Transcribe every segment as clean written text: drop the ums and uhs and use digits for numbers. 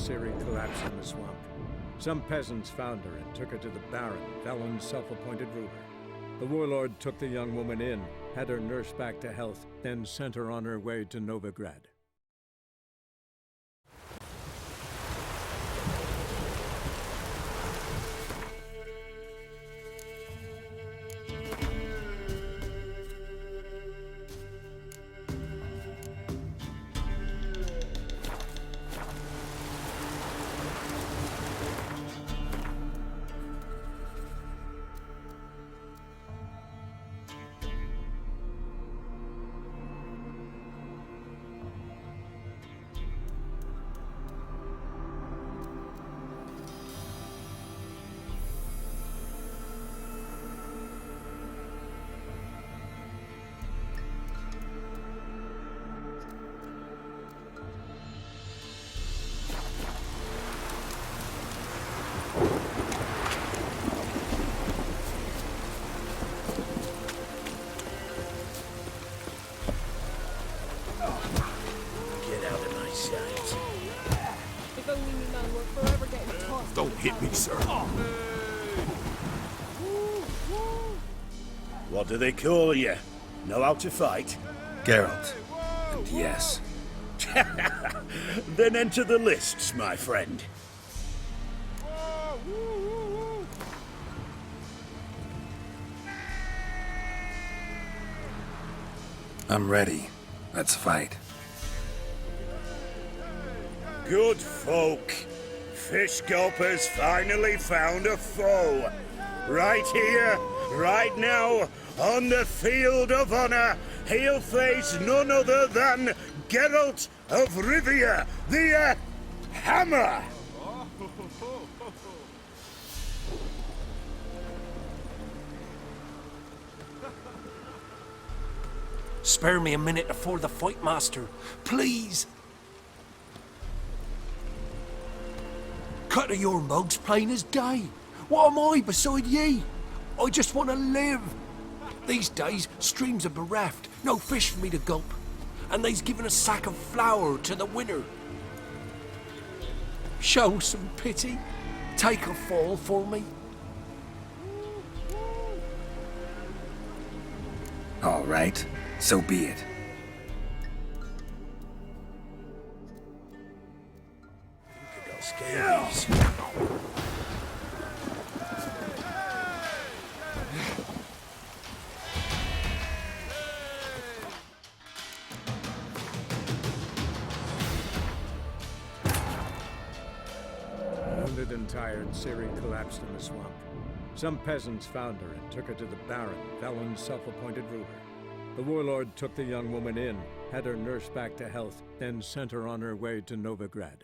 Ciri collapsed in the swamp. Some peasants found her and took her to the Baron, Velen's self-appointed ruler. The warlord took the young woman in, had her nursed back to health, then sent her on her way to Novigrad. Don't hit me, sir. What do they call you? Know how to fight? Geralt. And yes. Then enter the lists, my friend. I'm ready. Let's fight. Good folk. Fish Gulper's finally found a foe. Right here, right now, on the field of honor, he'll face none other than Geralt of Rivia, the Hammer! Spare me a minute before the fight, master. Please. Cut of your mugs plain as day. What am I beside ye? I just want to live. These days, streams are bereft. No fish for me to gulp. And they's given a sack of flour to the winner. Show some pity. Take a fall for me. All right. So be it. Wounded and tired, Ciri collapsed in the swamp. Some peasants found her and took her to the Baron, Velen's self-appointed ruler. The warlord took the young woman in, had her nursed back to health, then sent her on her way to Novigrad.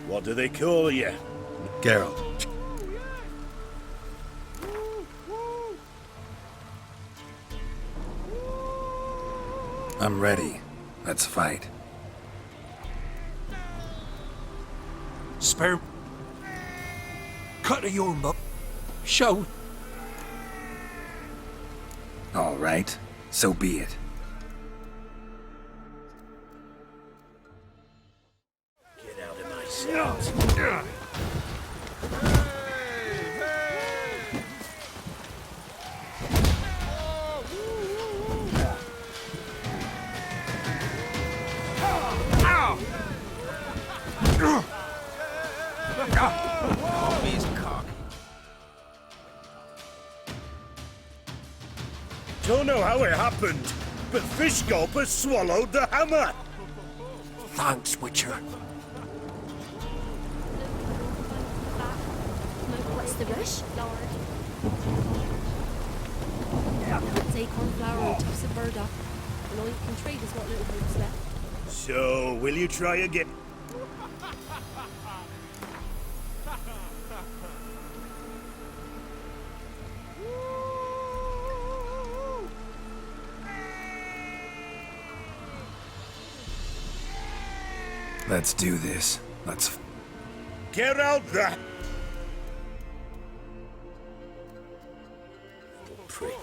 What do they call you? Geralt. I'm ready. Let's fight. Spare... Cut of your mug. Show... All right. So be it. Get out of my sight. Don't know how it happened, but Fish Gulper swallowed the hammer. Thanks, Witcher. What's the rush? Take on flour and toss of burdock, and all you can trade is what little hope's left. So, will you try again? Let's do this. Let's... Get out there! Prick.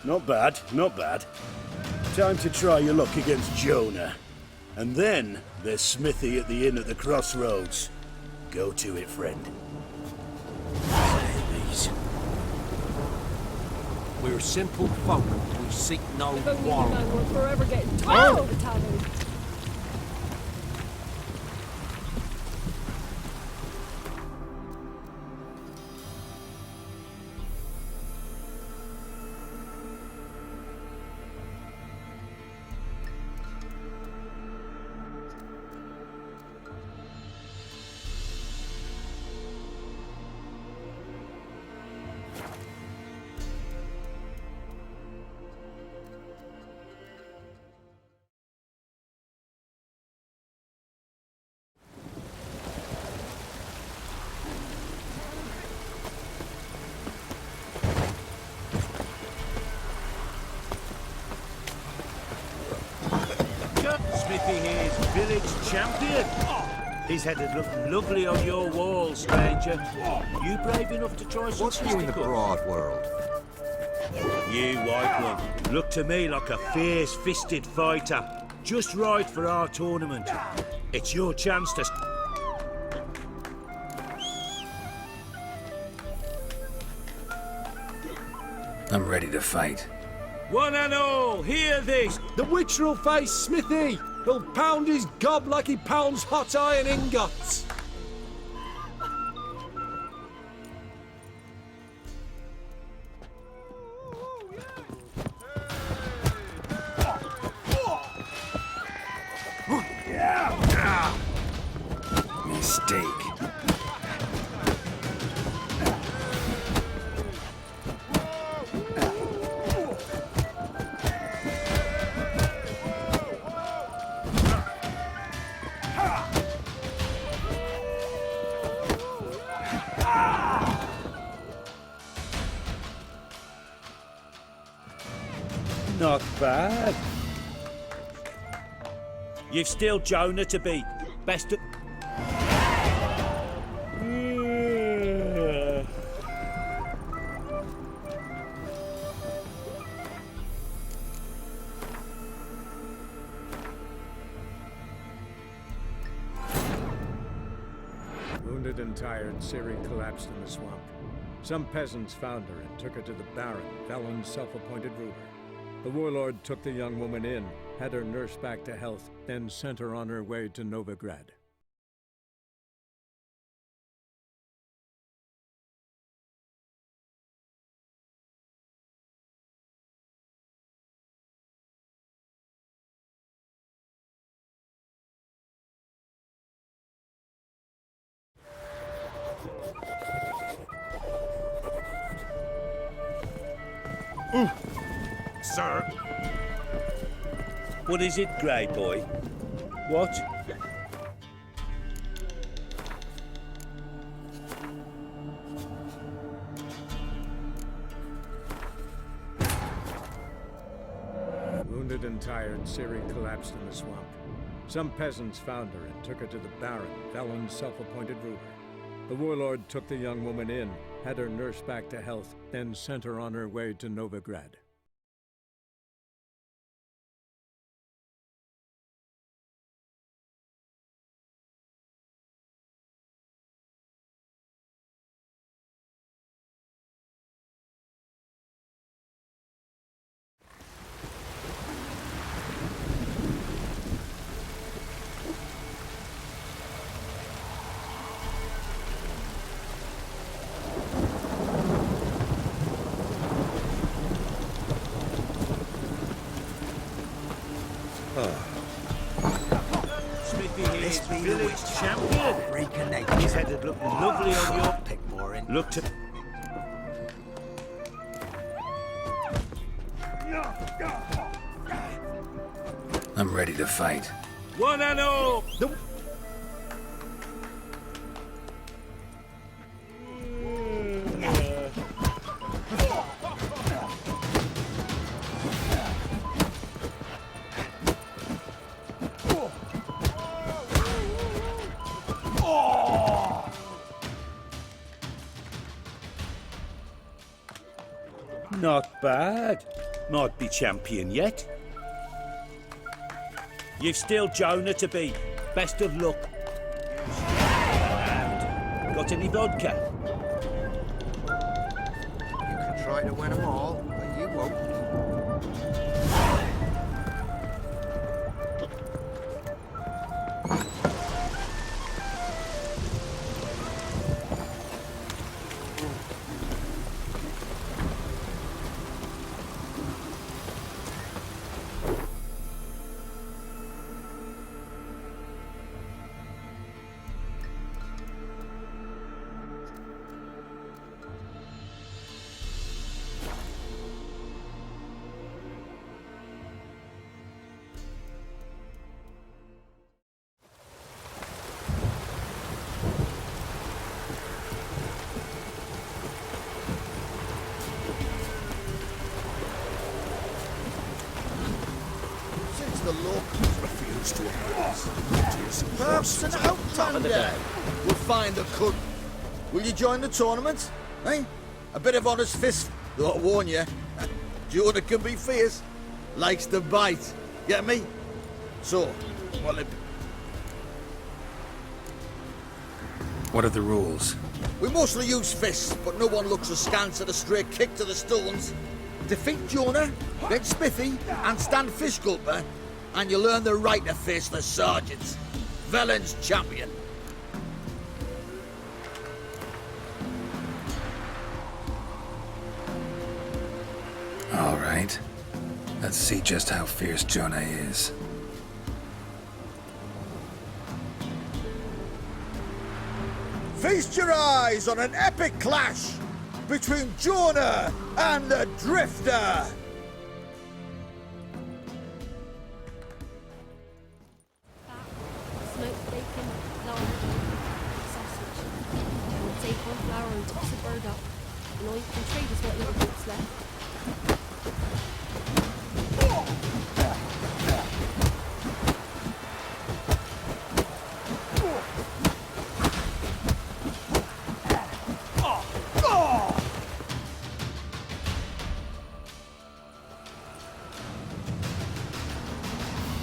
Not bad, not bad. Time to try your luck against Jonah. And then there's Smithy at the inn at the crossroads. Go to it, friend. These. We're simple folk. We seek no If only quarrel. man were forever getting tired of the tanning. Smithy here's village champion. His head had looked lovely on your wall, stranger. You brave enough to try some What's new in the fisticuffs? broad world? You white one, look to me like a fierce-fisted fighter. Just right for our tournament. It's your chance to... I'm ready to fight. One and all, hear this! The witcher will face Smithy. He'll pound his gob like he pounds hot iron ingots. Mistake. Not bad. You've still Jonah to beat. Best of... Wounded and tired, Ciri collapsed in the swamp. Some peasants found her and took her to the Baron, Velen's self-appointed ruler. The warlord took the young woman in, had her nursed back to health, then sent her on her way to Novigrad. Sir, What is it, Grey Boy? What? Wounded and tired, Ciri collapsed in the swamp. Some peasants found her and took her to the Baron, Velen's self-appointed ruler. The warlord took the young woman in, had her nursed back to health, then sent her on her way to Novigrad. village champion. His head would look lovely on your... Pick more in. Look to... I'm ready to fight. One and all! Not bad. Might be champion yet. You've still Jonah to beat. Best of luck. And got any vodka? You can try to win them all, but you won't. The locals refuse to embrace. Perhaps an outlander will find the cook. Will you join the tournament? Eh? A bit of honest fist, though I warn you. Jonah can be fierce. Likes to bite. Get me? So, What are the rules? we mostly use fists, but no one looks askance at a stray kick to the stones. Defeat Jonah, then Smithy, and stand fish gulper, and you'll earn the right to face the sergeants. Velen's champion. All right. Let's see just how fierce Jonah is. Feast your eyes on an epic clash between Jonah and the Drifter. Smoked bacon, lard, sausage. And take one flour and toss a bird up. And all you can trade is what little bits left.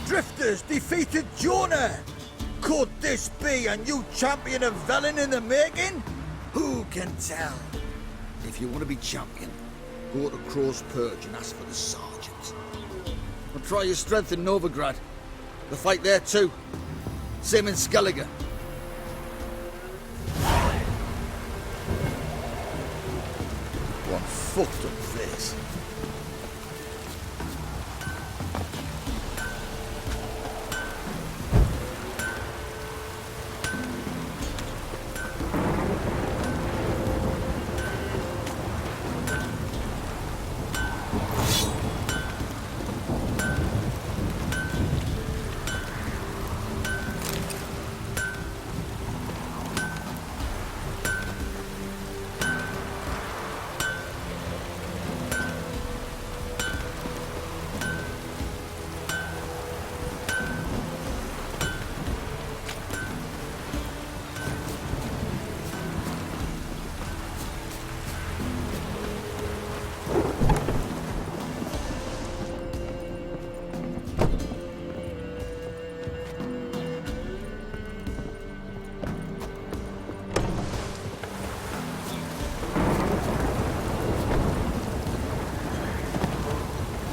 Drifters defeated Jonah. Could this be a new champion of Velen in the making? Who can tell? If you want to be champion, go to Crow's Purge and ask for the sergeant. Or try your strength in Novigrad. The fight there too. Same in Skellige. One fucked up face.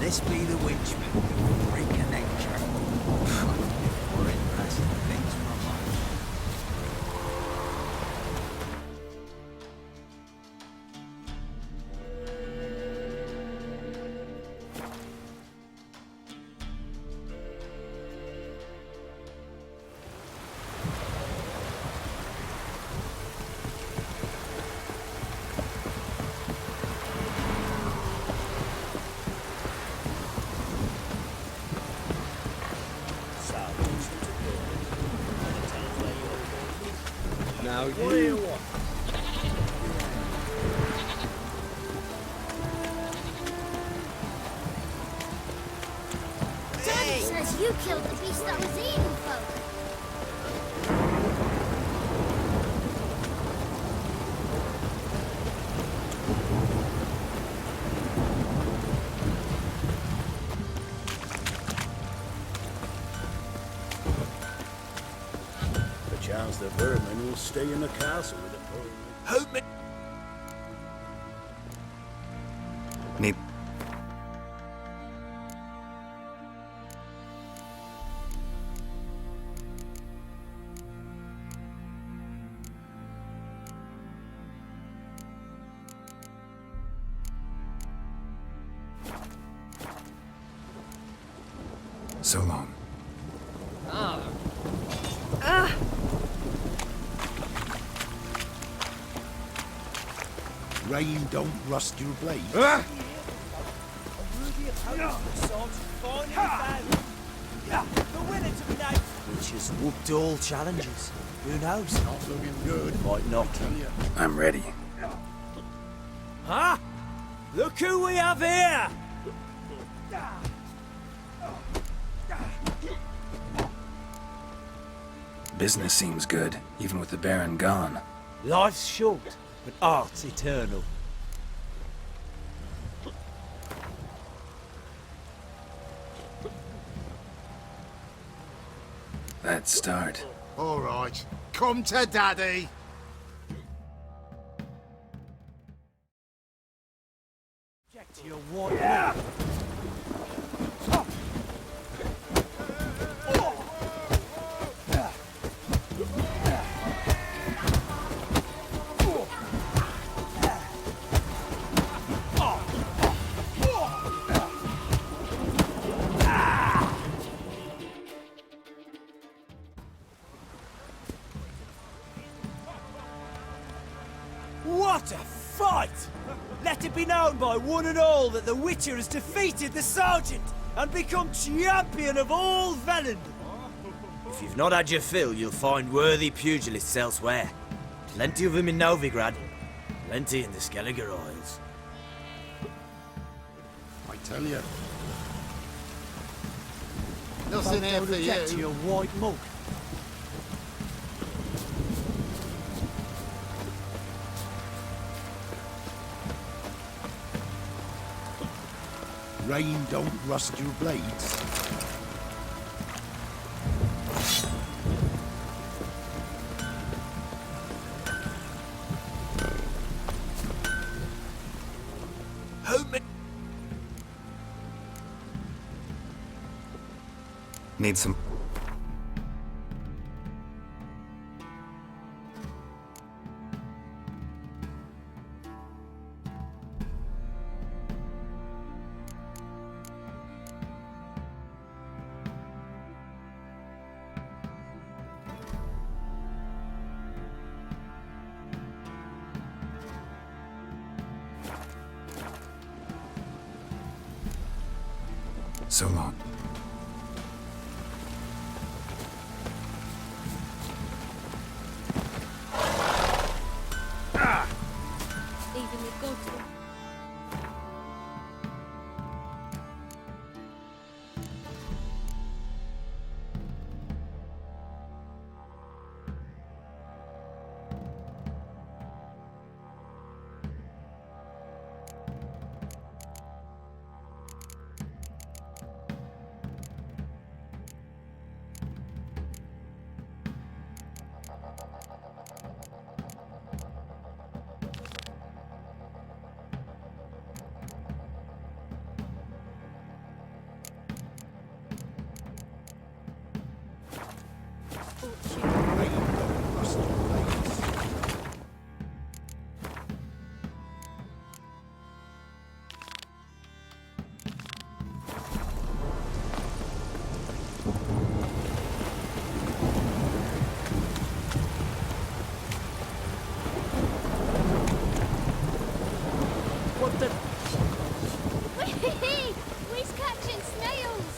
This be the Winchman, freak of nature. More impressive things from life. Now What do you want? Daddy says you killed the beast that was eating folk. Perchance the vermin will stay in the castle with the poor. Help me! Need. So long. Rain don't rust your blade. Which has whooped all challenges. Who knows? Not looking good. Might not. I'm ready. Huh? Look who we have here! Business seems good, even with the Baron gone. Life's short, but art's eternal. Let's start. All right, come to Daddy. Check to your white What a fight! Let it be known by one and all that the Witcher has defeated the Sergeant and become champion of all Velen. If you've not had your fill, you'll find worthy pugilists elsewhere. Plenty of them in Novigrad, plenty in the Skelliger Isles. I tell you. Nothing here for Check to you. your white mug. Rain don't rust your blades. Help me! Need some. So long. Even the gods will. Rain don't rust your blades. What the... Whee! We's catching snails.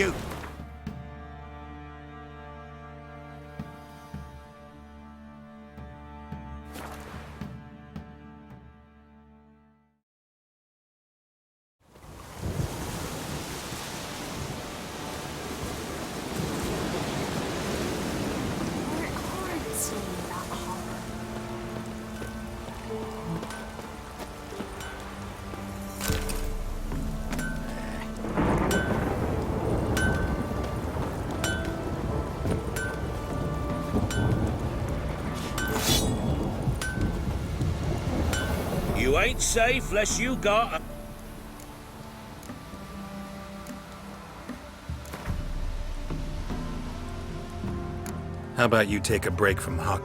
You. You ain't safe unless you got a... How about you take a break from Huck?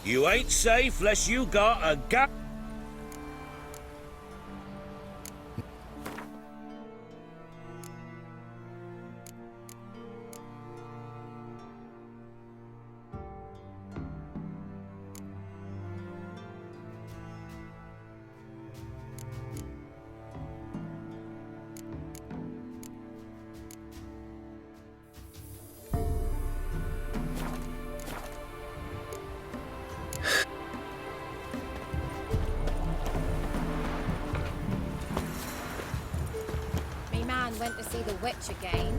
You ain't safe unless you got a gun. Went to see the witch again.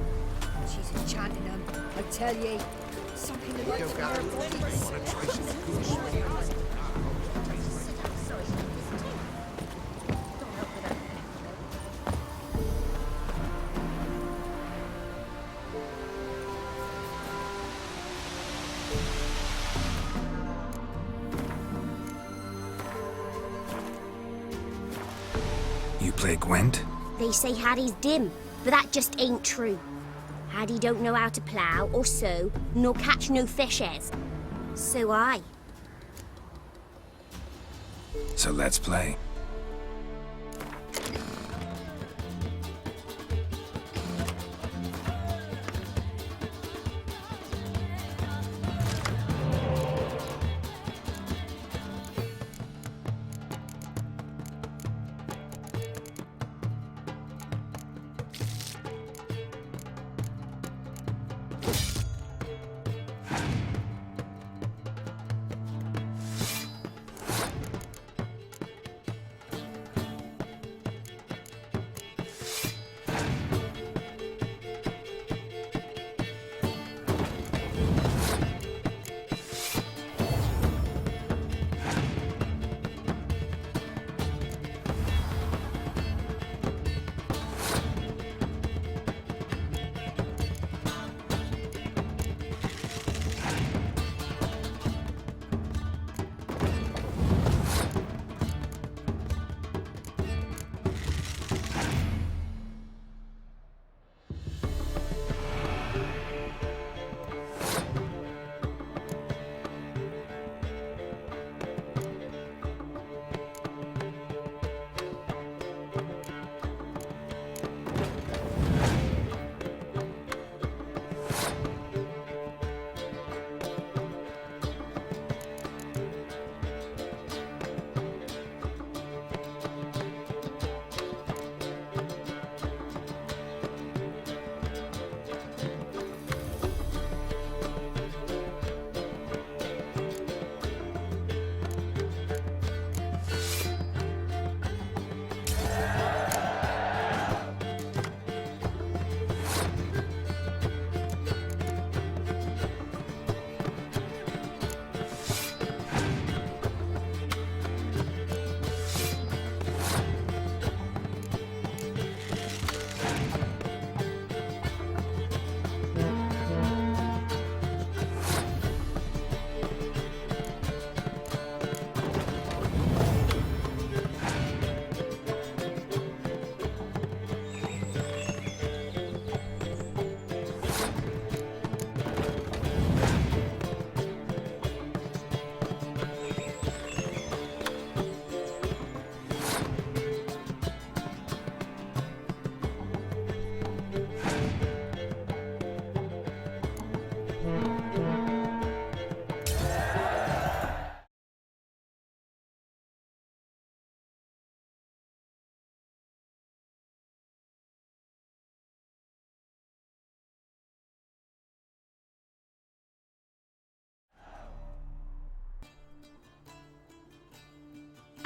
She's enchanting them, I tell ye. Something that likes her You play Gwent? They say Hattie's dim, but that just ain't true. Hattie don't know how to plough or sow, nor catch no fishes. So I. So let's play.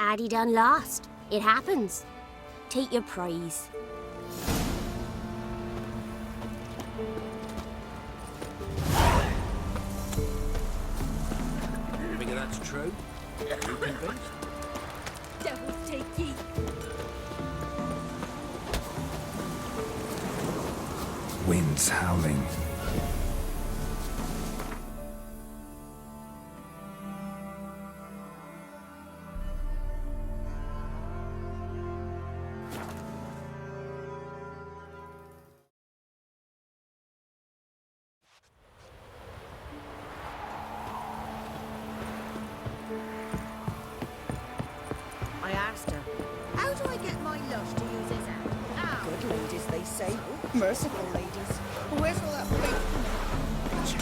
Had he done lost? It happens. Take your prize. You think that's true? You convinced? Devil take ye. Wind's howling. I asked her, how do I get my lush to use his hand? Good ladies, they say. Merciful ladies. Where's all that faith coming?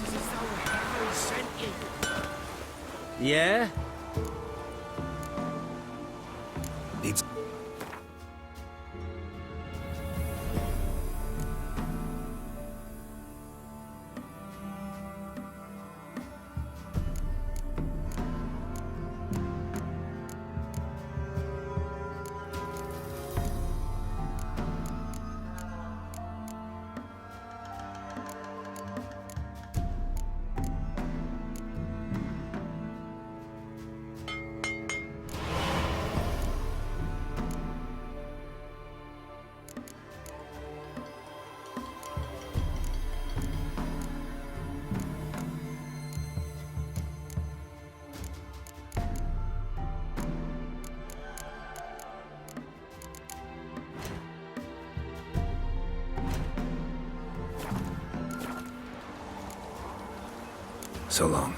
It's as though heaven sent you. Yeah? Needs. So long.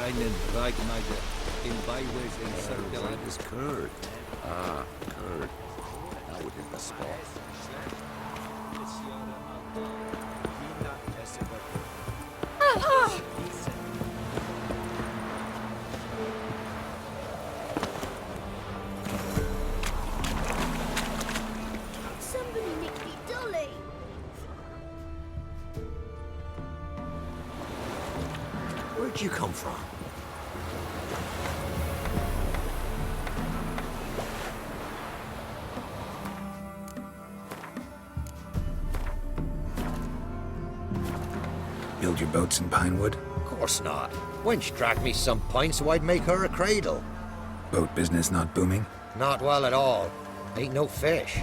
Einen Bragmeister in byways in circular. Is Kurt. Ah, Kurt. That would hit the spot. Somebody nicked me dolly. Where'd you come from? Build your boats in Pinewood? Course not. Wench dragged me some pint so I'd make her a cradle. Boat business not booming? Not well at all. Ain't no fish.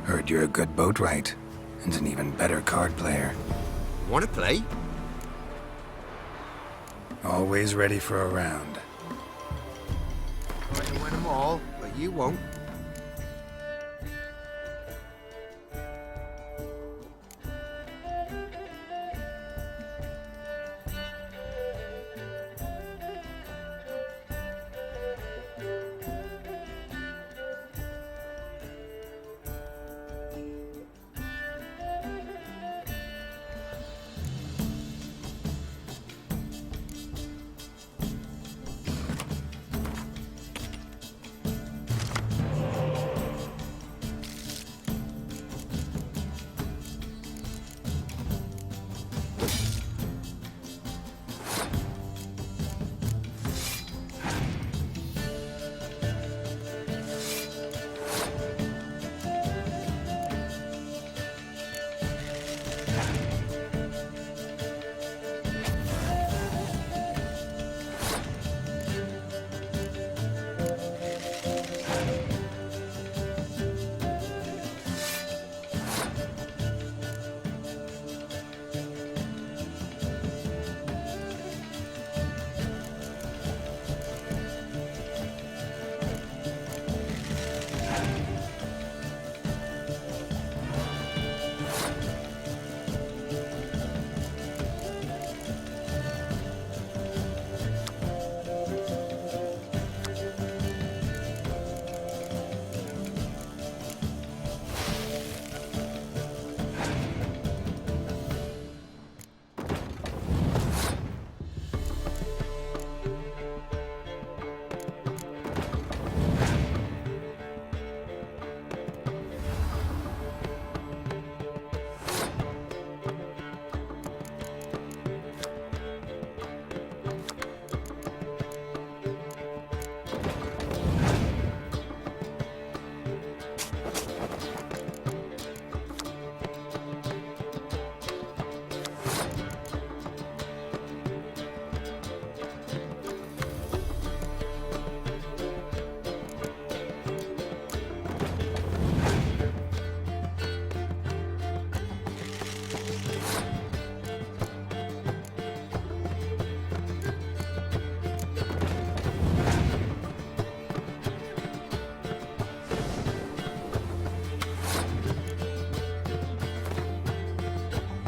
Heard you're a good boatwright, and an even better card player. Wanna play? Always ready for a round. I win 'em all, but you won't.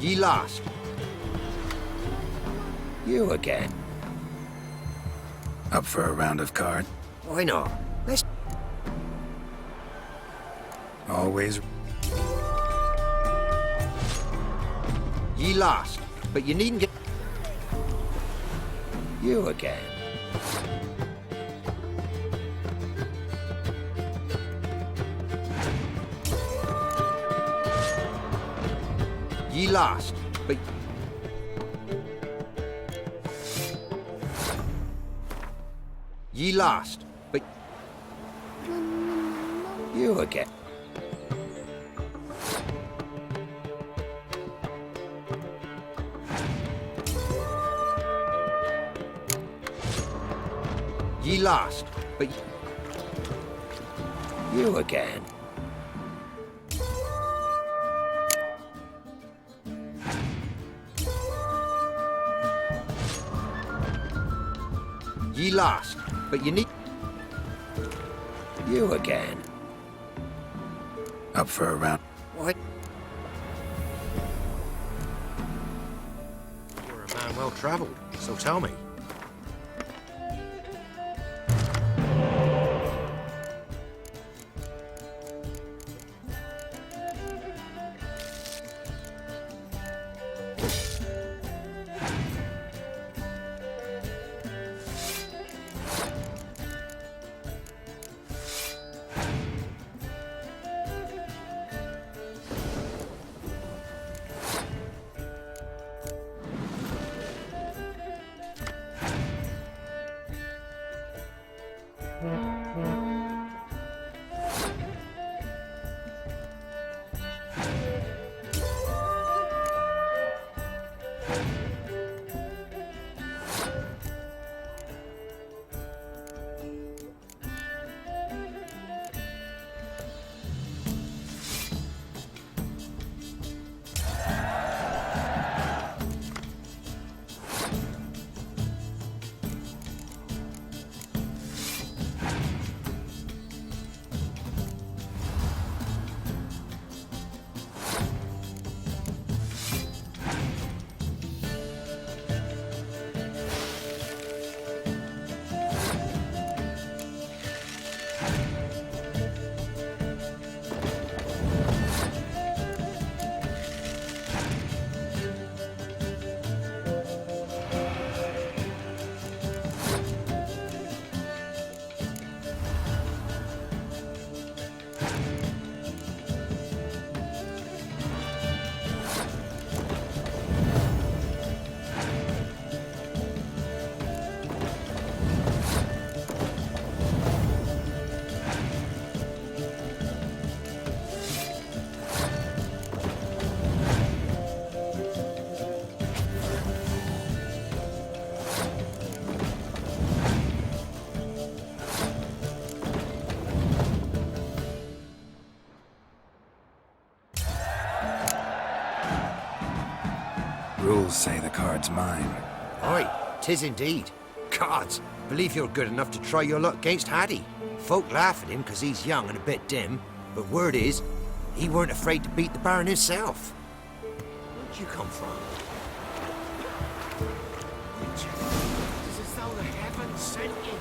Ye lost. You again. Up for a round of cards? Why not? Let's... Always. Ye lost, but you needn't get... You again. Ye lost, but... Ye lost, but... You again. Ye lost, but... You again. Ye lost, but you need... You again. Up for a round. What? You're a man well-travelled, so tell me. Rules say the card's mine. Aye, 'tis indeed. Gods, believe you're good enough to try your luck against Hattie. Folk laugh at him 'cause he's young and a bit dim, but word is, he weren't afraid to beat the Baron himself. Where'd you come from? It's as though the heavens sent you.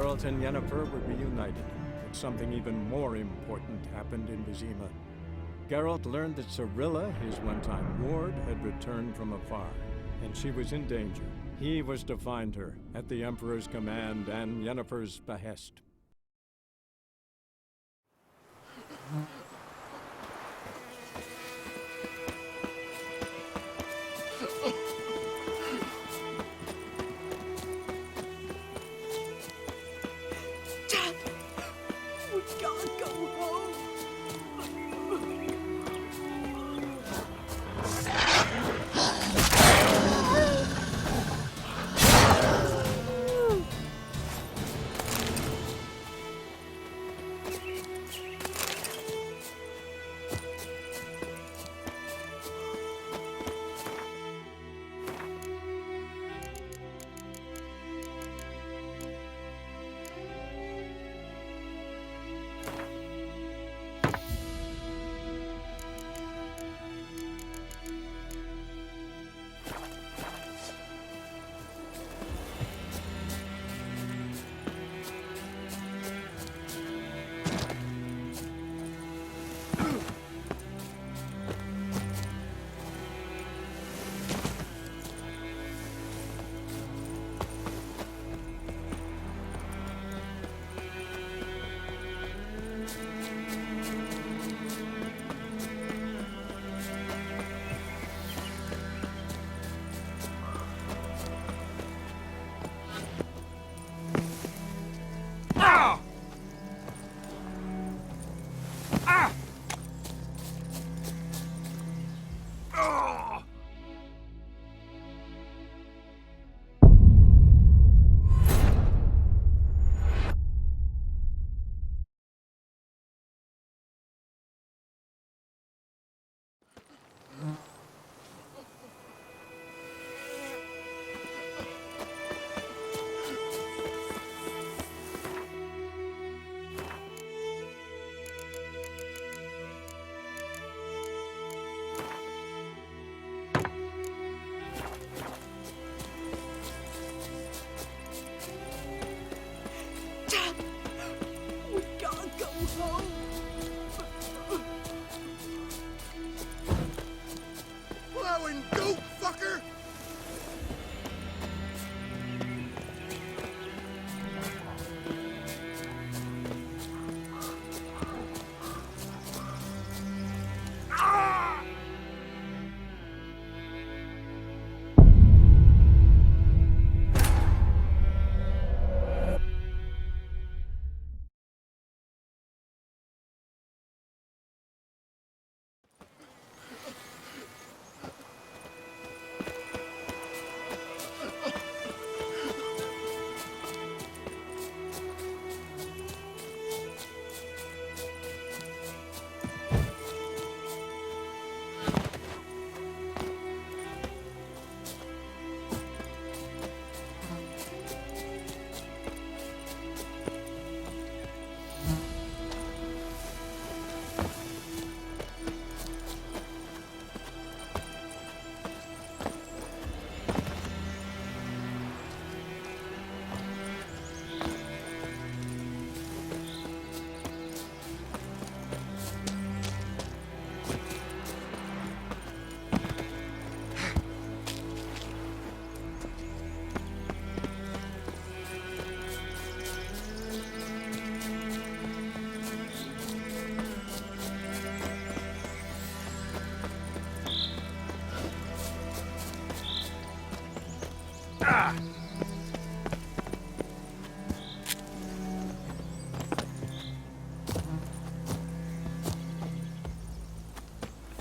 Geralt and Yennefer were reunited, but something even more important happened in Vizima. Geralt learned that Cirilla, his one-time ward, had returned from afar, and she was in danger. He was to find her, at the Emperor's command and Yennefer's behest. Dad! We can't go home! Dad! We can't go home! Plowing goat, fucker!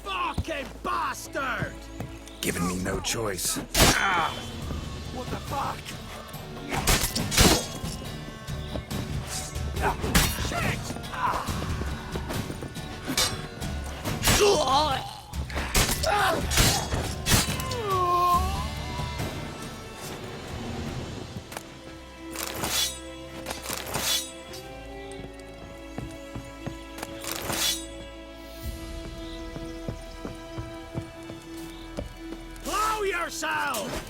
Fucking bastard! Giving me no choice. What the fuck? Shit! Blow yourself!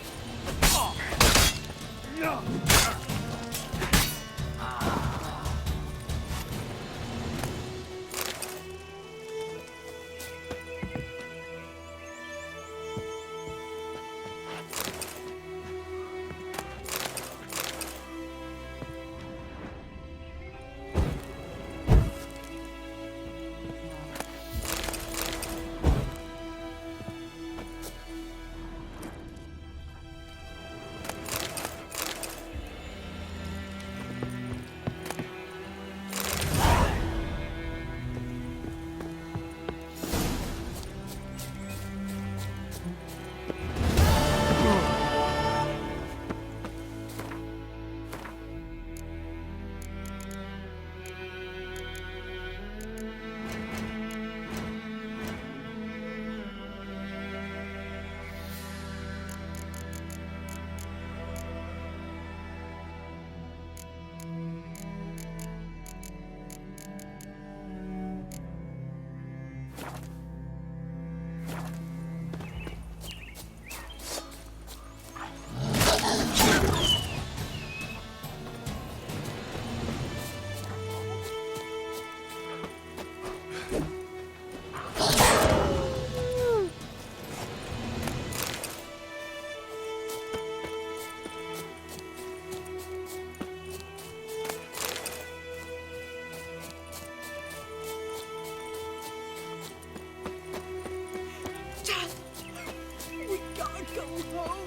go home.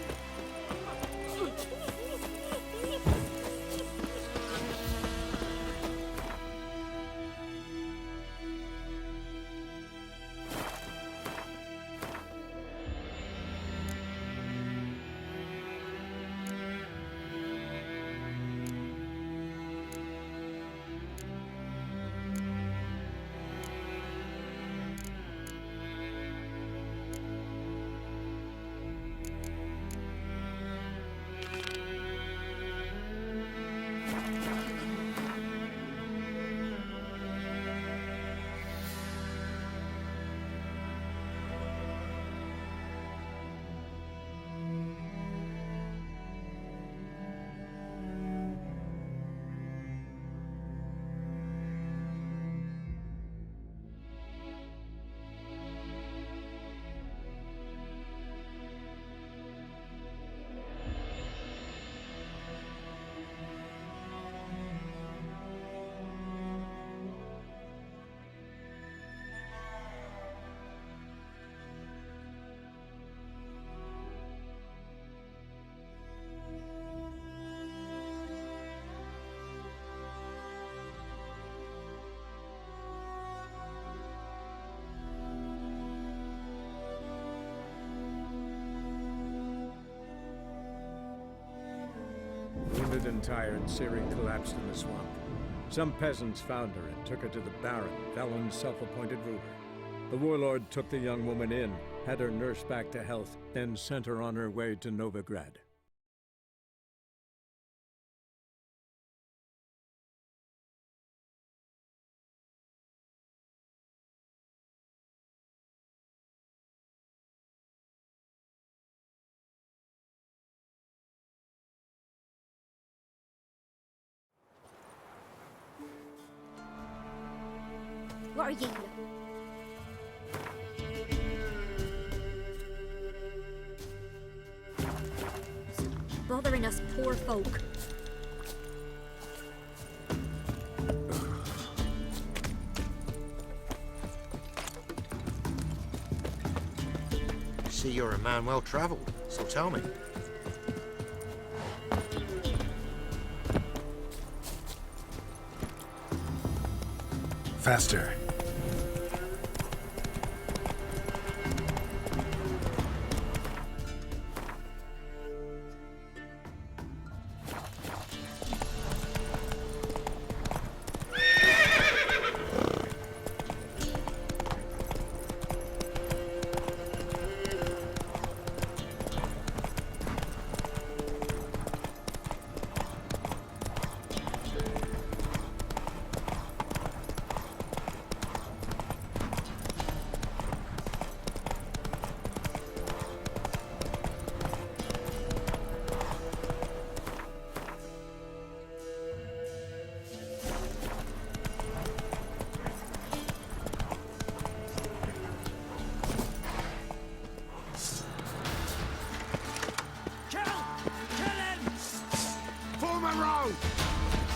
Wounded and tired, Siri collapsed in the swamp. Some peasants found her and took her to the Baron, Velen's self-appointed ruler. The warlord took the young woman in, had her nursed back to health, then sent her on her way to Novigrad. What are you? Bothering us poor folk. See, you're a man well traveled, so tell me. Faster.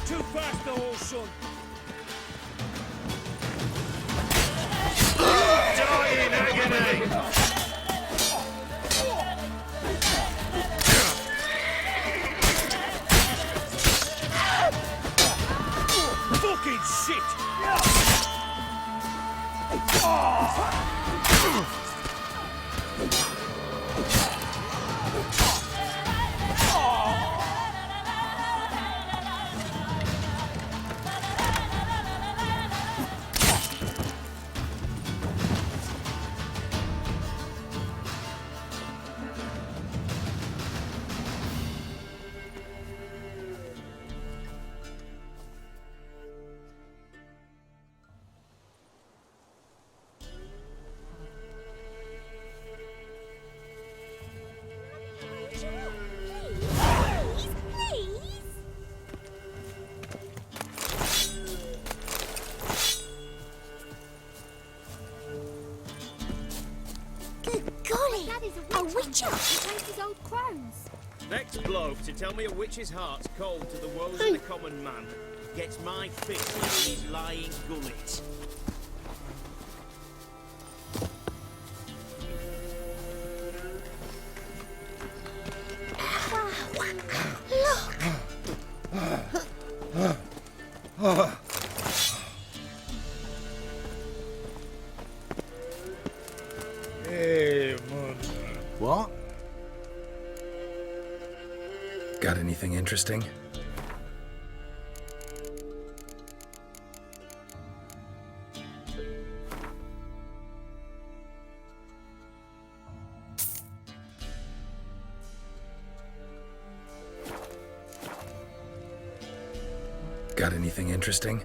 Too fast, the whole son. Die in agony! Fucking shit! Next bloke to tell me a witch's heart's cold to the woes of the common man gets my fist in his lying gullet. Got anything interesting? Got anything interesting?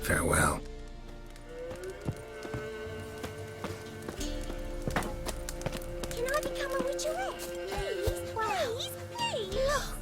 Farewell. Can I become a witcheress? Please, please, please. Look.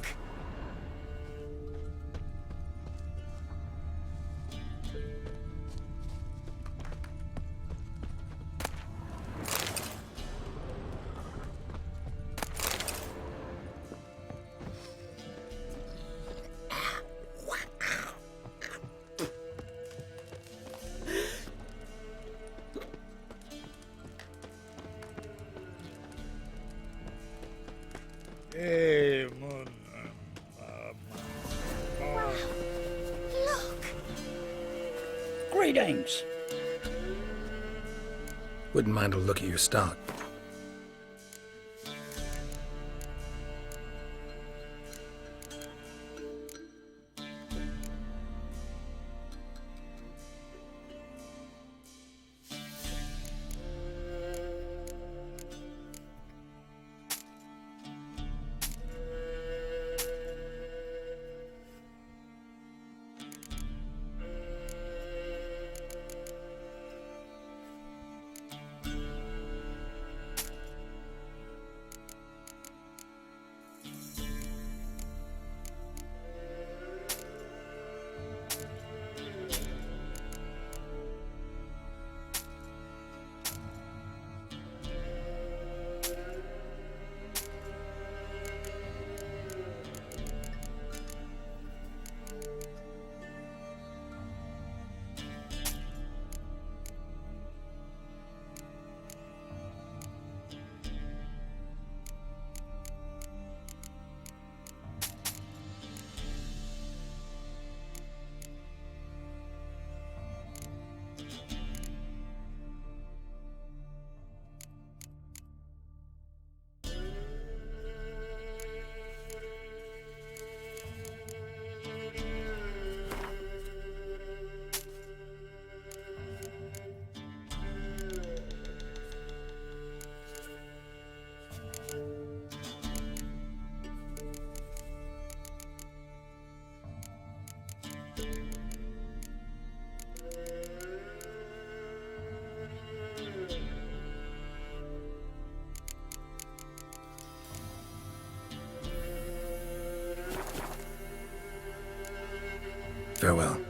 Hey, Look. Greetings. Wouldn't mind a look at your stock. Farewell.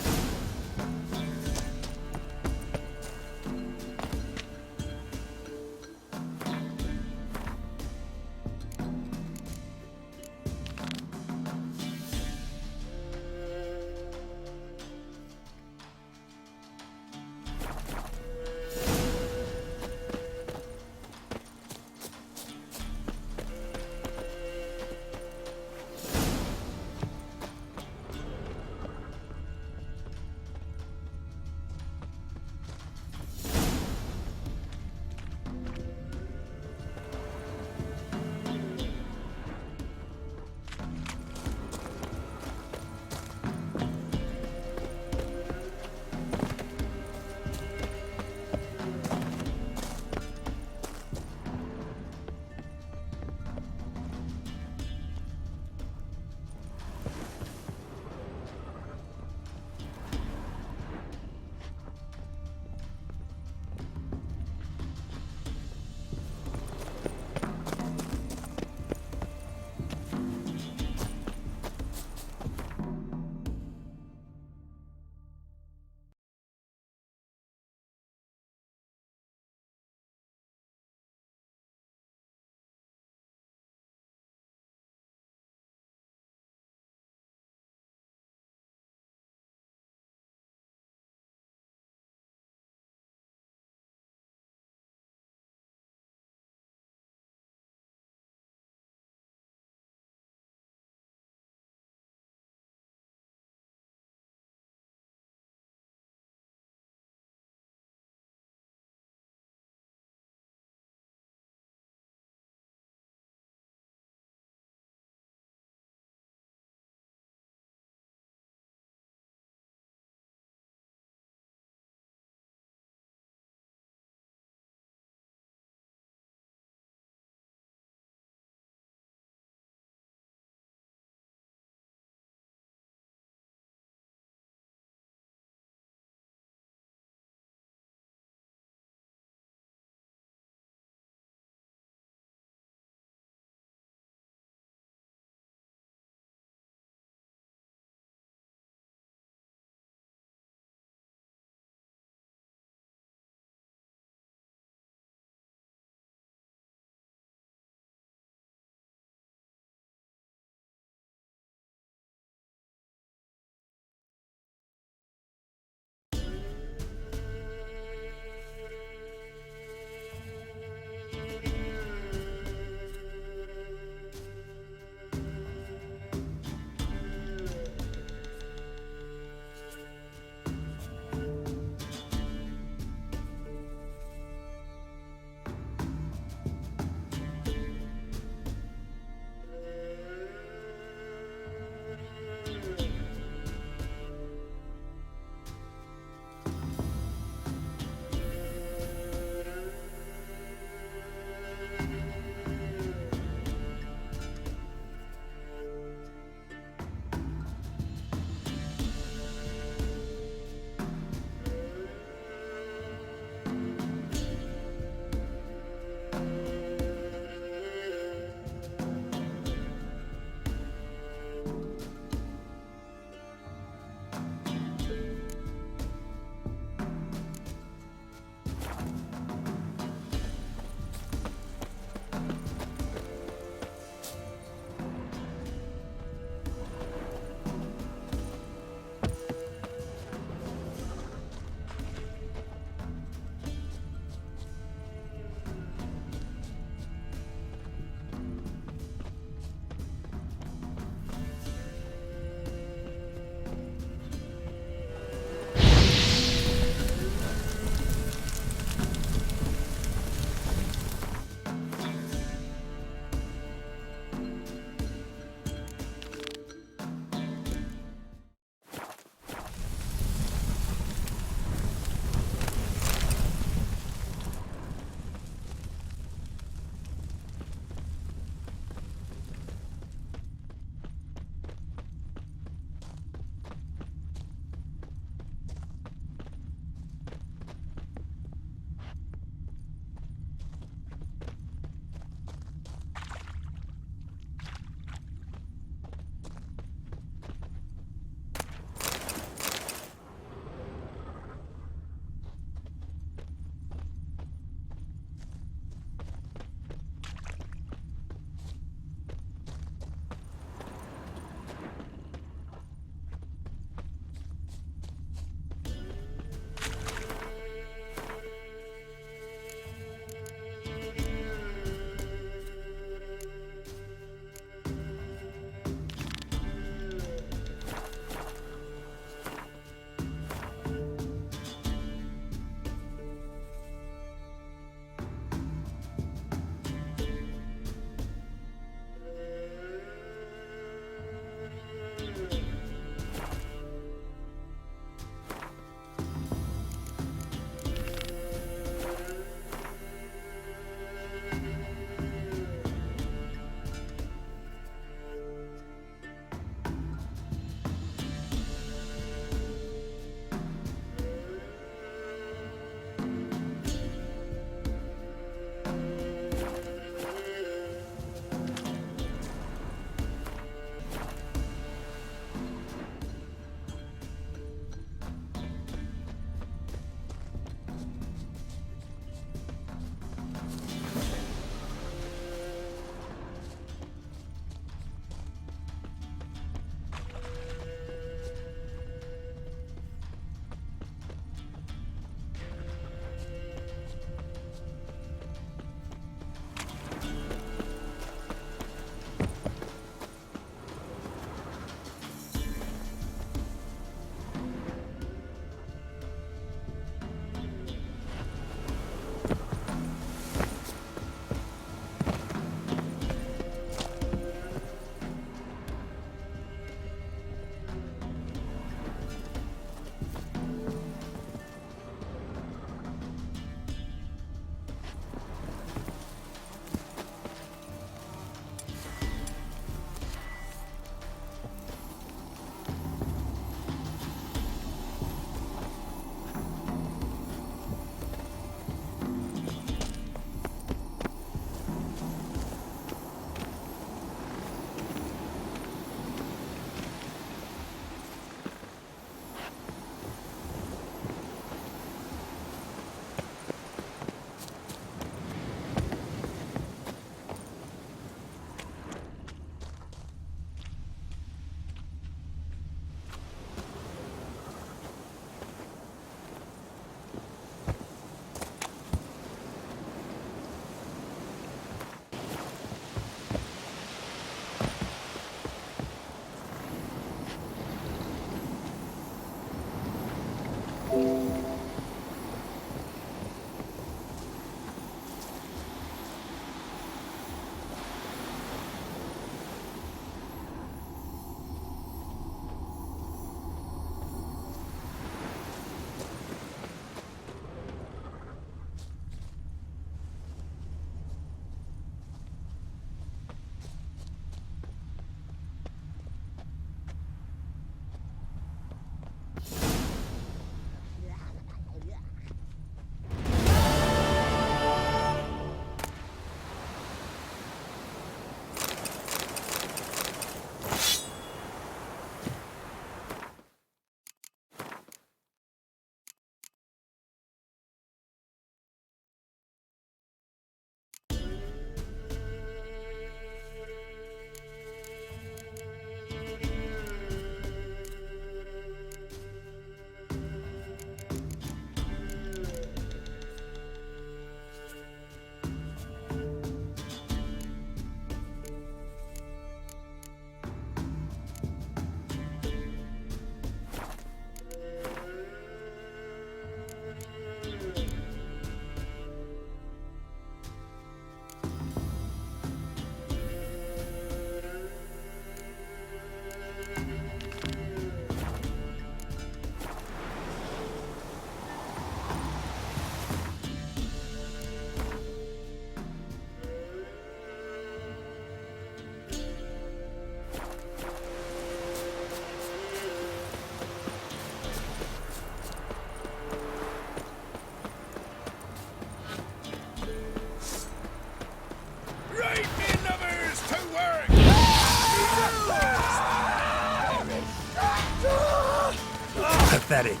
pathetic.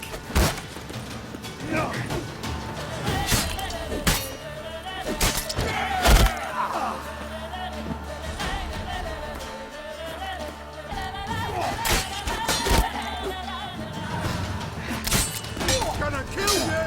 Gonna kill you!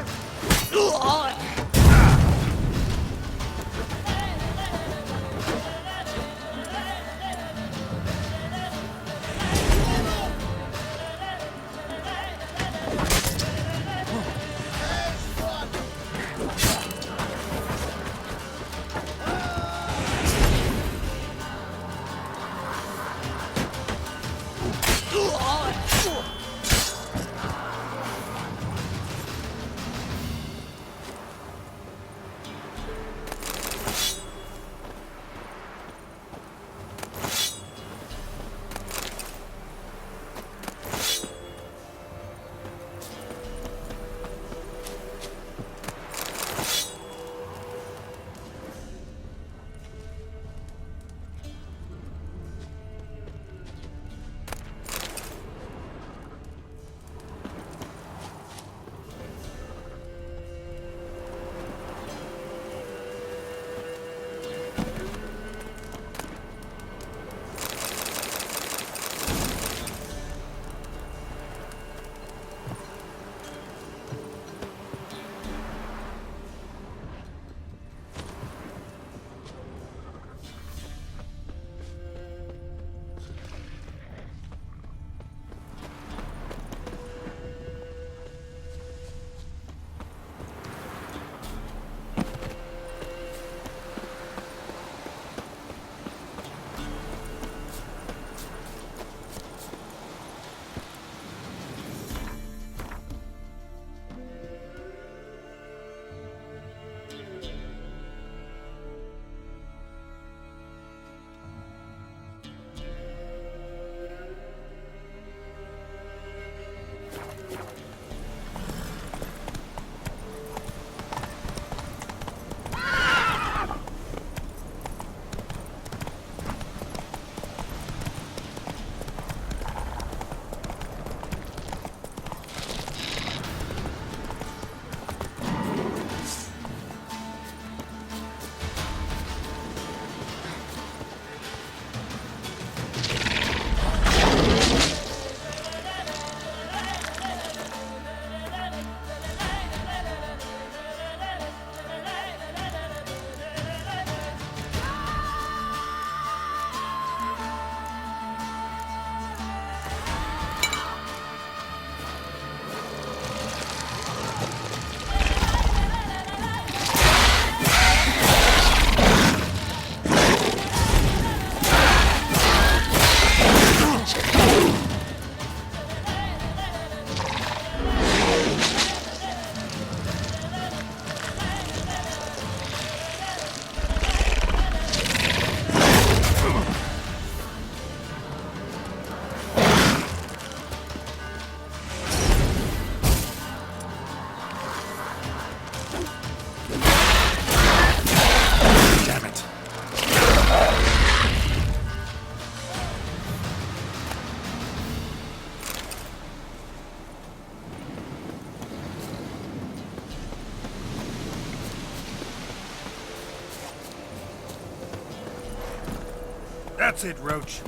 That's it, Roach.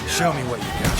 Show me what you got.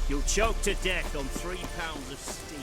You'll choke to death on 3 pounds of steam.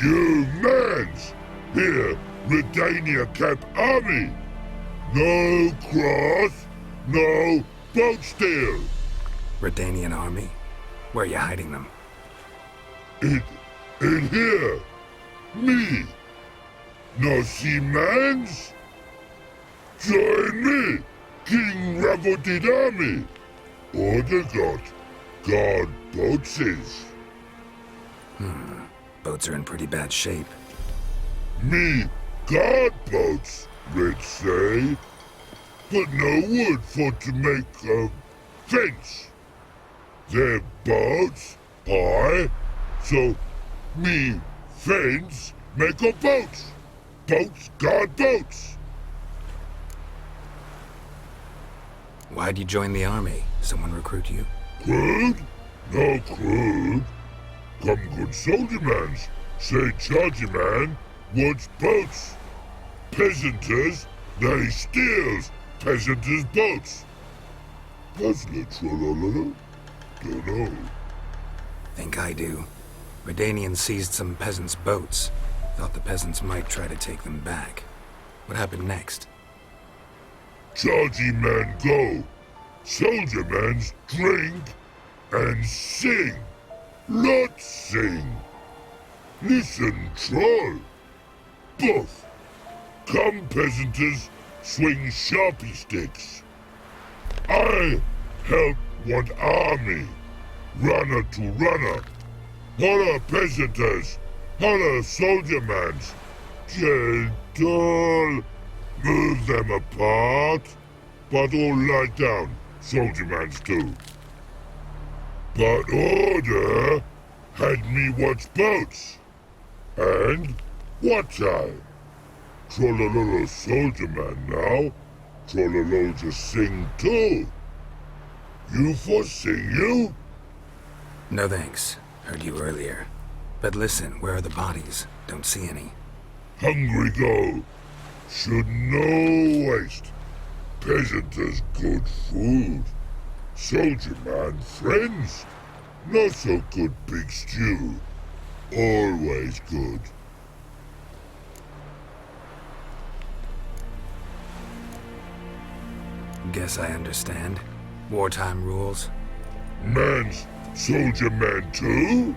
Humans! Here, Redania Camp Army! No cross, no boat steal! Redanian army? Where are you hiding them? It In here, me. No see mans? Join me, King Ravodid army. Order got guard boatses. Boats are in pretty bad shape. Me guard boats, let's say. But no wood for to make a fence. Their boats, aye. So me fence make a boats. Boats guard boats. Why'd you join the army? Someone recruit you? Crude? No crude. Come good soldier mans. Say chargy man wants boats. Peasanters, they steals peasanters' boats. Puzzler trollololo? Dunno. Think I do. Redanians seized some peasants' boats. Thought the peasants might try to take them back. What happened next? Chargy man go. Soldier mans drink and sing. Lot sing. Listen, troll. Both. Come peasanters swing sharpie sticks. I help one army. Runner to runner. Holla peasanters. Holla soldier mans. Gentle. Move them apart. But all lie down. Soldier mans too. But order had me watch boats. And what time? Trollololo soldier man now. Trollolo just sing too. You for sing you? No thanks. Heard you earlier. But listen, where are the bodies? Don't see any. Hungry go. Should no waste. Peasanters good food. Soldier man friends. Not so good big stew. Always good. Guess I understand. Wartime rules? Man's soldier man too?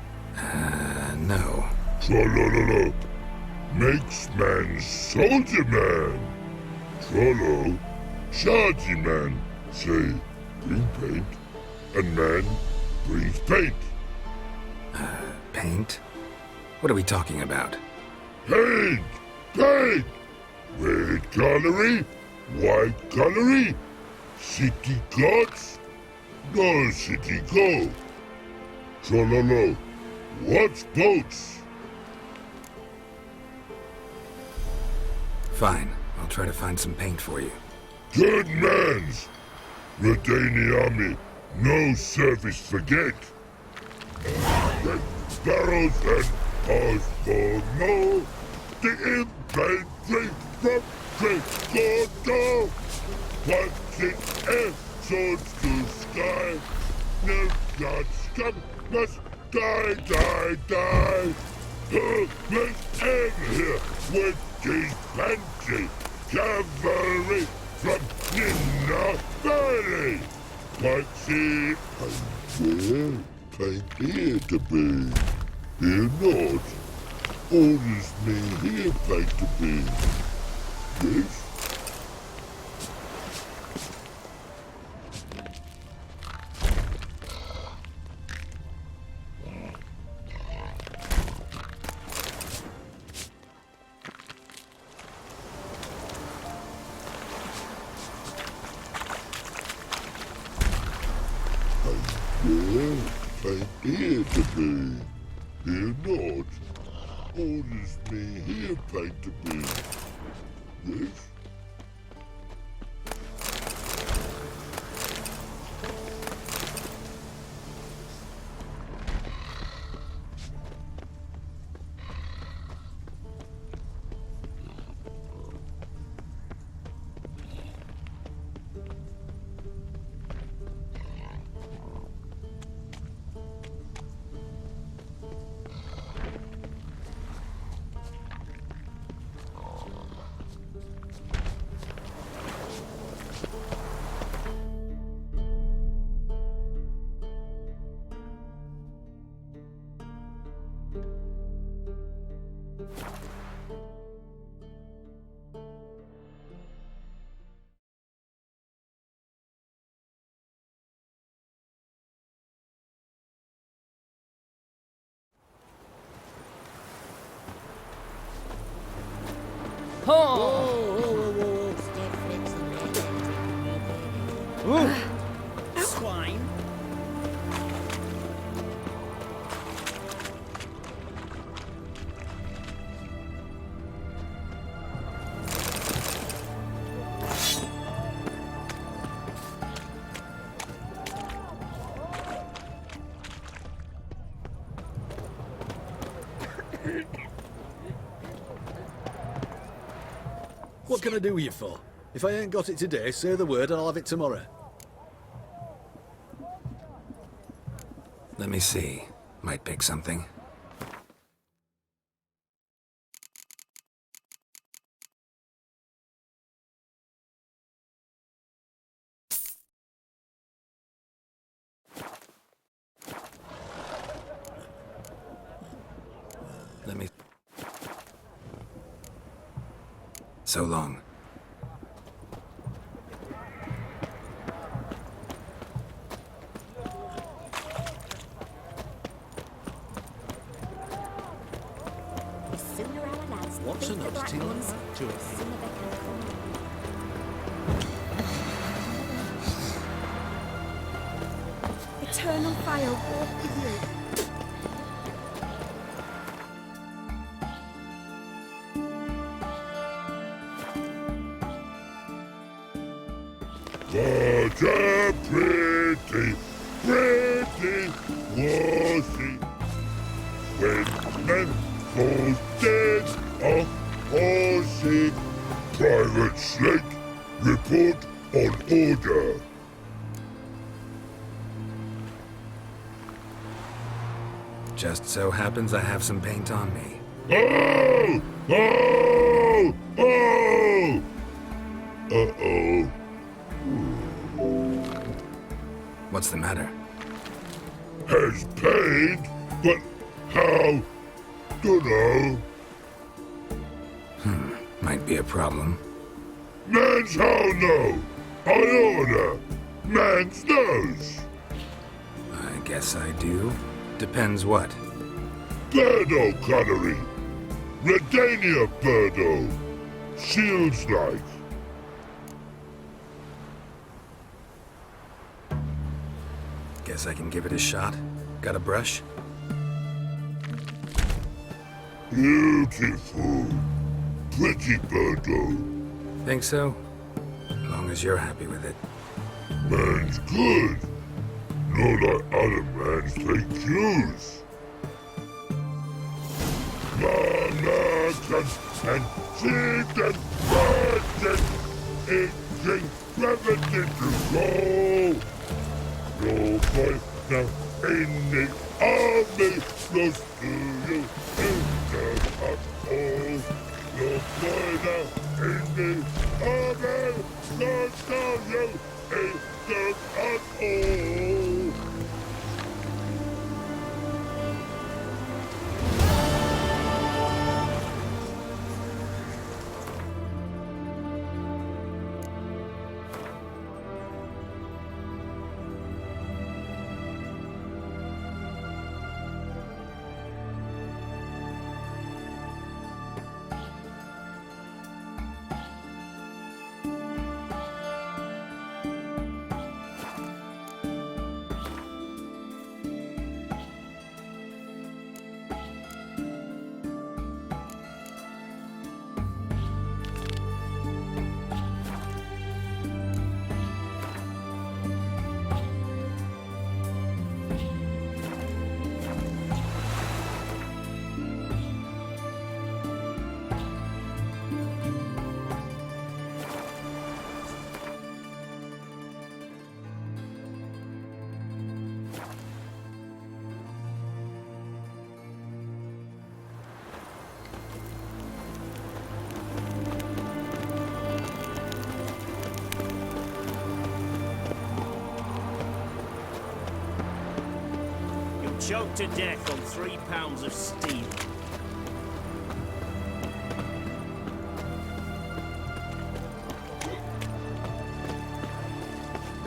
No. Trollololo. Makes man soldier man. Trollo. Chargy man. Say, bring paint. And man brings paint. Paint? What are we talking about? Paint! Paint! Red colory, white colory, city gods, no city go. Trollolo, what's boats? Fine. I'll try to find some paint for you. Good mans! Redani army, no service forget. Red sparrows and ours for no. The infantry from Great What's in air, swords to sky. No gods come, must die. Who must ever here with these fancy cavalry from Ninna Valley? Patsy, and where paint here to be? Here not. Orders me here paint to be. Yes? Well, paint here to be. Here not. Orders me here paint to be. Yes? Swine. What can I do with you for? If I ain't got it today, say the word and I'll have it tomorrow. Let me see. Might pick something. Let me... So long. What's an oddity like that, Joey? Eternal fire walk with you. What a pretty, pretty was he when men falls dead a horsey. Private Slate, report on order. Just so happens I have some paint on me. Oh! Oh! Oh! Uh-oh. What's the matter? Has paint, but how? Dunno. Might be a problem. Man's how no? I order. Man's nose. I guess I do. Depends what. Birdo cutlery. Redania birdo. Shields like. Guess I can give it a shot. Got a brush? Beautiful. Pretty birdo. Think so? As long as you're happy with it. Man's good. Not like other man's take cues. Manhattan and seed and virgin. Itching gravity to go. No fight now in the army. Lost to you in the all. No fight now in the army. Lost to you in the all. Choked to death on 3 pounds of steel.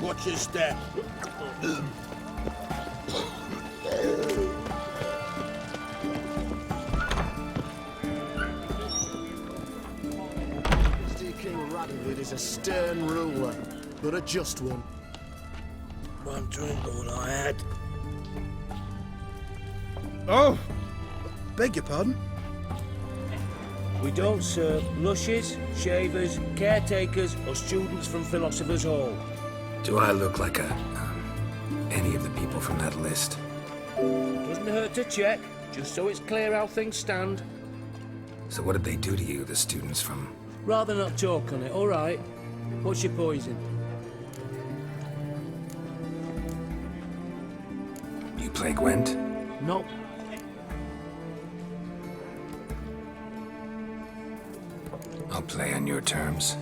Watch your step. is a stern ruler, but a just one. One drink all I had. Oh! Beg your pardon? We don't serve lushes, shavers, caretakers, or students from Philosopher's Hall. Do I look like any of the people from that list? Doesn't hurt to check, just so it's clear how things stand. So what did they do to you, the students from... Rather not talk on it, all right? What's your poison? You play Gwent? No. I'll play on your terms.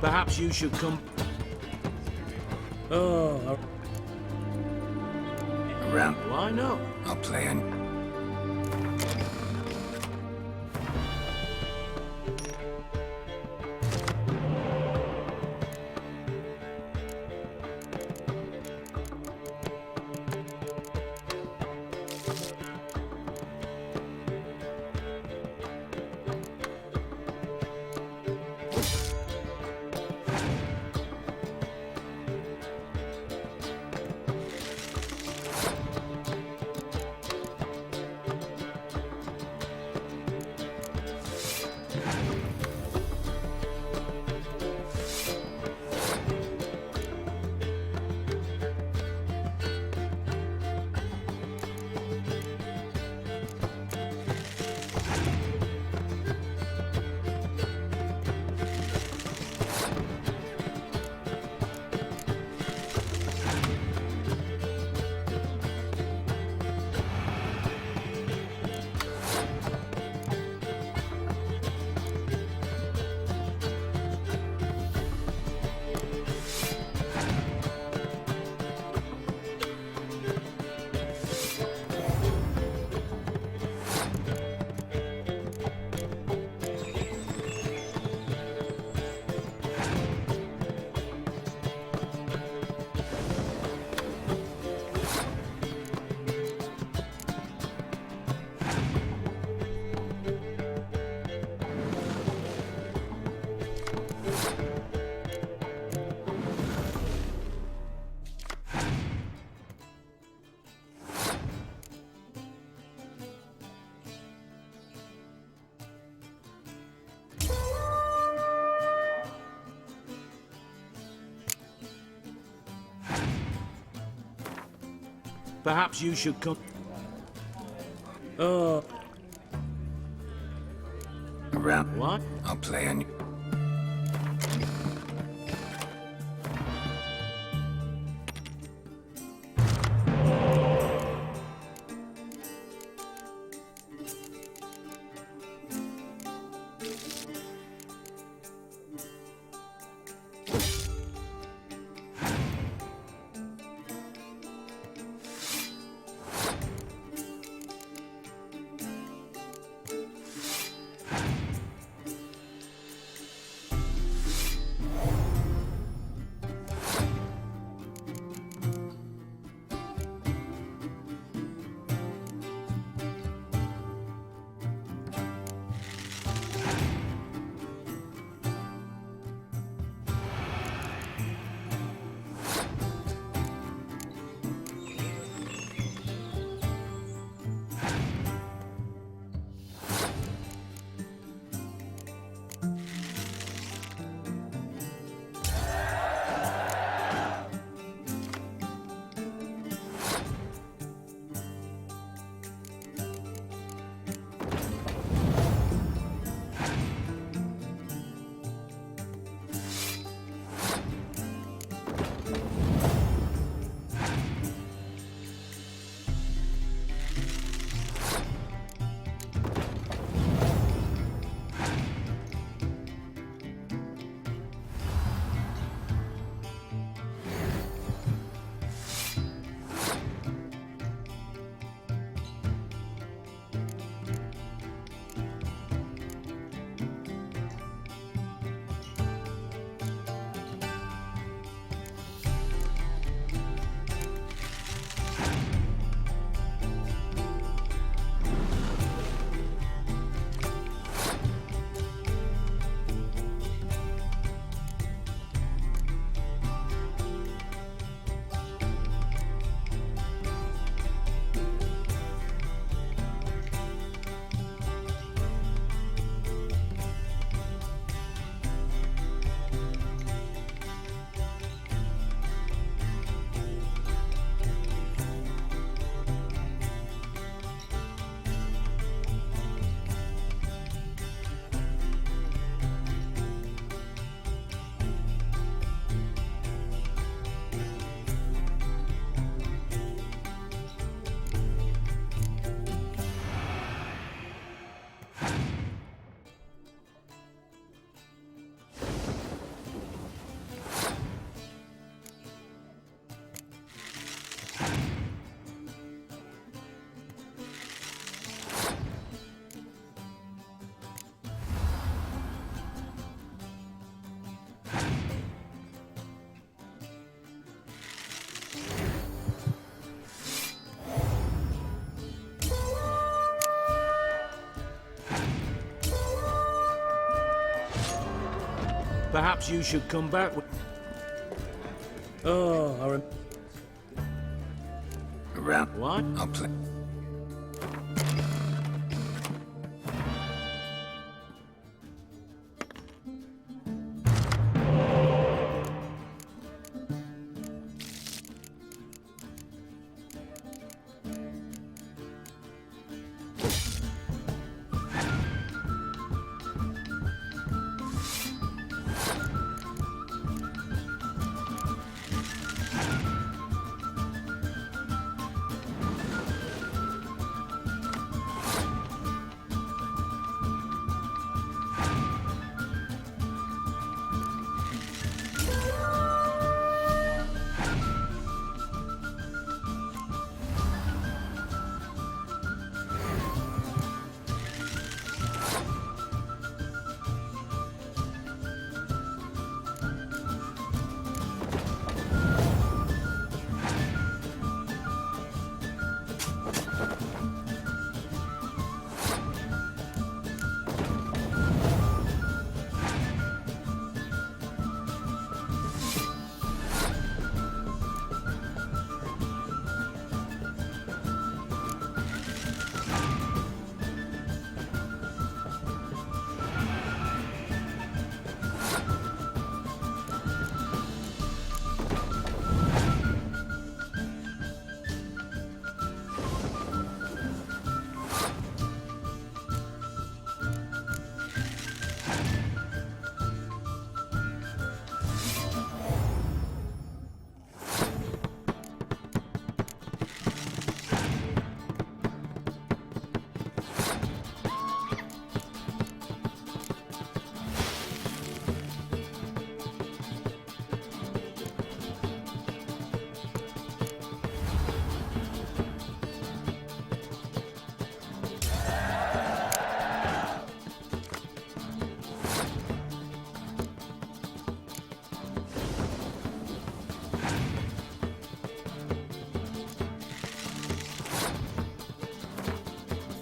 Perhaps you should come... Oh... Around. Why not? I'll play on... Perhaps you should come. Oh. Around. What? I'll play on you. Perhaps you should come back with... Oh, Around. What? I'll play.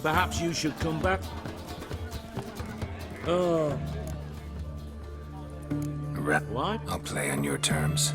Perhaps you should come back. Oh. What? I'll play on your terms.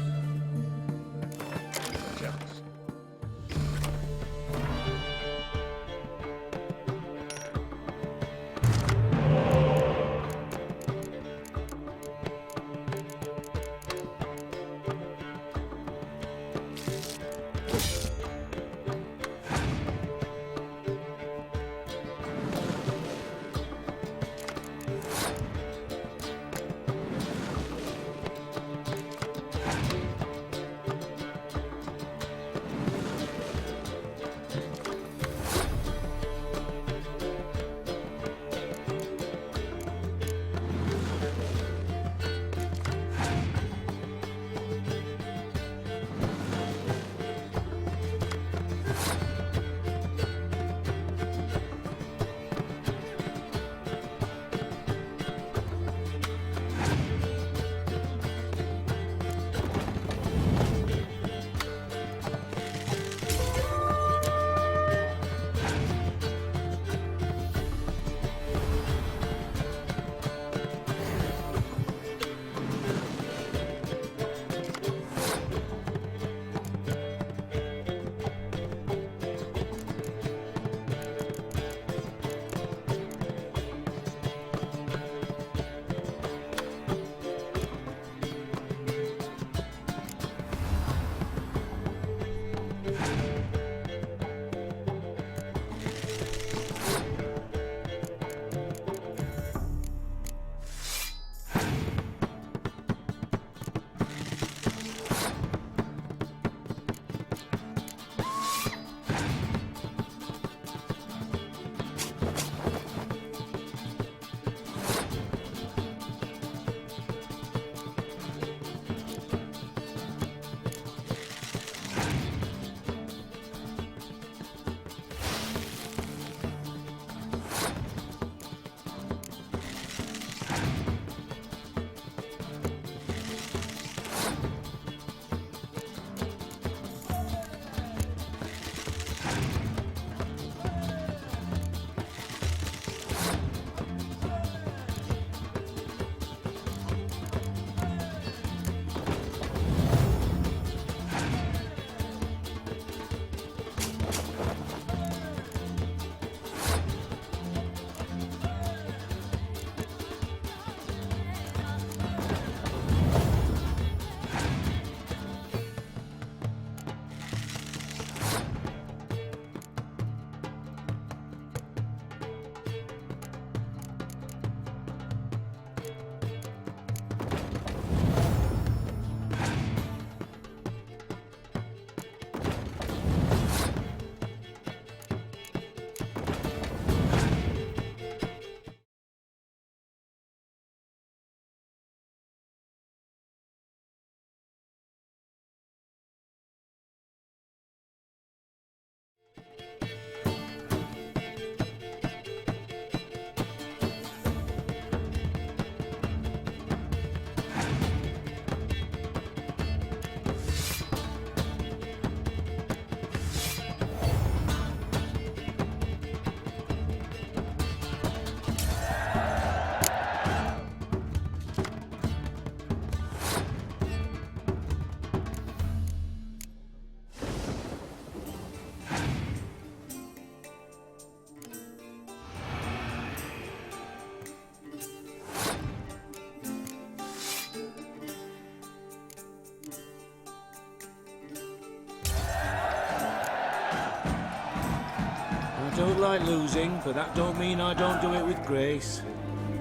I don't like losing, but that don't mean I don't do it with grace.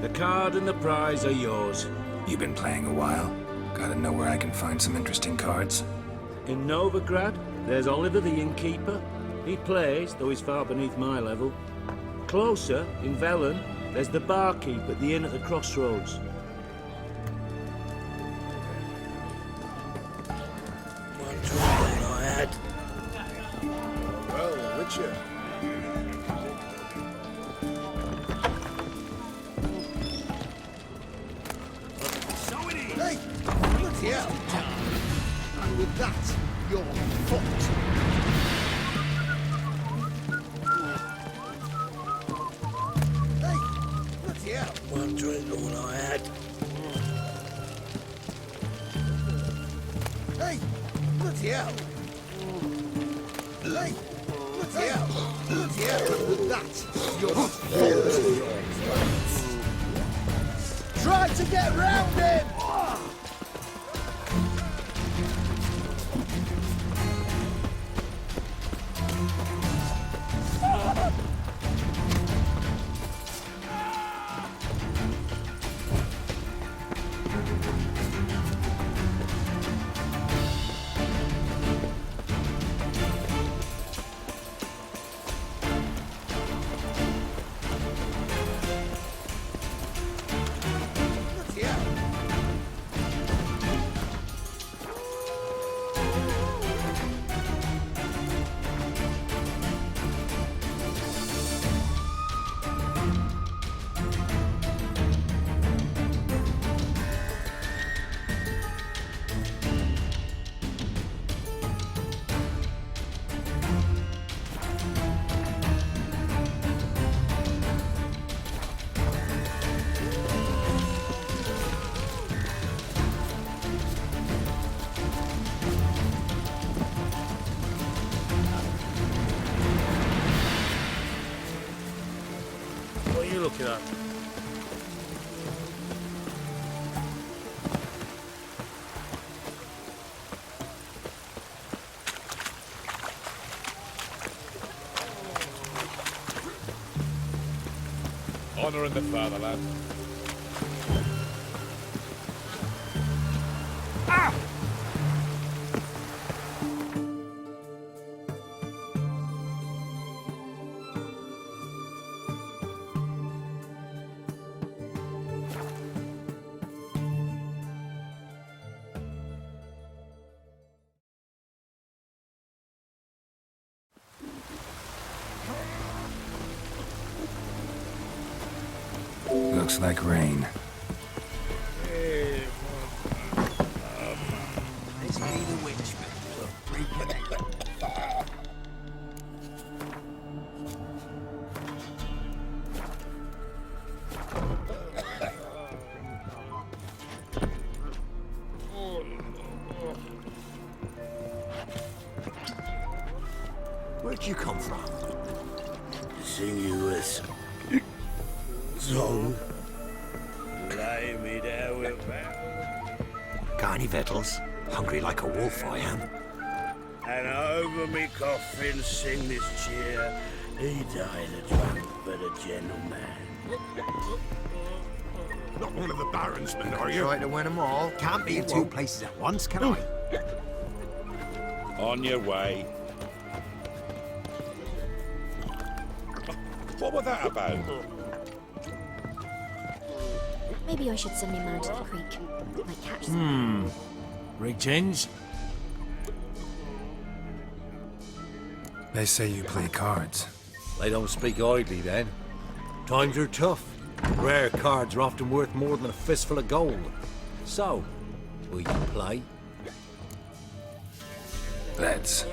The card and the prize are yours. You've been playing a while. Gotta know where I can find some interesting cards. In Novigrad, there's Oliver the innkeeper. He plays, though he's far beneath my level. Closer, in Velen, there's the barkeep at the inn at the crossroads. One trouble I had. Well, Witcher. Hey, bloody hell. And with that, you're fucked. drink all I had. Hey, bloody hell! Hey, bloody hell! Bloody hell! That's your fault. Try to get round him! What are you looking at? Honouring the fatherland. Looks like rain. It's me the witchman. Where'd you come from? Sing you a song. Lay me down with that. Got any victuals? Hungry like a wolf, I am. And over me coffin sing this cheer. He died a drunk but a gentleman. Not one of the Baron's men, are you? Try to win them all. Can't be in two places at once, can I? On your way. What was that about? Maybe I should send him round to the creek. Might catch some. Greetings. They say you play cards. They don't speak idly then. Times are tough. Rare cards are often worth more than a fistful of gold. So, will you play? Let's.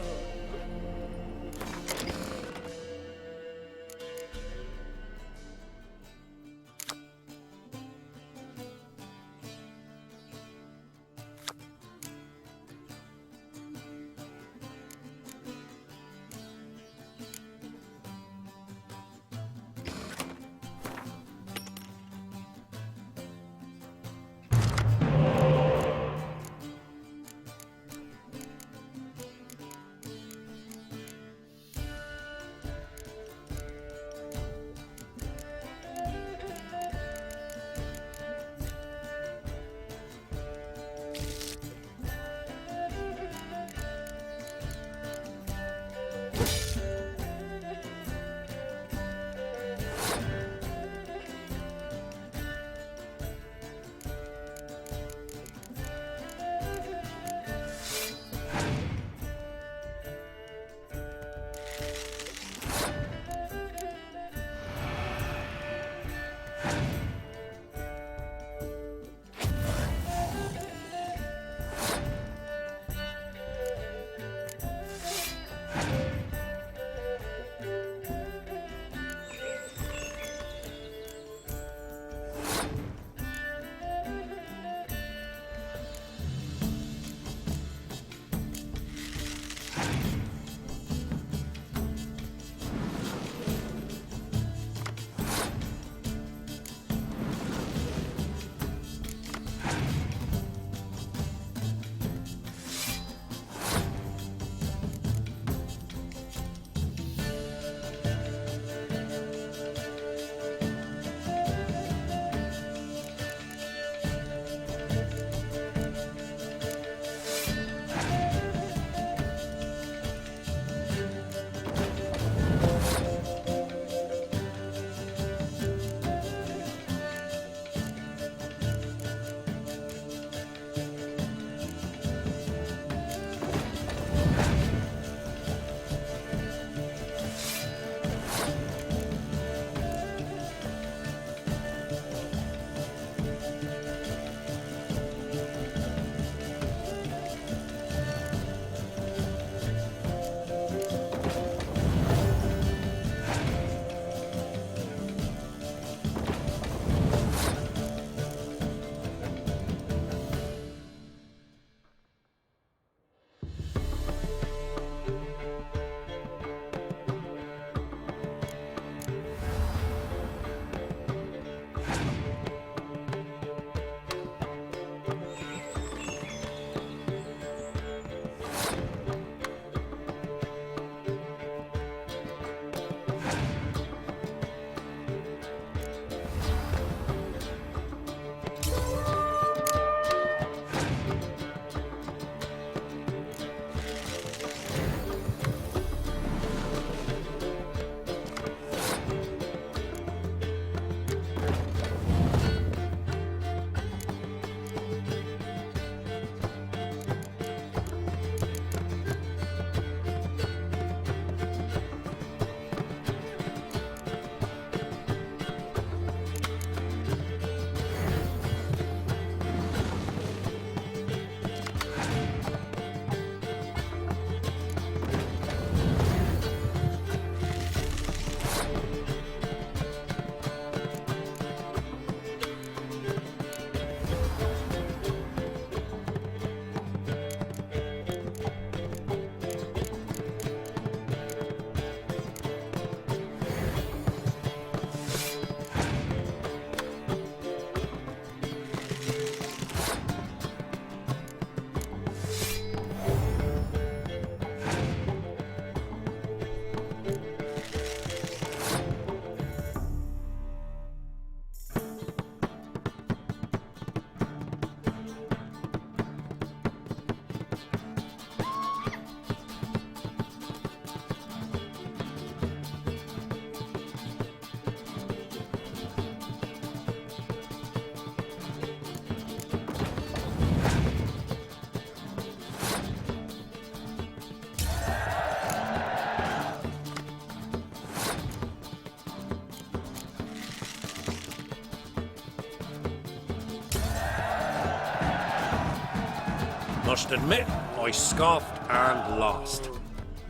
must admit, I scoffed and lost.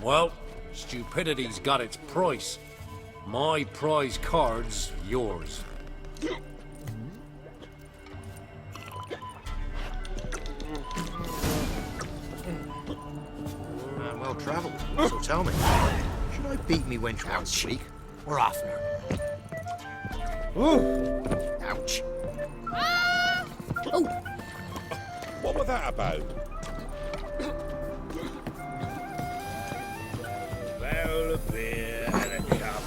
Well, stupidity's got its price. My prize card's yours. Well travelled. So tell me, should I beat me wench once a week, or oftener? Ooh! Ouch! Oh! What was that about? Well, a beer and a cup.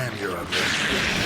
Damn, you're ugly.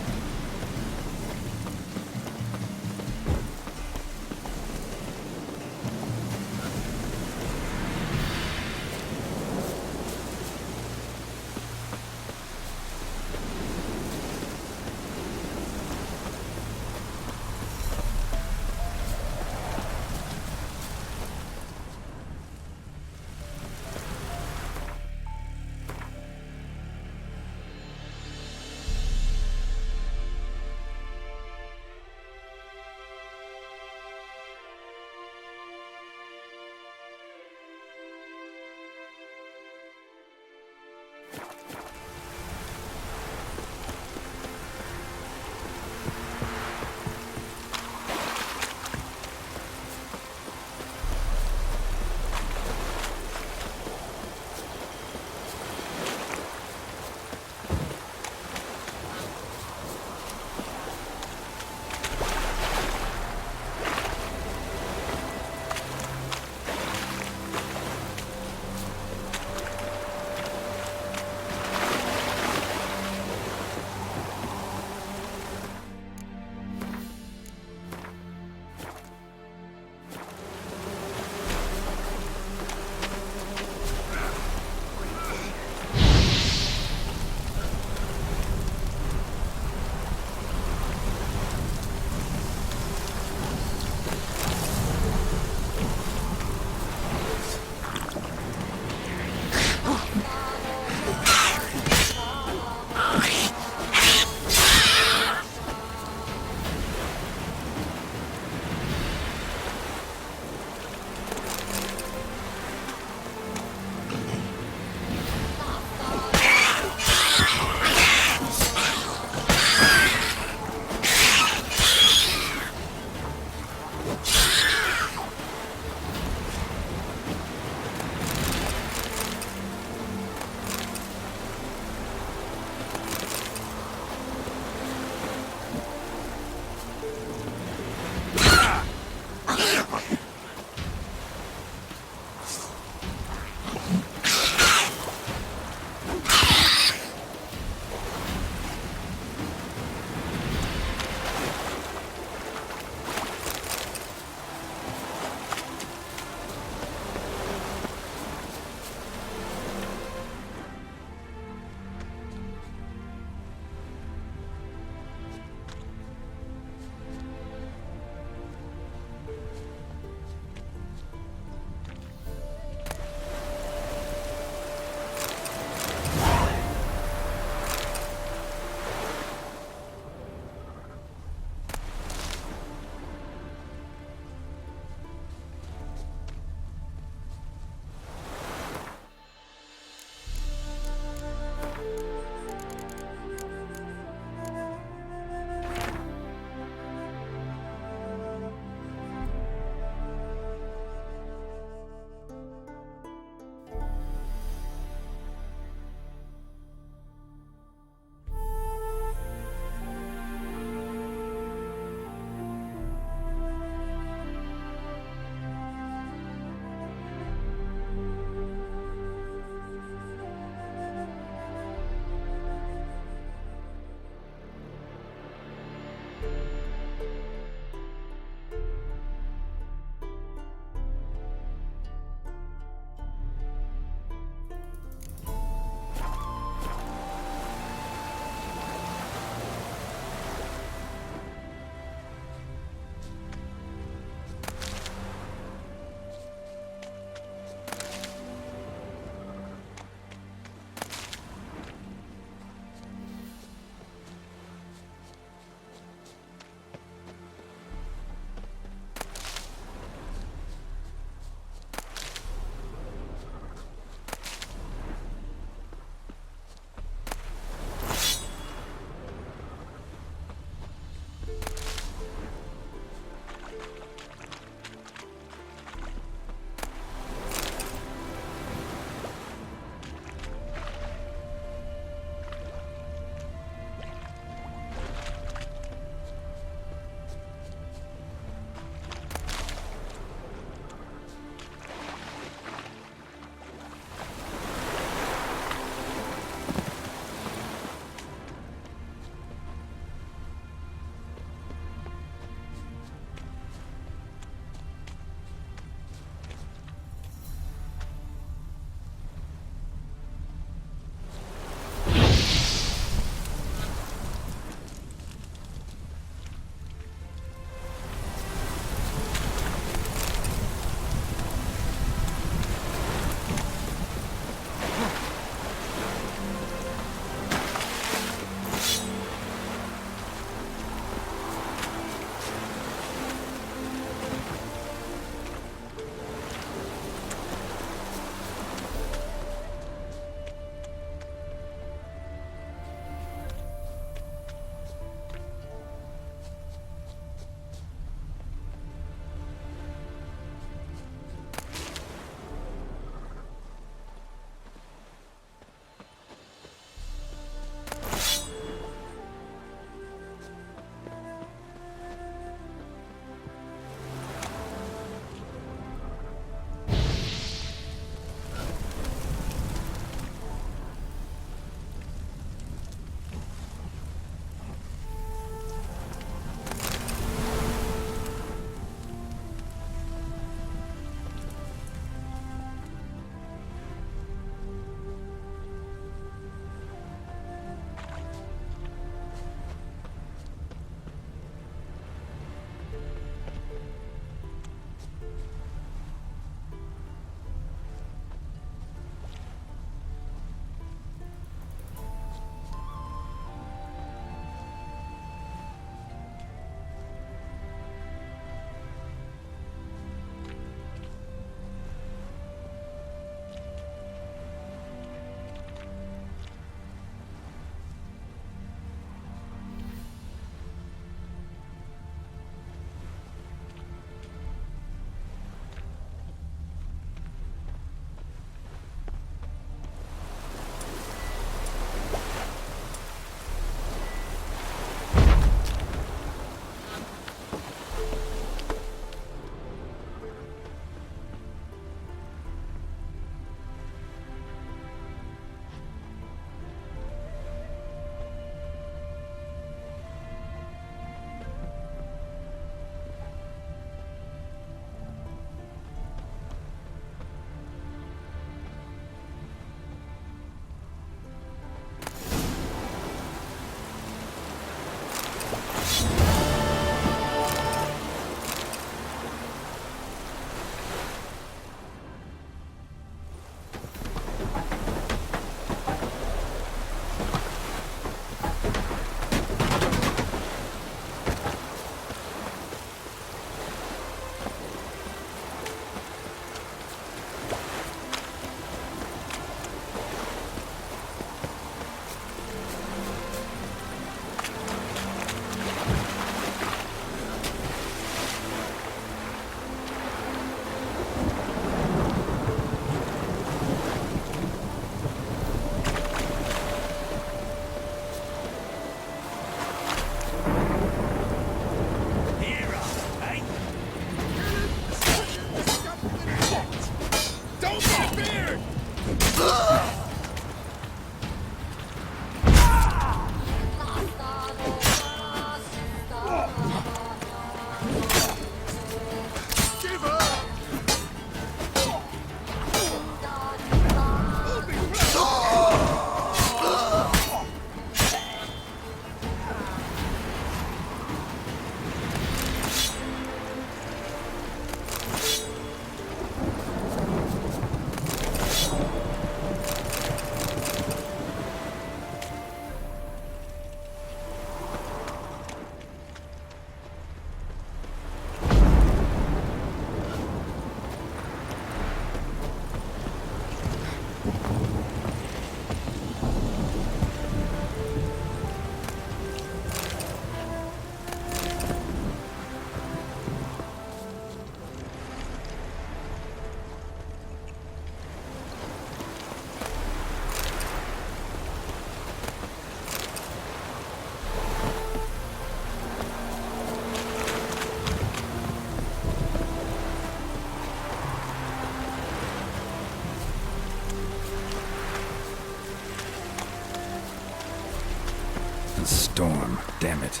it.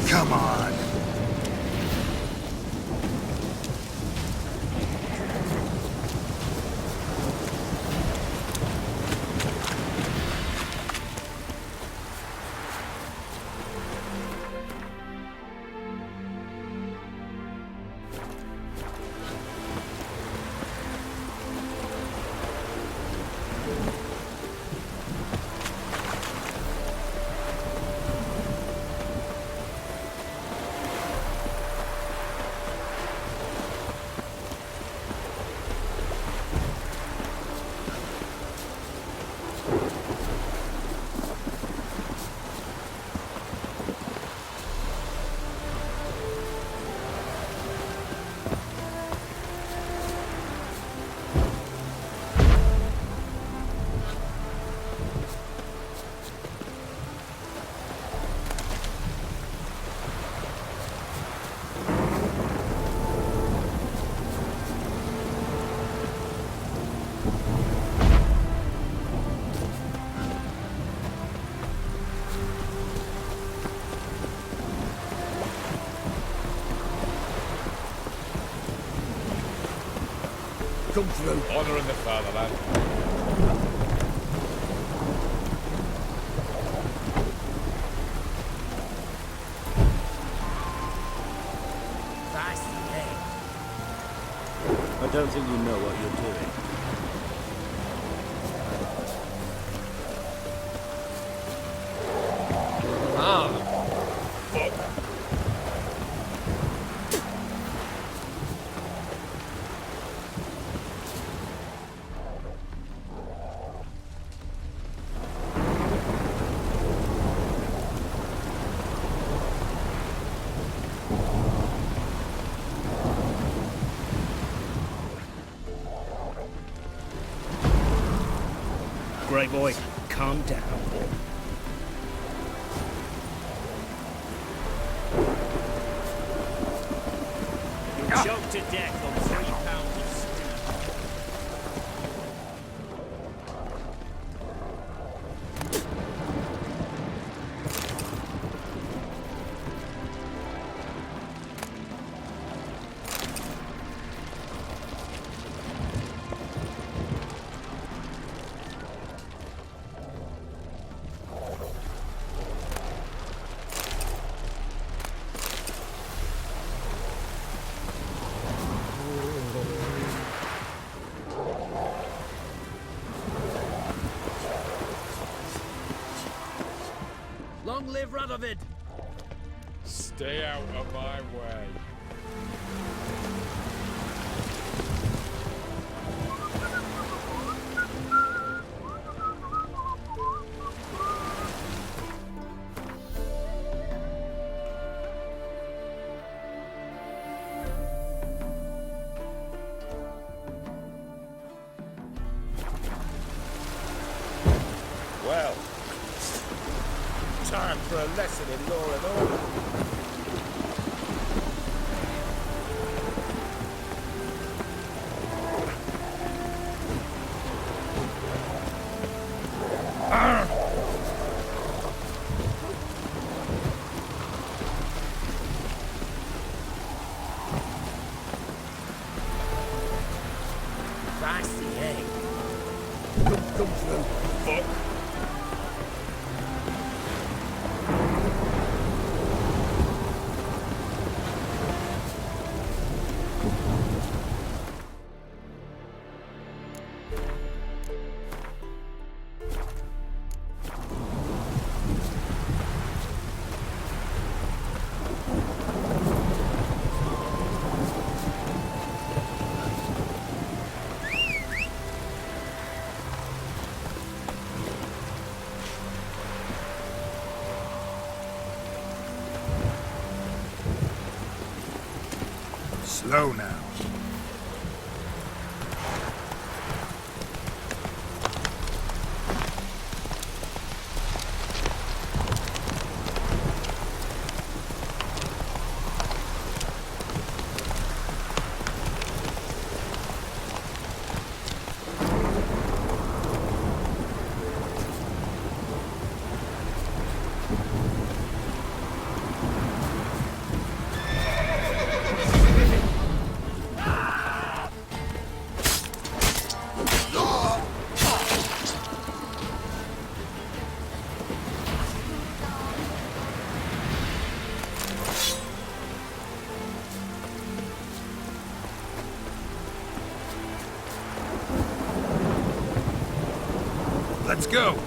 Come on. Come through. Honouring the fatherland. I don't think you know what you're doing. Great boy, calm down. You'll choke to death on 3 pounds of stew. Long live Radovid! Stay out of my way. Well, time for a lesson in law and order. Fancy, eh? Come through. Fuck. Slow now. Let's go!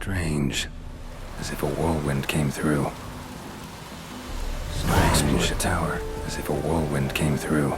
Strange. As if a whirlwind came through. Strange. The tower. As if a whirlwind came through.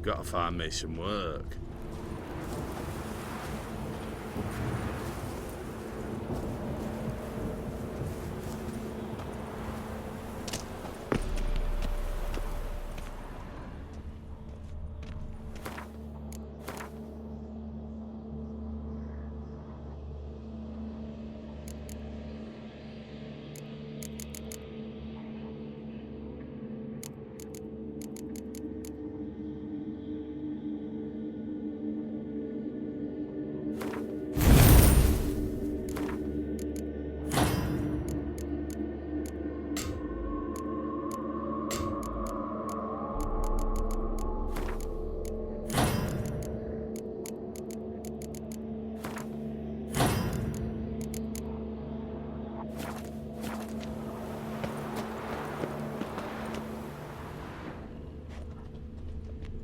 Gotta find me some work.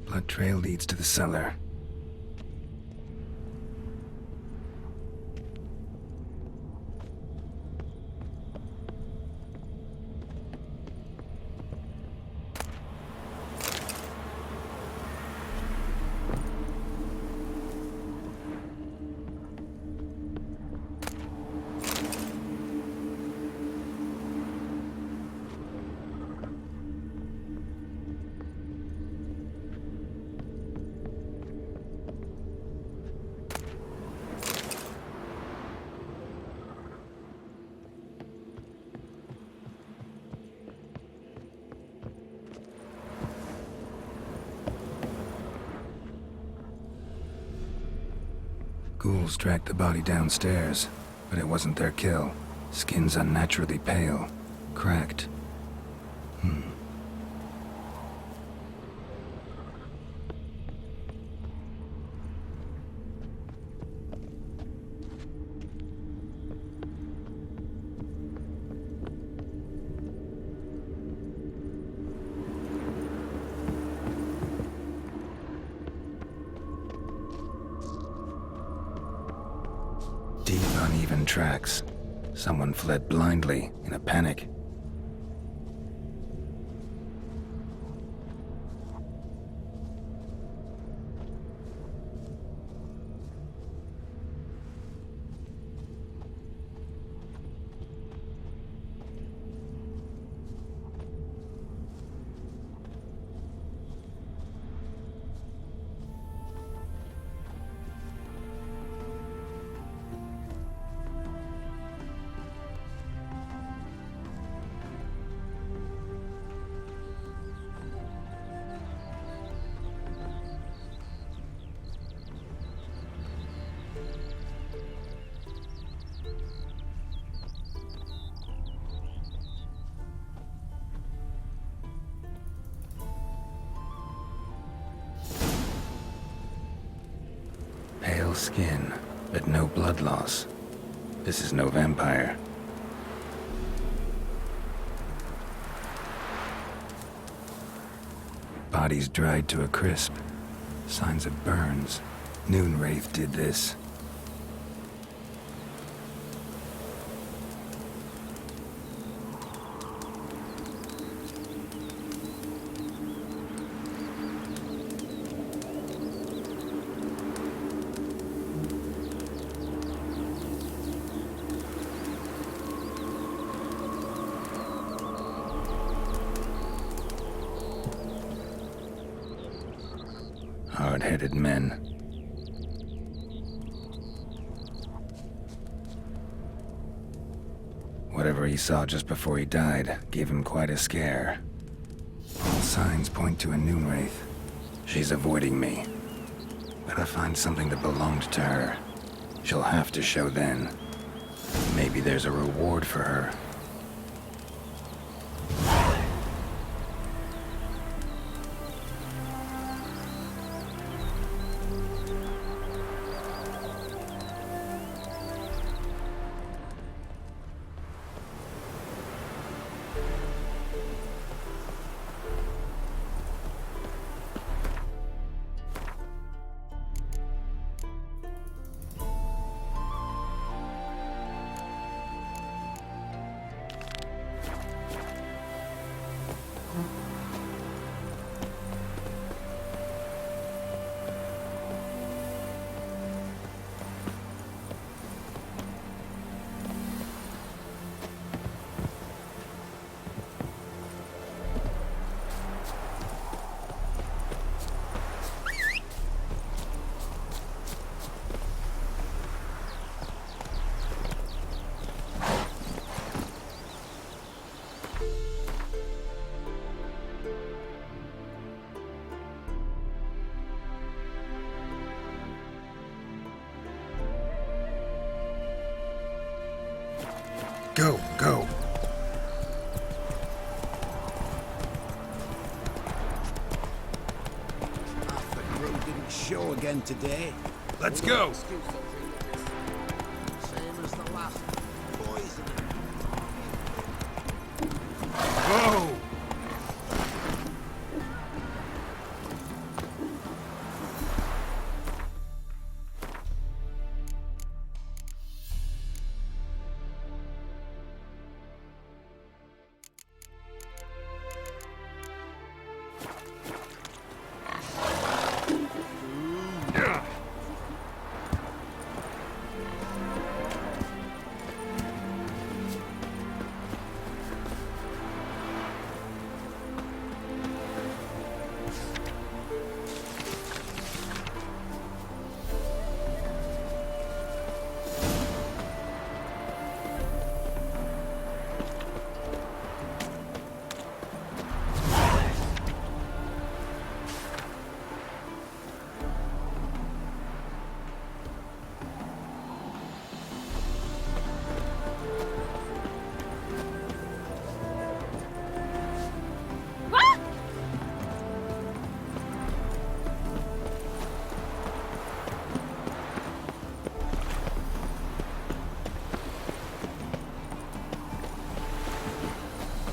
Blood trail leads to the cellar. Ghouls dragged the body downstairs, but it wasn't their kill. Skin's unnaturally pale, cracked. Deep, uneven tracks. Someone fled blindly, in a panic. Pale skin, but no blood loss. This is no vampire. Bodies dried to a crisp. Signs of burns. Noon Wraith did this. Hard-headed men. Whatever he saw just before he died gave him quite a scare. All signs point to a Noon Wraith. She's avoiding me. But I find something that belonged to her. She'll have to show then. Maybe there's a reward for her. Go, go. Half the crew didn't show again today. Let's go. Same as the last. Poison. Whoa!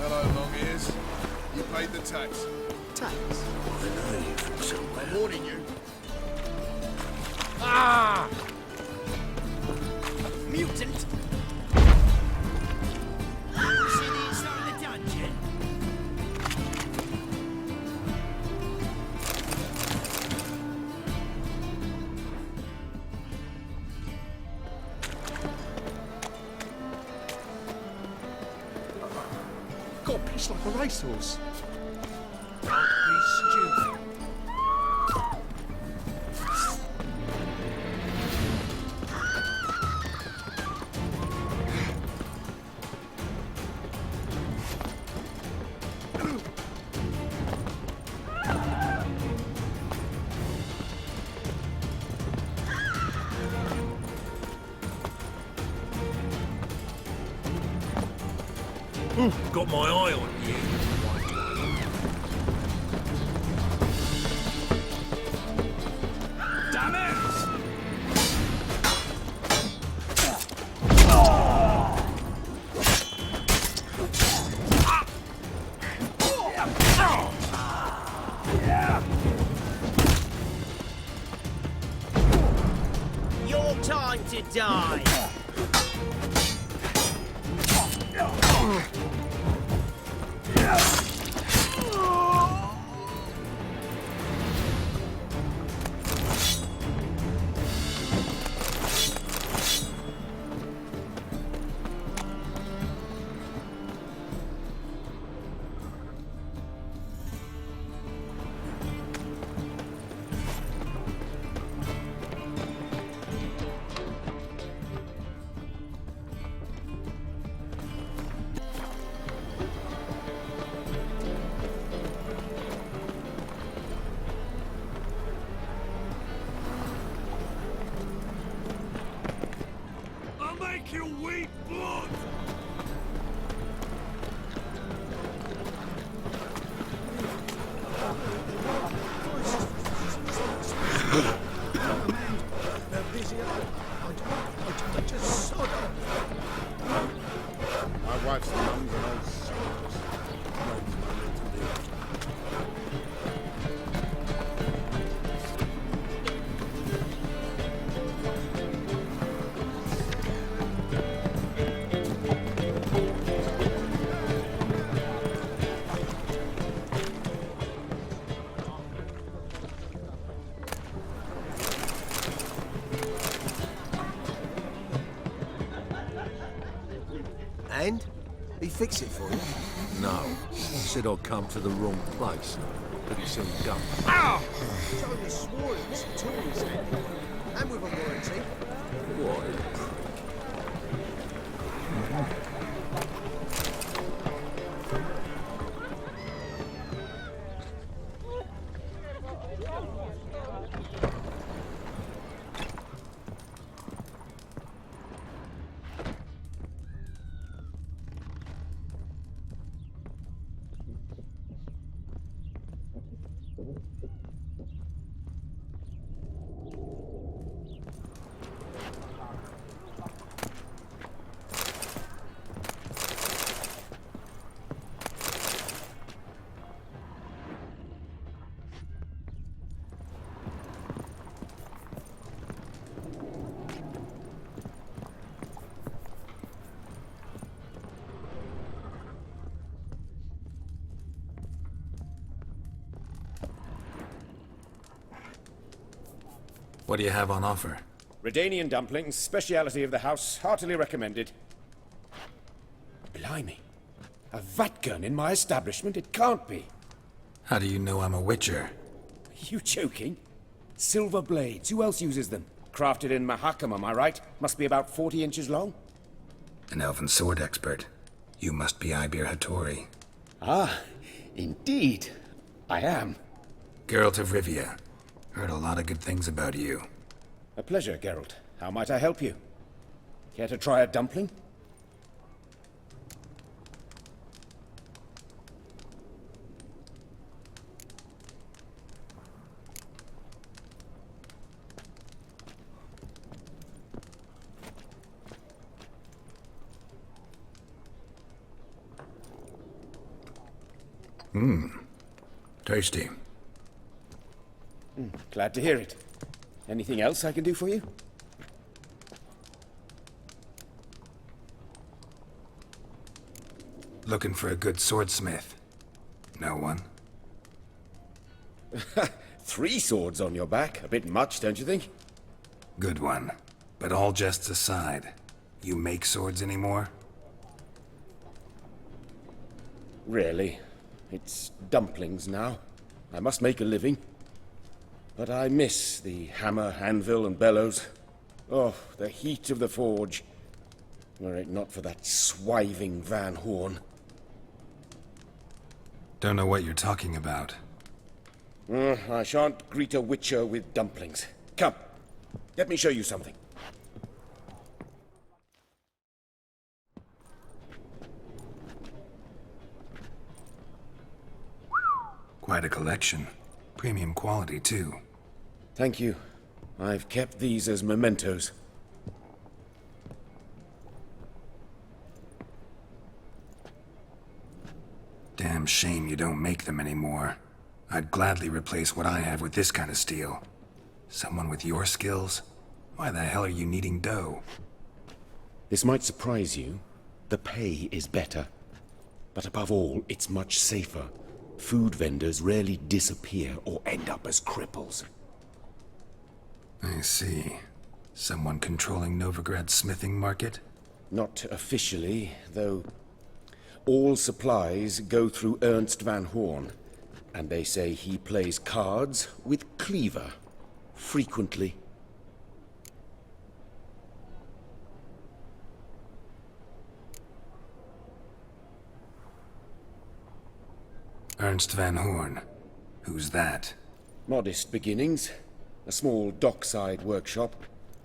Hello, long ears. You paid the tax. Tax? I know you from somewhere. I'm warning you. Ah! Mutant! See the inside of the dungeon? Got a piece like a racehorse. Don't be stupid. Got my eye on you. Damn it! Your time to die! I'll make you weep blood! They're busy. I just saw them. My wife's lungs and old socks. Knows my little deal. And? He fix it for you? No. Said I'd come to the wrong place. But he soon done. Ow! So you swore it was a tourist anyway. And with a warranty. What a prick. What do you have on offer? Redanian dumplings, speciality of the house, heartily recommended. Blimey. A vatgun in my establishment? It can't be. How do you know I'm a witcher? Are you joking? Silver blades, who else uses them? Crafted in Mahakam, am I right? Must be about 40 inches long? An elven sword expert. You must be Ibir Hattori. Ah, indeed. I am. Geralt of Rivia. Heard a lot of good things about you. A pleasure, Geralt. How might I help you? Care to try a dumpling? Tasty. Glad to hear it. Anything else I can do for you? Looking for a good swordsmith. No one? 3 swords on your back. A bit much, don't you think? Good one. But all jests aside, you make swords anymore? Really? It's dumplings now. I must make a living. But I miss the hammer, anvil, and bellows. Oh, the heat of the forge. Were it not for that swiving Van Horn. Don't know what you're talking about. I shan't greet a witcher with dumplings. Come, let me show you something. Quite a collection. Premium quality, too. Thank you. I've kept these as mementos. Damn shame you don't make them anymore. I'd gladly replace what I have with this kind of steel. Someone with your skills? Why the hell are you needing dough? This might surprise you. The pay is better. But above all, it's much safer. Food vendors rarely disappear or end up as cripples. I see. Someone controlling Novigrad's smithing market? Not officially, though all supplies go through Ernst Van Horn. And they say he plays cards with Cleaver. Frequently. Ernst Van Horn. Who's that? Modest beginnings. A small dockside workshop.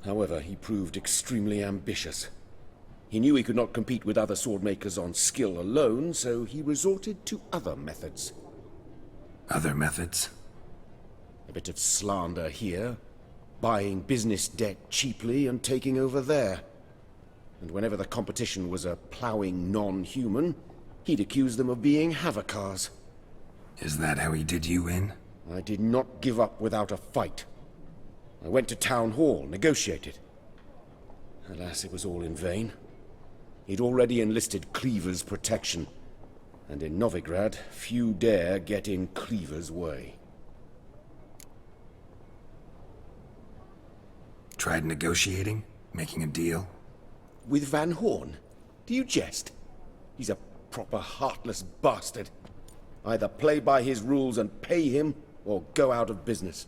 However, he proved extremely ambitious. He knew he could not compete with other swordmakers on skill alone, so he resorted to other methods. Other methods? A bit of slander here. Buying business debt cheaply and taking over there. And whenever the competition was a ploughing non-human, he'd accuse them of being Havakars. Is that how he did you in? I did not give up without a fight. I went to Town Hall, negotiated. Alas, it was all in vain. He'd already enlisted Cleaver's protection. And in Novigrad, few dare get in Cleaver's way. Tried negotiating? Making a deal? With Van Horn? Do you jest? He's a proper heartless bastard. Either play by his rules and pay him, or go out of business.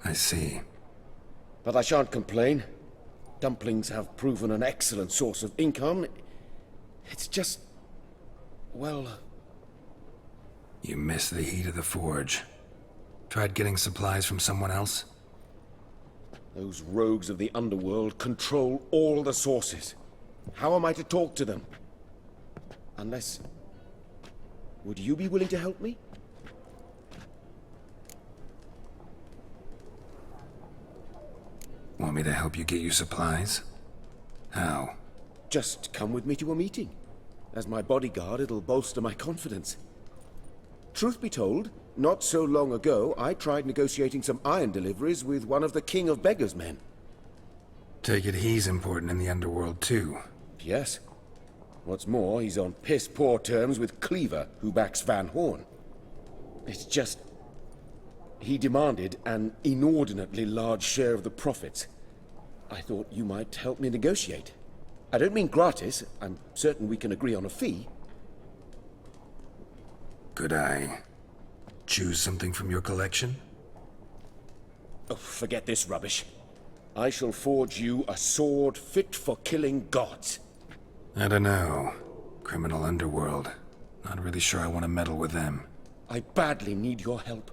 I see. But I shan't complain. Dumplings have proven an excellent source of income. It's just... well... You miss the heat of the forge. Tried getting supplies from someone else? Those rogues of the underworld control all the sources. How am I to talk to them? Unless... Would you be willing to help me? Want me to help you get you supplies? How? Just come with me to a meeting. As my bodyguard, it'll bolster my confidence. Truth be told, not so long ago, I tried negotiating some iron deliveries with one of the King of Beggars' men. Take it he's important in the underworld, too. Yes. What's more, he's on piss-poor terms with Cleaver, who backs Van Horn. It's just... He demanded an inordinately large share of the profits. I thought you might help me negotiate. I don't mean gratis. I'm certain we can agree on a fee. Could I choose something from your collection? Oh, forget this rubbish. I shall forge you a sword fit for killing gods. I don't know. Criminal underworld. Not really sure I want to meddle with them. I badly need your help.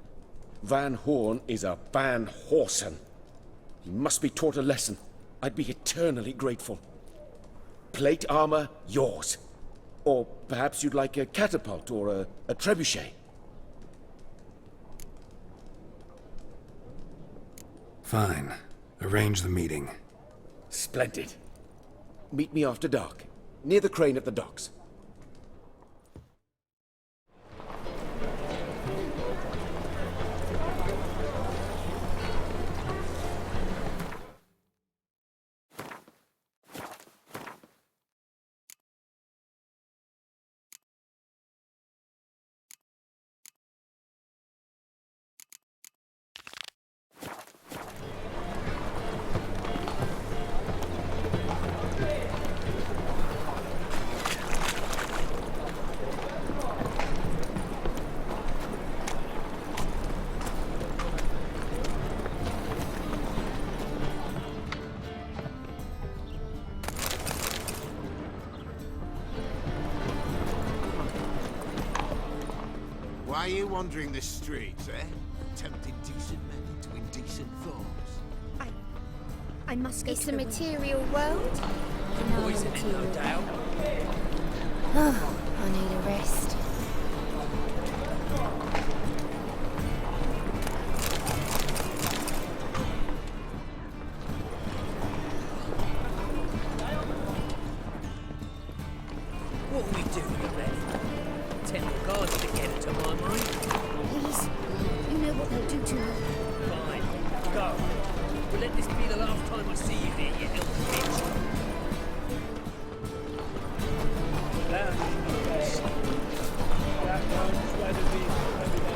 Van Horn is a Van Horsen. He must be taught a lesson. I'd be eternally grateful. Plate armor, yours. Or perhaps you'd like a catapult or a trebuchet. Fine. Arrange the meeting. Splendid. Meet me after dark, near the crane at the docks. Why are you wandering the streets, eh? Tempting decent men into indecent thoughts. I must go It's to a the material world. Poison, no doubt. Oh, I need a rest. What are we doing already? Temple guards to get it to my mind. Please, you know what they'll do to me. Fine, go. But let this be the last time I see you here, you little bitch.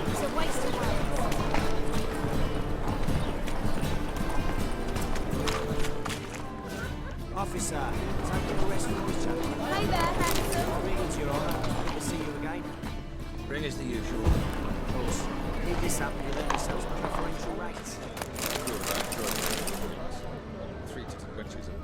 It's a waste of words. Officer, taking a rest from this chap. Hey there, handsome. Greetings, Your Honour. Good to see you again. Bring us the usual. Of course. Keep this up and you'll earn yourselves preferential rates. Three to the quenches of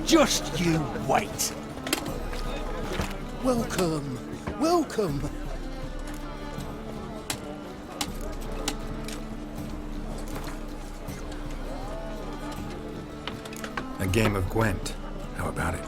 Just you wait. Welcome, welcome. A game of Gwent. How about it?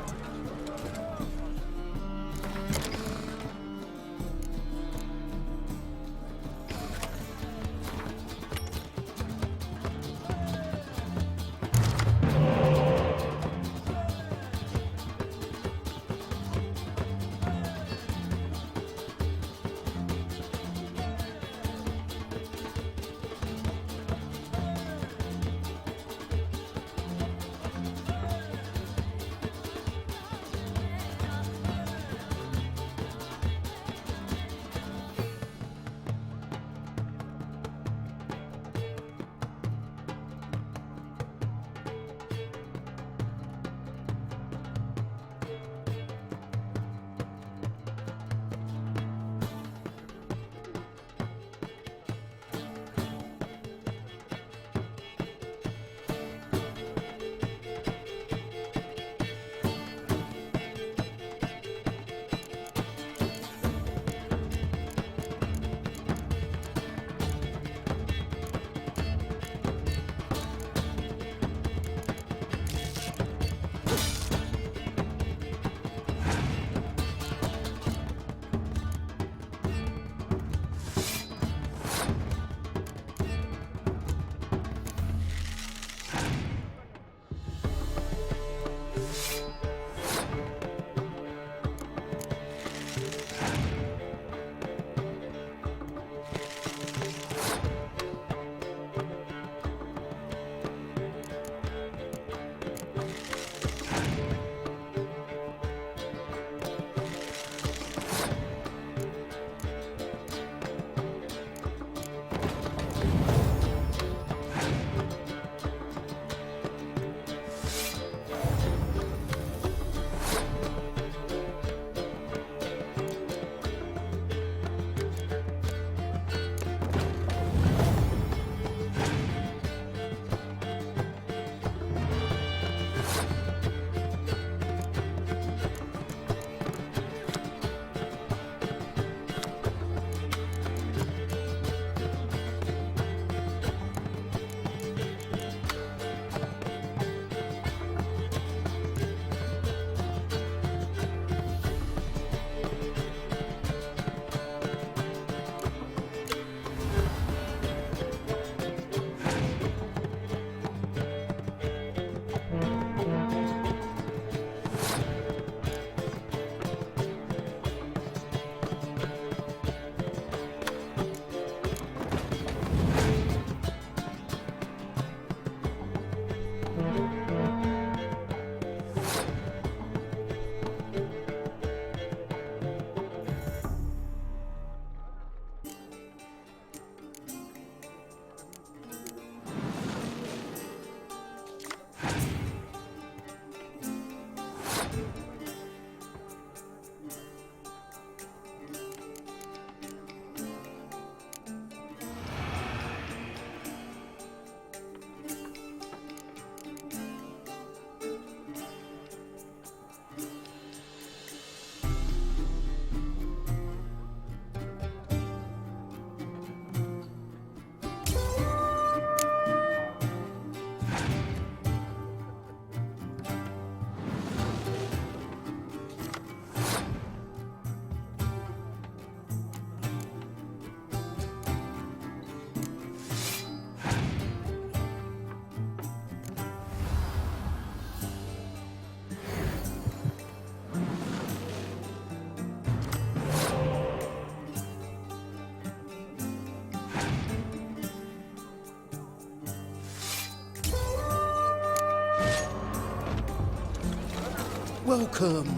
Welcome.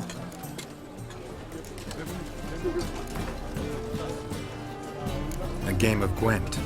A game of Gwent.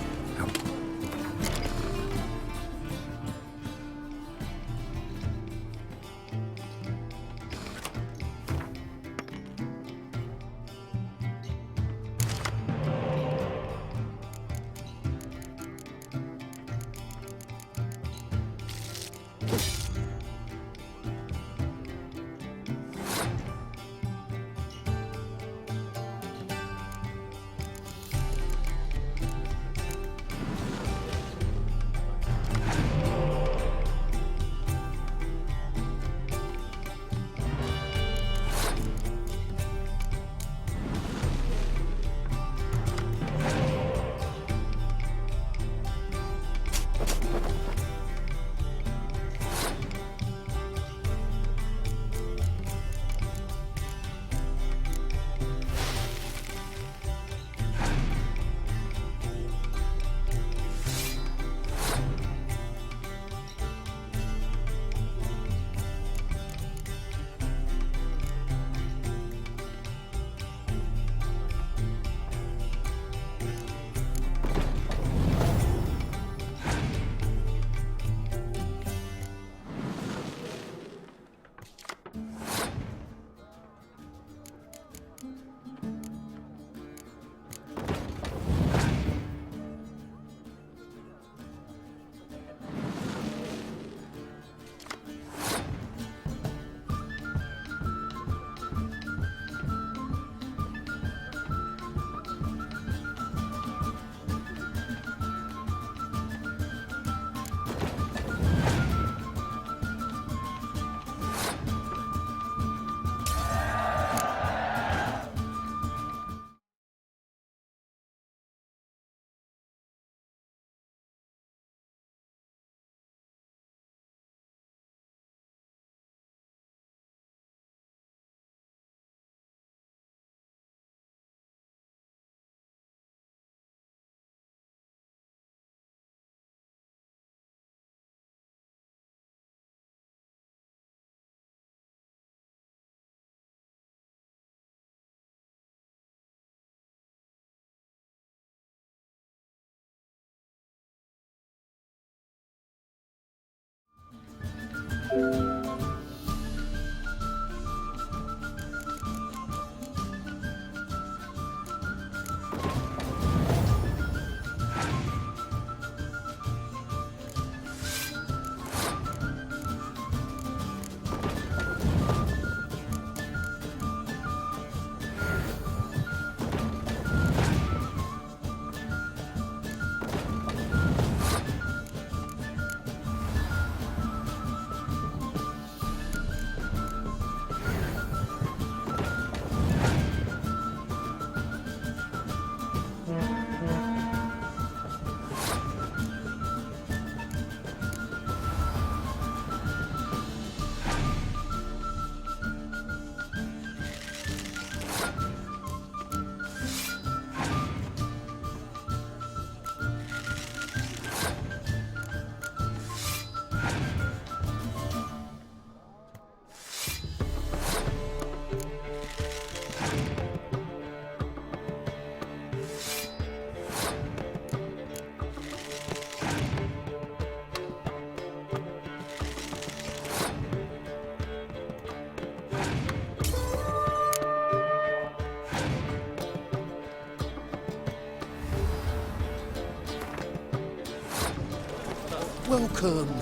Welcome.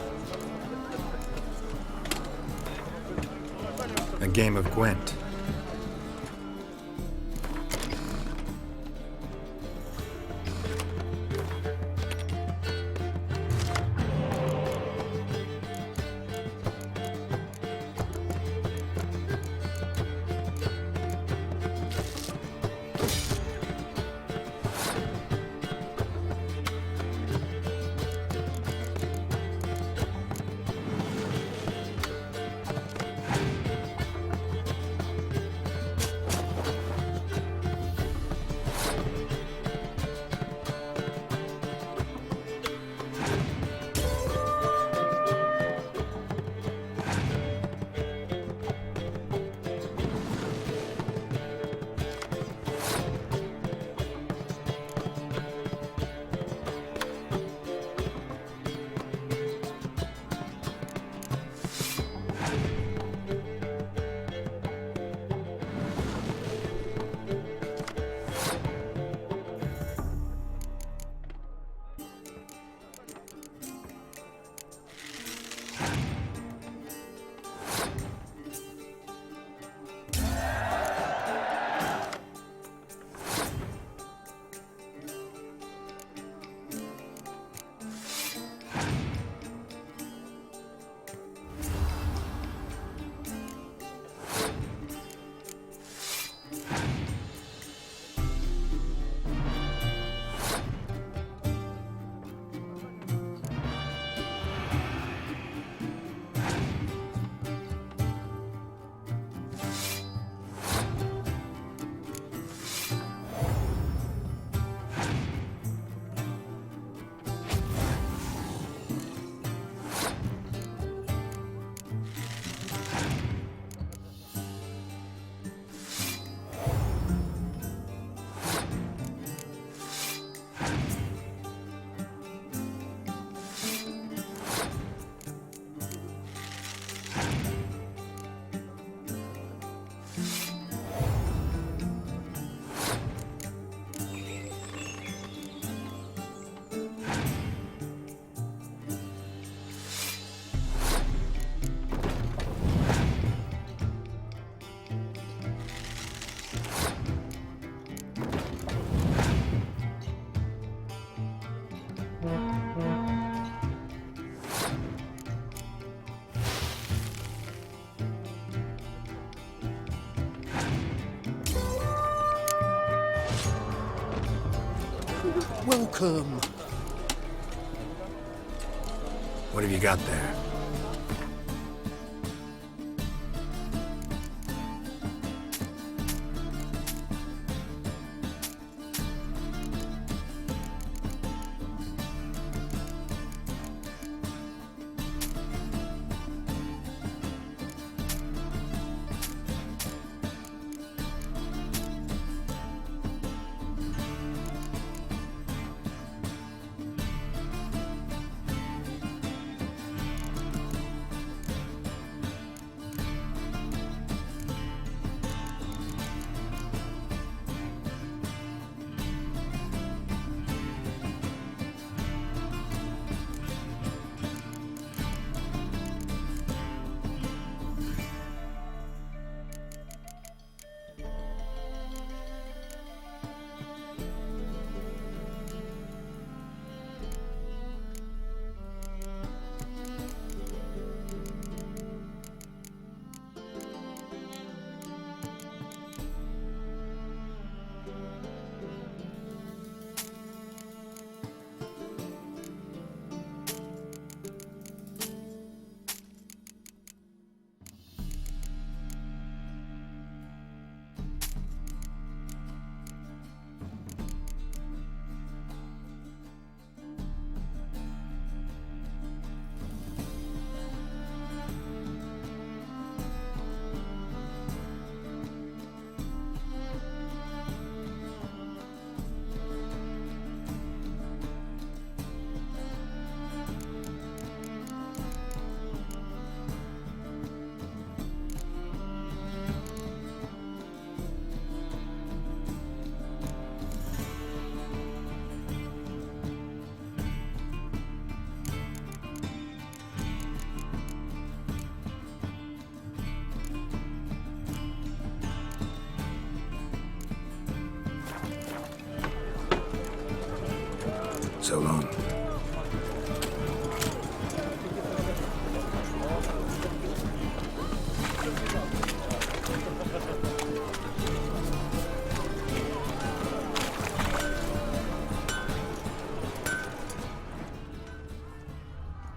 A game of Gwent. Welcome. What have you got there? So long.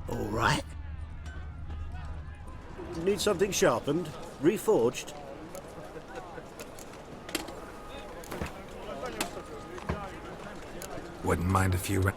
All right. Need something sharpened? Reforged? Wouldn't mind a few.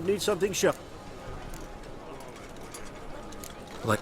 Need something sharp. Like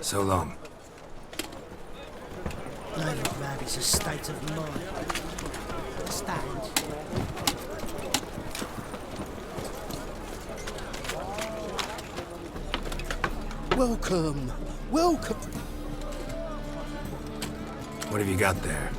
So long. Leningrad is a state of mind. Understand? Welcome. Welcome. What have you got there?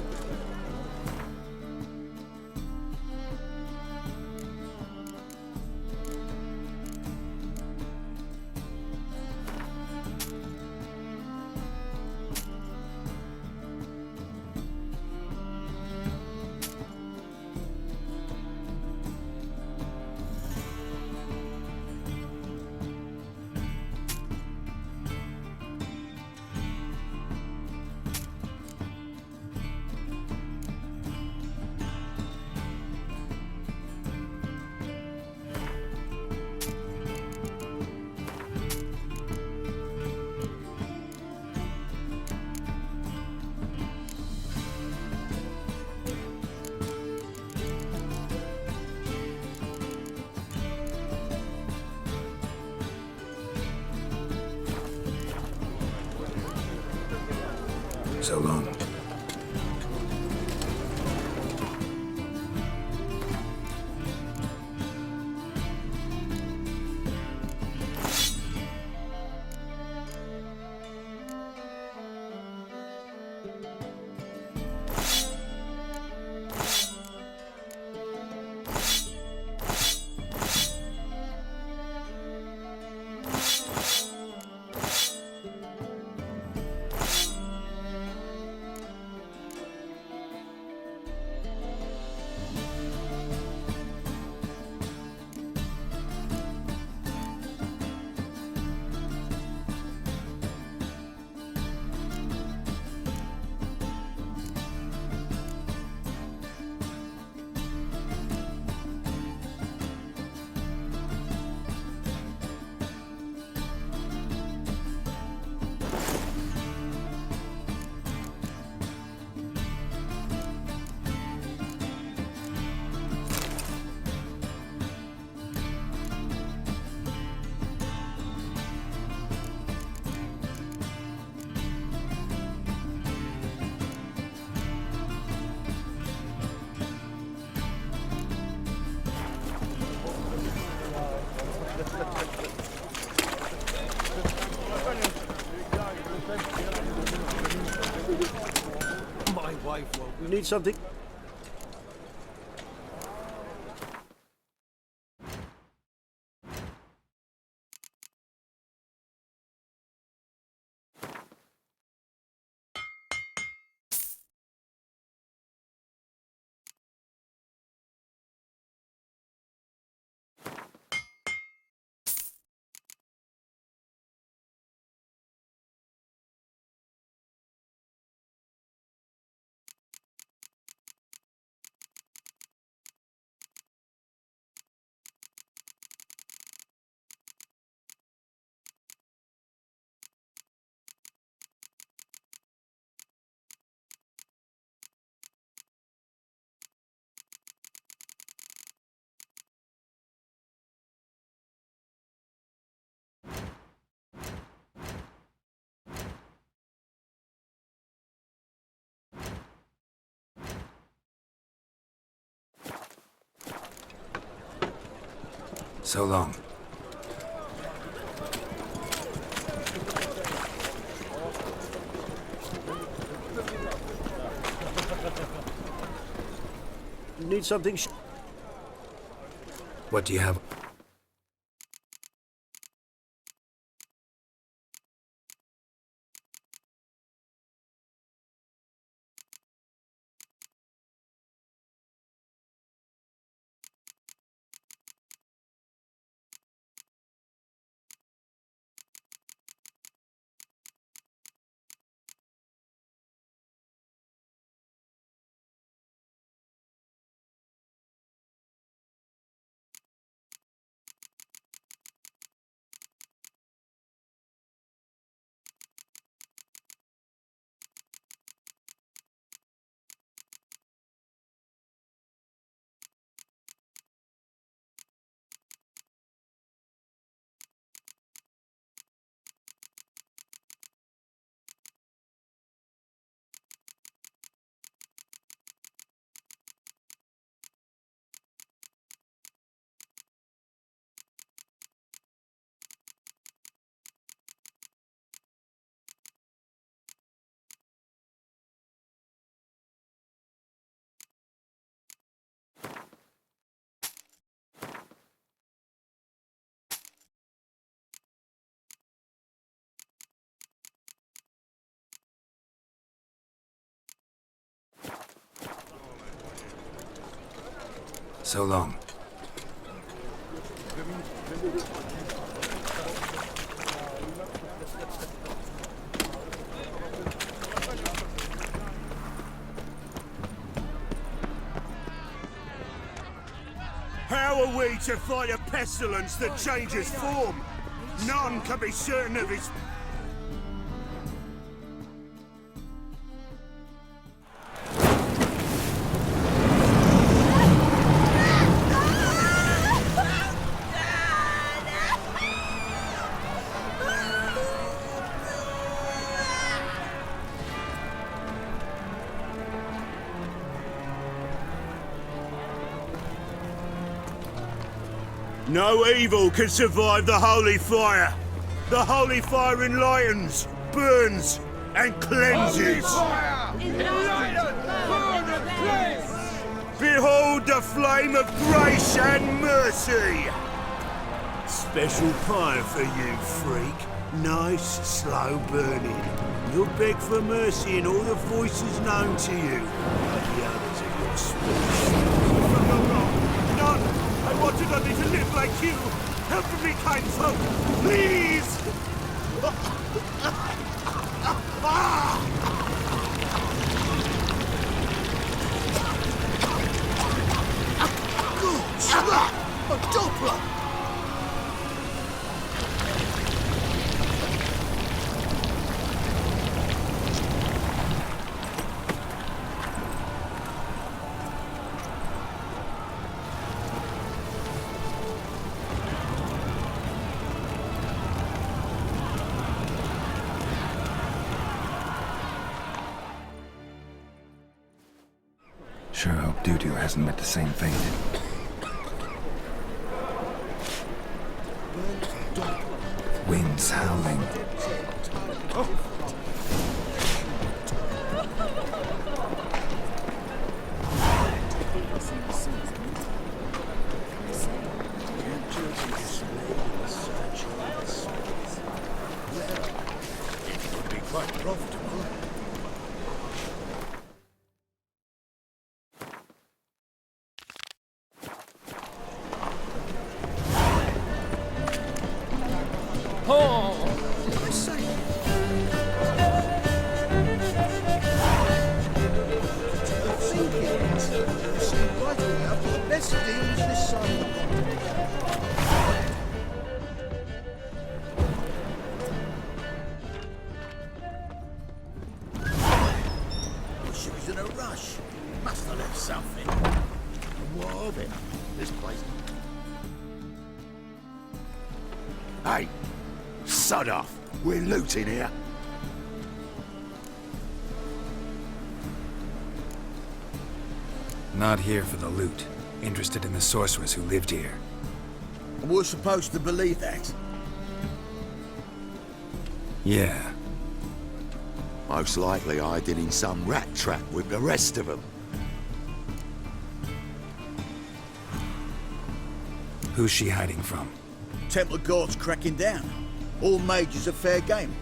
So long. My wife won't. You need something? So long. You need something? What do you have? So long. How are we to fight a pestilence that changes form? None can be certain of its... No evil can survive the holy fire. The holy fire enlightens, burns, and cleanses. Behold the flame of grace and mercy. Special fire for you, freak. Nice, slow burning. You'll beg for mercy in all the voices known to you. Like the others of your species. None! I wanted only to live like you! Help me, kind folk! Please! Good slap! A doppler! Sure hope Doo-Doo hasn't met the same fate. Winds howling. It would be quite profitable. She was in a rush. Must have left something. What of it? This place. Hey, sod off. We're looting here. Not here for the loot. Interested in the sorceress who lived here. We're supposed to believe that. Yeah. Most likely hiding in some rat trap with the rest of them. Who's she hiding from? Temple guards cracking down. All mages are fair game.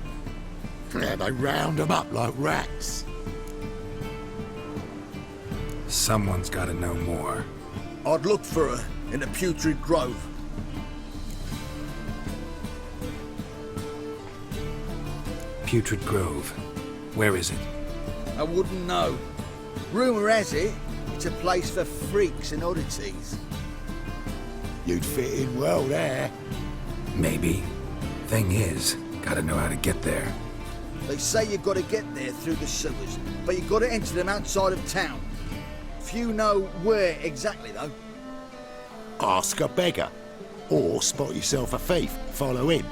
Yeah, they round them up like rats. Someone's gotta know more. I'd look for her in the Putrid Grove. Putrid Grove. Where is it? I wouldn't know. Rumour has it, it's a place for freaks and oddities. You'd fit in well there. Maybe. Thing is, gotta know how to get there. They say you've got to get there through the sewers, but you've got to enter them outside of town. Few know where exactly, though. Ask a beggar. Or spot yourself a thief, follow him.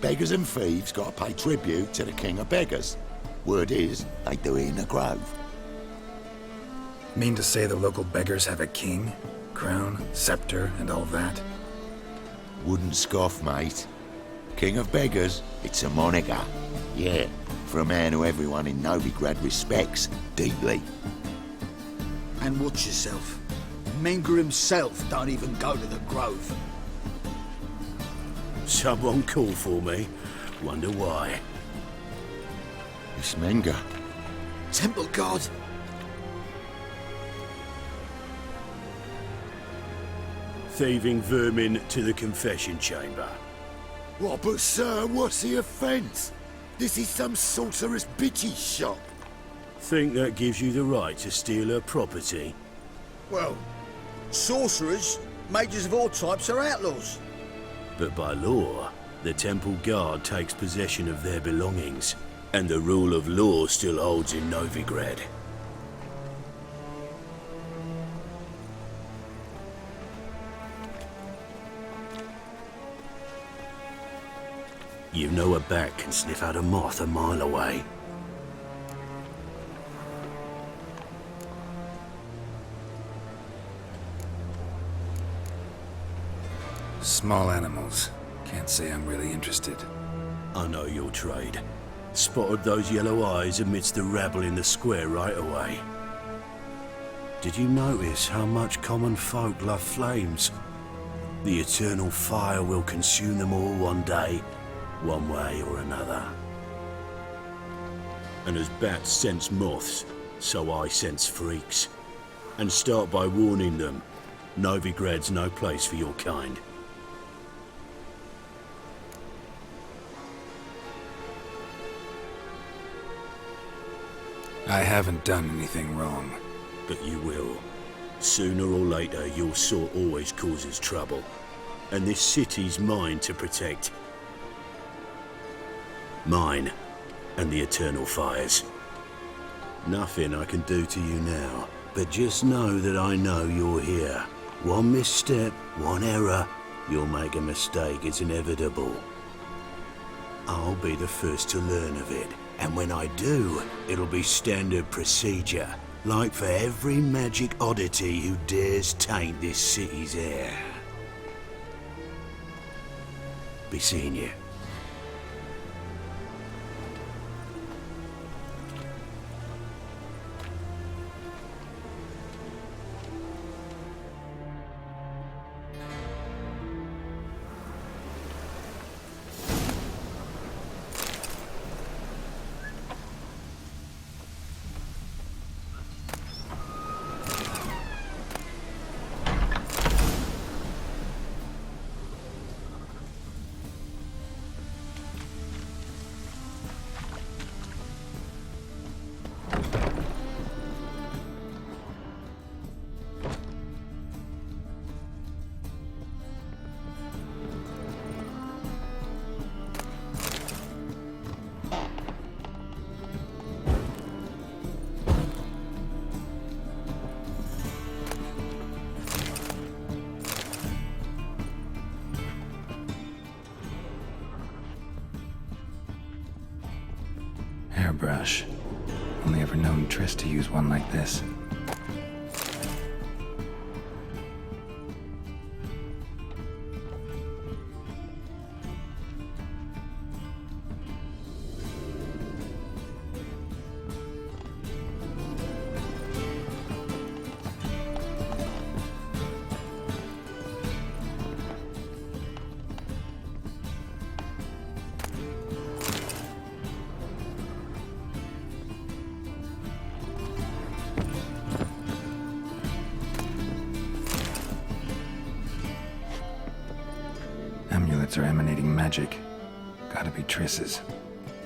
Beggars and thieves got to pay tribute to the king of beggars. Word is, they do it in the grove. Mean to say the local beggars have a king? Crown, scepter, and all that? Wouldn't scoff, mate. King of beggars, it's a moniker. Yeah, for a man who everyone in Novigrad respects deeply. And watch yourself. Menger himself don't even go to the grove. Someone called for me. Wonder why. It's Menger. Temple guard. thieving vermin to the confession chamber. What, but sir, what's the offence? This is some sorceress bitch's shop. Think that gives you the right to steal her property? Well, sorcerers, mages of all types are outlaws. But by law, the temple guard takes possession of their belongings, and the rule of law still holds in Novigrad. You know a bat can sniff out a moth a mile away. Small animals. Can't say I'm really interested. I know your trade. Spotted those yellow eyes amidst the rabble in the square right away. Did you notice how much common folk love flames? The eternal fire will consume them all one day, one way or another. And as bats sense moths, so I sense freaks. And start by warning them, Novigrad's no place for your kind. I haven't done anything wrong. But you will. Sooner or later, your sort always causes trouble. And this city's mine to protect. Mine and the eternal fires. Nothing I can do to you now, but just know that I know you're here. One misstep, one error, you'll make a mistake, it's inevitable. I'll be the first to learn of it, and when I do, it'll be standard procedure, like for every magic oddity who dares taint this city's air. Be seeing you. Hairbrush. Only ever known Triss to use one like this. Amulets are emanating magic. Gotta be Triss's.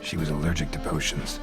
She was allergic to potions.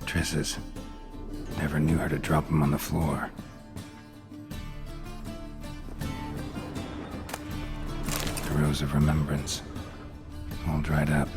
Triss's. Never knew her to drop them on the floor. The Rose of Remembrance. All dried up.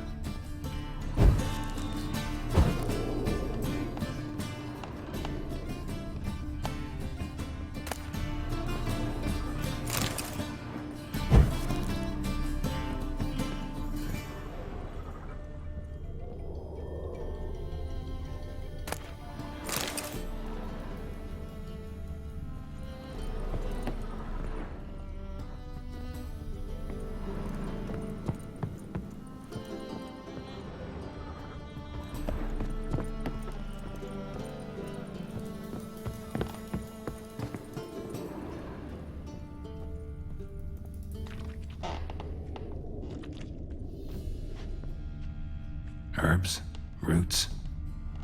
Herbs? Roots?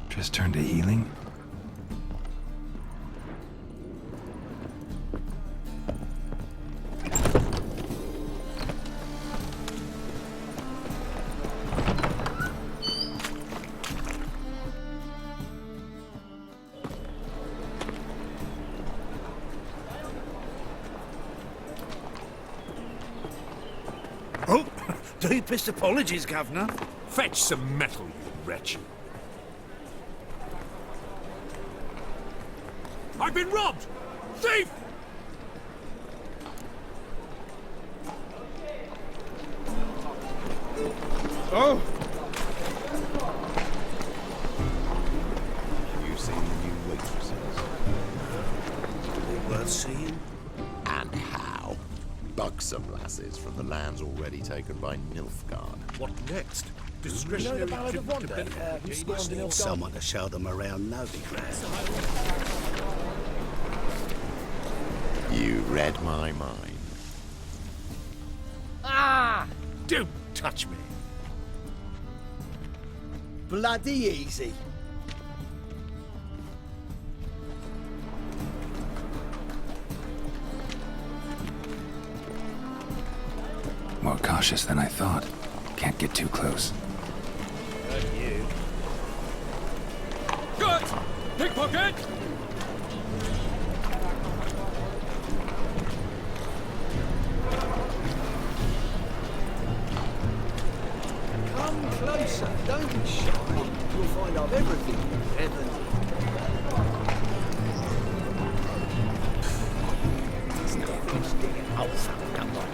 Just turn to healing? Oh, deepest apologies, Governor. Fetch some metal, you wretch. I've been robbed! Thief! Oh! Have you seen the new waitresses? Worth seeing? And how? Buxom lasses from the lands already taken by Nilfgaard. What next? You know the Ballad of Wanda? Who stormed in Ilfgaard? Someone to show them around Novigrad. You read my mind. Ah! Don't touch me. Bloody easy. More cautious than I thought. Can't get too close. You. Good! Pickpocket! Come closer, don't be shy. You'll find I've everything you ever need. Oh, fuck, come on.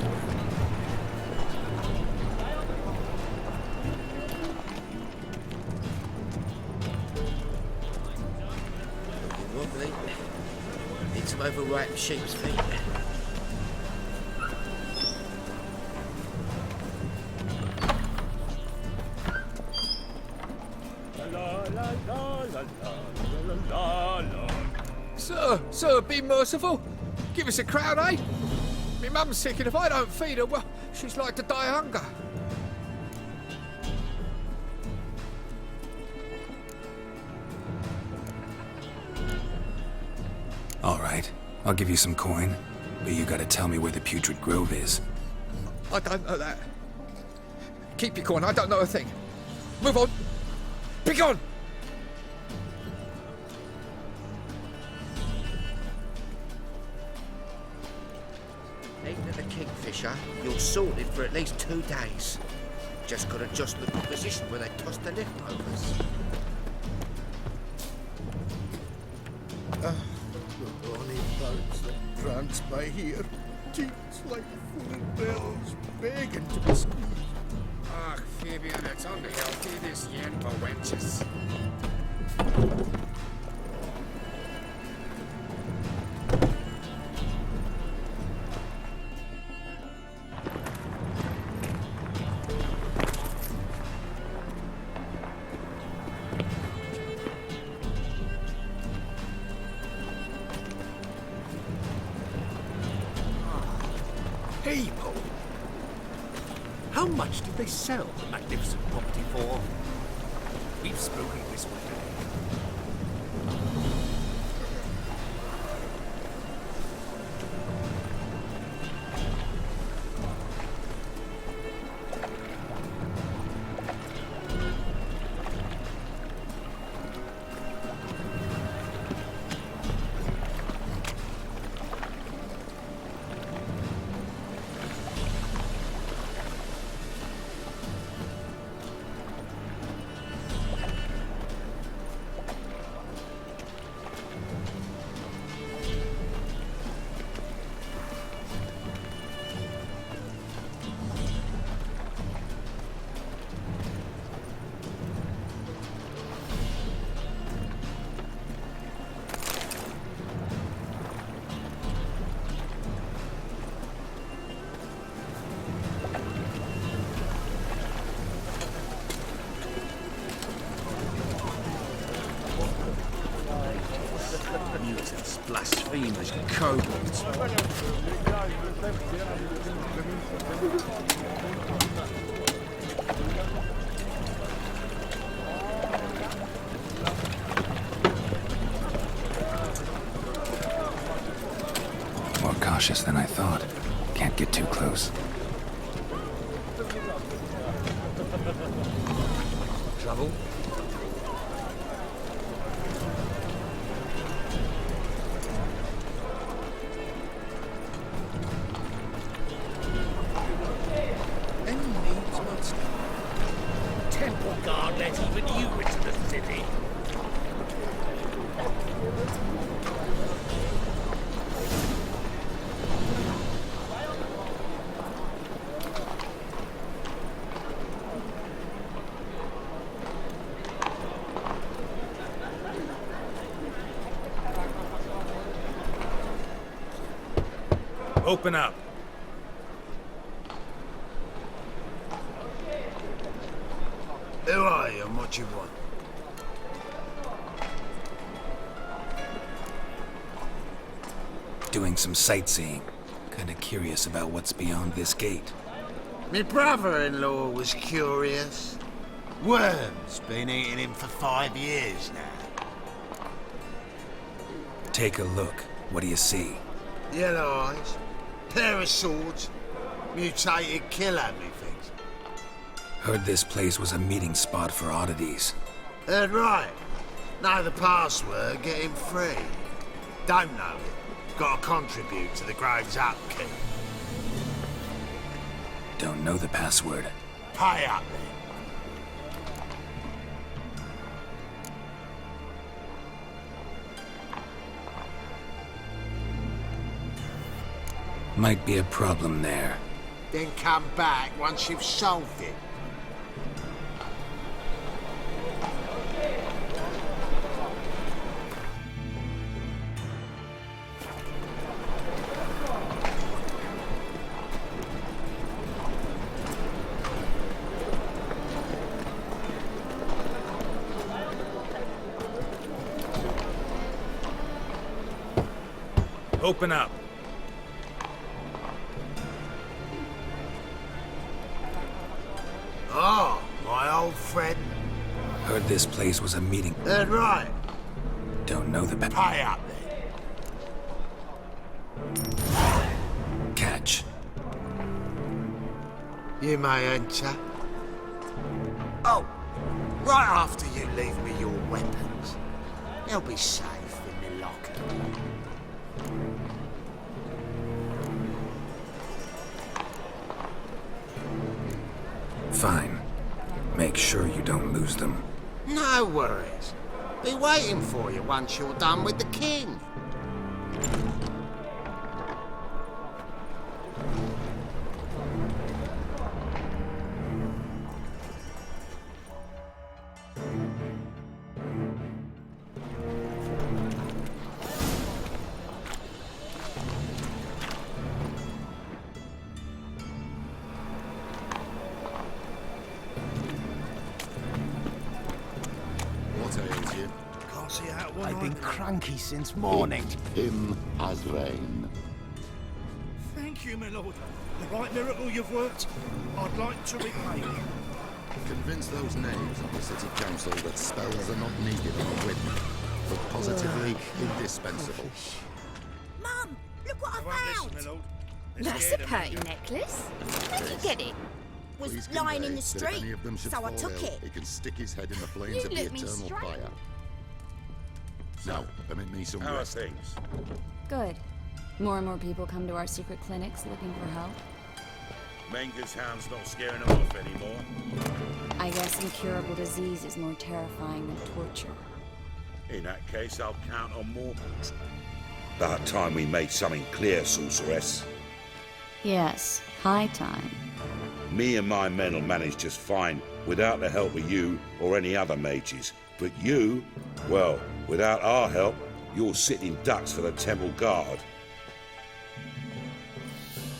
Wobbly. Need some overripe sheep's feet. Sir, be merciful. Give us a crown, eh? Me mum's sick, and if I don't feed her, well, she's like to die of hunger. All right, I'll give you some coin, but you gotta tell me where the Putrid Grove is. I don't know that. Keep your coin, I don't know a thing. Move on. Be gone! Eating at the Kingfisher, you're sorted for at least 2 days. Just gotta adjust the position where they toss the leftovers. The bonny birds that prance by here, teats like full bells, begging to be squeezed. Ach, Fabian, it's on the hill. This yen for wenches. People! How much did they sell the magnificent property for? We've spoken this way. Mutants, blasphemers, kobolds. cautious than I thought. Can't get too close. Trouble? Any needs must. Temple Guard let even you into the city. Open up. Who are you and what you want? Doing some sightseeing. Kinda curious about what's beyond this gate. Me brother-in-law was curious. Worms been eating him for 5 years now. Take a look. What do you see? Yellow eyes, pair of swords, mutated killer, methinks. Heard this place was a meeting spot for oddities. Heard right. Know the password, get him free. Don't know it. Gotta contribute to the Grove's upkeep. Don't know the password. Pay up then. Might be a problem there. Then come back once you've solved it. Open up. Oh, my old friend. Heard this place was a meeting. Heard right. Don't know the Pay up then. Catch. You may enter. Oh, right after you leave me your weapons. They'll be safe in the locker. Fine. Make sure you don't lose them. No worries. Be waiting for you once you're done with the king. I've been cranky since morning. Him as rain. Thank you, my lord. The right miracle you've worked. I'd like to repay you. Convince those knaves of the city council that spells are not needed on a whim, but positively indispensable. Mum, look what I found! Listen, my lord. That's a pretty necklace. Where'd you get it? Was Please lying in convey the that if street, any of them should so I fall took ill, it. he can stick his head in the flames You of the looked me eternal straight. fire. Now, permit me some How are rest. things? Good. More and more people come to our secret clinics looking for help. Menger's hound's not scaring them off anymore. I guess incurable disease is more terrifying than torture. In that case, I'll count on more. About time we made something clear, sorceress. Yes, high time. Me and my men will manage just fine without the help of you or any other mages. But you, well, without our help, you're sitting ducks for the Temple Guard.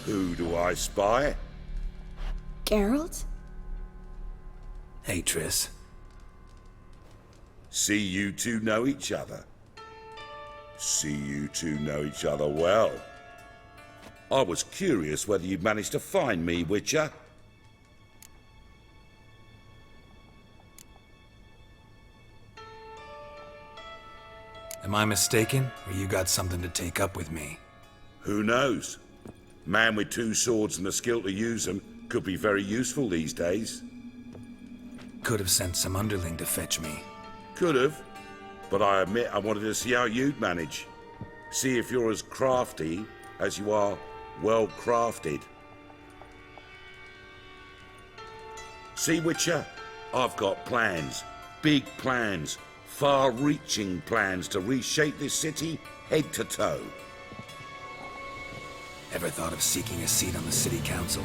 Who do I spy? Geralt? Hey, Triss. See you two know each other. See you two know each other well. I was curious whether you'd managed to find me, Witcher. Am I mistaken, or you got something to take up with me? Who knows? Man with 2 swords and the skill to use them could be very useful these days. Could have sent some underling to fetch me. Could have, but I admit I wanted to see how you'd manage. See if you're as crafty as you are well crafted. See, Witcher, I've got plans. Big plans. Far-reaching plans to reshape this city head to toe. Ever thought of seeking a seat on the city council?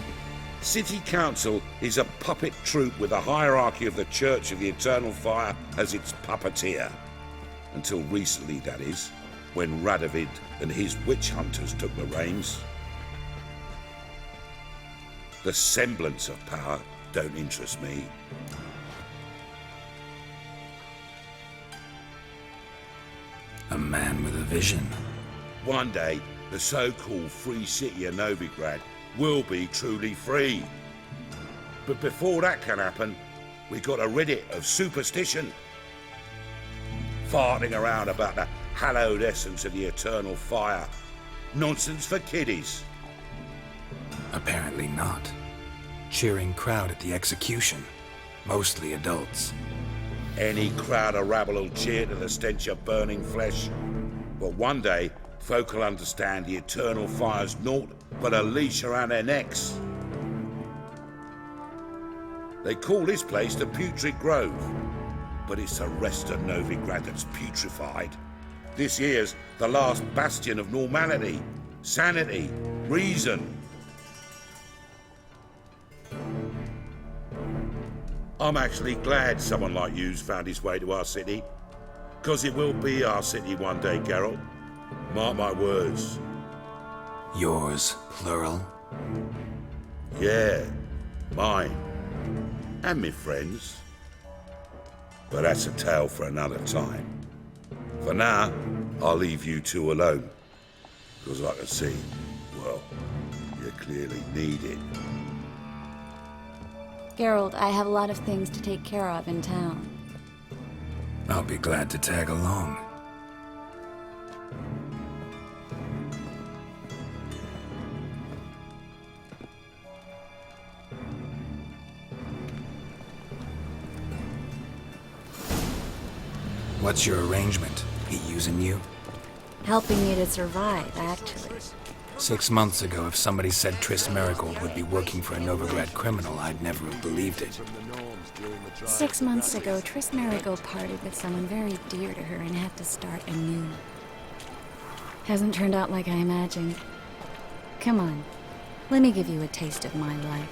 City Council is a puppet troupe with a hierarchy of the Church of the Eternal Fire as its puppeteer. Until recently, that is, when Radovid and his witch hunters took the reins. The semblance of power don't interest me. A man with a vision. One day, the so-called free city of Novigrad will be truly free. But before that can happen, we got to rid it of superstition. Farting around about the hallowed essence of the eternal fire. Nonsense for kiddies. Apparently not. Cheering crowd at the execution. Mostly adults. Any crowd of rabble will cheer to the stench of burning flesh. But one day, folk will understand the eternal fire's naught but a leash around their necks. They call this place the Putrid Grove, but it's the rest of Novigrad that's putrefied. This here's the last bastion of normality, sanity, reason. I'm actually glad someone like you's found his way to our city, 'cause it will be our city one day, Geralt. Mark my words. Yours, plural? Yeah, mine. And me friends. But that's a tale for another time. For now, I'll leave you two alone. Because I can see, well, you clearly need it. Geralt, I have a lot of things to take care of in town. I'll be glad to tag along. What's your arrangement? He using you? Helping you to survive, actually. 6 months ago, if somebody said Triss Merigold would be working for a Novigrad criminal, I'd never have believed it. 6 months ago, Triss Merigold parted with someone very dear to her and had to start anew. Hasn't turned out like I imagined. Come on, let me give you a taste of my life.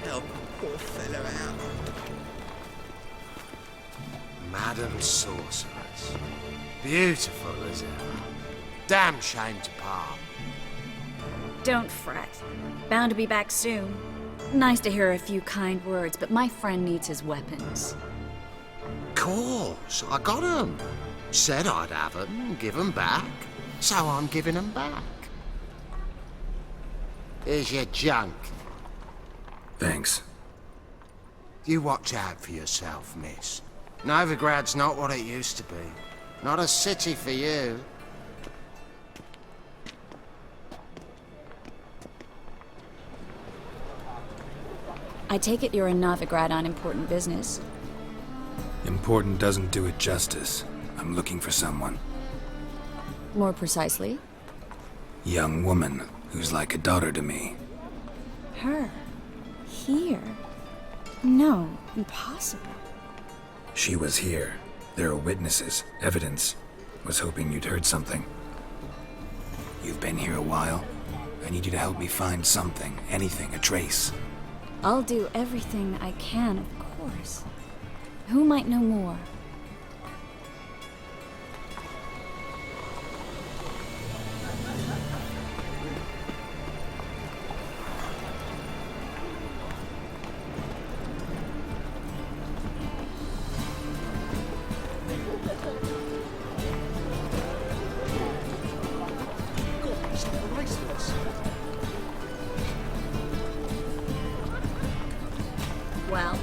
Help a poor fella out. Madam Sorceress. Beautiful as ever. Damn shame to part. Don't fret. Bound to be back soon. Nice to hear a few kind words, but my friend needs his weapons. Course, I got 'em. Said I'd have 'em and give 'em back. So I'm giving 'em back. Here's your junk. Thanks. You watch out for yourself, miss. Novigrad's not what it used to be. Not a city for you. I take it you're in Novigrad on important business. Important doesn't do it justice. I'm looking for someone. More precisely? Young woman who's like a daughter to me. Her? Here? No, impossible. She was here. There are witnesses, evidence. Was hoping you'd heard something. You've been here a while. I need you to help me find something, anything, a trace. I'll do everything I can, of course. Who might know more? Well,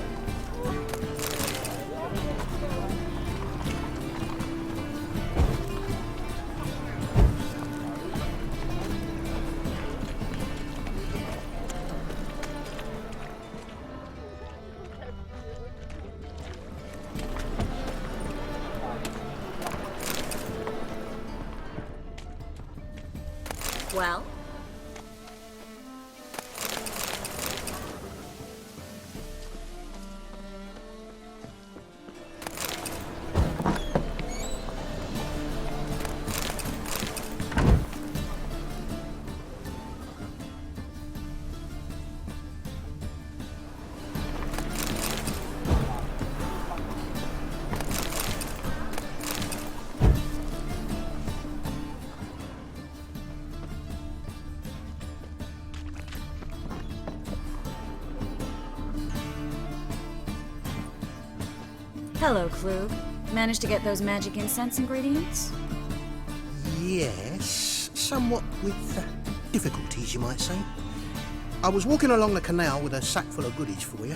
Well? Hello, Klug. Managed to get those magic incense ingredients? Yes, somewhat with difficulties, you might say. I was walking along the canal with a sack full of goodies for you.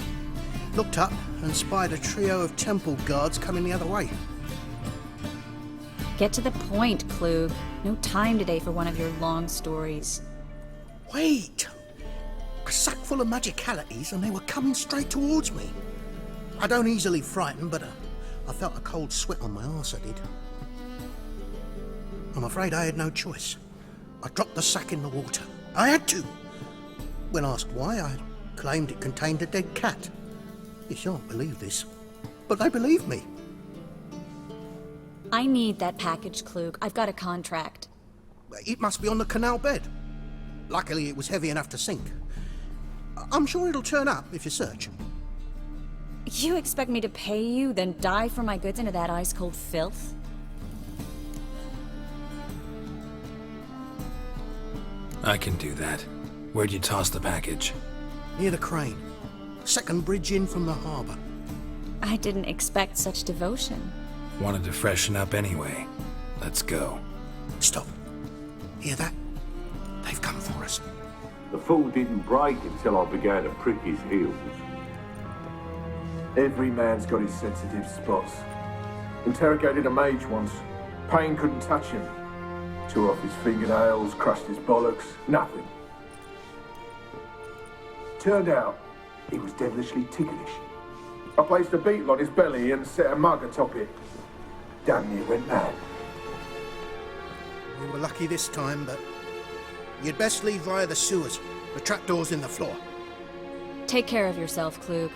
Looked up and spied a trio of temple guards coming the other way. Get to the point, Klug. No time today for one of your long stories. Wait! A sack full of magicalities and they were coming straight towards me. I don't easily frighten, but I felt a cold sweat on my arse, I did. I'm afraid I had no choice. I dropped the sack in the water. I had to. When asked why, I claimed it contained a dead cat. You shan't believe this, but they believed me. I need that package, Klug. I've got a contract. It must be on the canal bed. Luckily, it was heavy enough to sink. I'm sure it'll turn up if you search. You expect me to pay you, then dive for my goods into that ice-cold filth? I can do that. Where'd you toss the package? Near the crane. Second bridge in from the harbour. I didn't expect such devotion. Wanted to freshen up anyway. Let's go. Stop. Hear that? They've come for us. The fool didn't break until I began to prick his heels. Every man's got his sensitive spots. Interrogated a mage once. Pain couldn't touch him. Tore off his fingernails, crushed his bollocks, nothing. Turned out, he was devilishly ticklish. I placed a beetle on his belly and set a mug atop it. Damn near went mad. We were lucky this time, but you'd best leave via the sewers. The trapdoor's in the floor. Take care of yourself, Klug.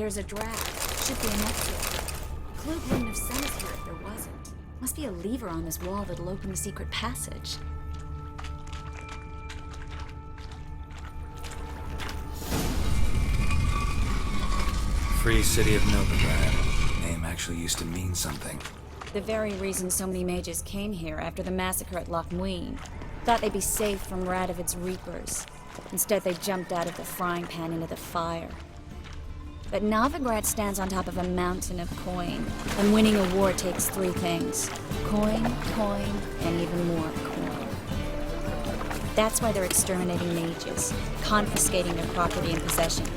There's a draft. Should be an exit. Klug wouldn't have sent us here if there wasn't. Must be a lever on this wall that'll open the secret passage. Free City of Novigrad. Name actually used to mean something. The very reason so many mages came here after the massacre at Loch Muin. Thought they'd be safe from Radovid's reapers. Instead, they jumped out of the frying pan into the fire. But Novigrad stands on top of a mountain of coin, and winning a war takes three things. Coin, and even more coin. That's why they're exterminating mages, confiscating their property and possession.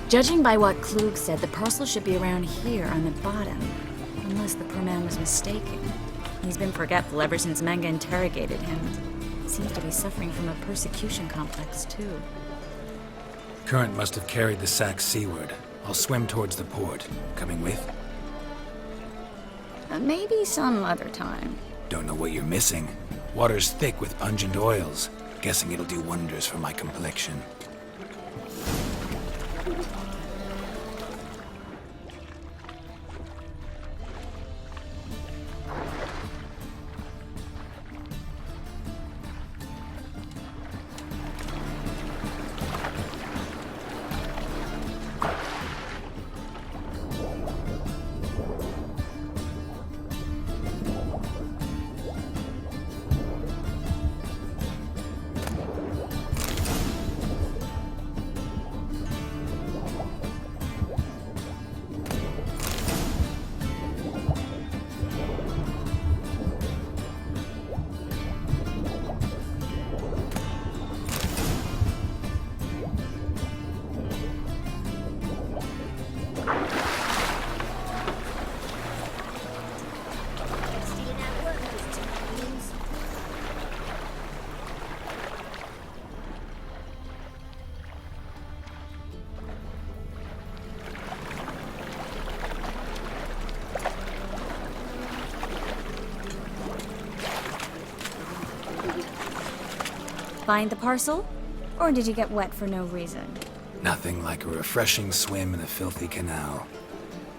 Judging by what Klug said, the parcel should be around here on the bottom. Unless the poor man was mistaken. He's been forgetful ever since Manga interrogated him. Seems to be suffering from a persecution complex, too. Current must have carried the sack seaward. I'll swim towards the port. Coming with? Maybe some other time. Don't know what you're missing. Water's thick with pungent oils. Guessing it'll do wonders for my complexion. Find the parcel? Or did you get wet for no reason? Nothing like a refreshing swim in a filthy canal.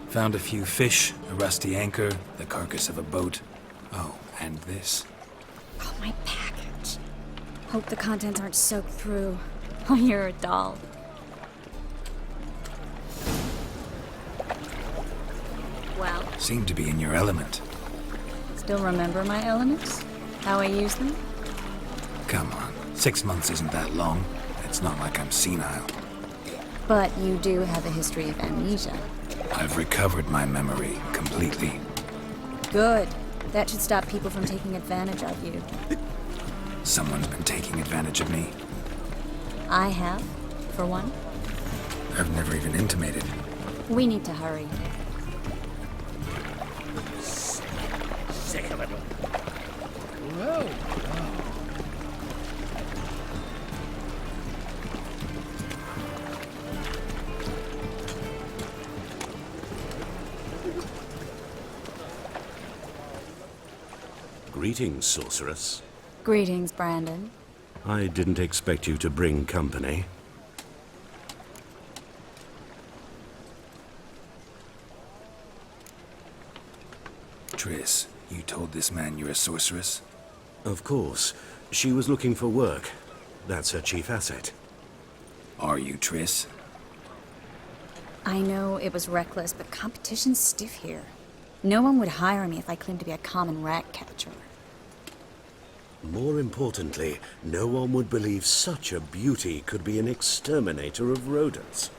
Found a few fish, a rusty anchor, the carcass of a boat. Oh, and this. Oh, my package. Hope the contents aren't soaked through. Oh, you're a doll. Well? Seem to be in your element. Still remember my elements? How I use them? Come on. 6 months isn't that long. It's not like I'm senile. But you do have a history of amnesia. I've recovered my memory completely. Good. That should stop people from taking advantage of you. Someone's been taking advantage of me. I have, for one. I've never even intimated. We need to hurry. Sick of it. Well, Greetings, sorceress. Greetings, Brandon. I didn't expect you to bring company. Triss, you told this man you're a sorceress? Of course. She was looking for work. That's her chief asset. Are you, Triss? I know it was reckless, but competition's stiff here. No one would hire me if I claimed to be a common rat catcher. More importantly, no one would believe such a beauty could be an exterminator of rodents.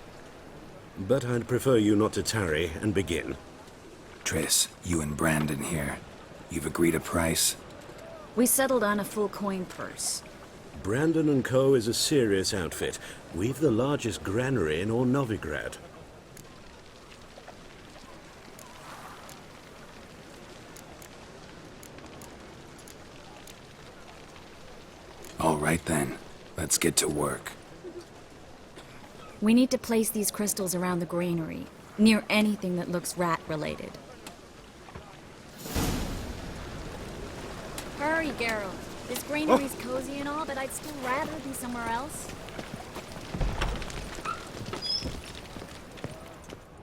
But I'd prefer you not to tarry and begin. Triss, you and Brandon here. You've agreed a price? We settled on a full coin purse. Brandon & Co. is a serious outfit. We've the largest granary in all Novigrad. All right then, let's get to work. We need to place these crystals around the granary, near anything that looks rat-related. Hurry, Geralt. This granary's cozy and all, but I'd still rather be somewhere else.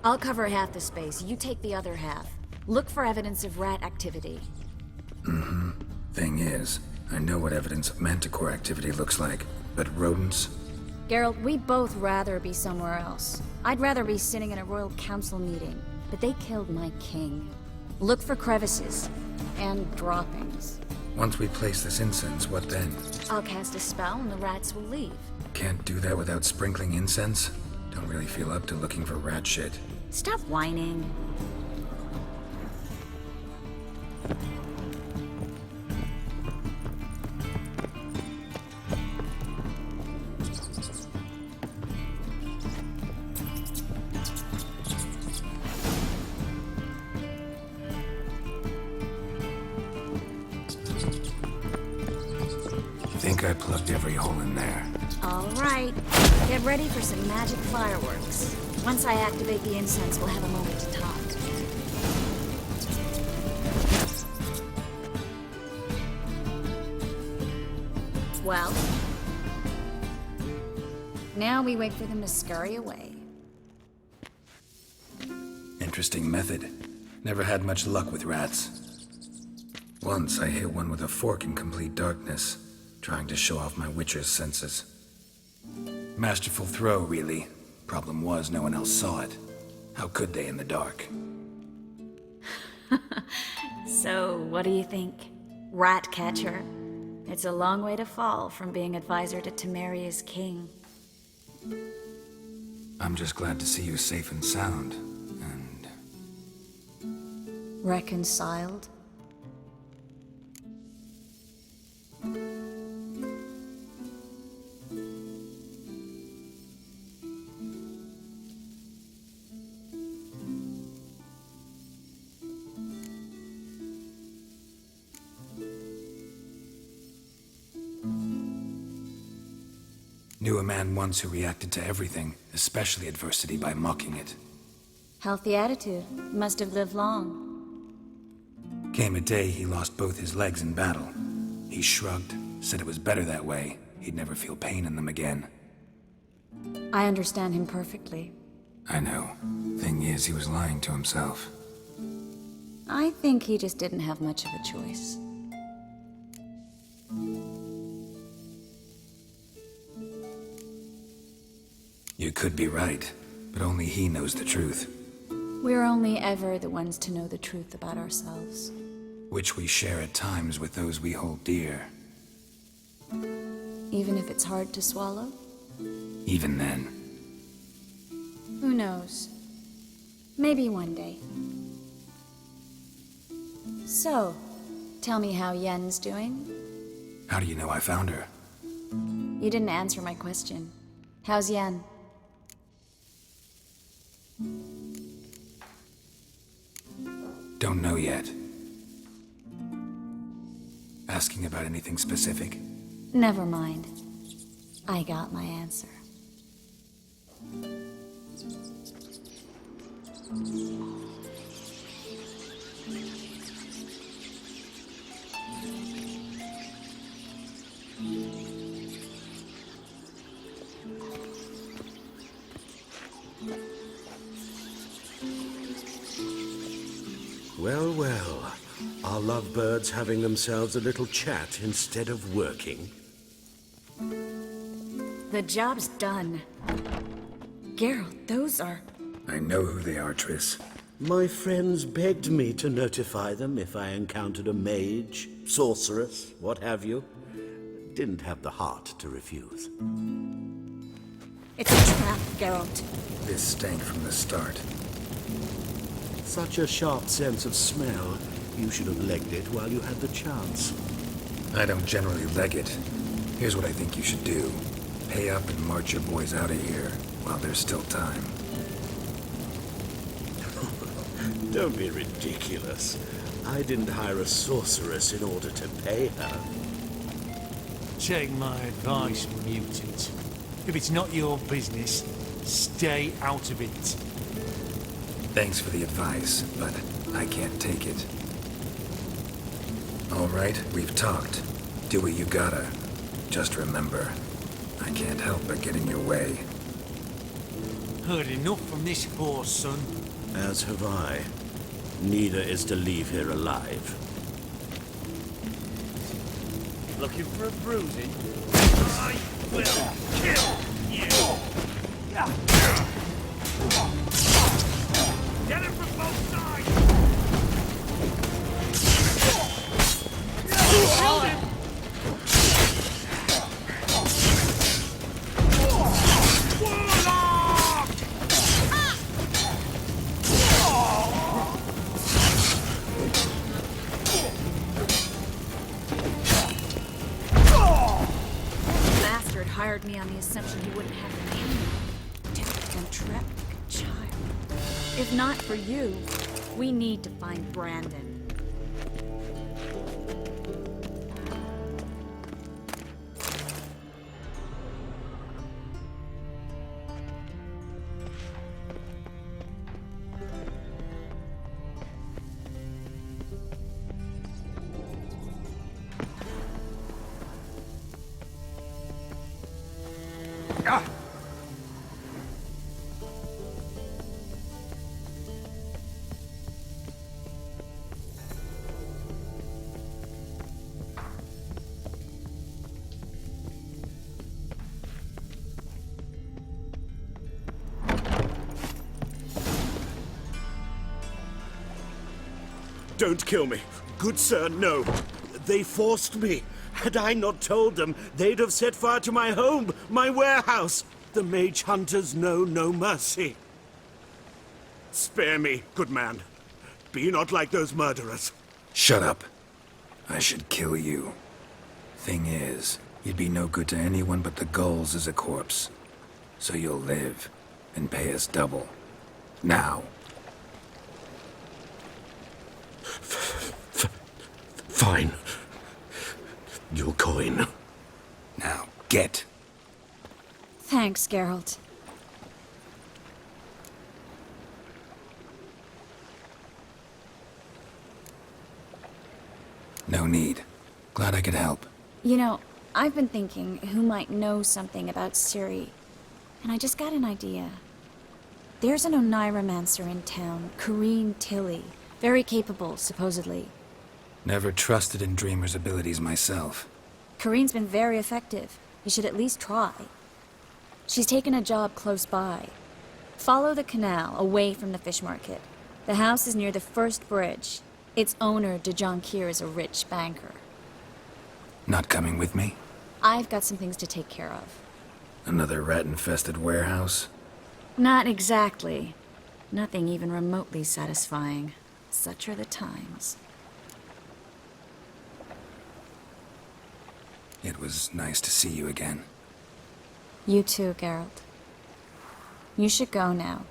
I'll cover half the space. You take the other half. Look for evidence of rat activity. Mm-hmm. Thing is, I know what evidence of manticore activity looks like, but rodents? Geralt, we'd both rather be somewhere else. I'd rather be sitting in a royal council meeting, but they killed my king. Look for crevices and droppings. Once we place this incense, what then? I'll cast a spell and the rats will leave. Can't do that without sprinkling incense? Don't really feel up to looking for rat shit. Stop whining. Think I plugged every hole in there. All right. Get ready for some magic fireworks. Once I activate the incense, we'll have a moment to talk. Well, now we wait for them to scurry away. Interesting method. Never had much luck with rats. Once I hit one with a fork in complete darkness, trying to show off my witcher's senses. Masterful throw, really. Problem was, no one else saw it. How could they in the dark? So, what do you think? Rat catcher? It's a long way to fall from being advisor to Temeria's king. I'm just glad to see you safe and sound, and... Reconciled? Knew a man once who reacted to everything, especially adversity, by mocking it. Healthy attitude. Must have lived long. Came a day he lost both his legs in battle. He shrugged, said it was better that way. He'd never feel pain in them again. I understand him perfectly. I know. Thing is, he was lying to himself. I think he just didn't have much of a choice. You could be right, but only he knows the truth. We're only ever the ones to know the truth about ourselves. Which we share at times with those we hold dear. Even if it's hard to swallow? Even then. Who knows? Maybe one day. So, tell me how Yen's doing? How do you know I found her? You didn't answer my question. How's Yen? Don't know yet. Asking about anything specific? Never mind. I got my answer. Well, well. Are lovebirds having themselves a little chat instead of working? The job's done. Geralt, those are... I know who they are, Triss. My friends begged me to notify them if I encountered a mage, sorceress, what have you. Didn't have the heart to refuse. It's a trap, Geralt. This stank from the start. Such a sharp sense of smell. You should have legged it while you had the chance. I don't generally leg it. Here's what I think you should do. Pay up and march your boys out of here while there's still time. Don't be ridiculous. I didn't hire a sorceress in order to pay her. Take my advice, mutant. If it's not your business, stay out of it. Thanks for the advice, but I can't take it. All right, we've talked. Do what you gotta. Just remember, I can't help but get in your way. Heard enough from this horse, son. As have I. Neither is to leave here alive. Looking for a bruising? I will kill you! Get him from both sides! Hold him! Bastard hired me on the assumption he wouldn't have an enemy. Dude, I'm trapped like a child. If not for you, we need to find Brandon. Don't kill me. Good sir, no. They forced me. Had I not told them, they'd have set fire to my home, my warehouse. The mage hunters know no mercy. Spare me, good man. Be not like those murderers. Shut up. I should kill you. Thing is, you'd be no good to anyone but the gulls as a corpse. So you'll live and pay us double. Now. Fine. Your coin. Now, get. Thanks, Geralt. No need. Glad I could help. You know, I've been thinking who might know something about Ciri, and I just got an idea. There's an Oneiromancer in town, Corrine Tilly. Very capable, supposedly. Never trusted in Dreamer's abilities myself. Corrine's been very effective. You should at least try. She's taken a job close by. Follow the canal, away from the fish market. The house is near the first bridge. Its owner, de Jonquier, is a rich banker. Not coming with me? I've got some things to take care of. Another rat-infested warehouse? Not exactly. Nothing even remotely satisfying. Such are the times. It was nice to see you again. You too, Geralt. You should go now,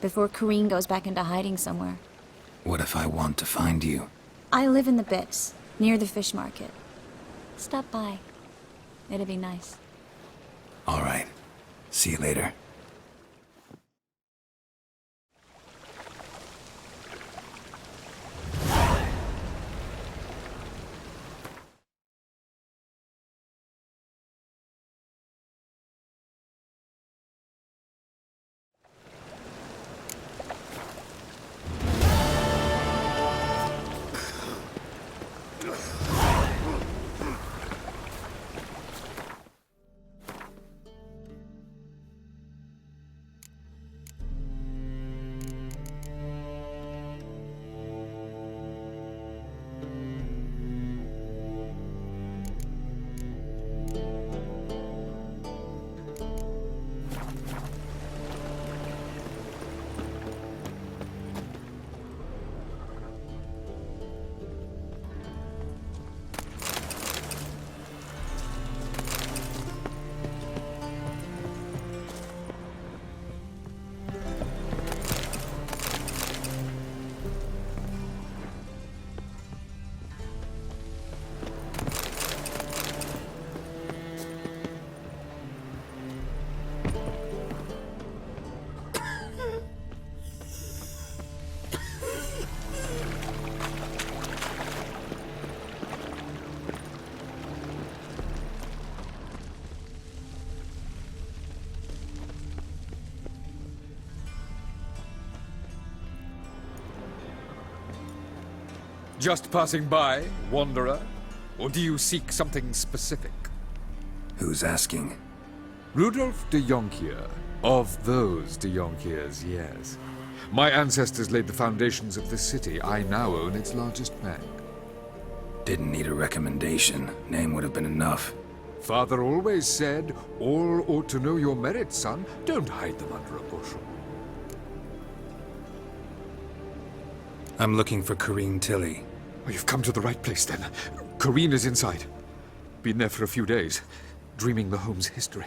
before Corrine goes back into hiding somewhere. What if I want to find you? I live in the Bits, near the fish market. Stop by. It'd be nice. All right. See you later. just passing by, wanderer? Or do you seek something specific? Who's asking? Rudolf de Jonkier. Of those de Jonkiers, yes. My ancestors laid the foundations of this city. I now own its largest bank. Didn't need a recommendation. Name would have been enough. Father always said, all ought to know your merits, son. Don't hide them under a bushel. I'm looking for Corrine Tilly. Oh, you've come to the right place, then. Corrine is inside. Been there for a few days, dreaming the home's history.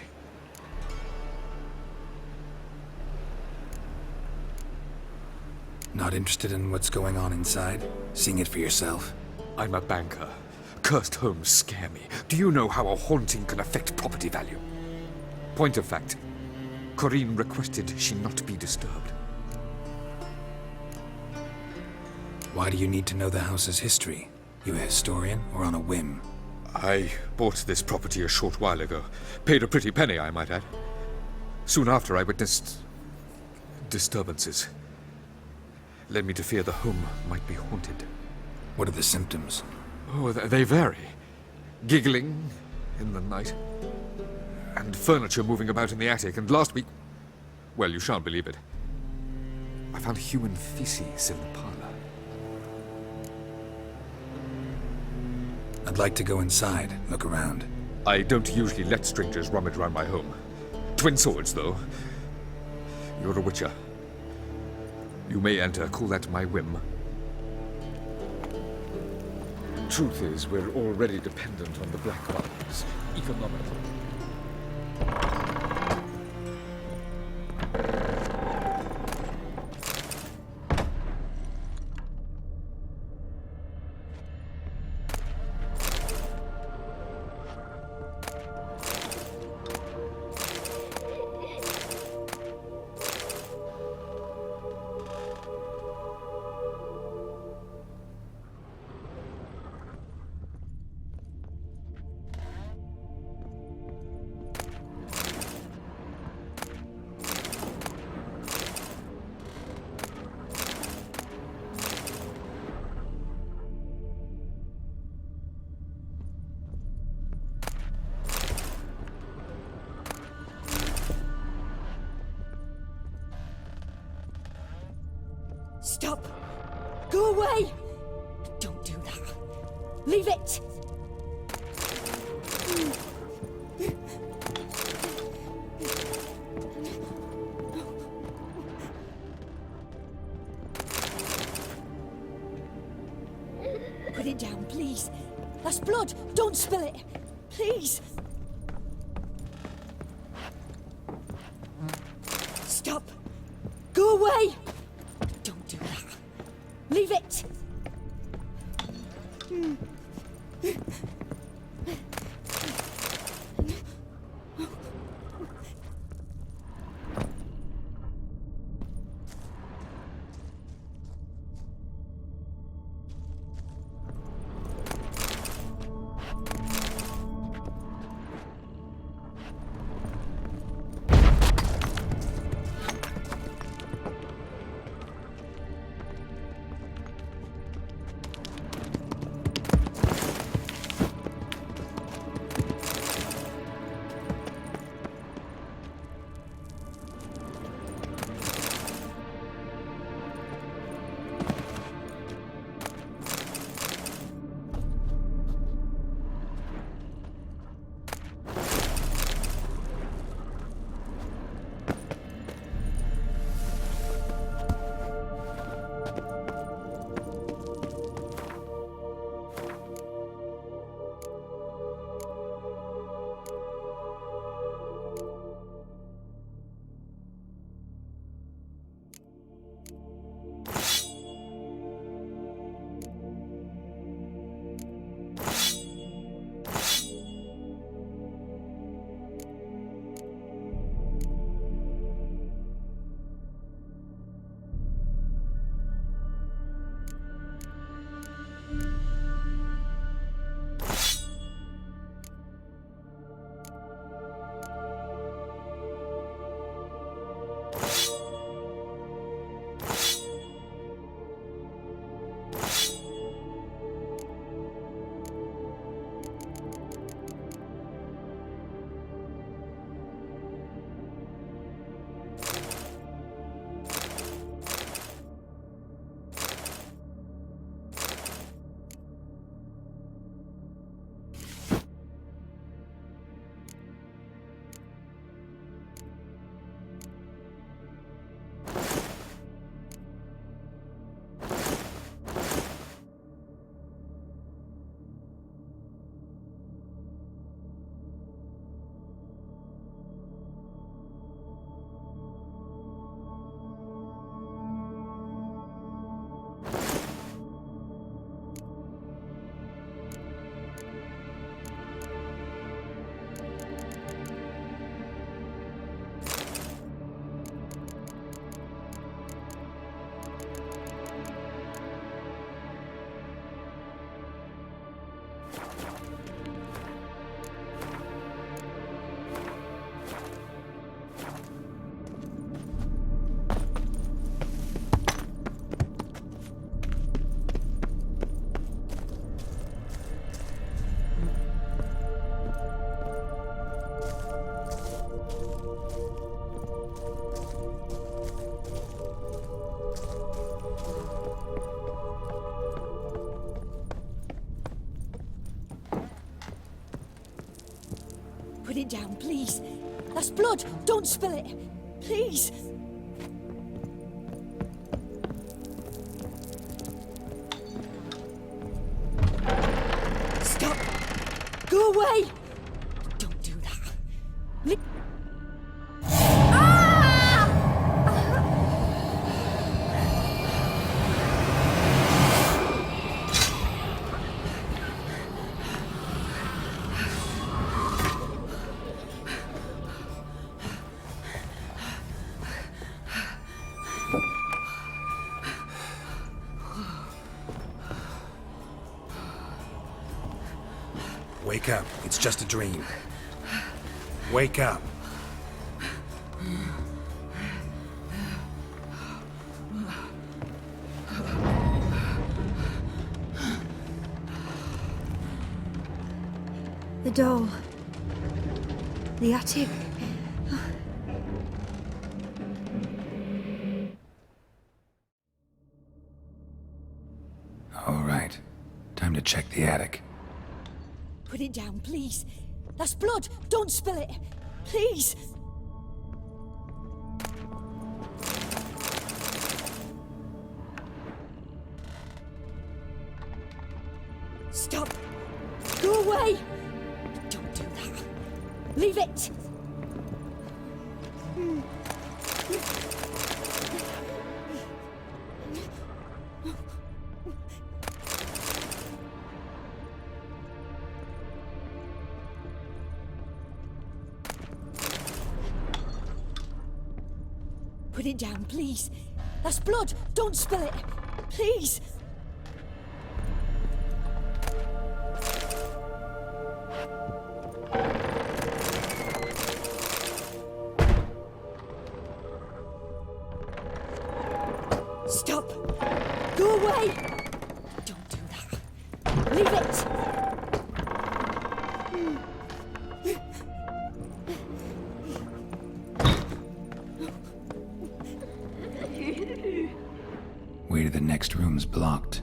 Not interested in what's going on inside? Seeing it for yourself? I'm a banker. Cursed homes scare me. Do you know how a haunting can affect property value? Point of fact, Corrine requested she not be disturbed. Why do you need to know the house's history? You a historian or on a whim? I bought this property a short while ago. Paid a pretty penny, I might add. Soon after, I witnessed disturbances. Led me to fear the home might be haunted. What are the symptoms? Oh, they vary. Giggling in the night. And furniture moving about in the attic. And last week... well, you shan't believe it. I found human feces in the parlor. I'd like to go inside, look around. I don't usually let strangers rummage around my home. Twin swords, though. You're a witcher. You may enter, call that my whim. Truth is, we're already dependent on the Black Ones, economically. Stop! Go away! Don't do that. Leave it! Put it down, please. That's blood. Don't spill it. Please. Stop. Go away! Don't do that. Leave it! it down, please. That's blood. Don't spill it. Please. Stop. Go away. Don't do that. Wake up. It's just a dream. Wake up. The doll. The attic. All right. Time to check the attic. Put it down, please. That's blood. Don't spill it. Please. Stop. Go away. Don't do that. Leave it. Put it down, please. That's blood. Don't spill it. Please. Stop. Go away. Don't do that. Leave it. Way to the next room's blocked.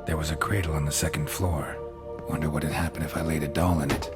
There was a cradle on the second floor. Wonder what had happened if I laid a doll in it.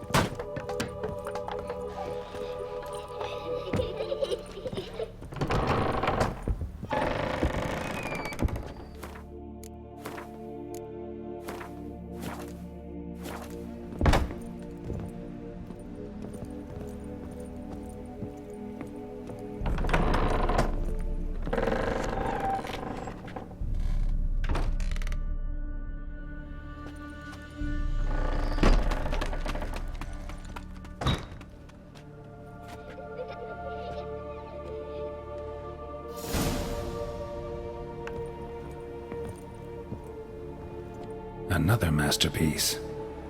Another masterpiece.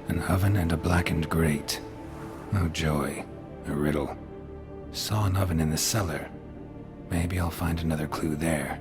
An oven and a blackened grate. Oh joy. A riddle. Saw an oven in the cellar. Maybe I'll find another clue there.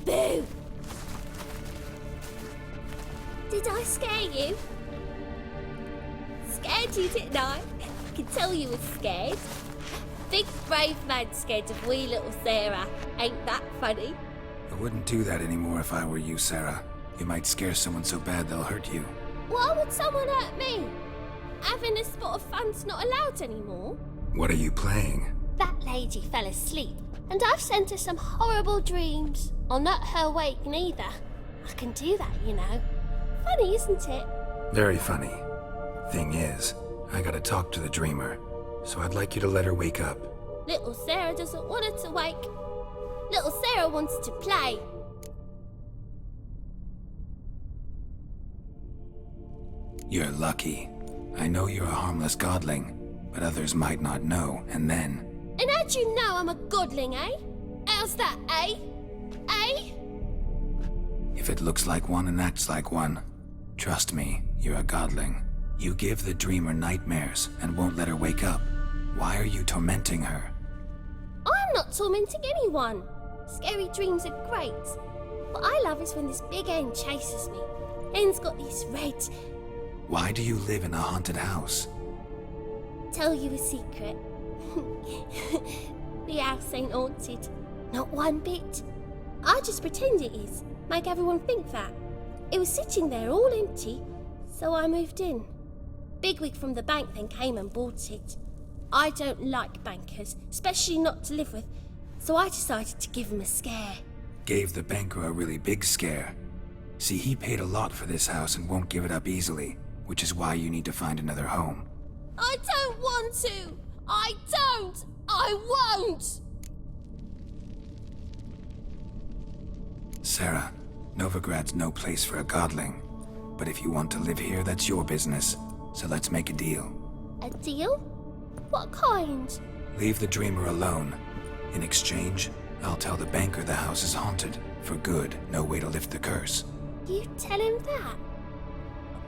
Boo! Did I scare you? Scared you, didn't I? I can tell you were scared. Big brave man scared of wee little Sarah. Ain't that funny? I wouldn't do that anymore if I were you, Sarah. You might scare someone so bad they'll hurt you. Why would someone hurt me? Having a spot of fun's not allowed anymore. What are you playing? That lady fell asleep, and I've sent her some horrible dreams. I'll not her wake neither. I can do that, you know. Funny, isn't it? Very funny. Thing is, I gotta talk to the dreamer, so I'd like you to let her wake up. Little Sarah doesn't want her to wake. Little Sarah wants to play. You're lucky. I know you're a harmless godling, but others might not know, and then... And how'd you know I'm a godling, eh? How's that, eh? Eh? If it looks like one and acts like one, trust me, you're a godling. You give the dreamer nightmares and won't let her wake up. Why are you tormenting her? I'm not tormenting anyone. Scary dreams are great. What I love is when this big hen chases me. Hen's got this red... Why do you live in a haunted house? Tell you a secret. The house ain't haunted. Not one bit. I just pretend it is. Make everyone think that. It was sitting there all empty, so I moved in. Bigwig from the bank then came and bought it. I don't like bankers, especially not to live with, so I decided to give him a scare. Gave the banker a really big scare. See, he paid a lot for this house and won't give it up easily, which is why you need to find another home. I don't want to! I don't! I won't! Sarah, Novigrad's no place for a godling. But if you want to live here, that's your business. So let's make a deal. A deal? What kind? Leave the dreamer alone. In exchange, I'll tell the banker the house is haunted. For good, no way to lift the curse. You tell him that?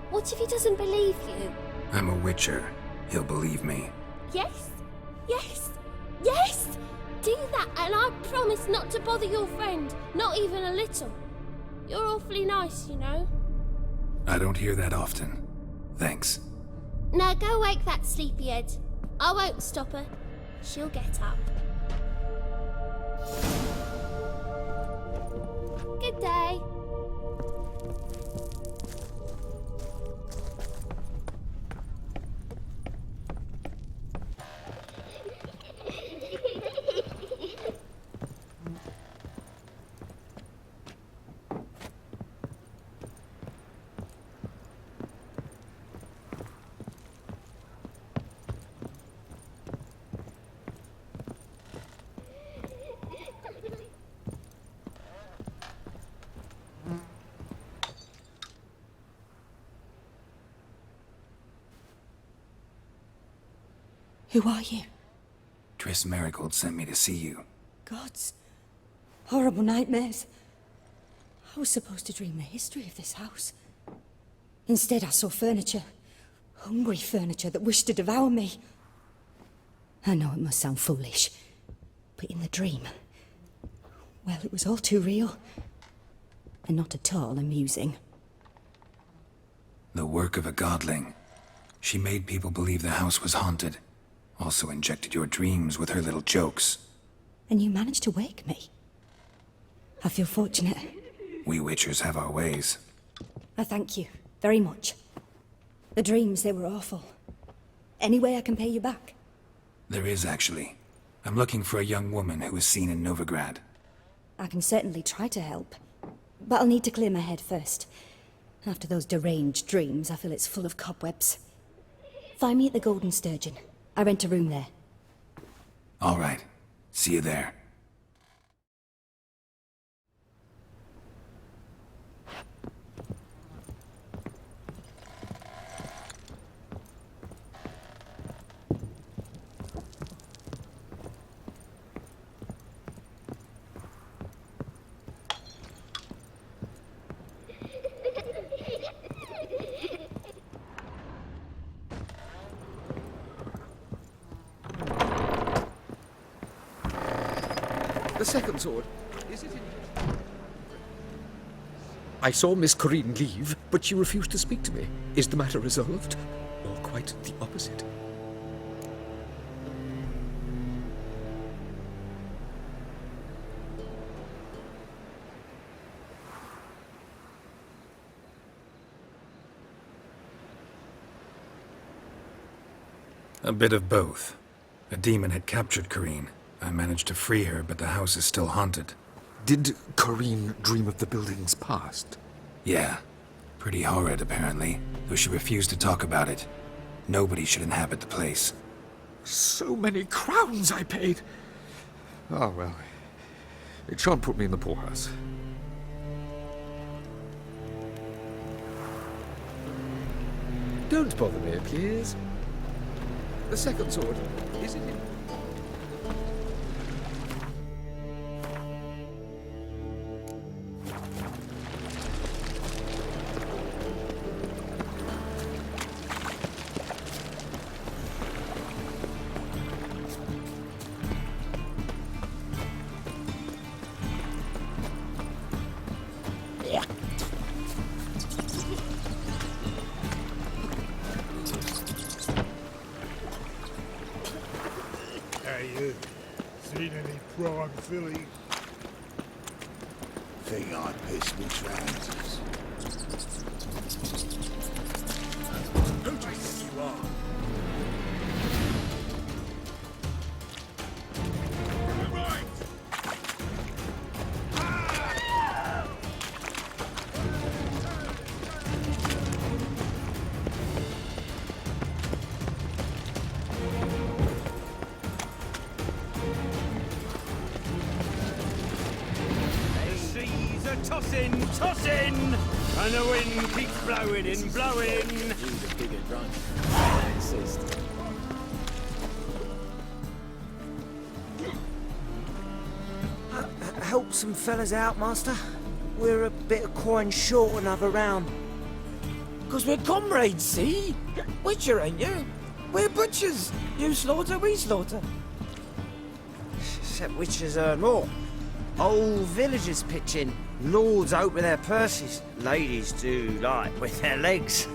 What if he doesn't believe you? I'm a witcher. He'll believe me. Yes? Yes? Yes! Do that and I promise not to bother your friend. Not even a little. You're awfully nice, you know. I don't hear that often. Thanks. Now go wake that sleepyhead. I won't stop her. She'll get up. Good day. Who are you? Triss Marigold sent me to see you. Gods. Horrible nightmares. I was supposed to dream the history of this house. Instead, I saw furniture. Hungry furniture that wished to devour me. I know it must sound foolish, but in the dream, well, it was all too real. And not at all amusing. The work of a godling. She made people believe the house was haunted. Also injected your dreams with her little jokes. And you managed to wake me. I feel fortunate. We witchers have our ways. I thank you very much. The dreams, they were awful. Any way I can pay you back? There is, actually. I'm looking for a young woman who was seen in Novigrad. I can certainly try to help. But I'll need to clear my head first. After those deranged dreams, I feel it's full of cobwebs. Find me at the Golden Sturgeon. I rent a room there. All right. See you there. The second sword. Is it in... I saw Miss Corinne leave, but she refused to speak to me. Is the matter resolved? Or quite the opposite? A bit of both. A demon had captured Corinne. I managed to free her, but the house is still haunted. Did Corinne dream of the building's past? Yeah. Pretty horrid, apparently, though she refused to talk about it. Nobody should inhabit the place. So many crowns I paid! Oh, well. It shan't put me in the poorhouse. Don't bother me, please. The second sword. Is it in... Seen any prime filly? Think I pissed me trousers. Who do you think you are? Tossing! And the wind keeps blowing and blowing. Use a bigger drunk. I insist. Help some fellas out, master. We're a bit of coin short another round. 'Cause we're comrades, see? Witcher, ain't you? We're butchers. You slaughter, we slaughter. Except witches earn more. Old villagers pitch in. Lords open their purses. Ladies do like with their legs.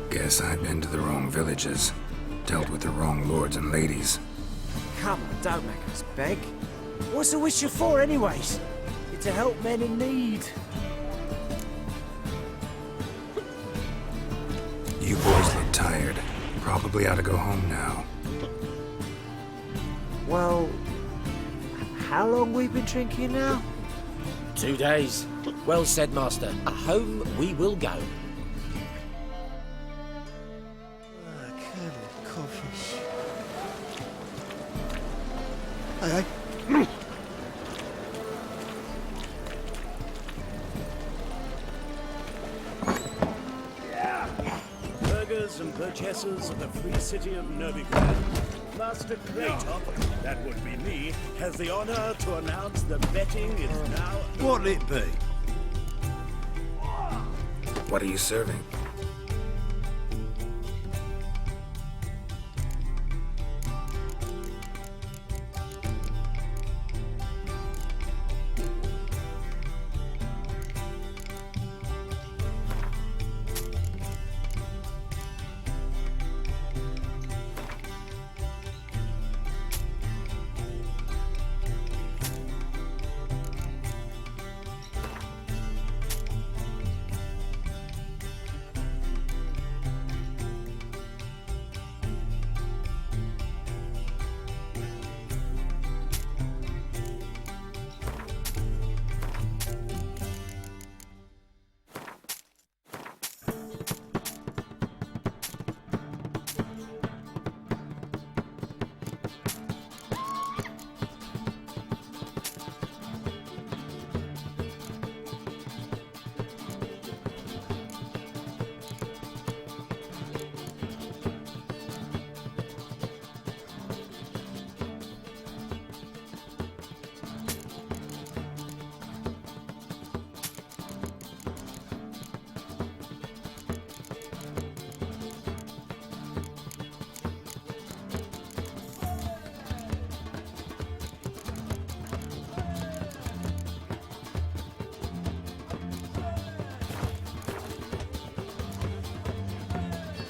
Guess I've been to the wrong villages. Dealt with the wrong lords and ladies. Come on, don't make us beg. What's a witcher for, anyways? It's to help men in need. You boys look tired. Probably ought to go home now. Well, how long we been drinking now? 2 days. Well said, master. Home we will go. Coffee. Hey. Burghers and purchasers of the free city of Novigrad. Master Kratok, that would be me, has the honor to announce the betting is now... What'll it be? What are you serving?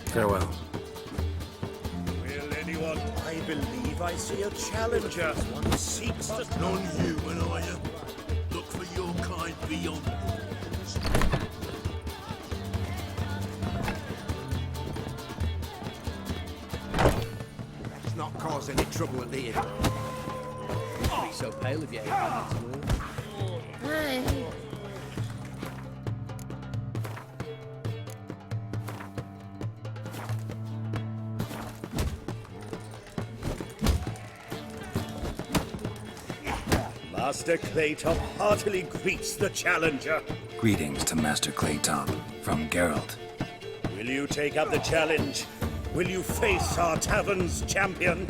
Farewell. Will anyone? I believe I see a challenger. One seeks to. Non-human, are you? Look for your kind beyond. Let's not cause any trouble at the inn. Be so pale if you ain't had it to Hi. Master Claytop heartily greets the challenger. Greetings to Master Claytop from Geralt. Will you take up the challenge? Will you face our tavern's champion?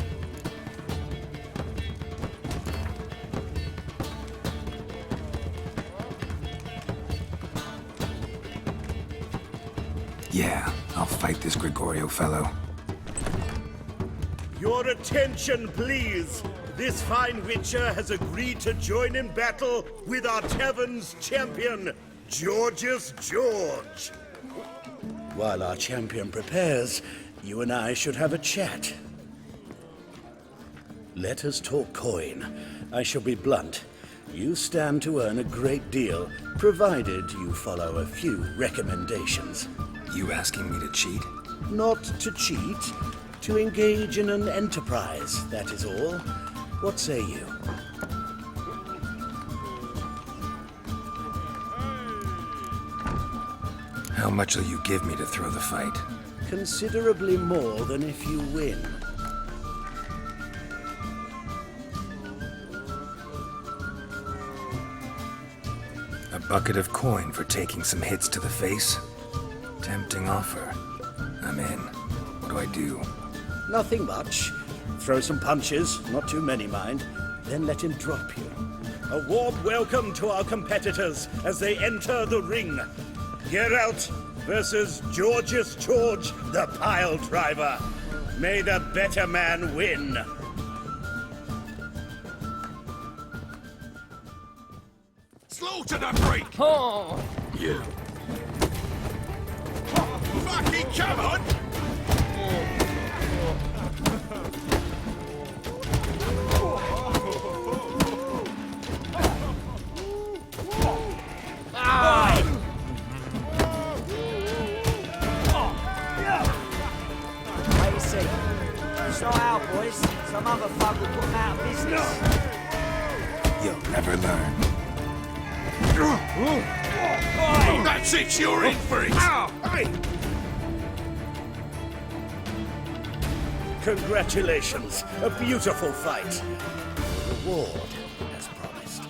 Yeah, I'll fight this Gregorio fellow. Your attention, please. This fine witcher has agreed to join in battle with our tavern's champion, George's George. While our champion prepares, you and I should have a chat. Let us talk coin. I shall be blunt. You stand to earn a great deal, provided you follow a few recommendations. You asking me to cheat? Not to cheat, to engage in an enterprise, that is all. What say you? How much will you give me to throw the fight? Considerably more than if you win. A bucket of coin for taking some hits to the face? Tempting offer. I'm in. What do I do? Nothing much. Throw some punches, not too many, mind, then let him drop you. A warm welcome to our competitors as they enter the ring. Geralt versus George's George, the pile driver. May the better man win. Slaughter the freak! Oh! You. Fucking come on! Wait and see. It's not our boys. Some other fuck will put them out of business. You'll never learn. That's it, you're in for it! Hey! Congratulations. A beautiful fight. The reward, as promised.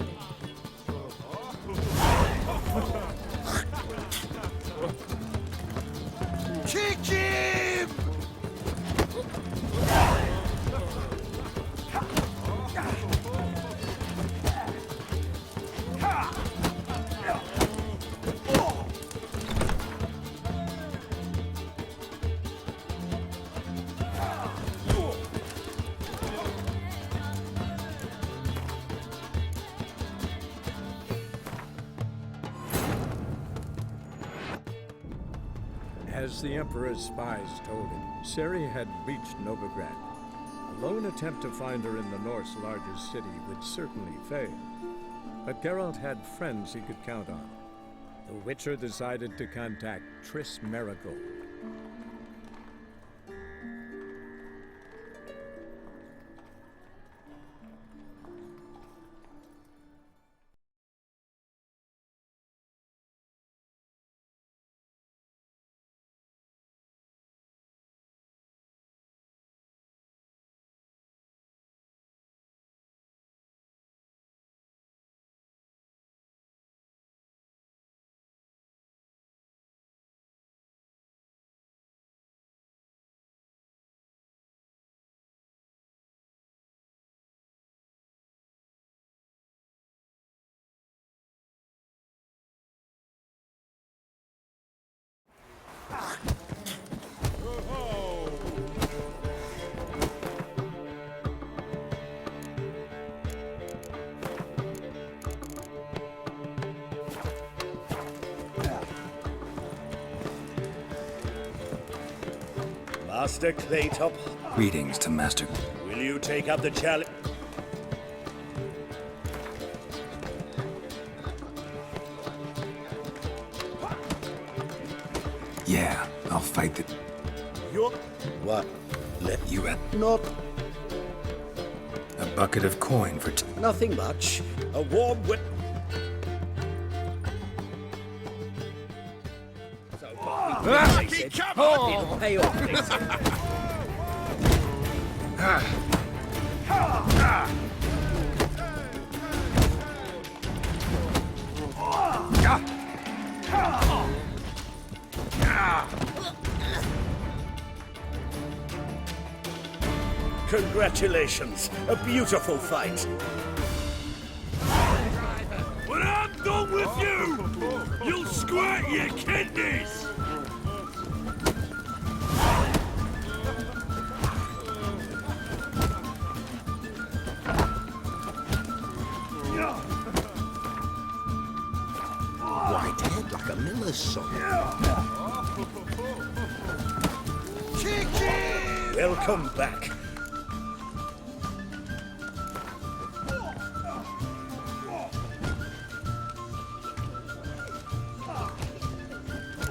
Kick him! As the Emperor's spies told him, Ciri had reached Novigrad. A lone attempt to find her in the North's largest city would certainly fail. But Geralt had friends he could count on. The Witcher decided to contact Triss Merigold, Master Claytop, Greetings to Master. will you take up the challenge? Yeah, I'll fight the... You're... What? Let you at... Not... A bucket of coin for... Nothing much. A warm wet... It'll pay off. Congratulations. A beautiful fight. When I'm done with you, you'll squirt your kidneys! White head like a miller's son. Welcome back.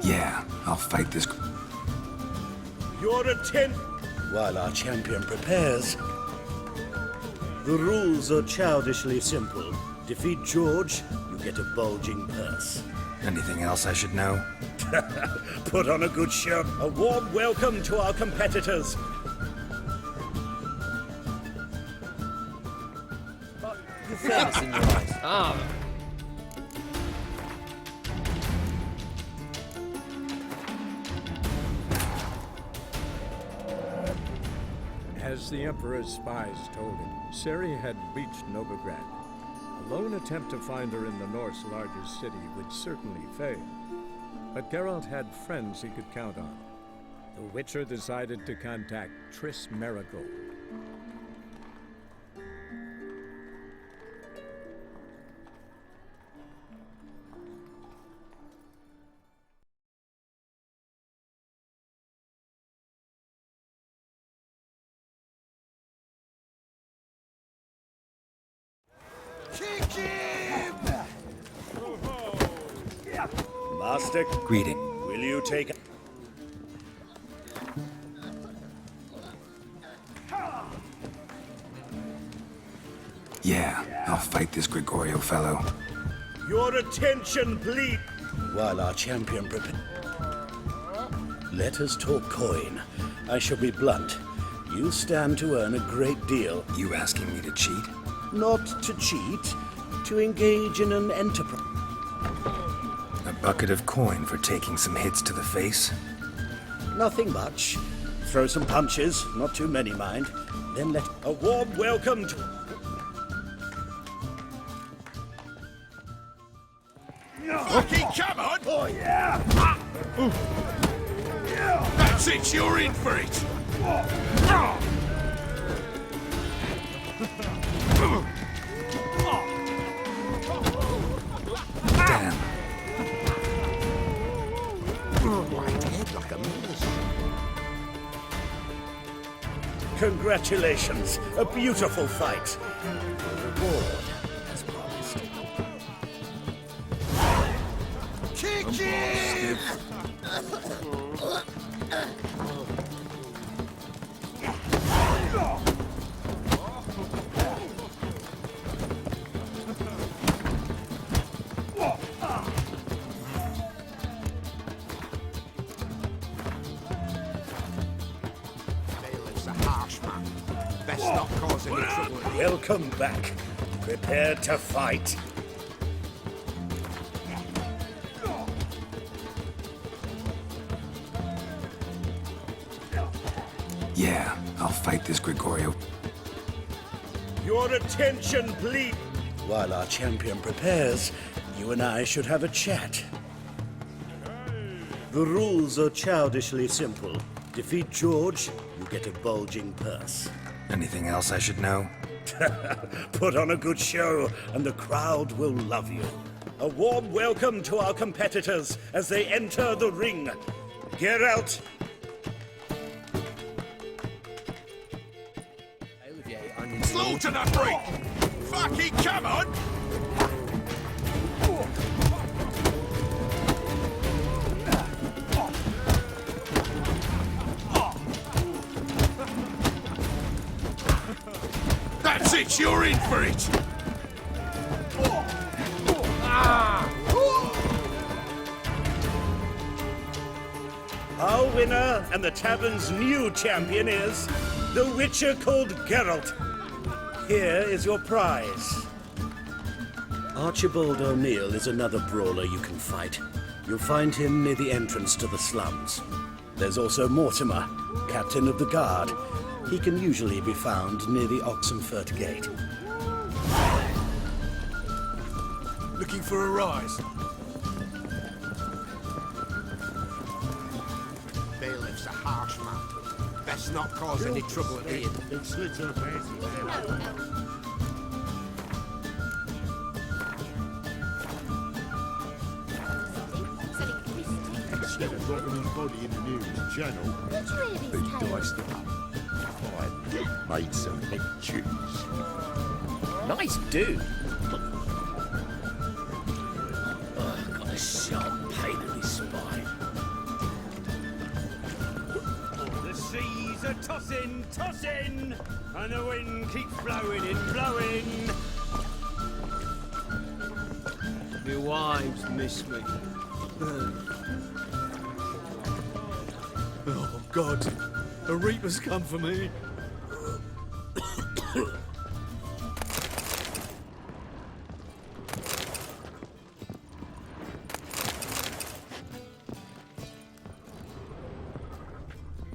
Yeah, I'll fight this... Your attention while our champion prepares. The rules are childishly simple. Defeat George, you get a bulging purse. Anything else I should know? Put on a good show. A warm welcome to our competitors. The fairness in your eyes. Ah. As the Emperor's spies told him, Ciri had reached Novigrad. A lone attempt to find her in the North's largest city would certainly fail. But Geralt had friends he could count on. The Witcher decided to contact Triss Merigold. Master, Greeting. will you take... Yeah, I'll fight this Gregorio fellow. Your attention, please. While our champion prepares. Let us talk coin. I shall be blunt. You stand to earn a great deal. You asking me to cheat? Not to cheat, to engage in an enterprise. A bucket of coin for taking some hits to the face? Nothing much. Throw some punches, not too many, mind. Then let a warm welcome to... Fucking come on! Oh, yeah! That's it, you're in for it! Damn. White head like a miller's son. Congratulations. A beautiful fight. The reward as promised. Kick him! Bailiff's a harsh man. Best not cause any trouble. Welcome back. Prepare to fight. Yeah, I'll fight this Gregorio. Your attention, please. While our champion prepares, you and I should have a chat. The rules are childishly simple. Defeat George, you get a bulging purse. Anything else I should know? Put on a good show, and the crowd will love you. A warm welcome to our competitors as they enter the ring. Geralt, Slaughter that freak! Fucking come on! That's it, you're in for it! Our winner and the tavern's new champion is the Witcher called Geralt. Here is your prize. Archibald O'Neill is another brawler you can fight. You'll find him near the entrance to the slums. There's also Mortimer, captain of the guard. He can usually be found near the Oxenfurt Gate. Looking for a rise? Bailiff's a harsh man. Best not cause any trouble at the inn. It slits up Instead of dropping his body in the news channel, they diced it up. I made some big cheese. Nice dude. Oh, got a sharp pain in his spine. The seas are tossing, tossing, and the wind keeps blowing and blowing. Your wives miss me. Oh, God. A Reaper's come for me.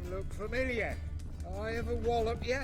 You look familiar. I ever wallop you?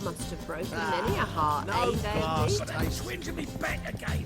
Must have broken many a heart, No eh, class Daisy? taste. Swing to me back again.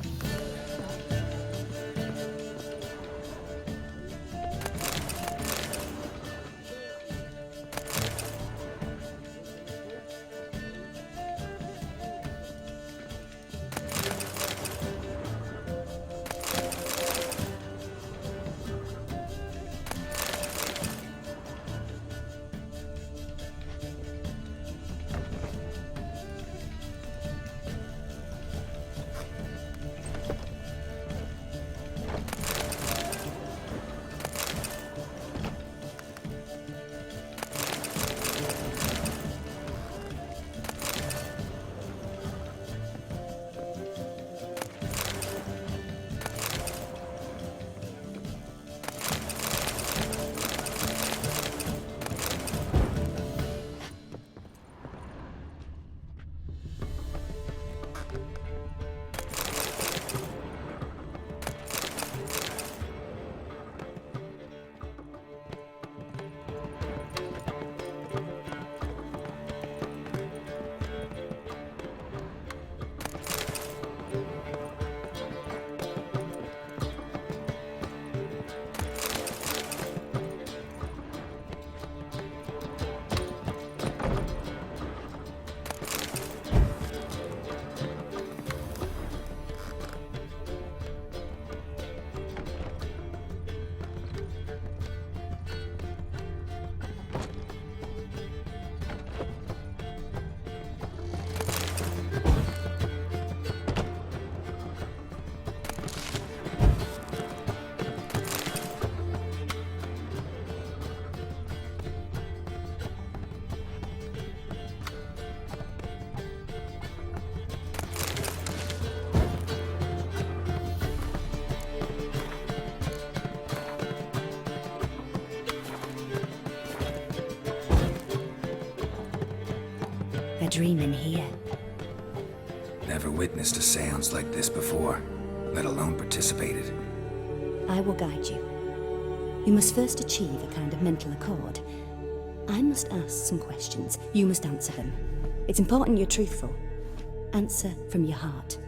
dreaming here? Never witnessed a seance like this before, let alone participated. I will guide you. You must first achieve a kind of mental accord. I must ask some questions. You must answer them. It's important you're truthful. Answer from your heart.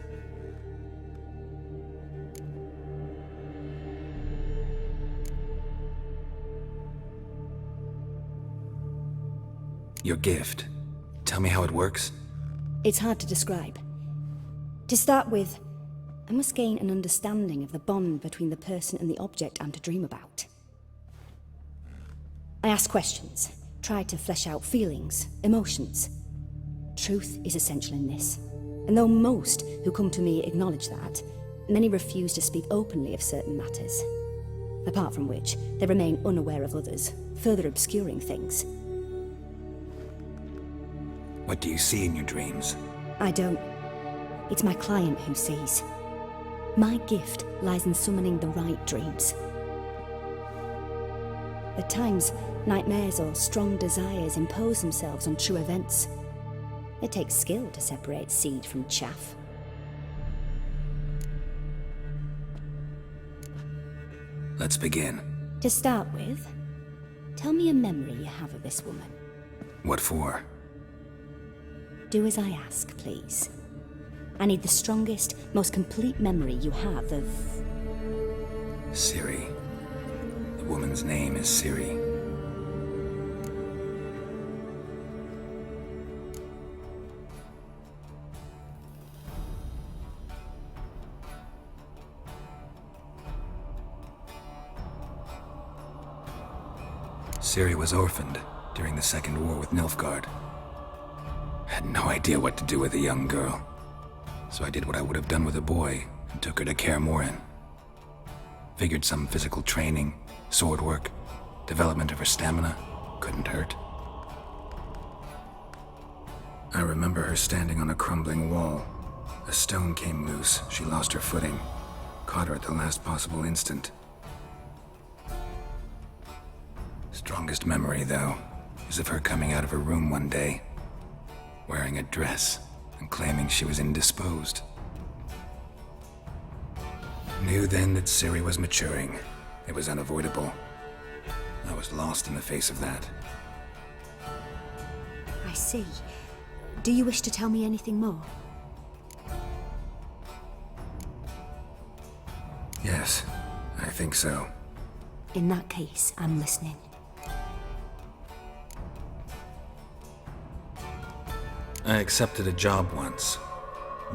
Your gift. Tell me how it works. It's hard to describe. To start with, I must gain an understanding of the bond between the person and the object I'm to dream about. I ask questions, try to flesh out feelings, emotions. Truth is essential in this, and though most who come to me acknowledge that, many refuse to speak openly of certain matters. Apart from which, they remain unaware of others, further obscuring things. What do you see in your dreams? I don't. It's my client who sees. My gift lies in summoning the right dreams. At times, nightmares or strong desires impose themselves on true events. It takes skill to separate seed from chaff. Let's begin. To start with, tell me a memory you have of this woman. What for? Do as I ask, please. I need the strongest, most complete memory you have of... Siri. The woman's name is Siri. Siri was orphaned during the Second War with Nilfgaard. Had no idea what to do with a young girl, so I did what I would have done with a boy and took her to Kaer Morhen. Figured some physical training, sword work, development of her stamina couldn't hurt. I remember her standing on a crumbling wall. A stone came loose, she lost her footing, caught her at the last possible instant. Strongest memory, though, is of her coming out of her room one day, wearing a dress and claiming she was indisposed. Knew then that Siri was maturing. It was unavoidable. I was lost in the face of that. I see. Do you wish to tell me anything more? Yes, I think so. In that case, I'm listening. I accepted a job once.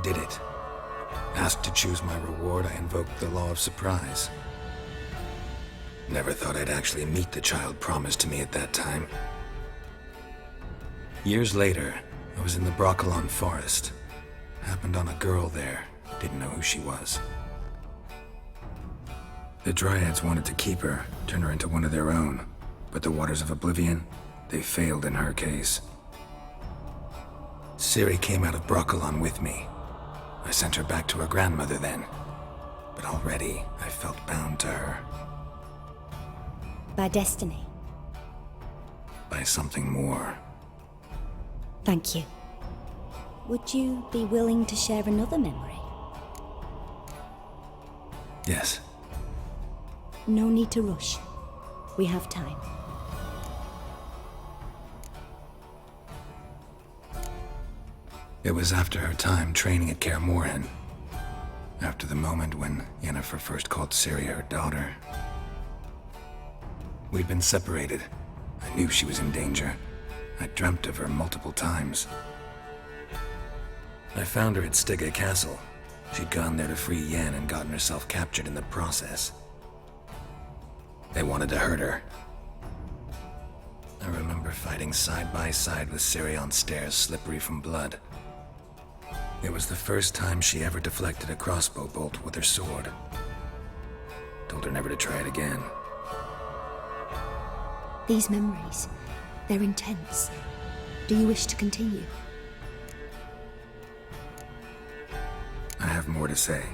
Did it. Asked to choose my reward, I invoked the law of surprise. Never thought I'd actually meet the child promised to me at that time. Years later, I was in the Broccolon forest. Happened on a girl there. Didn't know who she was. The Dryads wanted to keep her, turn her into one of their own. But the Waters of Oblivion, they failed in her case. Siri came out of Broccolon with me. I sent her back to her grandmother then. But already, I felt bound to her. By destiny? By something more. Thank you. Would you be willing to share another memory? Yes. No need to rush. We have time. It was after her time training at Kaer Morhen. After the moment when Yennefer first called Siri her daughter. We'd been separated. I knew she was in danger. I dreamt of her multiple times. I found her at Stygga Castle. She'd gone there to free Yen and gotten herself captured in the process. They wanted to hurt her. I remember fighting side by side with Siri on stairs slippery from blood. It was the first time she ever deflected a crossbow bolt with her sword. Told her never to try it again. These memories, they're intense. Do you wish to continue? I have more to say.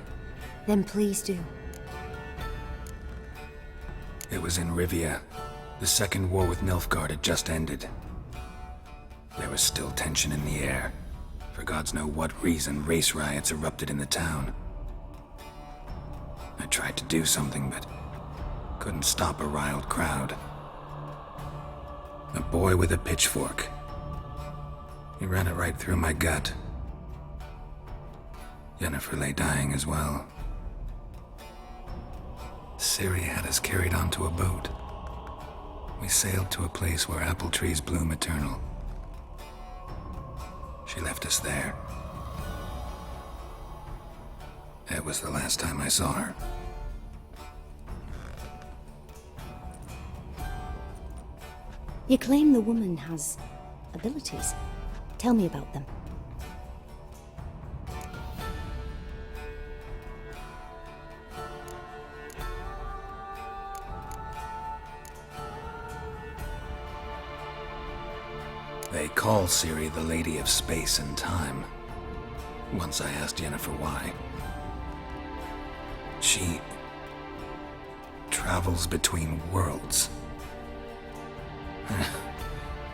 Then please do. It was in Rivia. The Second War with Nilfgaard had just ended. There was still tension in the air. For gods know what reason, race riots erupted in the town. I tried to do something, but couldn't stop a riled crowd. A boy with a pitchfork. He ran it right through my gut. Jennifer lay dying as well. Ciri had us carried onto a boat. We sailed to a place where apple trees bloom eternal. She left us there. That was the last time I saw her. You claim the woman has abilities. Tell me about them. They call Ciri the Lady of Space and Time. Once I asked Jennifer why. She travels between worlds.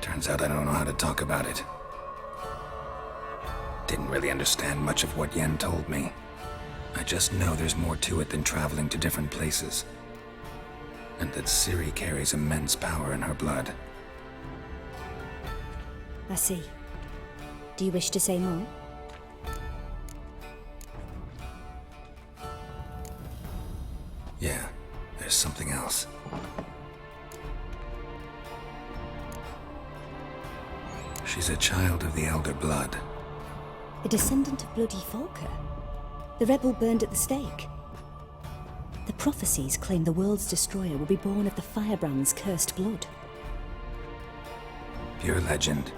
Turns out I don't know how to talk about it. Didn't really understand much of what Yen told me. I just know there's more to it than traveling to different places. And that Ciri carries immense power in her blood. I see. Do you wish to say more? Yeah, there's something else. She's a child of the Elder Blood. A descendant of bloody Volker. The rebel burned at the stake. The prophecies claim the world's destroyer will be born of the Firebrand's cursed blood. Pure legend.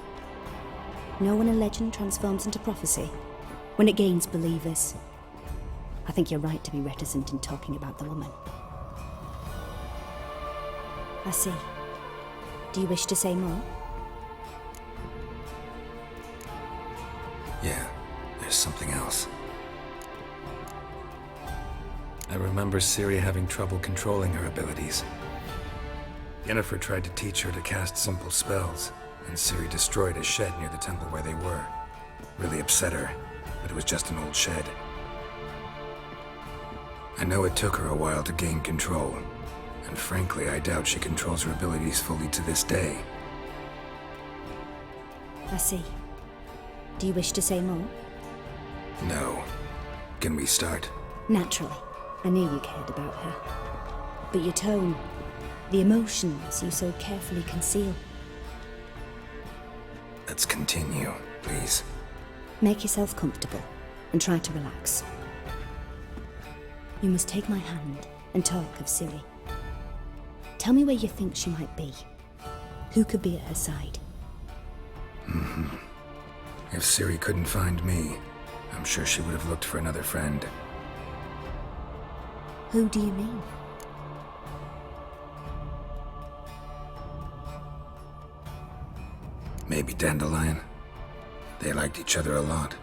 Know when a legend transforms into prophecy? When it gains believers. I think you're right to be reticent in talking about the woman. I see. Do you wish to say more? Yeah, there's something else. I remember Ciri having trouble controlling her abilities. Yennefer tried to teach her to cast simple spells, and Ciri destroyed a shed near the temple where they were. Really upset her, but it was just an old shed. I know it took her a while to gain control, and frankly, I doubt she controls her abilities fully to this day. I see. Do you wish to say more? No. Can we start? Naturally. I knew you cared about her. But your tone, the emotions you so carefully conceal. Let's continue, please. Make yourself comfortable and try to relax. You must take my hand and talk of Ciri. Tell me where you think she might be. Who could be at her side? If Ciri couldn't find me, I'm sure she would have looked for another friend. Who do you mean? Maybe Dandelion. They liked each other a lot.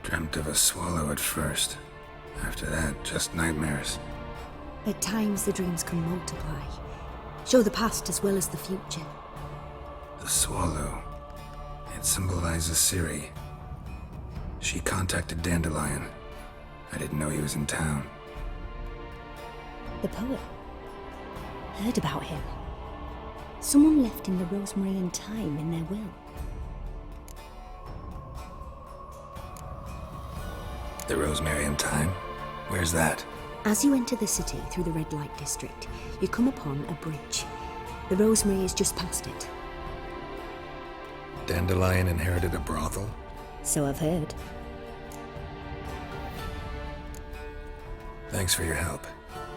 Dreamt of a swallow at first. After that, just nightmares. At times the dreams can multiply. Show the past as well as the future. swallow. It symbolizes Ciri. She contacted Dandelion. I didn't know he was in town. The poet. Heard about him. Someone left him the rosemary and thyme in their will. The rosemary and thyme? Where's that? As you enter the city through the red light district, you come upon a bridge. The rosemary is just past it. Dandelion inherited a brothel? So I've heard. Thanks for your help.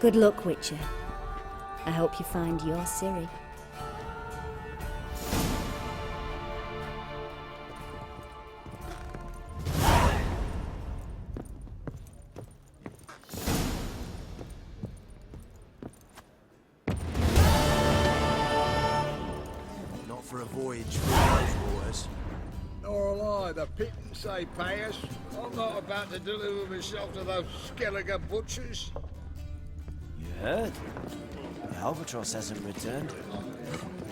Good luck, Witcher. I hope you find your Ciri. Not for a voyage through those waters. Nor will I. The pittance they pay us. I'm not about to deliver myself to those Skelliger butchers. You heard? The albatross hasn't returned.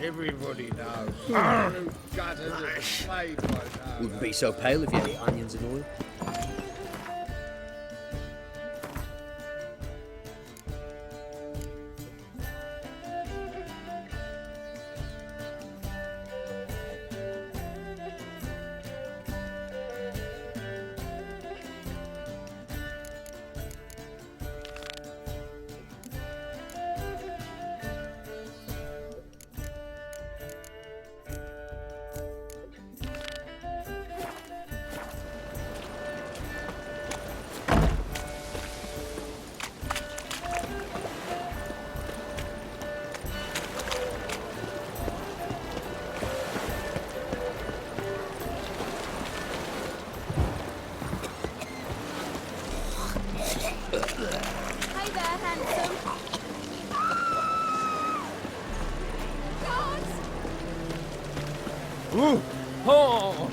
Everybody knows. Who gutted and slave I know. Wouldn't be so pale if you ate onions and oil. Hi there, handsome. God! Ooh! Oh!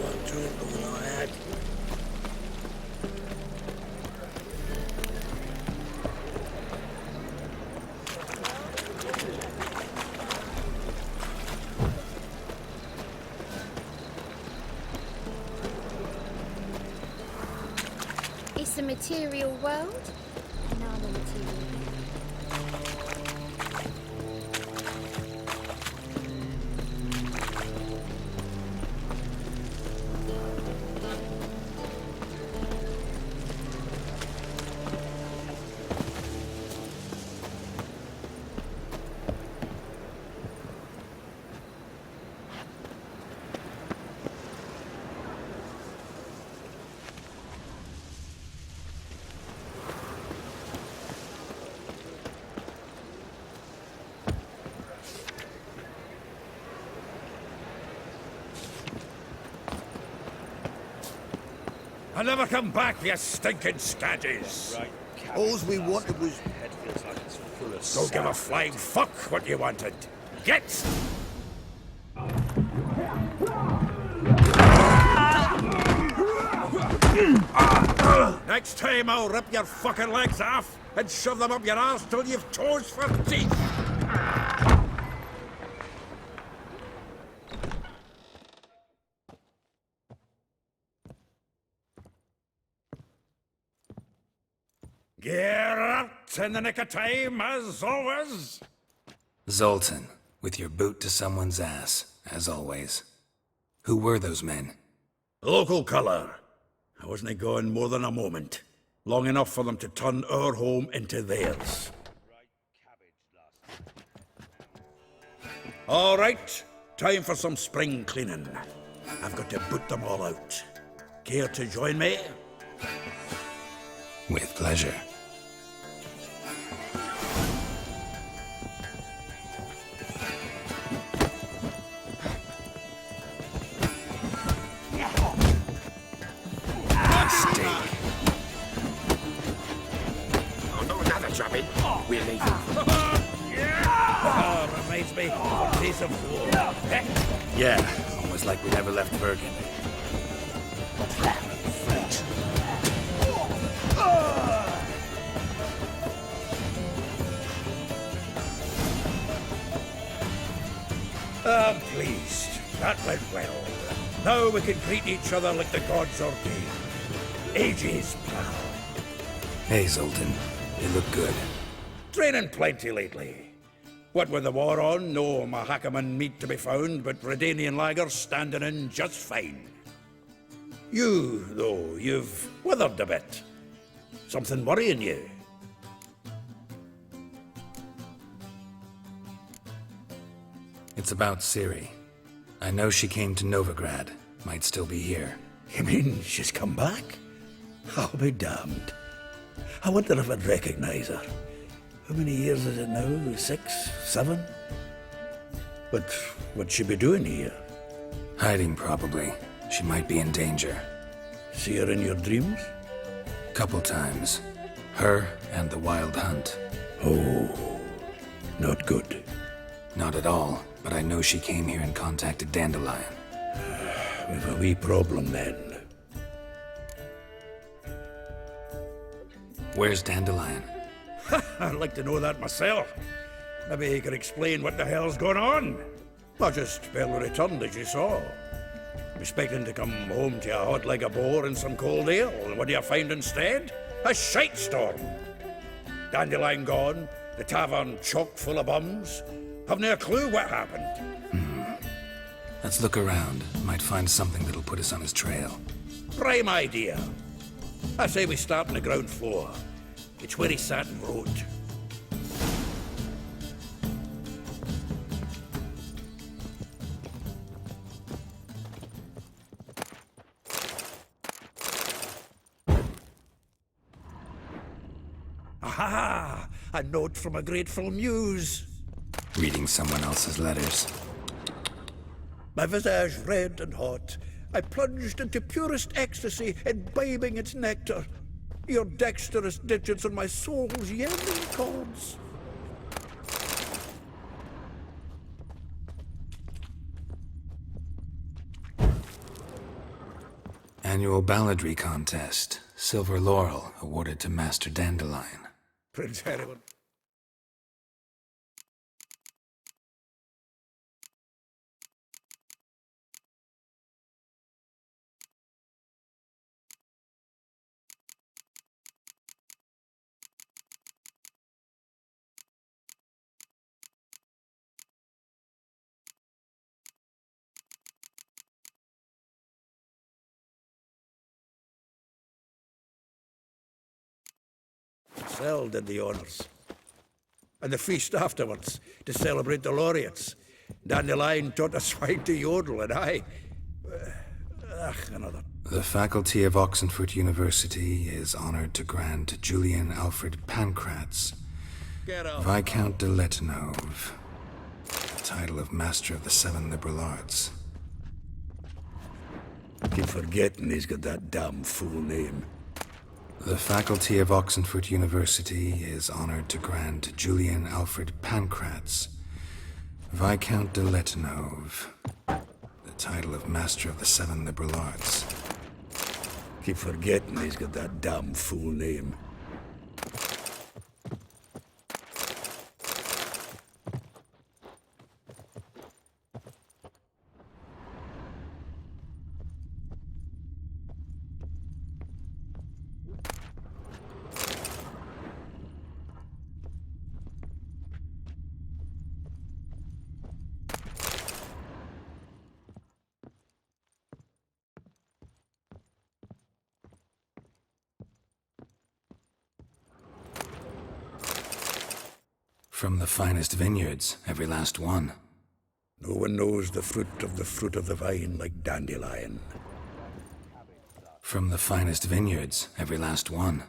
One drink all I had. It's the material world. Now the material. I never come back, you stinking scaddies. Right. All we wanted was... Head feels like it's full of Don't give a flying fuck what you wanted. Get! Next time I'll rip your fucking legs off and shove them up your arse till you've toes for teeth. Geralt, in the nick of time, as always. Zoltan, with your boot to someone's ass, as always. Who were those men? Local colour. I wasn't gone more than a moment. Long enough for them to turn our home into theirs. All right, time for some spring cleaning. I've got to boot them all out. Care to join me? With pleasure. Another drubbing. We're leaving. Reminds me of a piece of war. Yeah, almost like we never left Bergen. I'm pleased. That went well. Now we can greet each other like the gods ordained. Ages, pal. Hey, Zoltan. You look good. Training plenty lately. What with the war on, no Mahakaman meat to be found, but Redanian lagers standing in just fine. You, though, you've withered a bit. Something worrying you? It's about Ciri. I know she came to Novigrad. Might still be here. You mean she's come back? I'll be damned. I wonder if I'd recognize her. How many years is it now? 6? 7? But what'd she be doing here? Hiding, probably. She might be in danger. See her in your dreams? Couple times. Her and the Wild Hunt. Oh, not good. Not at all, but I know she came here and contacted Dandelion. We've a wee problem then. Where's Dandelion? I'd like to know that myself. Maybe he could explain what the hell's going on. I just barely returned, as you saw. Expecting to come home to a hot like a boar and some cold ale, and what do you find instead? A shite storm. Dandelion gone, the tavern chock full of bums. Haven't a clue what happened. Let's look around. Might find something that'll put us on his trail. Prime idea. I say we start on the ground floor. It's where he sat and wrote. Aha! A note from a grateful muse. Reading someone else's letters. My visage red and hot, I plunged into purest ecstasy, imbibing its nectar. Your dexterous digits on my soul's yearning chords. Annual balladry contest. Silver laurel awarded to Master Dandelion. Prince Hereward. Sel did the honours. And the feast afterwards, to celebrate the laureates. Dandelion taught a swine to yodel, and I... another. The faculty of Oxenford University is honored to grant Julian Alfred Pancratz, Viscount de Letenove, the title of Master of the Seven Liberal Arts. Keep forgetting he's got that damn full name. The faculty of Oxenford University is honored to grant Julian Alfred Pancratz, Viscount de Letenove, the title of Master of the Seven Liberal Arts. Keep forgetting he's got that damn full name. From the finest vineyards, every last one. No one knows the fruit of the vine like Dandelion. From the finest vineyards, every last one.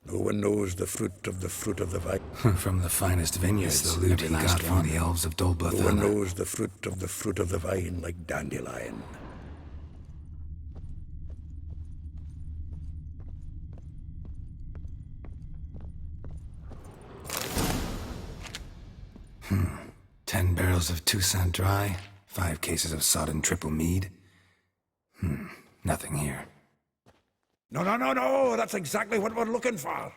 No one knows the fruit of the vine. From the finest vineyards, the loot he got from the elves of Dolblathana. No one knows the fruit of the vine like Dandelion. Hmm. 10 barrels of Toussaint Dry, 5 cases of sodden triple mead. Nothing here. No, that's exactly what we're looking for.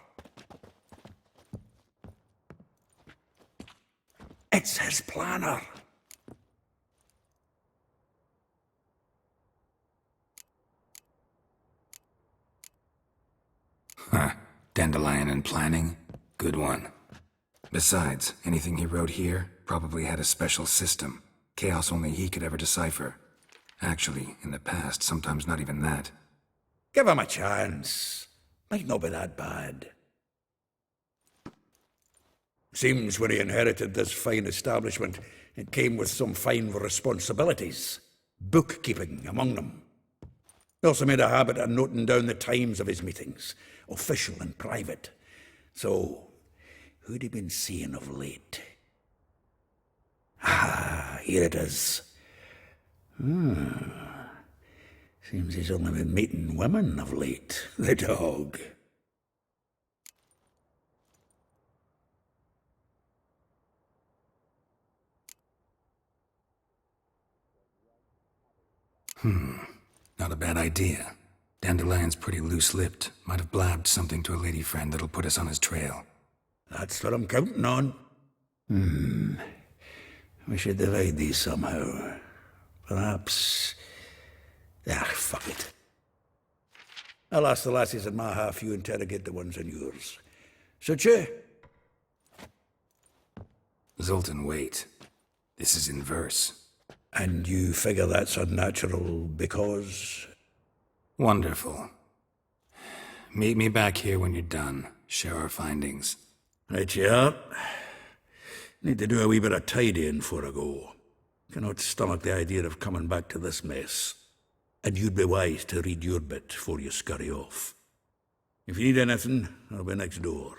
It's his planner. Dandelion and planning? Good one. Besides, anything he wrote here probably had a special system. Chaos only he could ever decipher. Actually, in the past, sometimes not even that. Give him a chance. Might not be that bad. Seems when he inherited this fine establishment, it came with some fine responsibilities. Bookkeeping among them. He also made a habit of noting down the times of his meetings, official and private. So, who'd he been seeing of late? Ah, here it is. Seems he's only been meeting women of late, the dog. Not a bad idea. Dandelion's pretty loose-lipped. Might have blabbed something to a lady friend that'll put us on his trail. That's what I'm counting on. We should divide these somehow. Perhaps... fuck it. I'll ask the lassies in my half, you interrogate the ones in yours. Suche? Zoltan, wait. This is in verse. And you figure that's unnatural because... Wonderful. Meet me back here when you're done. Share our findings. Right, yeah. Need to do a wee bit of tidying before I go. Cannot stomach the idea of coming back to this mess. And you'd be wise to read your bit before you scurry off. If you need anything, I'll be next door.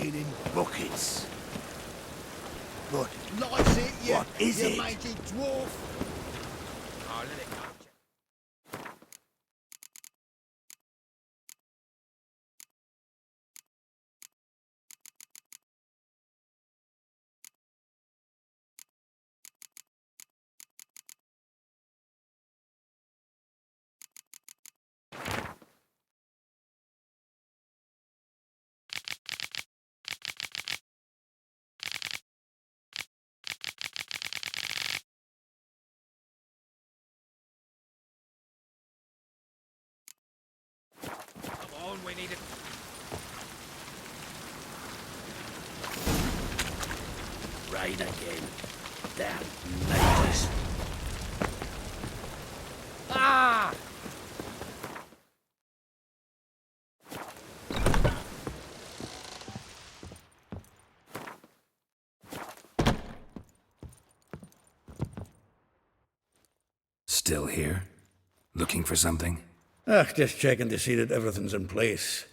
bleeding buckets. But Lights it, you, what is you it? mangy dwarf. Oh, let it go. Come on, we need it. Rain again. Damn mages. Ah! Still here? Looking for something? Just checking to see that everything's in place.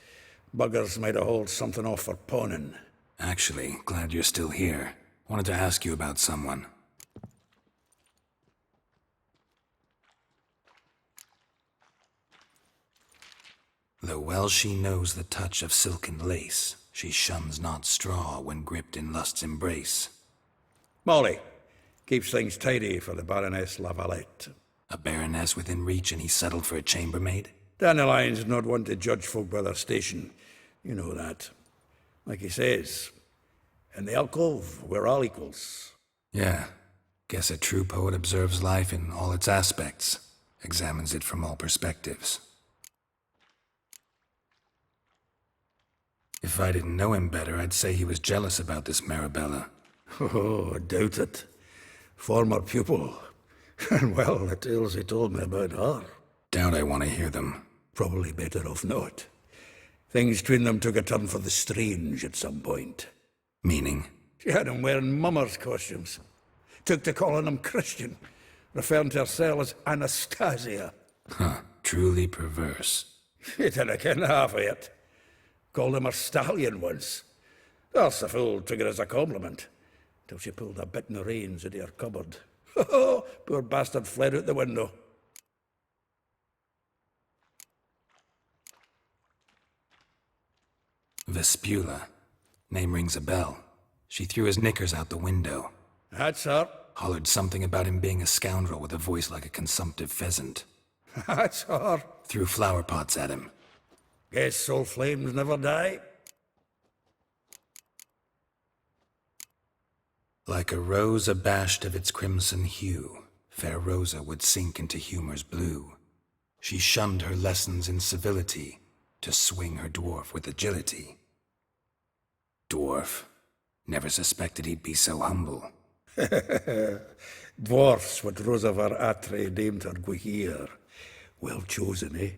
Buggers might have hauled something off for pawning. Actually, glad you're still here. Wanted to ask you about someone. Though well she knows the touch of silken lace, she shuns not straw when gripped in lust's embrace. Molly keeps things tidy for the Baroness Lavalette. A baroness within reach and he settled for a chambermaid? Dandelion's not one to judge folk by their station. You know that. Like he says, in the alcove, we're all equals. Yeah. Guess a true poet observes life in all its aspects, examines it from all perspectives. If I didn't know him better, I'd say he was jealous about this Marabella. Oh, I doubt it. Former pupil. And well, the tales he told me about her. Doubt I want to hear them. Probably better off not. Things between them took a turn for the strange at some point. Meaning? She had him wearing mummers' costumes. Took to calling him Christian, referring to herself as Anastasia. Huh, truly perverse. He didn't ken half of it. Called him her stallion once. That's the fool took it as a compliment, till she pulled a bit in the reins into her cupboard. Oh, poor bastard fled out the window. Vespula. Name rings a bell. She threw his knickers out the window. That's her. Hollered something about him being a scoundrel with a voice like a consumptive pheasant. That's her. Threw flower pots at him. Guess soul flames never die. Like a rose abashed of its crimson hue, fair Rosa would sink into humor's blue. She shunned her lessons in civility to swing her dwarf with agility. Dwarf. Never suspected he'd be so humble. Dwarfs what Rosa var Atre named her Guihir. Well chosen, eh?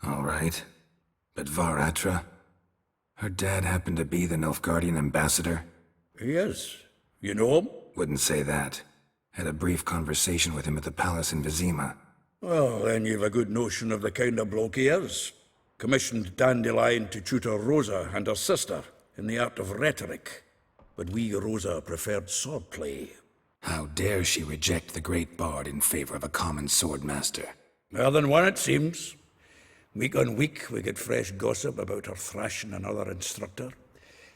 All right. But Varatra? Her dad happened to be the Nilfgaardian ambassador? He is. You know him? Wouldn't say that. Had a brief conversation with him at the palace in Vizima. Well, then you've a good notion of the kind of bloke he is. Commissioned Dandelion to tutor Rosa and her sister in the art of rhetoric. But we, Rosa, preferred swordplay. How dare she reject the great bard in favor of a common swordmaster? More than one, it seems. Week on week, we get fresh gossip about her thrashing another instructor.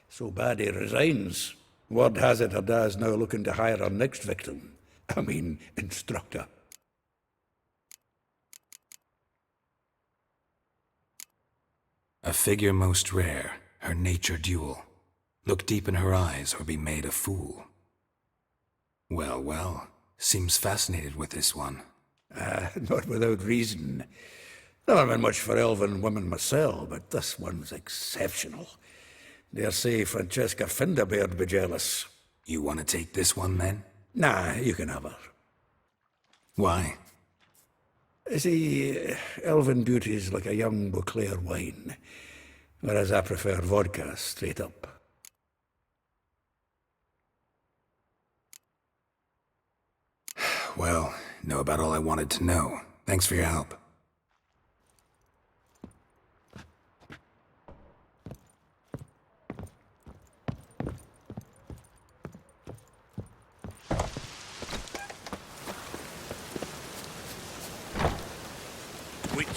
So bad he resigns. Word has it her dad's now looking to hire her next victim. I mean, instructor. A figure most rare, her nature dual. Look deep in her eyes or be made a fool. Well, well, seems fascinated with this one. Not without reason. Never been much for elven women myself, but this one's exceptional. Dare say Francesca Finderbeard be jealous. You want to take this one, then? Nah, you can have her. Why? See, elven beauty's like a young Beauclair wine, whereas I prefer vodka straight up. Well, know about all I wanted to know. Thanks for your help.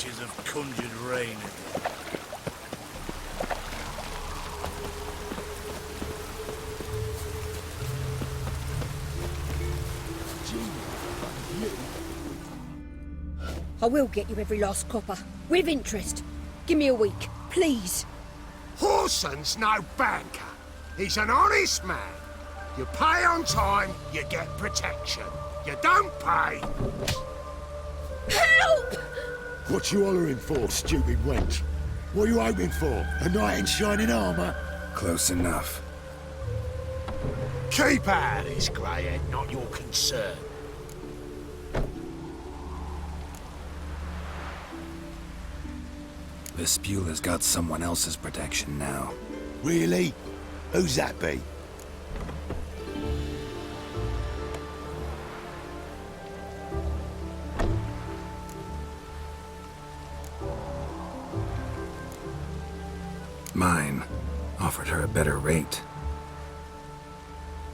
witches have conjured rain again. I will get you every last copper, with interest. Give me a week, please. Horson's no banker. He's an honest man. You pay on time, you get protection. You don't pay... Help! What you hollering for, stupid wench? What are you hoping for? A knight in shining armour? Close enough. Keep out of this, greyhead, not your concern. The Spewler's got someone else's protection now. Really? Who's that be? Mine. Offered her a better rate.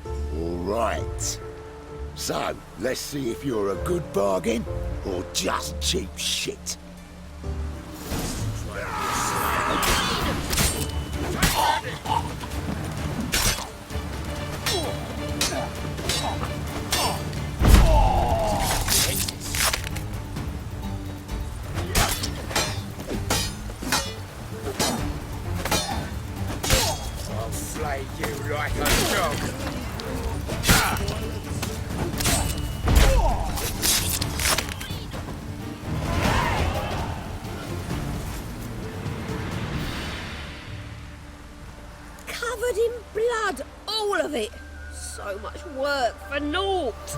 All right. So, let's see if you're a good bargain or just cheap shit. I'll flay you like a dog. Covered in blood, all of it. So much work for naught.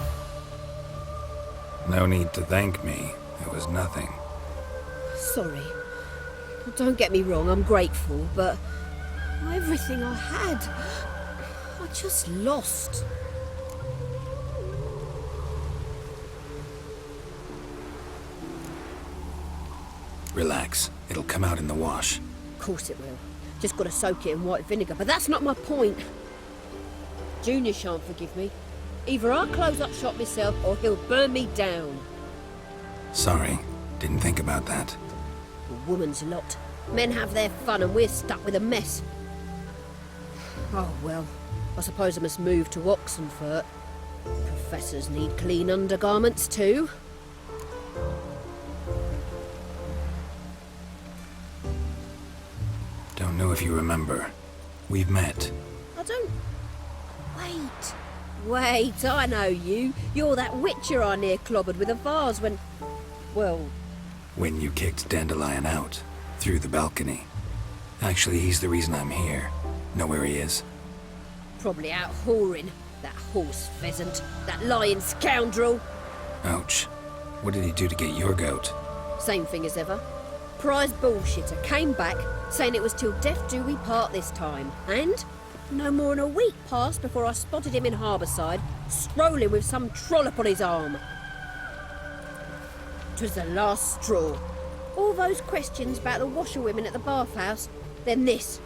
No need to thank me. It was nothing. Sorry. Don't get me wrong, I'm grateful, but everything I had, I just lost. Relax. It'll come out in the wash. Of course it will. Just gotta soak it in white vinegar, but that's not my point. Junior shan't forgive me. Either I'll close up shop myself or he'll burn me down. Sorry. Didn't think about that. A woman's lot. Men have their fun and we're stuck with a mess. Oh well, I suppose I must move to Oxenfurt. Professors need clean undergarments too. Don't know if you remember. We've met. I don't... Wait, I know you. You're that witcher I near clobbered with a vase when... Well... When you kicked Dandelion out. Through the balcony. Actually, he's the reason I'm here. Know where he is? Probably out whoring. That horse pheasant. That lying scoundrel. Ouch. What did he do to get your goat? Same thing as ever. Prize bullshitter came back, saying it was till death do we part this time. And no more than a week passed before I spotted him in Harbourside, strolling with some trollop on his arm. 'Twas the last straw. All those questions about the washerwomen at the bathhouse, then this.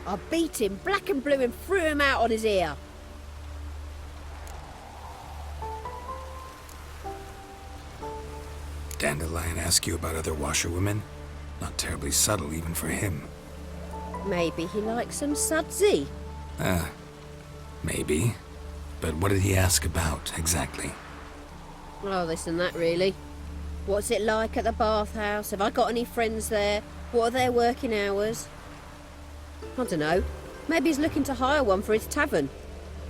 I beat him black and blue and threw him out on his ear. Dandelion ask you about other washerwomen? Not terribly subtle even for him. Maybe he likes some sudsy. Maybe. But what did he ask about, exactly? Oh, this and that, really. What's it like at the bathhouse? Have I got any friends there? What are their working hours? I don't know. Maybe he's looking to hire one for his tavern.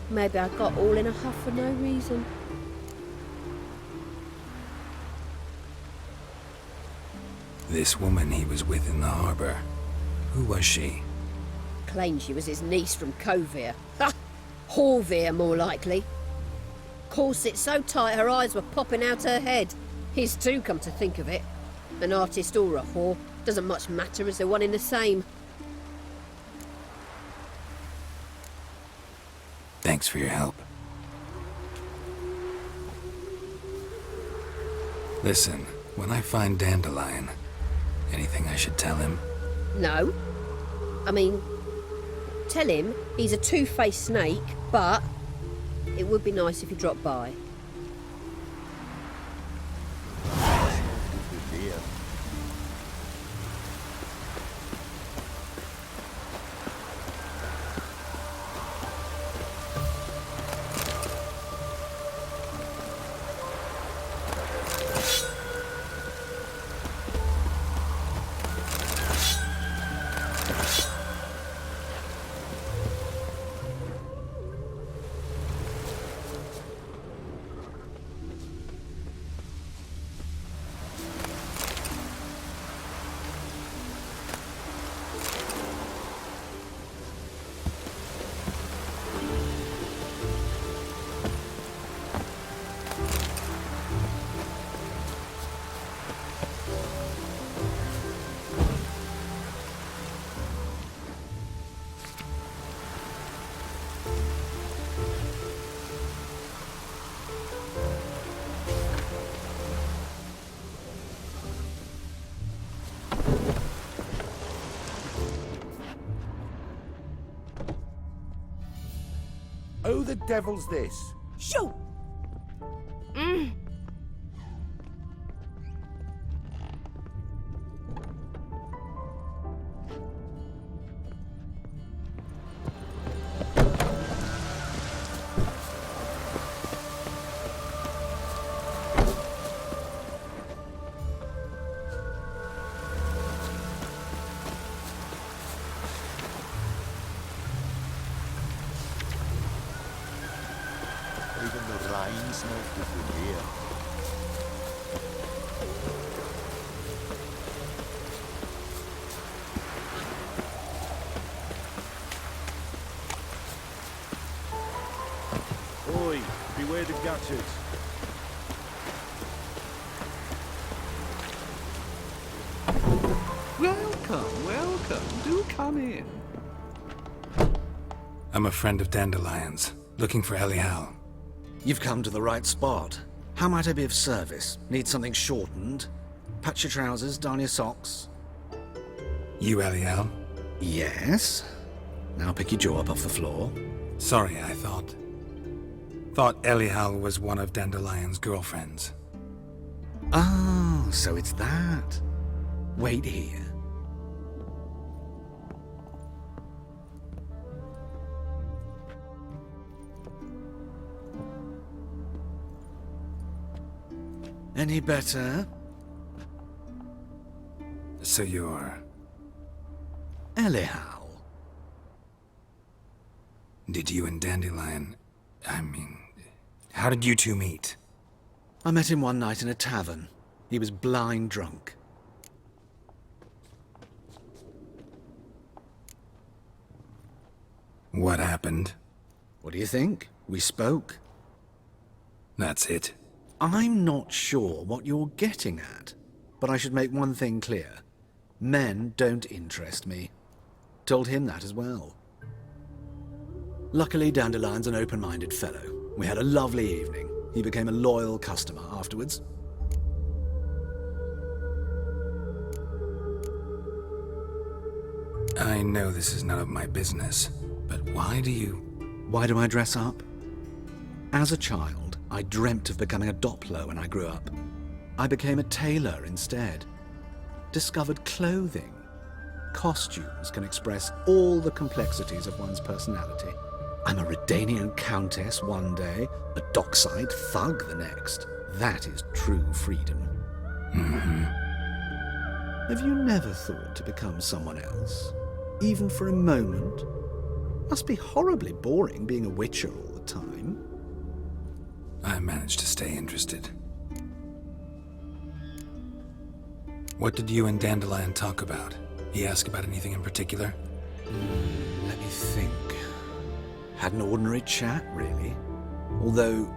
Maybe I got all in a huff for no reason. This woman he was with in the harbour. Who was she? Claimed she was his niece from Covere. Ha! Horvere, more likely. Corset so tight her eyes were popping out her head. His too, come to think of it. An artist or a whore. Doesn't much matter as they're one in the same. Thanks for your help. Listen, when I find Dandelion, anything I should tell him? No. I mean, tell him he's a two-faced snake, but it would be nice if he dropped by. Who the devil's this? Shoot! Even the rain smells different here. Oi, beware the gutters. Welcome, welcome. Do come in. I'm a friend of Dandelion's, looking for Ellie Hal. You've come to the right spot. How might I be of service? Need something shortened? Patch your trousers, darn your socks. You Ellie Hal? Yes. Now pick your jaw up off the floor. Sorry, I thought Ellie Hal was one of Dandelion's girlfriends. Oh, so it's that. Wait here. Any better? So you're... Ellie Hal. Did you and Dandelion... how did you two meet? I met him one night in a tavern. He was blind drunk. What happened? What do you think? We spoke. That's it. I'm not sure what you're getting at, but I should make one thing clear. Men don't interest me. Told him that as well. Luckily, Dandelion's an open-minded fellow. We had a lovely evening. He became a loyal customer afterwards. I know this is none of my business, but why do you... Why do I dress up? As a child, I dreamt of becoming a Doppler when I grew up. I became a tailor instead. Discovered clothing. Costumes can express all the complexities of one's personality. I'm a Redanian countess one day, a dockside thug the next. That is true freedom. Have you never thought to become someone else? Even for a moment? Must be horribly boring being a witcher all the time. I managed to stay interested. What did you and Dandelion talk about? He asked about anything in particular? Let me think. Had an ordinary chat, really. Although,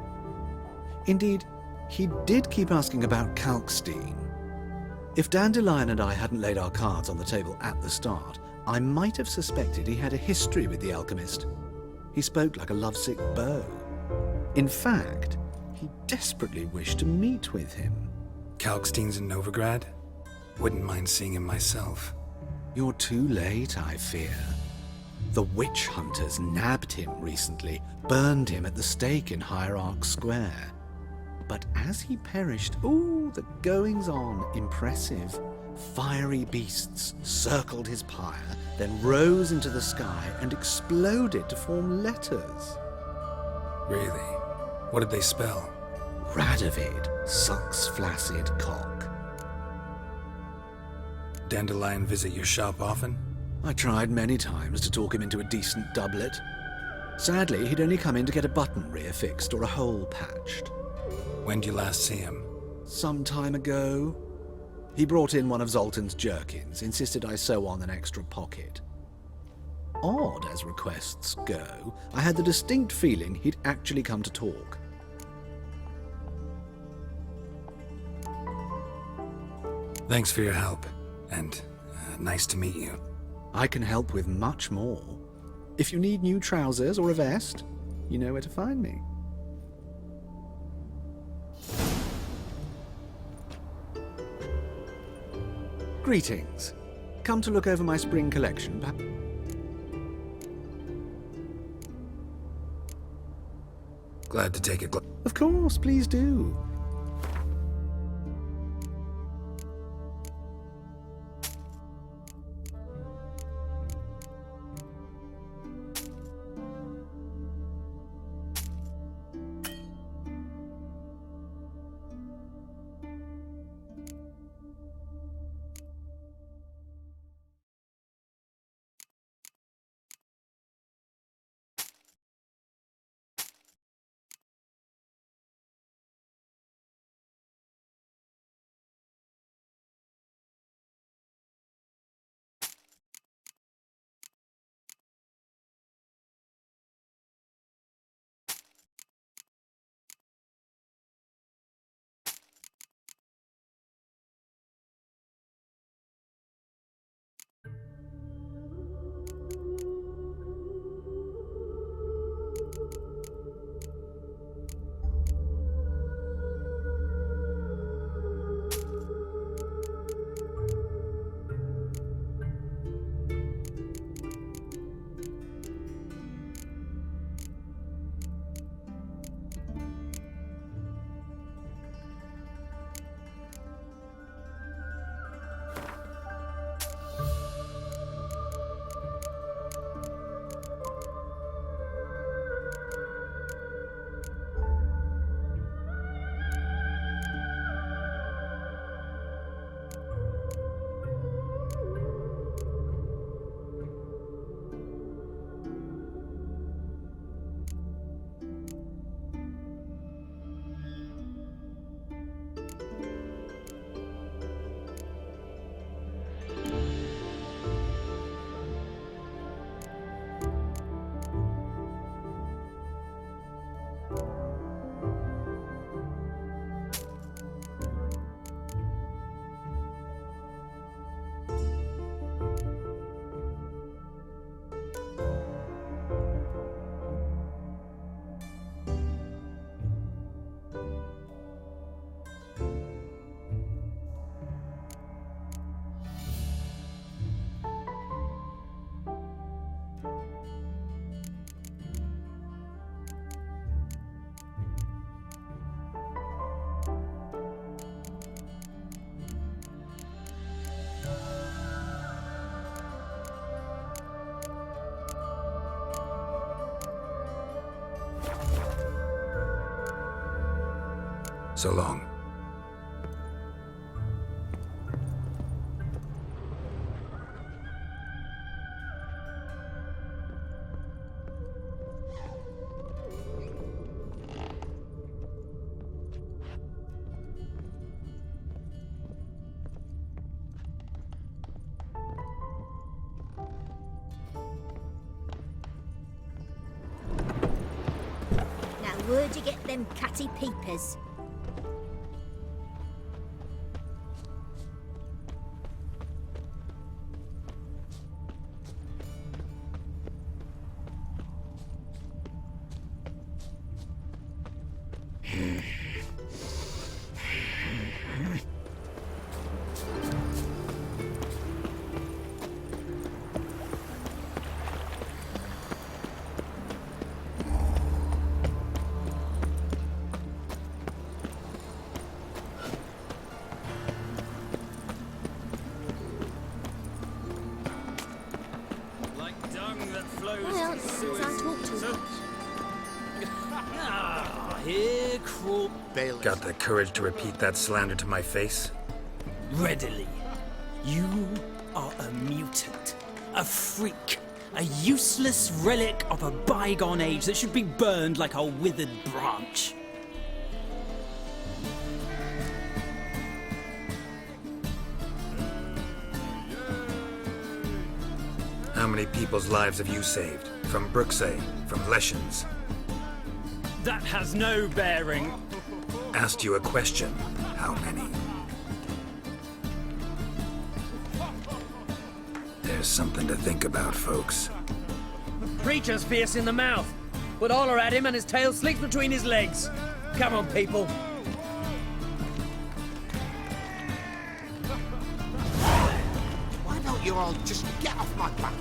indeed, he did keep asking about Kalkstein. If Dandelion and I hadn't laid our cards on the table at the start, I might have suspected he had a history with the alchemist. He spoke like a lovesick beau. In fact, he desperately wished to meet with him. Kalkstein's in Novigrad? Wouldn't mind seeing him myself. You're too late, I fear. The witch hunters nabbed him recently, burned him at the stake in Hierarch Square. But as he perished, ooh, the goings-on, impressive. Fiery beasts circled his pyre, then rose into the sky and exploded to form letters. Really? What did they spell? Radovid, sucks flaccid cock. Dandelion visit your shop often? I tried many times to talk him into a decent doublet. Sadly, he'd only come in to get a button reaffixed or a hole patched. When did you last see him? Some time ago. He brought in one of Zoltan's jerkins, insisted I sew on an extra pocket. Odd as requests go, I had the distinct feeling he'd actually come to talk. Thanks for your help, and nice to meet you. I can help with much more. If you need new trousers or a vest, you know where to find me. Greetings. Come to look over my spring collection, Glad to take a Of course, please do. So long. Now, where'd you get them catty peepers? Well, since I talked too much. Here crawl bailiff. Got the courage to repeat that slander to my face? Readily. You are a mutant, a freak, a useless relic of a bygone age that should be burned like a withered branch. How many people's lives have you saved? From Brooksay, from Leshens? That has no bearing. Asked you a question. How many? There's something to think about, folks. Preacher's fierce in the mouth, but holler at him and his tail slicks between his legs. Come on, people. Why don't you all just get off my back?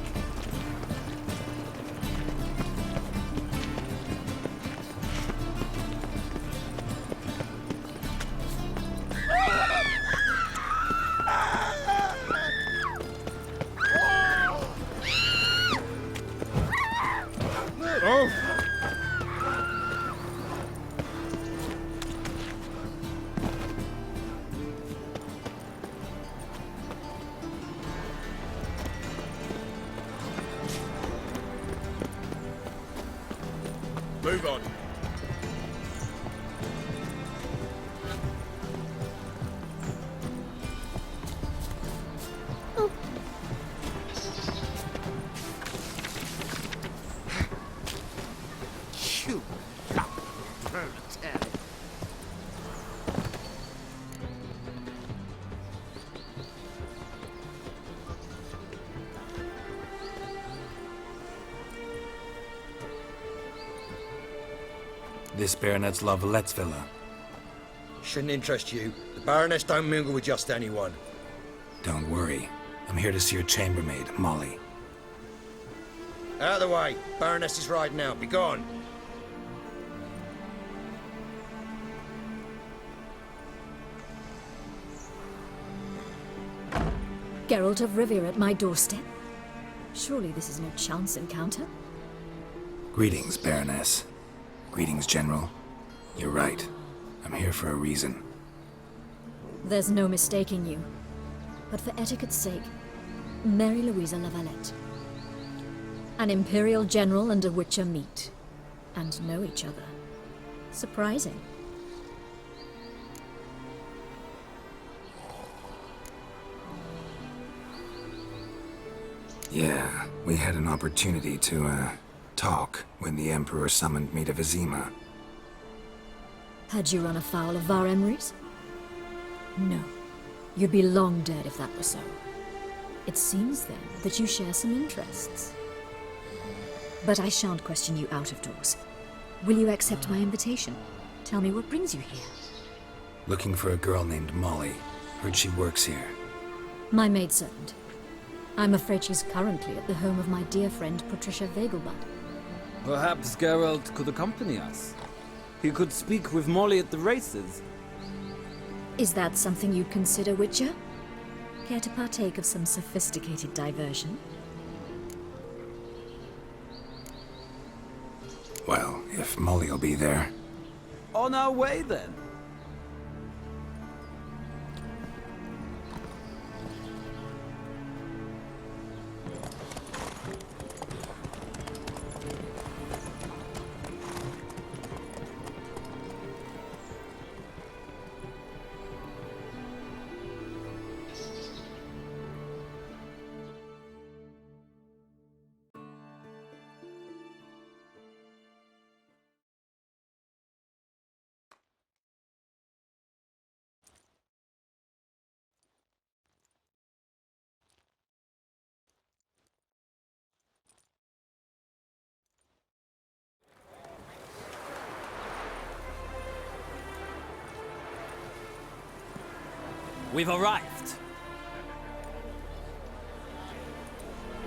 move on. You lump proletariat. This Baronet's La Valette's villa. Shouldn't interest you. The Baroness don't mingle with just anyone. Don't worry. I'm here to see your chambermaid, Molly. Out of the way. Baroness is riding out. Be gone. Geralt of Rivia at my doorstep? Surely this is no chance encounter? Greetings, Baroness. Greetings, General. You're right. I'm here for a reason. There's no mistaking you. But for etiquette's sake, Mary Louisa La Valette. An Imperial General and a Witcher meet. And know each other. Surprising. Yeah, we had an opportunity to, talk when the Emperor summoned me to Vizima. Had you run afoul of Var Emrys? No. You'd be long dead if that were so. It seems, then, that you share some interests. But I shan't question you out of doors. Will you accept my invitation? Tell me what brings you here. Looking for a girl named Molly. Heard she works here. My maidservant. I'm afraid she's currently at the home of my dear friend Patricia Vegelbud. Perhaps Geralt could accompany us. He could speak with Molly at the races. Is that something you'd consider, Witcher? Care to partake of some sophisticated diversion? Well, if Molly'll be there. On our way, then. We've arrived.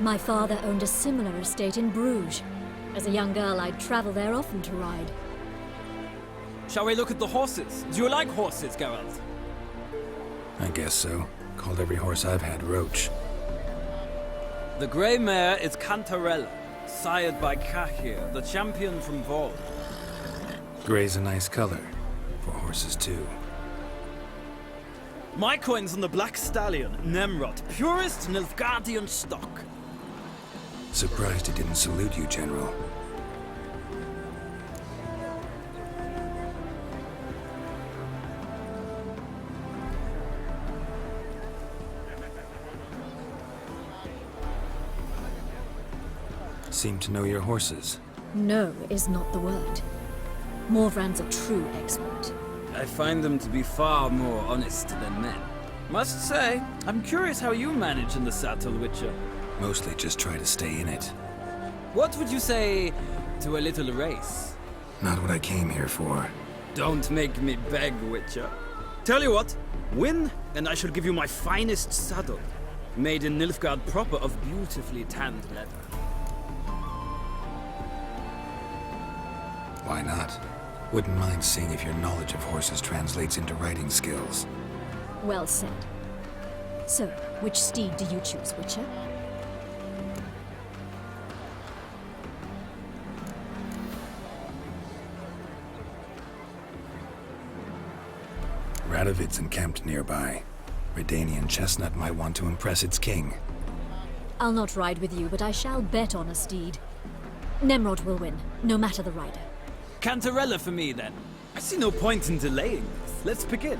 My father owned a similar estate in Bruges. As a young girl, I'd travel there often to ride. Shall we look at the horses? Do you like horses, Geralt? I guess so. Called every horse I've had Roach. The grey mare is Cantarella, sired by Cahir, the champion from Vol. Gray's a nice color. For horses, too. My coin's on the black stallion, Nemrod, purest Nilfgaardian stock. Surprised he didn't salute you, General. Seem to know your horses. No is not the word. Morvrand's a true expert. I find them to be far more honest than men. Must say, I'm curious how you manage in the saddle, Witcher. Mostly just try to stay in it. What would you say to a little race? Not what I came here for. Don't make me beg, Witcher. Tell you what, win, and I shall give you my finest saddle. Made in Nilfgaard proper of beautifully tanned leather. Why not? Wouldn't mind seeing if your knowledge of horses translates into riding skills. Well said. So, which steed do you choose, Witcher? Radovid's encamped nearby. Redanian chestnut might want to impress its king. I'll not ride with you, but I shall bet on a steed. Nemrod will win, no matter the rider. Cantarella for me, then. I see no point in delaying this. Let's begin.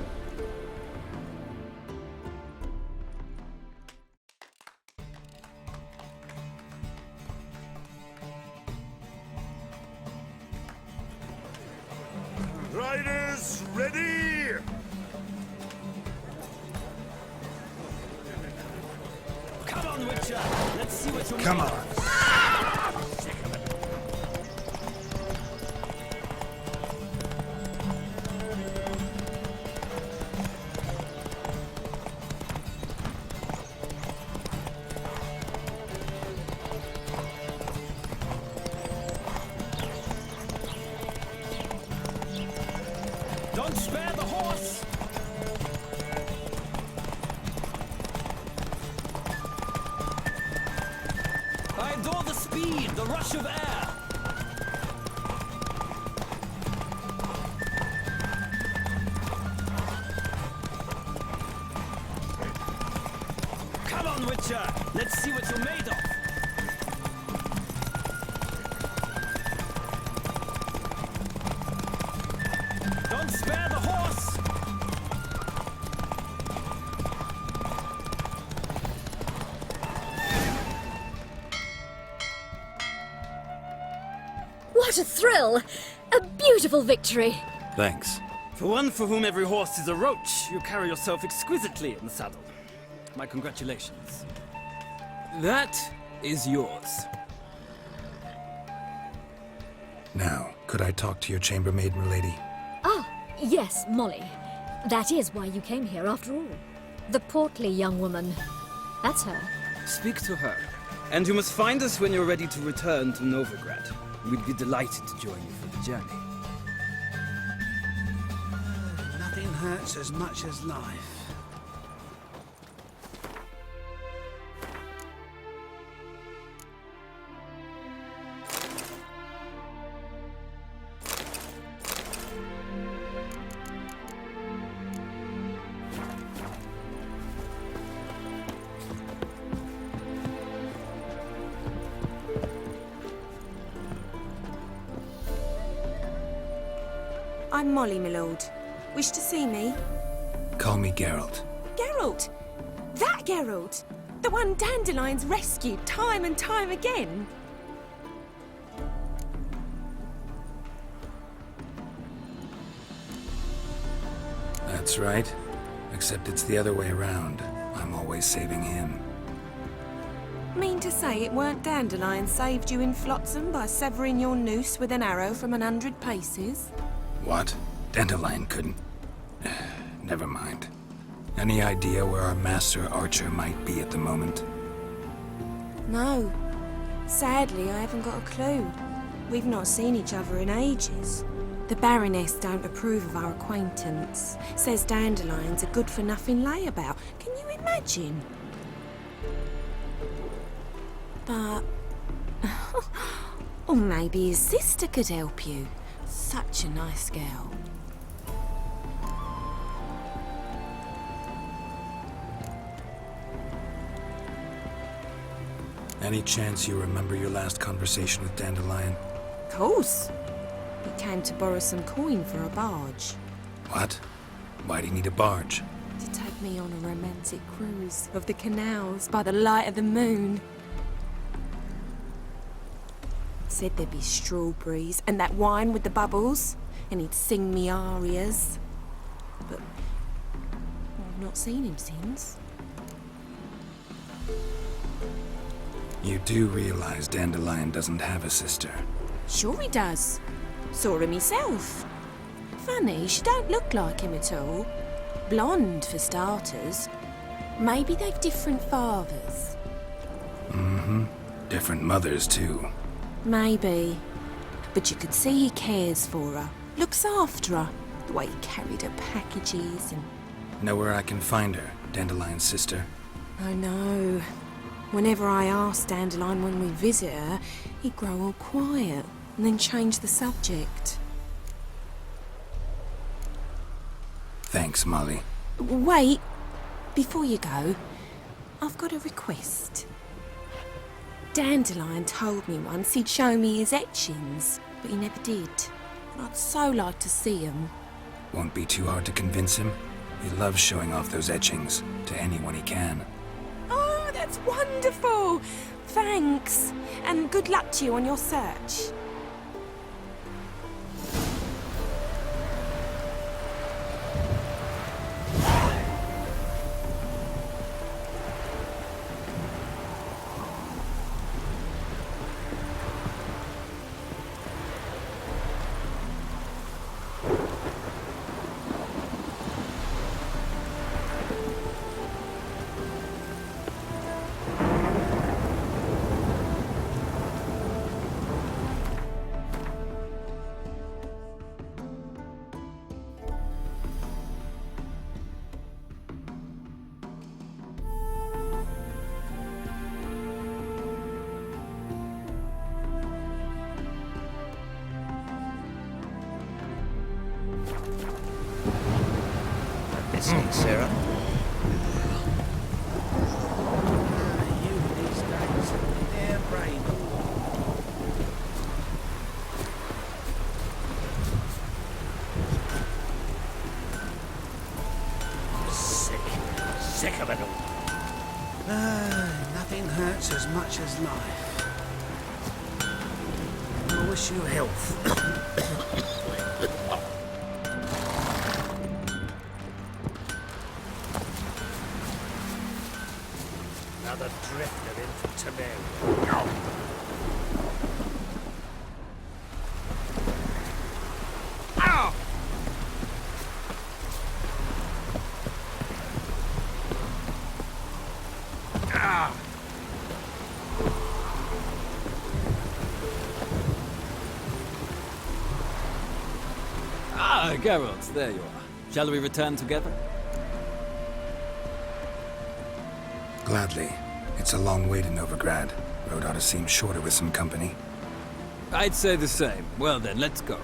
Riders, ready? Come on, Witcher. Let's see what you're Come made on. of. Don't spare the horse! I adore the speed, the rush of air. Come on, Witcher! Let's see what you're made of. Don't spare the horse! What a thrill! A beautiful victory! Thanks. For one for whom every horse is a roach, you carry yourself exquisitely in the saddle. My congratulations. That is yours. Now, could I talk to your chambermaid, milady? Ah, yes, Molly. That is why you came here after all. The portly young woman. That's her. Speak to her. And you must find us when you're ready to return to Novigrad. We'd be delighted to join you for the journey. Nothing hurts as much as life. I'm Molly, my lord. Wish to see me? Call me Geralt. Geralt! That Geralt! The one Dandelion's rescued time and time again! That's right. Except it's the other way around. I'm always saving him. Mean to say it weren't Dandelion saved you in Flotsam by severing your noose with an arrow from 100 paces? What? Dandelion couldn't... Never mind. Any idea where our master archer might be at the moment? No. Sadly, I haven't got a clue. We've not seen each other in ages. The Baroness don't approve of our acquaintance. Says Dandelion's a good-for-nothing layabout. Can you imagine? But... or maybe his sister could help you. Such a nice girl. Any chance you remember your last conversation with Dandelion? Of course. He came to borrow some coin for a barge. What? Why'd he need a barge? To take me on a romantic cruise of the canals by the light of the moon. Said there'd be strawberries and that wine with the bubbles, and he'd sing me arias. But I've not seen him since. You do realize Dandelion doesn't have a sister? Sure he does. Saw her myself. Funny, she don't look like him at all. Blonde, for starters. Maybe they've different fathers. Mm-hmm. Different mothers, too. Maybe. But you could see he cares for her. Looks after her. The way he carried her packages and... Know where I can find her, Dandelion's sister? I know. Whenever I ask Dandelion when we visit her, he'd grow all quiet and then change the subject. Thanks, Molly. Wait. Before you go, I've got a request. Dandelion told me once he'd show me his etchings, but he never did. I'd so like to see him. Won't be too hard to convince him. He loves showing off those etchings to anyone he can. Oh, that's wonderful! Thanks, and good luck to you on your search. Missing, Sarah. You these days, their brain. Sick of it all. Nothing hurts as much as life. I wish you health. Another drifter in for today. Ow! Ah! Ah, Geralt, there you are. Shall we return together? Gladly. It's a long way to Novigrad. Road ought to seem shorter with some company. I'd say the same. Well then, let's go.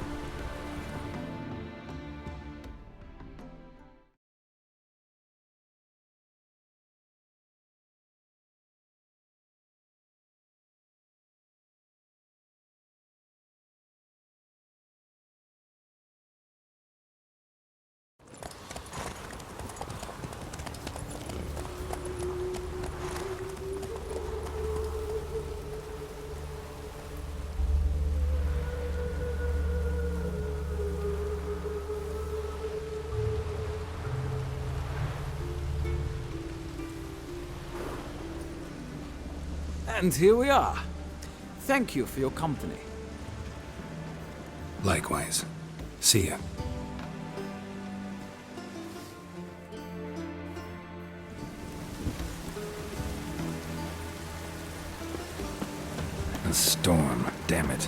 And here we are. Thank you for your company. Likewise. See ya. A storm, damn it.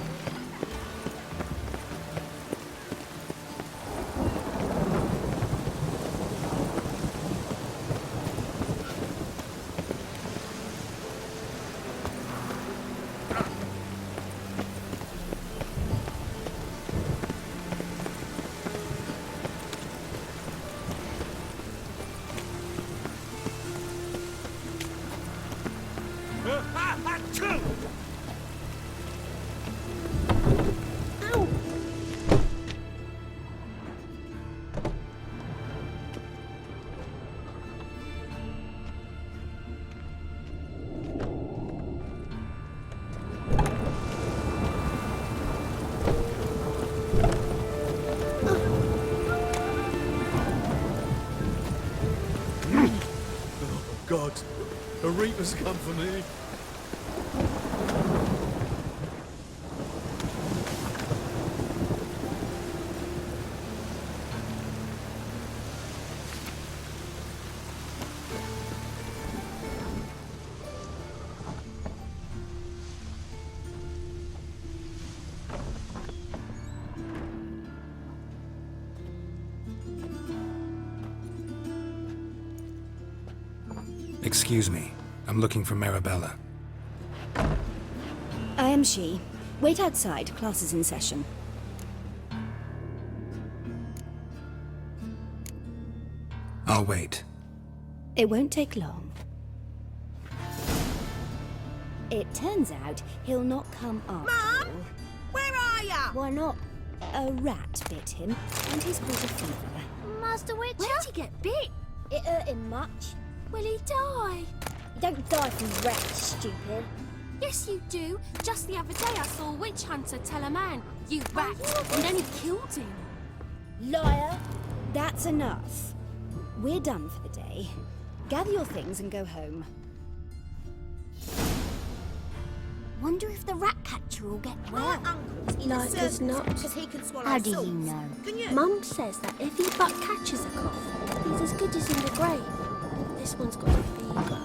God, a reaper's come for me. Excuse me. I'm looking for Marabella. I am she. Wait outside. Class is in session. I'll wait. It won't take long. It turns out he'll not come after all. Where are ya? Why not? A rat bit him, and he's caught a fever. Master Witcher? Where'd he get bit? It hurt him much. Will he die? You don't die from rats, stupid. Yes, you do. Just the other day I saw a witch hunter tell a man, "You rat," and then he killed him. Liar. That's enough. We're done for the day. Gather your things and go home. Wonder if the rat catcher will get well. My uncle's in Like a as circus not. because he can swallow How do you salts. know? Can you? Mum says that if he but catches a cough, he's as good as in the grave. This one's got a fever.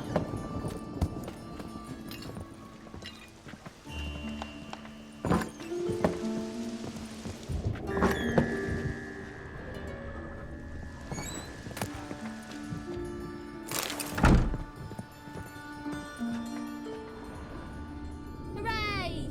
Hooray!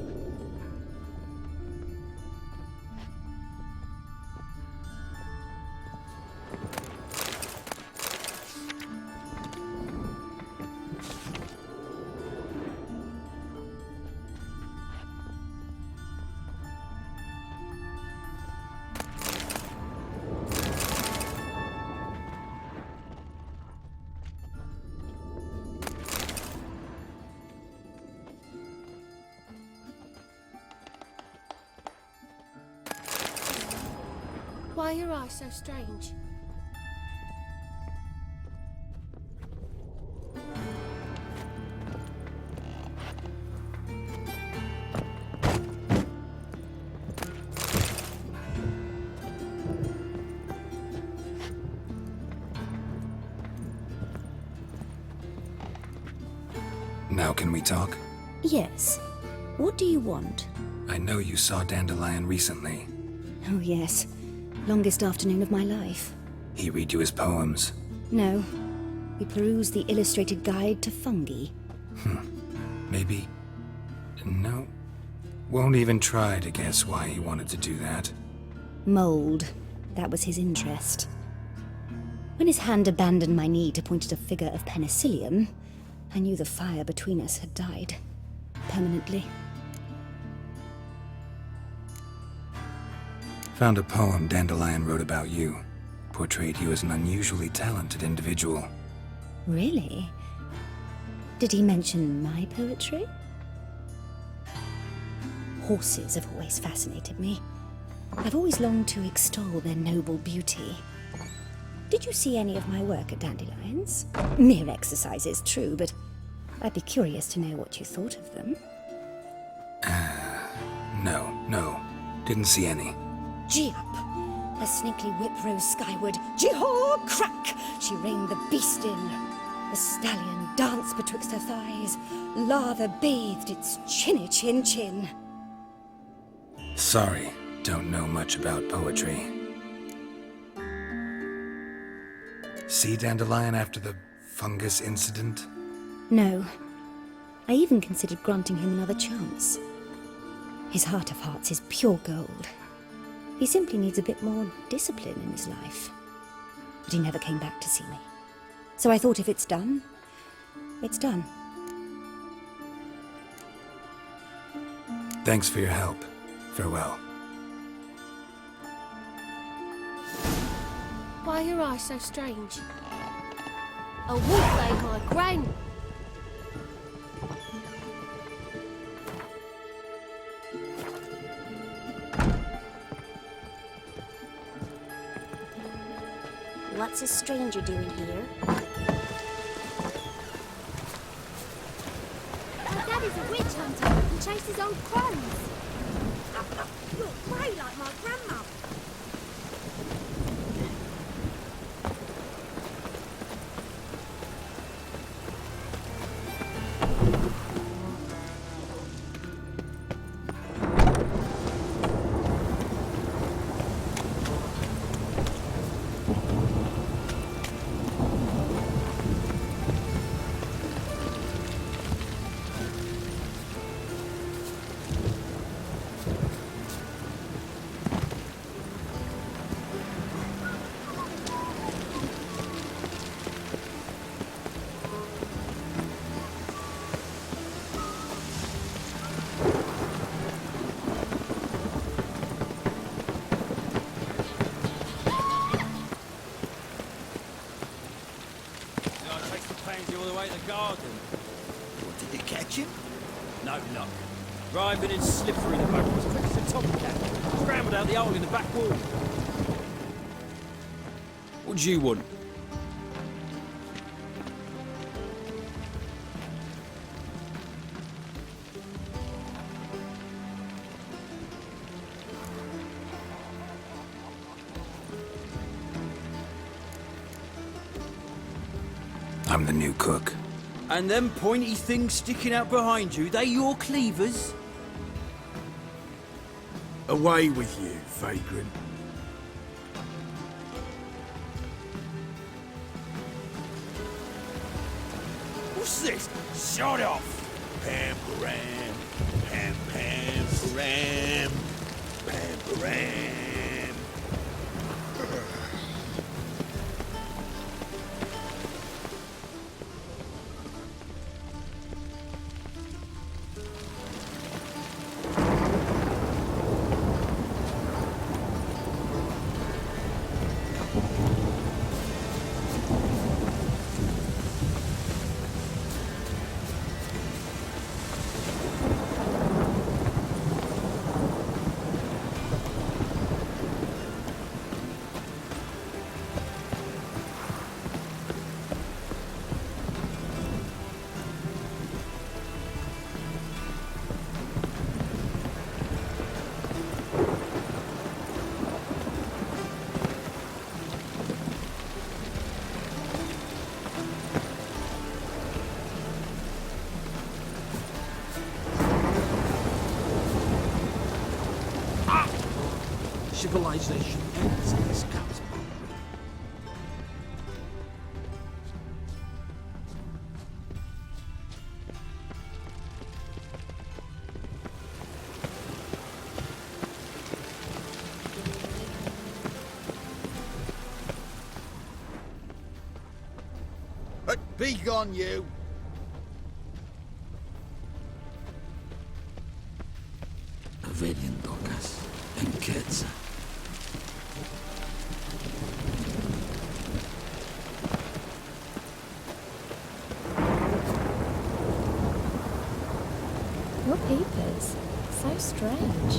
Why are your eyes so strange? Now can we talk? Yes. What do you want? I know you saw Dandelion recently. Oh, yes. Longest afternoon of my life. He read you his poems. No. We perused the illustrated guide to fungi. Maybe... No. Won't even try to guess why he wanted to do that. Mold. That was his interest. When his hand abandoned my knee to point at a figure of penicillium, I knew the fire between us had died. Permanently. Found a poem Dandelion wrote about you. Portrayed you as an unusually talented individual. Really? Did he mention my poetry? Horses have always fascinated me. I've always longed to extol their noble beauty. Did you see any of my work at Dandelions? Mere exercises, true, but I'd be curious to know what you thought of them. No. Didn't see any. Gee up! The snaky whip rose skyward. Gee-haw! Crack! She reined the beast in. The stallion danced betwixt her thighs. Lava bathed its chinny chin. Sorry, don't know much about poetry. See Dandelion after the fungus incident? No. I even considered granting him another chance. His heart of hearts is pure gold. He simply needs a bit more discipline in his life. But he never came back to see me. So I thought if it's done, it's done. Thanks for your help. Farewell. Why are your eyes so strange? A wolf ate my gran. What's a stranger doing here? My daddy's a witch hunter and chases old crows. You're grey like my grandmother. garden. What, did it catch him? No luck. Driving in slippery the boat was quick as a tomcat. Scrambled out the hole in the back wall. What do you want? I'm the new cook. And them pointy things sticking out behind you, they your cleavers? Away with you, vagrant. What's this? Shut off! Pam-param, pam-pam-param, pam-param. Civilization ends in this castle. Be gone, you! Avelien Docas and Ketza. Your peepers. So strange.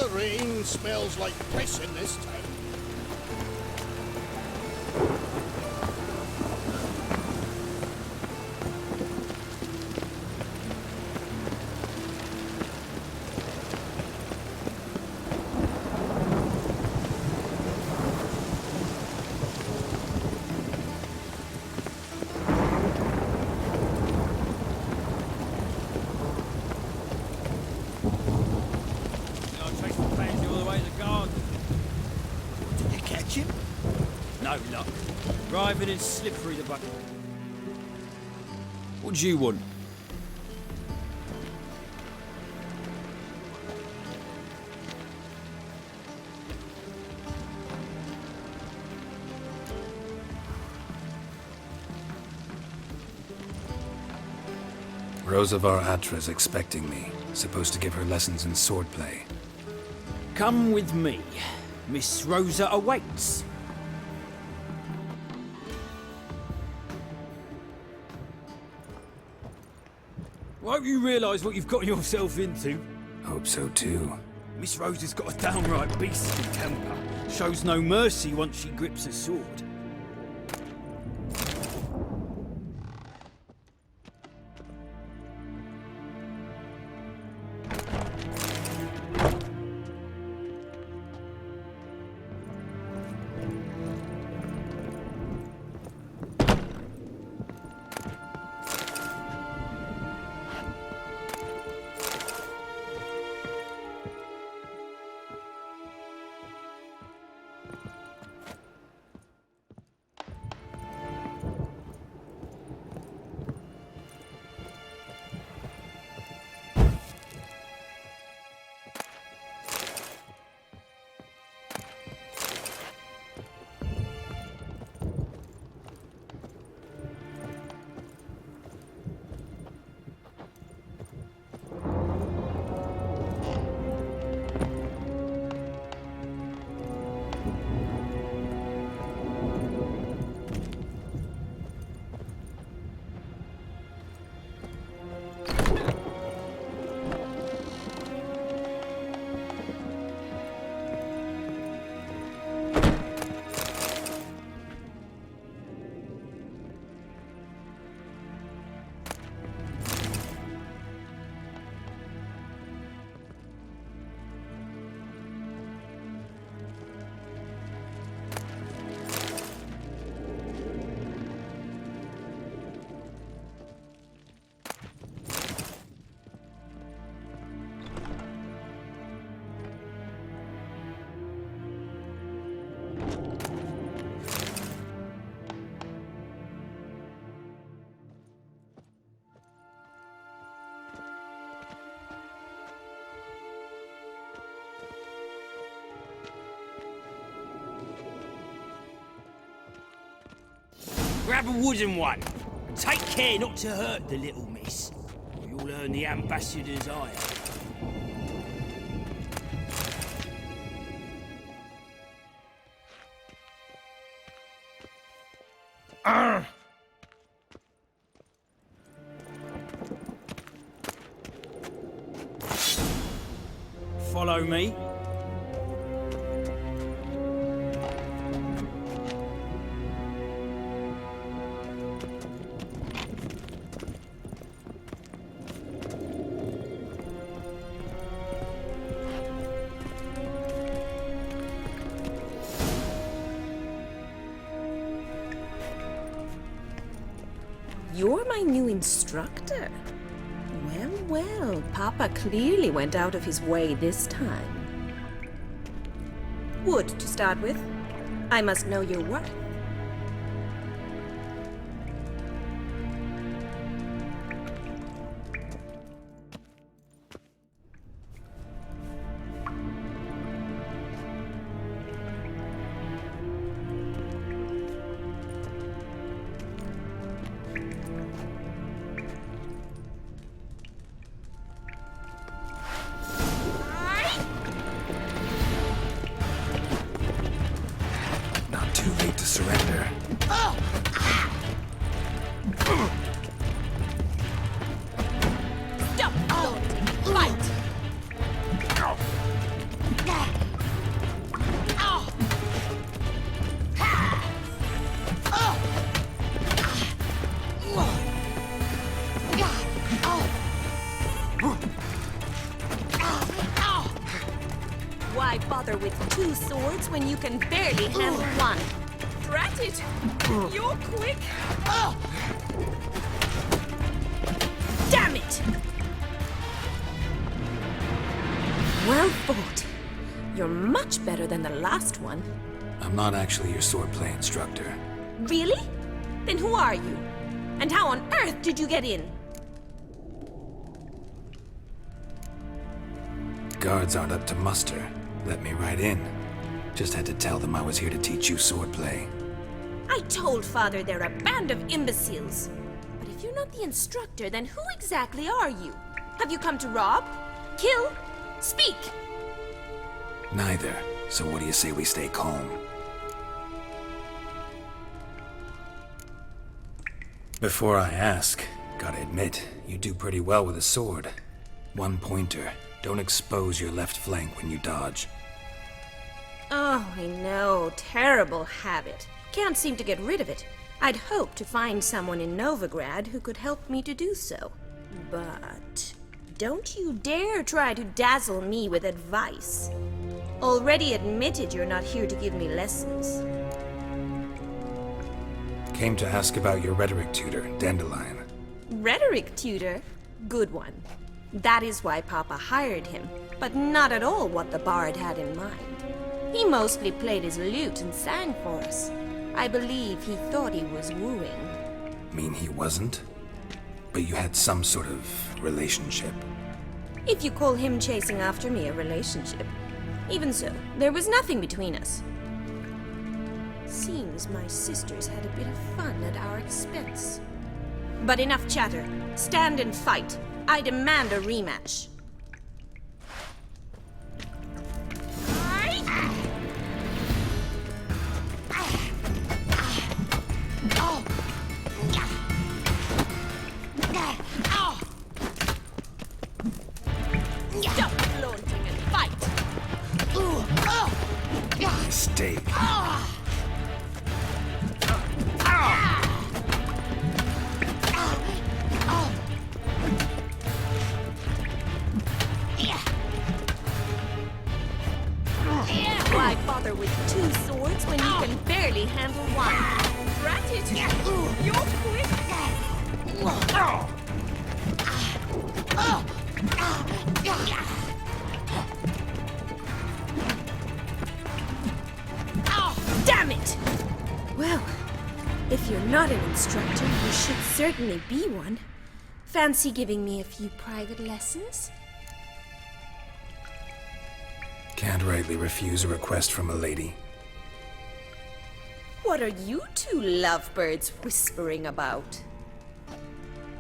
the rain smells like piss in this town. I'll trace the pansy all the way to the garden. Did you catch him? No luck. Driving in slippery the bucket. What do you want? Rosavar Atra's expecting me. Supposed to give her lessons in swordplay. Come with me. Miss Rosa awaits. I hope you realise what you've got yourself into. Hope so too. Miss Rosa's got a downright beastly temper. Shows no mercy once she grips a sword. Grab a wooden one. And take care not to hurt the little miss, or you'll earn the ambassador's ire. Follow me. You're my new instructor. Well, well, Papa clearly went out of his way this time. Wood, to start with. I must know your worth. Too late to surrender. Stop! Fight! Why bother with 2 swords when you can barely handle one? Drat it! You're quick! Damn it! Well fought. You're much better than the last one. I'm not actually your swordplay instructor. Really? Then who are you? And how on earth did you get in? Guards aren't up to muster. Let me right in. Just had to tell them I was here to teach you swordplay. I told Father they're a band of imbeciles. But if you're not the instructor, then who exactly are you? Have you come to rob? Kill? Speak! Neither. So what do you say we stay calm? Before I ask, gotta admit, you do pretty well with a sword. One pointer. Don't expose your left flank when you dodge. Oh, I know. Terrible habit. Can't seem to get rid of it. I'd hoped to find someone in Novigrad who could help me to do so. But don't you dare try to dazzle me with advice. Already admitted you're not here to give me lessons. Came to ask about your rhetoric tutor, Dandelion. Rhetoric tutor? Good one. That is why Papa hired him, but not at all what the bard had in mind. He mostly played his lute and sang for us. I believe he thought he was wooing. Mean he wasn't? But you had some sort of relationship. If you call him chasing after me a relationship. Even so, there was nothing between us. Seems my sisters had a bit of fun at our expense. But enough chatter. Stand and fight. I demand a rematch. Stop flaunting and fight! Mistake. Why bother with 2 swords when you can barely handle one? Drat it! You're quick! Damn it! Well, if you're not an instructor, you should certainly be one. Fancy giving me a few private lessons? Can't rightly refuse a request from a lady. What are you 2 lovebirds whispering about?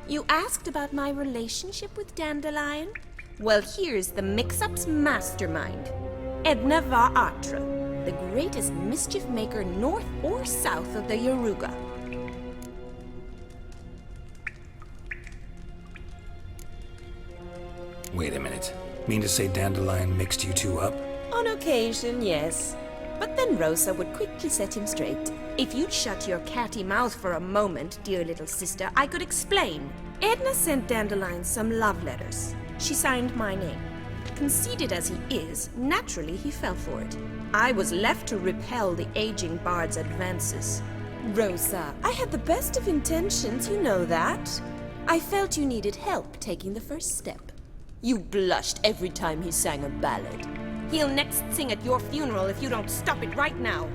You asked about my relationship with Dandelion? Well, here's the mix-up's mastermind. Edna Va Atra, the greatest mischief maker north or south of the Yaruga. Wait a minute. Mean to say Dandelion mixed you 2 up? On occasion, yes. But then Rosa would quickly set him straight. If you'd shut your catty mouth for a moment, dear little sister, I could explain. Edna sent Dandelion some love letters. She signed my name. Conceited as he is, naturally he fell for it. I was left to repel the aging bard's advances. Rosa, I had the best of intentions, you know that. I felt you needed help taking the first step. You blushed every time he sang a ballad. He'll next sing at your funeral if you don't stop it right now.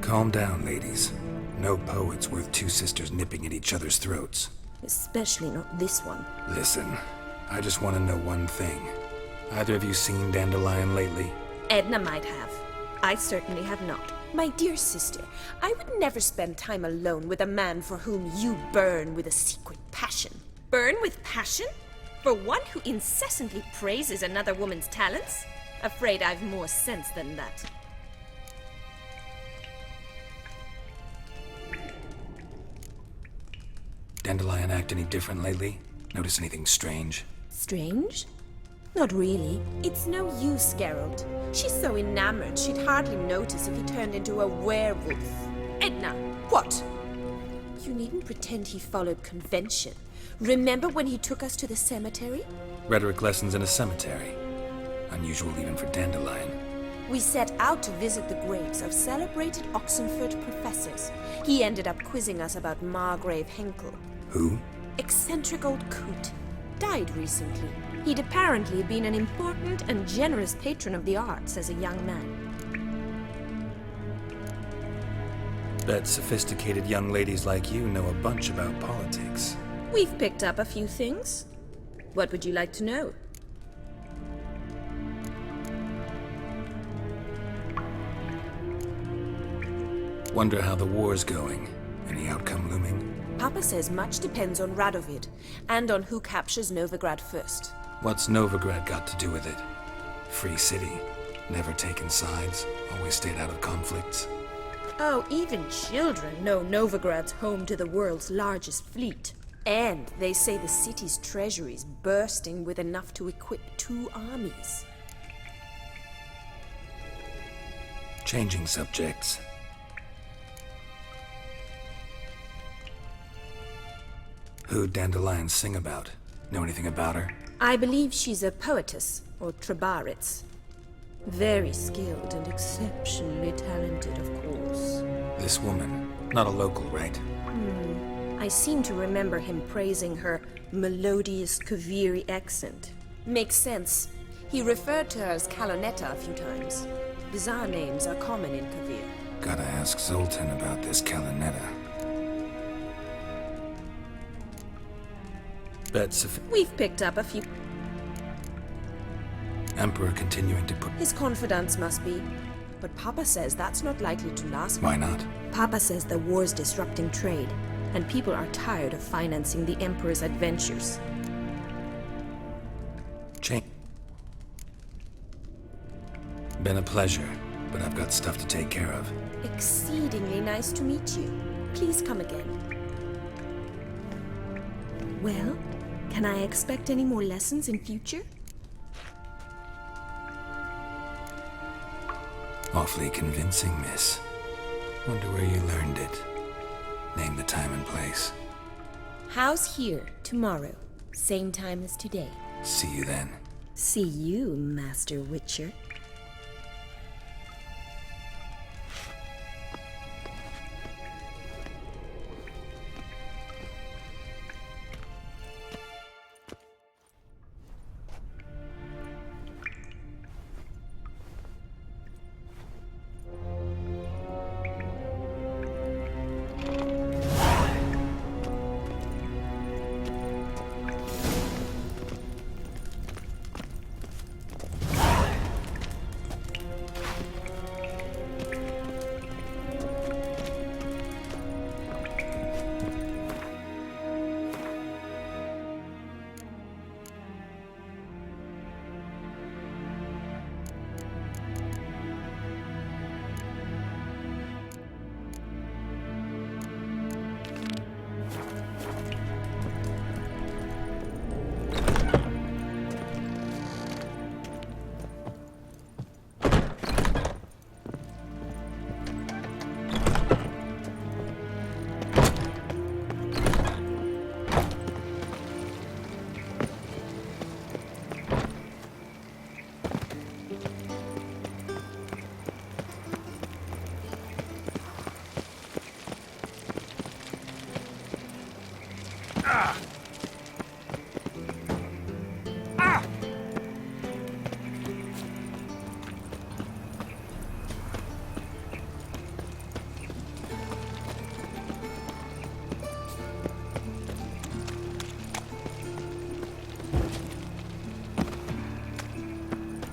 Calm down, ladies. No poet's worth 2 sisters nipping at each other's throats. Especially not this one. Listen, I just want to know one thing. Either of you seen Dandelion lately? Edna might have. I certainly have not. My dear sister, I would never spend time alone with a man for whom you burn with a secret passion. Burn with passion? For one who incessantly praises another woman's talents? Afraid I've more sense than that. Dandelion act any different lately? Notice anything strange? Strange? Not really. It's no use, Geralt. She's so enamored she'd hardly notice if he turned into a werewolf. Edna, what? You needn't pretend he followed convention. Remember when he took us to the cemetery? Rhetoric lessons in a cemetery. Unusual even for Dandelion. We set out to visit the graves of celebrated Oxenford professors. He ended up quizzing us about Margrave Henkel. Who? Eccentric old coot. Died recently. He'd apparently been an important and generous patron of the arts as a young man. Bet sophisticated young ladies like you know a bunch about politics. We've picked up a few things. What would you like to know? Wonder how the war's going. Any outcome looming? Papa says much depends on Radovid, and on who captures Novigrad first. What's Novigrad got to do with it? Free city. Never taken sides. Always stayed out of conflicts. Oh, even children know Novigrad's home to the world's largest fleet. And they say the city's treasury's bursting with enough to equip 2 armies. Changing subjects. Who'd Dandelion sing about? Know anything about her? I believe she's a poetess, or trabaritz. Very skilled and exceptionally talented, of course. This woman. Not a local, right? I seem to remember him praising her melodious Kaviri accent. Makes sense. He referred to her as Kalonetta a few times. Bizarre names are common in Kavir. Gotta ask Zoltan about this Kalonetta. We've picked up a few. Emperor continuing to put... His confidants must be. But Papa says that's not likely to last. Why not? Papa says the war's disrupting trade, and people are tired of financing the Emperor's adventures. Been a pleasure, but I've got stuff to take care of. Exceedingly nice to meet you. Please come again. Well, can I expect any more lessons in future? Awfully convincing, miss. Wonder where you learned it. Name the time and place. House here, tomorrow. Same time as today. See you then. See you, Master Witcher.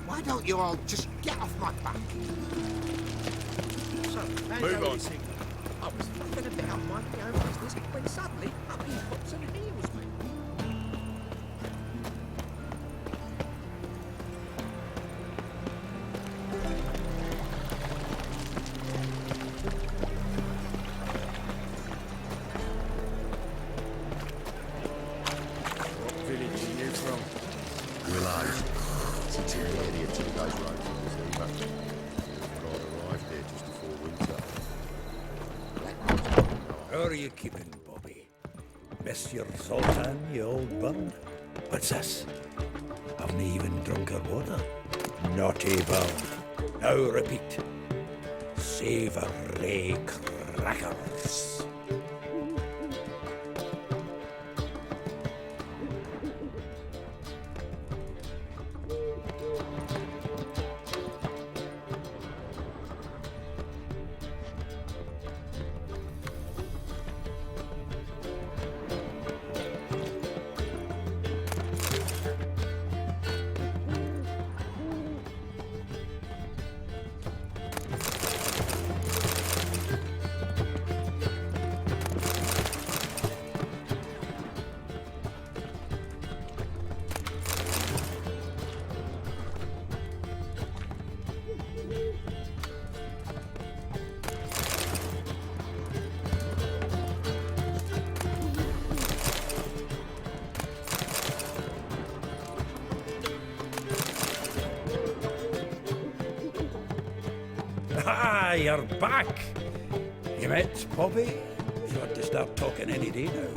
Why don't you all just get off my back? So, Move on. I was fucking about my own business when suddenly up he pops and heals me. What village are you from? Willows. It's in the area 2 days road from the Ziva. God arrived there just before winter. How are you keeping, Bobby? Miss your Zoltan, you old bird? What's this? Haven't even drunk her water. naughty bound. Now repeat. Savoury crackers. Ah, you're back. You met Poppy? She ought to start talking any day now.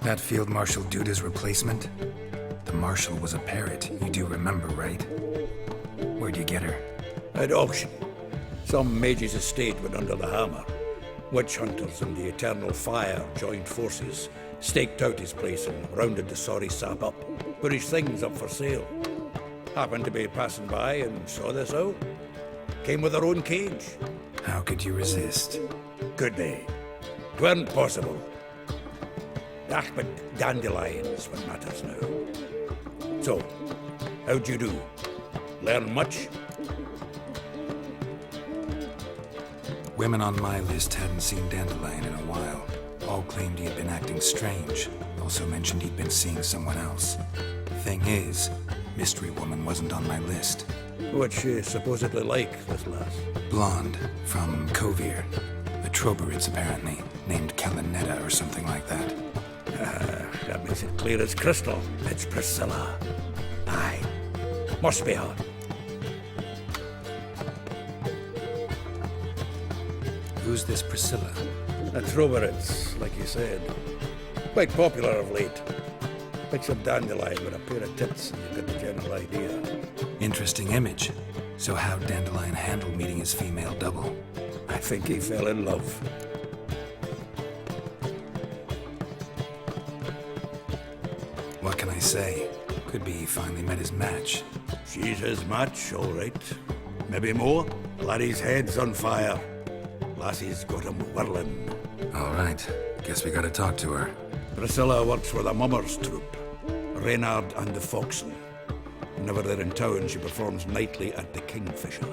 That Field Marshal Duda's replacement? The Marshal was a parrot, you do remember, right? Where'd you get her? At auction. Some mage's estate went under the hammer. Witch hunters and the Eternal Fire joined forces, staked out his place and rounded the sorry sap up, put his things up for sale. Happened to be passing by and saw this out. Came with her own cage. How could you resist? Could be. 'Tweren't possible. Ah, but dandelions what matters now. So, how'd you do? Learn much? Women on my list hadn't seen Dandelion in a while. All claimed he had been acting strange. Also mentioned he'd been seeing someone else. Thing is, Mystery Woman wasn't on my list. What's she supposedly like, this lass? Blonde, from Kovir. The Troberids, apparently. Named Kalinetta or something like that. That makes it clear as crystal. It's Priscilla. Aye. Must be her. Who's this Priscilla? The Troberids, like you said. Quite popular of late. Picture Dandelion with a pair of tits and you get the general idea. Interesting image. So how'd Dandelion handle meeting his female double? I think he fell in love. What can I say? Could be he finally met his match. She's his match, all right. Maybe more. Laddie's head's on fire. Lassie's got him whirling. All right. Guess we gotta talk to her. Priscilla works with a mummers troupe. Reynard and the Foxen. Whenever they're in town, she performs nightly at the Kingfisher.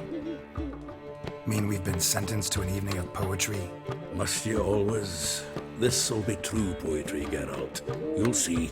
Mean we've been sentenced to an evening of poetry? Must you always? This'll be true poetry, Geralt. You'll see.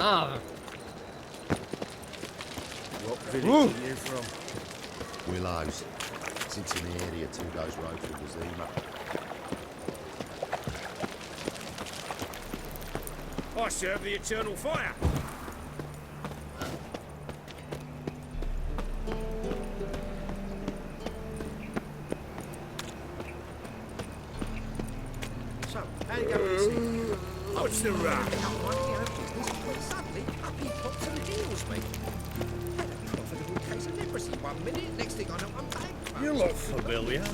Ah. What village are you from? Willows. It's in the area 2 days road from the Zima. I serve the eternal fire. So, how you going this evening? What's the rush? Suddenly, up he pops and heals me. Had a profitable case of leprosy 1 minute, next thing I know I'm bankrupt. You look familiar.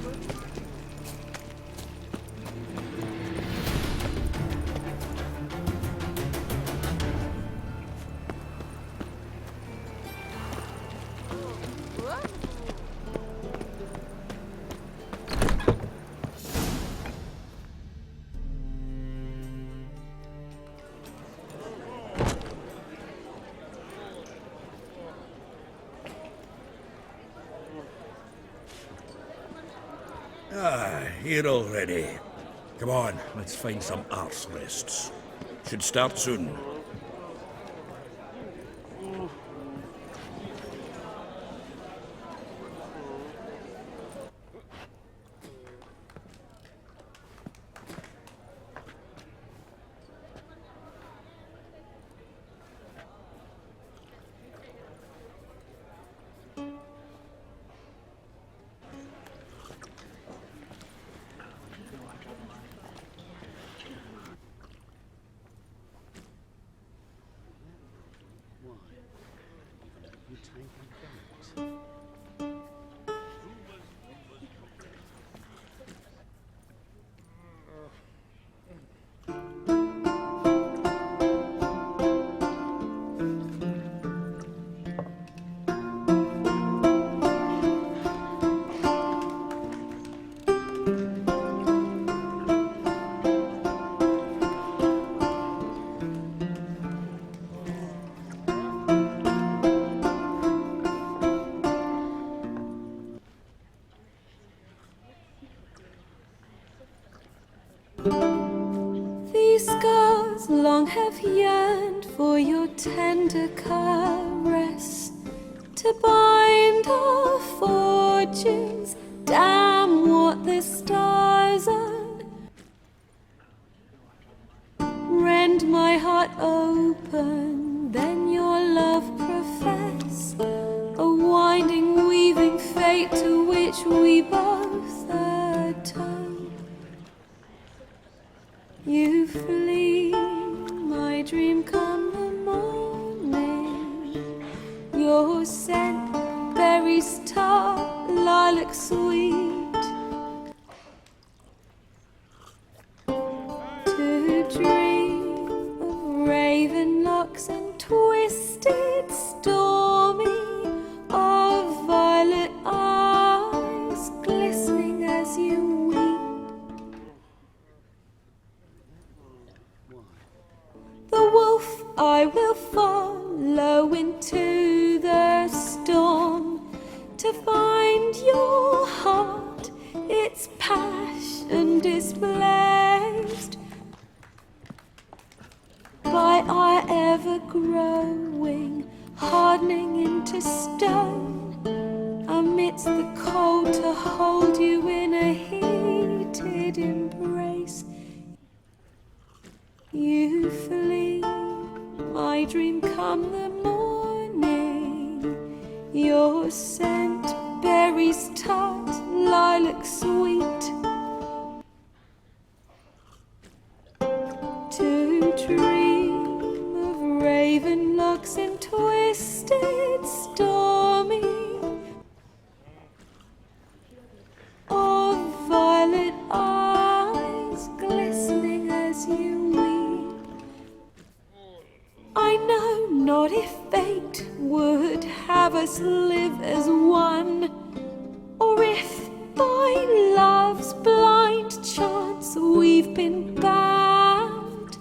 Here already. Come on, let's find some arse rests. Should start soon. These scars long have yearned for your tender caress, to bind our fortunes. Damn what the stars are. Rend my heart open, then your love profess, a winding, weaving fate to which we both atone. You flee, my dream come the morning. Your scent, berries tart, lilac sweet. To dream of raven locks and twisted, stormy, of violet eyes glistening as you weep. The wolf I will follow into the storm, to find your heart, its passion displaced by our ever-growing, hardening into stone, amidst the cold to hold you in a heated embrace. You flee, my dream come the morning. Your scent, berries tart, lilac sweet. To dream of raven locks and twisted, stormy, of violet eyes glistening as you weep. I know not if fate would have us live as one, or if by love's blind chance we've been bound.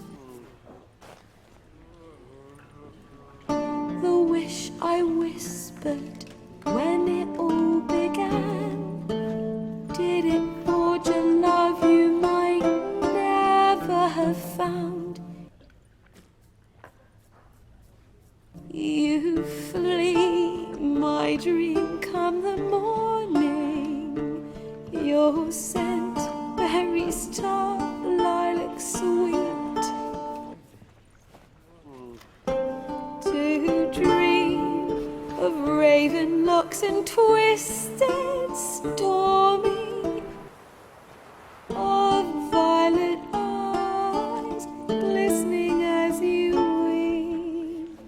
The wish I whispered when it all began, did it forge a love you might never have found? and twisted, stormy, of violet eyes glistening as you weep.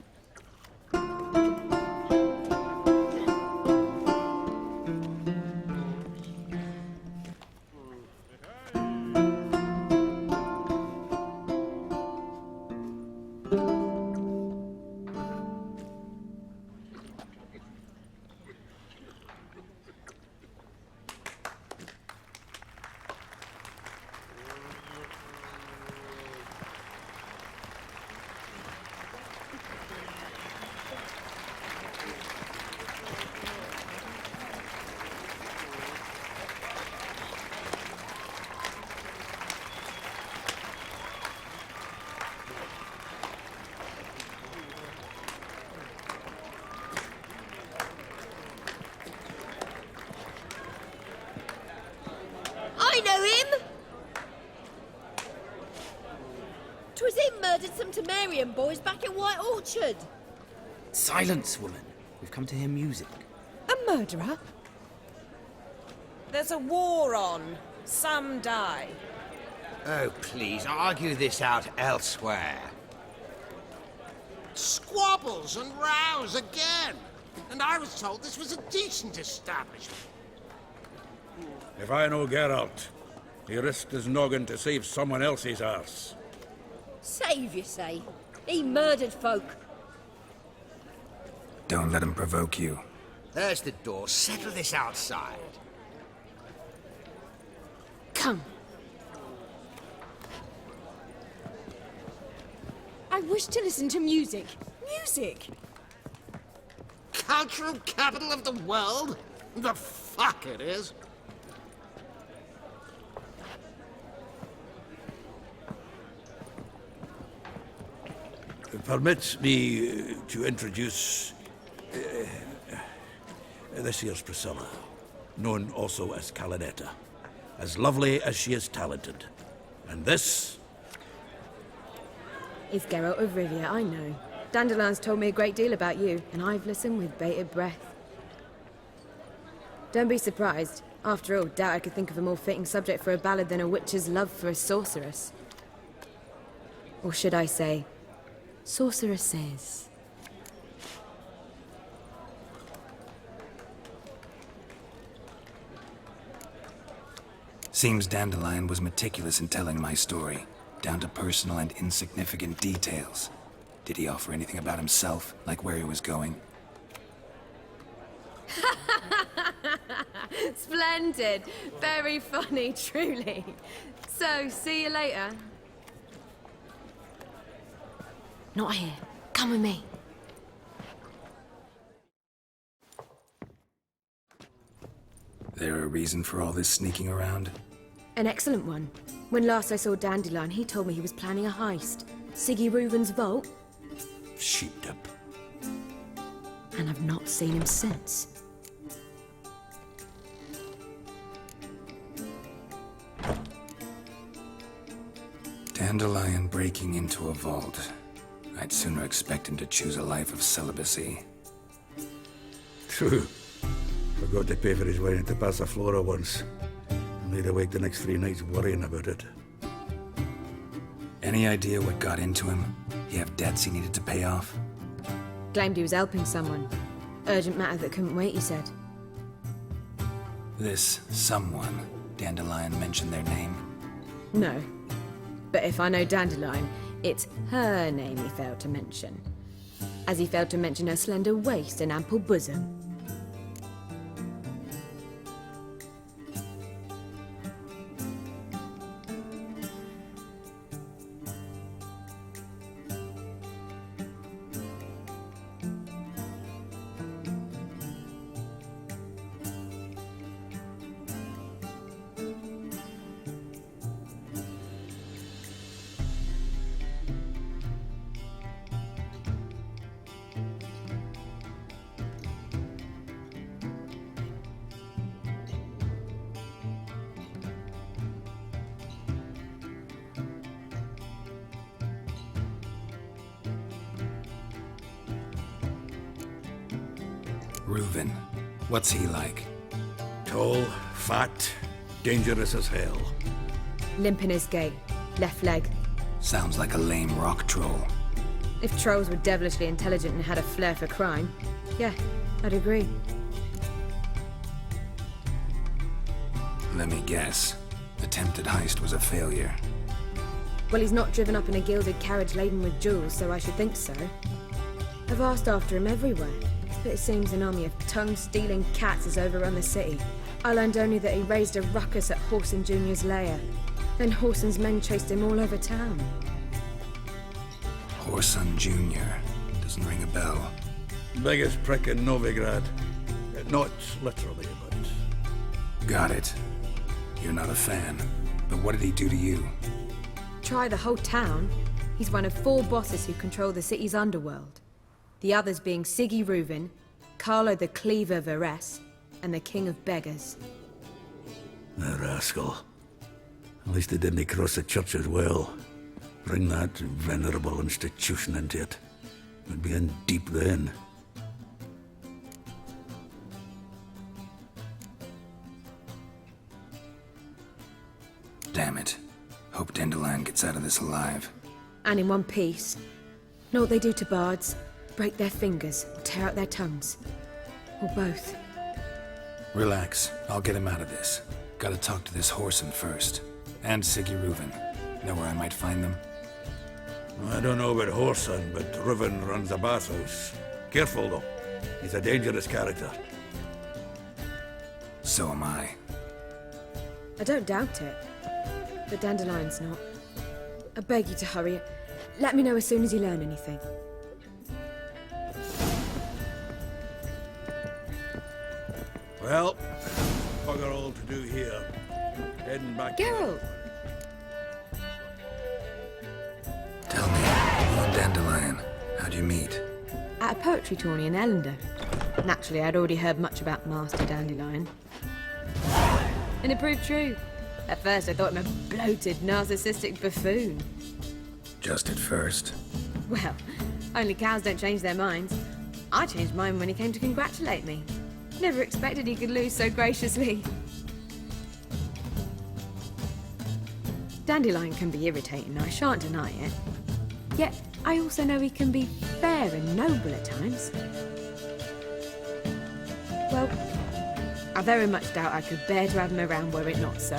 I know him! 'Twas him murdered some Temerian boys back in White Orchard. Silence, woman. We've come to hear music. A murderer? There's a war on. Some die. Oh, please, argue this out elsewhere. Squabbles and rows again. And I was told this was a decent establishment. If I know Geralt, he risked his noggin to save someone else's arse. Save, you say? He murdered folk. Don't let him provoke you. There's the door. Settle this outside. Come. I wish to listen to music. Music! Cultural capital of the world? The fuck it is. Permit me to introduce this here's Priscilla, known also as Calinetta, as lovely as she is talented. And this It's Geralt of Rivia, I know. Dandelion's told me a great deal about you, and I've listened with bated breath. Don't be surprised. After all, doubt I could think of a more fitting subject for a ballad than a witch's love for a sorceress. Or should I say, sorceresses. Seems Dandelion was meticulous in telling my story, down to personal and insignificant details. Did he offer anything about himself, like where he was going? Splendid. Very funny, truly. So, see you later. Not here. Come with me. There a reason for all this sneaking around? An excellent one. When last I saw Dandelion, he told me he was planning a heist. Siggy Reuven's vault. sheepdip. And I've not seen him since. Dandelion breaking into a vault. I'd sooner expect him to choose a life of celibacy. True. Forgot to pay for his wine at the Passaflora once. And laid awake the next 3 nights worrying about it. Any idea what got into him? He have debts he needed to pay off? Claimed he was helping someone. Urgent matter that couldn't wait, he said. This someone, Dandelion mentioned their name? No. But if I know Dandelion, it's her name he failed to mention. As he failed to mention her slender waist and ample bosom. Reuven. What's he like? Tall, fat, dangerous as hell. Limp in his gait. Left leg. Sounds like a lame rock troll. If trolls were devilishly intelligent and had a flair for crime, yeah, I'd agree. Let me guess. Attempted heist was a failure. Well, he's not driven up in a gilded carriage laden with jewels, so I should think so. I've asked after him everywhere, but it seems an army of tongue-stealing cats has overrun the city. I learned only that he raised a ruckus at Horson Jr.'s lair. Then Horson's men chased him all over town. Horson Jr. Doesn't ring a bell. Biggest prick in Novigrad. Not literally, but... Got it. You're not a fan. But what did he do to you? Try the whole town. He's one of 4 bosses who control the city's underworld. The others being Siggy Reuven, Carlo the Cleaver Varese, and the King of Beggars. The rascal. At least they didn't cross the church as well. Bring that venerable institution into it. We'd be in deep then. Damn it. Hope Dandelion gets out of this alive. And in one piece. Know what they do to bards? Break their fingers, tear out their tongues. Or both. Relax. I'll get him out of this. Gotta talk to this Horson first. And Siggy Reuven. Know where I might find them? I don't know about Horson, but Reuven runs a bathhouse. Careful, though. He's a dangerous character. So am I. I don't doubt it. But Dandelion's not. I beg you to hurry. Let me know as soon as you learn anything. Well, bugger all to do here. Heading back... Geralt! Tell me, you and Dandelion, how'd you meet? At a poetry tourney in Ellender. Naturally, I'd already heard much about Master Dandelion. And it proved true. At first, I thought him a bloated, narcissistic buffoon. Just at first. Well, only cows don't change their minds. I changed mine when he came to congratulate me. Never expected he could lose so graciously. Dandelion can be irritating, I shan't deny it. Yet, I also know he can be fair and noble at times. Well, I very much doubt I could bear to have him around were it not so.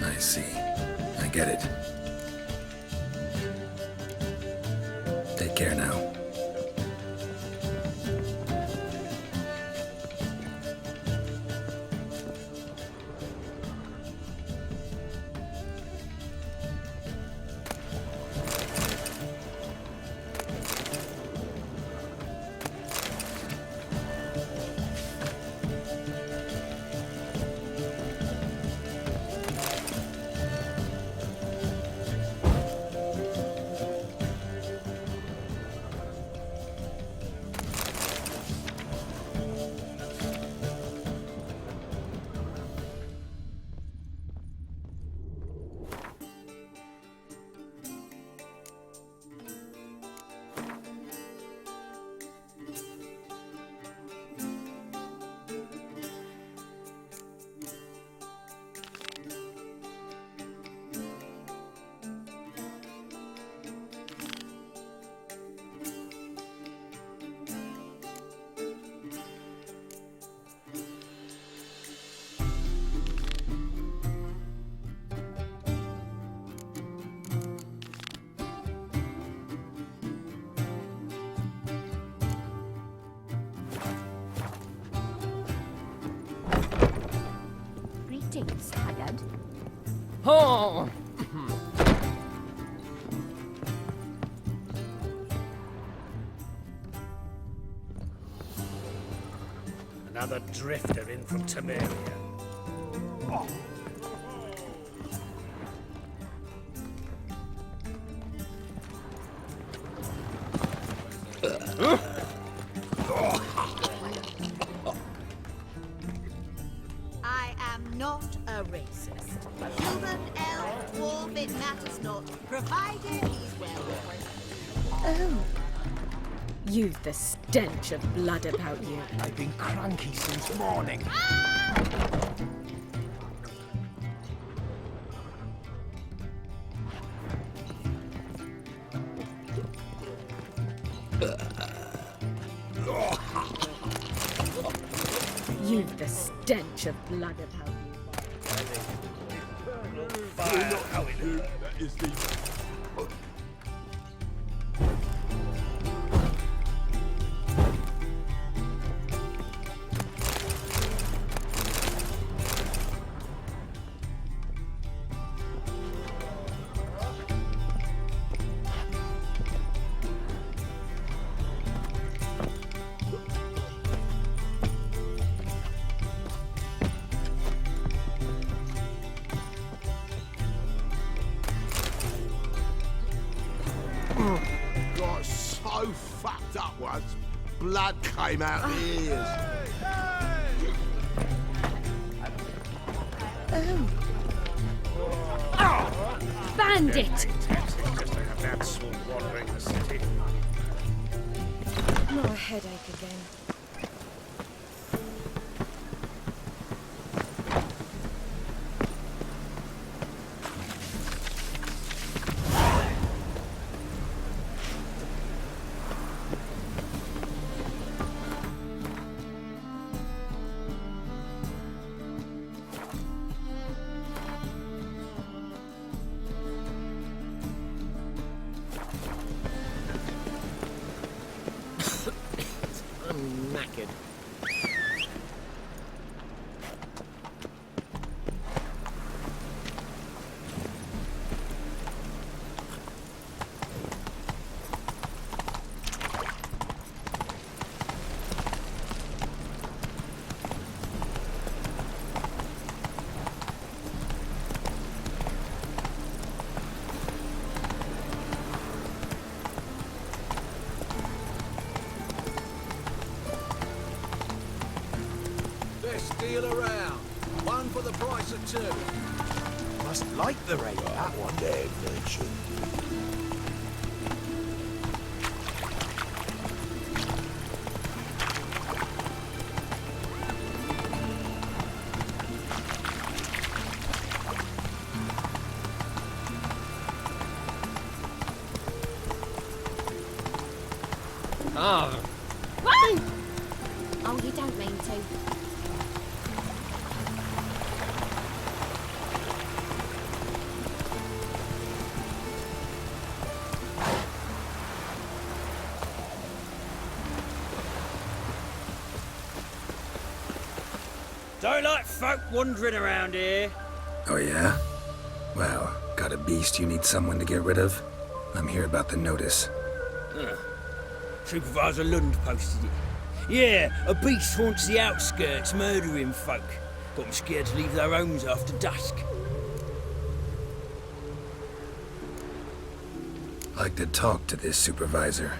I see. I get it. Take care now. Greetings, Hired. Oh! Another drifter in from Temeria. Oh. I am not a racist. Human, elf, dwarf, it matters not, provided he's well. Oh. You've the stench of blood about you. I've been cranky since morning. You've the stench of blood about you. Fire, how it That is the... Got so fucked up once, blood came out the ears. Bandit! Just a bad swamp wandering the city. Not a headache again. I'm knackered. Best deal around. One for the price of two. Must like the rate, that one. Dead mention. Ah, Oh, you don't mean to. Don't like folk wandering around here. Oh yeah? Well, got a beast you need someone to get rid of? I'm here about the notice. Supervisor Lund posted it. Yeah, a beast haunts the outskirts, murdering folk. Got them scared to leave their homes after dusk. Like to talk to this supervisor.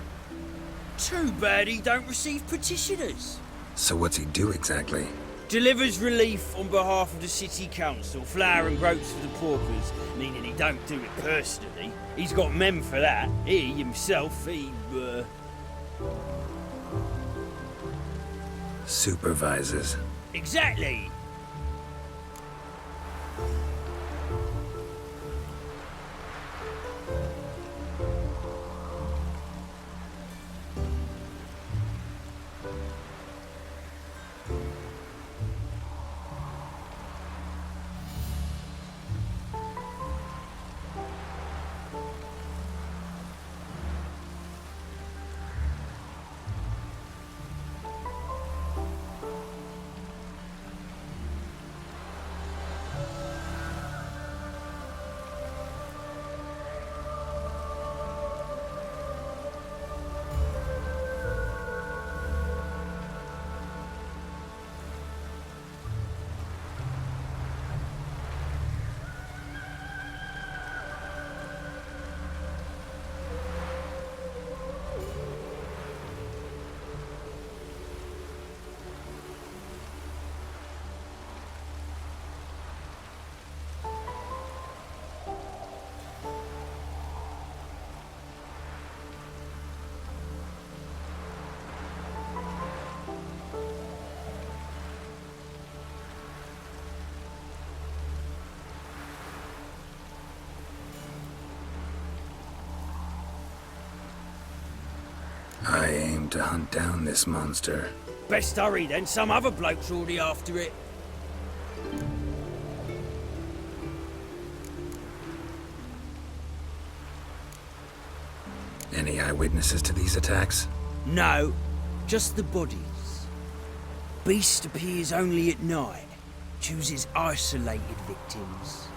Too bad he don't receive petitioners. So what's he do exactly? Delivers relief on behalf of the city council, flour and groats for the paupers, meaning he don't do it personally. He's got men for that. He himself, Supervises. Exactly. to hunt down this monster. Best hurry then, some other bloke's already after it. Any eyewitnesses to these attacks? No, just the bodies. Beast appears only at night, chooses isolated victims.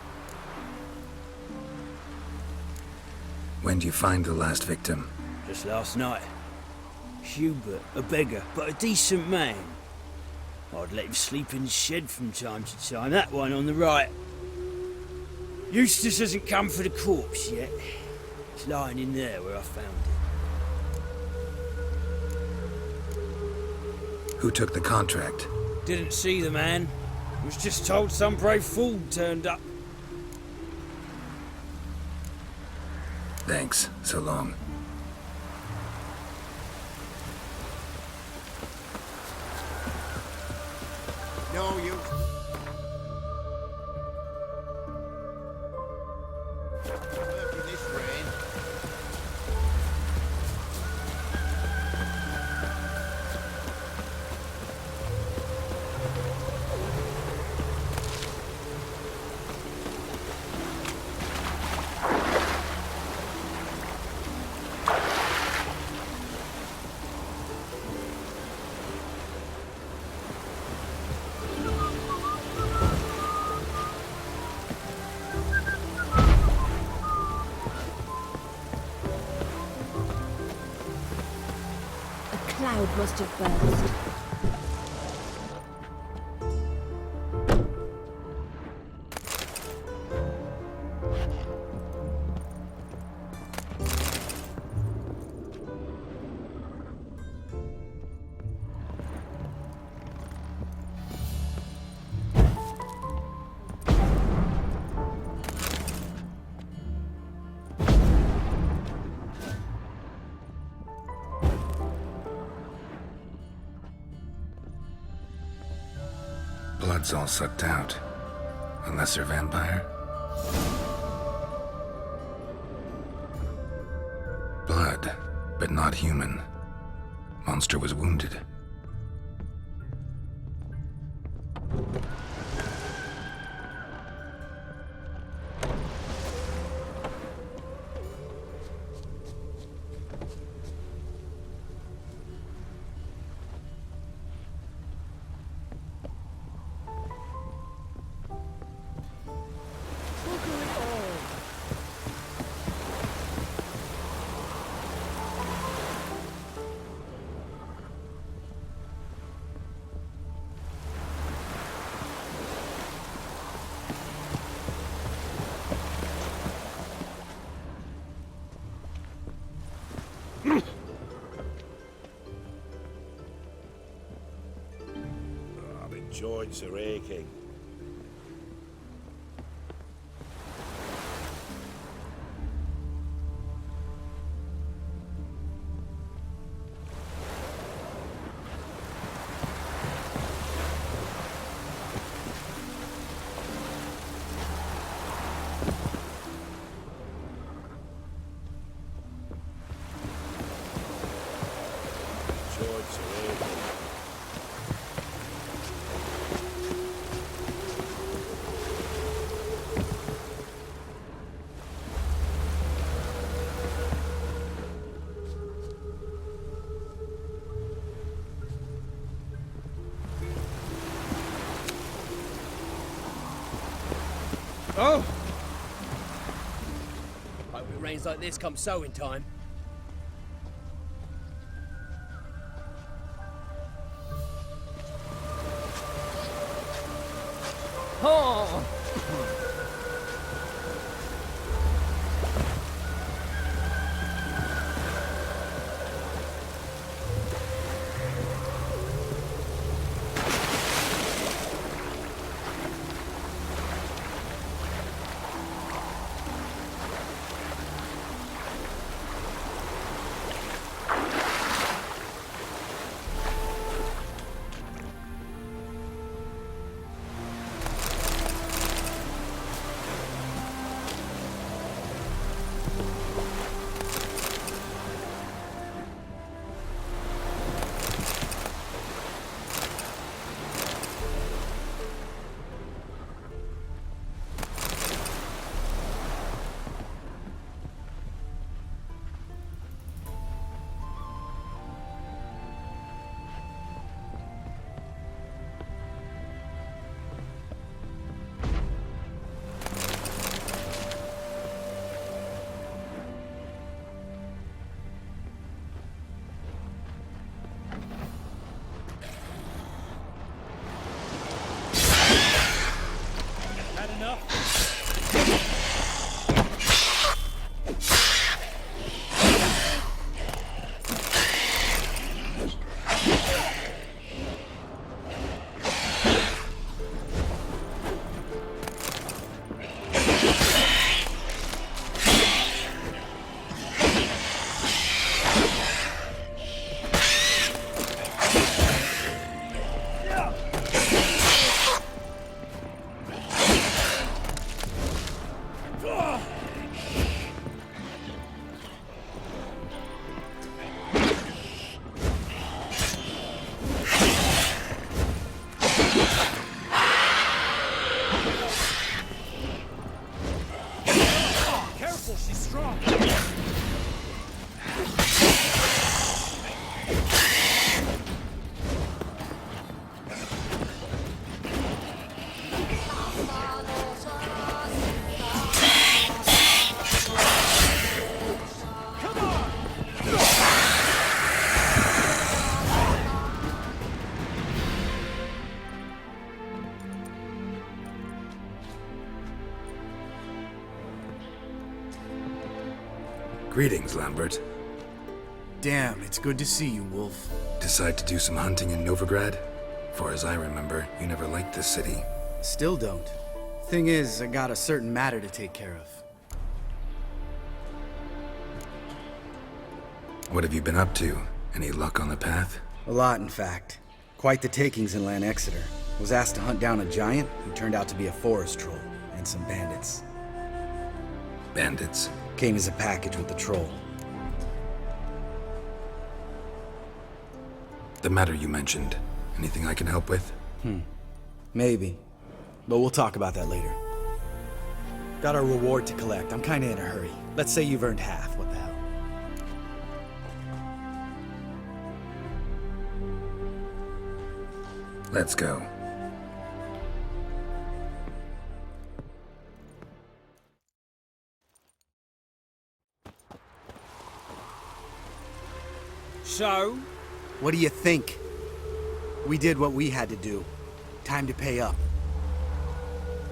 When do you find the last victim? Just last night. Hubert, a beggar, but a decent man. I'd let him sleep in the shed from time to time, that one on the right. Eustace hasn't come for the corpse yet. It's lying in there where I found it. Who took the contract? Didn't see the man. Was just told some brave fool turned up. Thanks. So long. No, you... Work in this rain. Cloud must have burst. Blood's all sucked out. A lesser vampire? Blood, but not human. Monster was wounded. My joints are aching. Joints are aching. Oh! Hope it rains like this come sowing time. Oh! Greetings, Lambert. Damn, it's good to see you, Wolf. Decide to do some hunting in Novigrad? For as I remember, you never liked this city. Still don't. Thing is, I got a certain matter to take care of. What have you been up to? Any luck on the path? A lot, in fact. Quite the takings in Lan Exeter. Was asked to hunt down a giant who turned out to be a forest troll, and some bandits. Bandits? Came as a package with the troll. The matter you mentioned. Anything I can help with? Maybe. But we'll talk about that later. Got a reward to collect. I'm kinda in a hurry. Let's say you've earned half. What the hell? Let's go. So? What do you think? We did what we had to do. Time to pay up.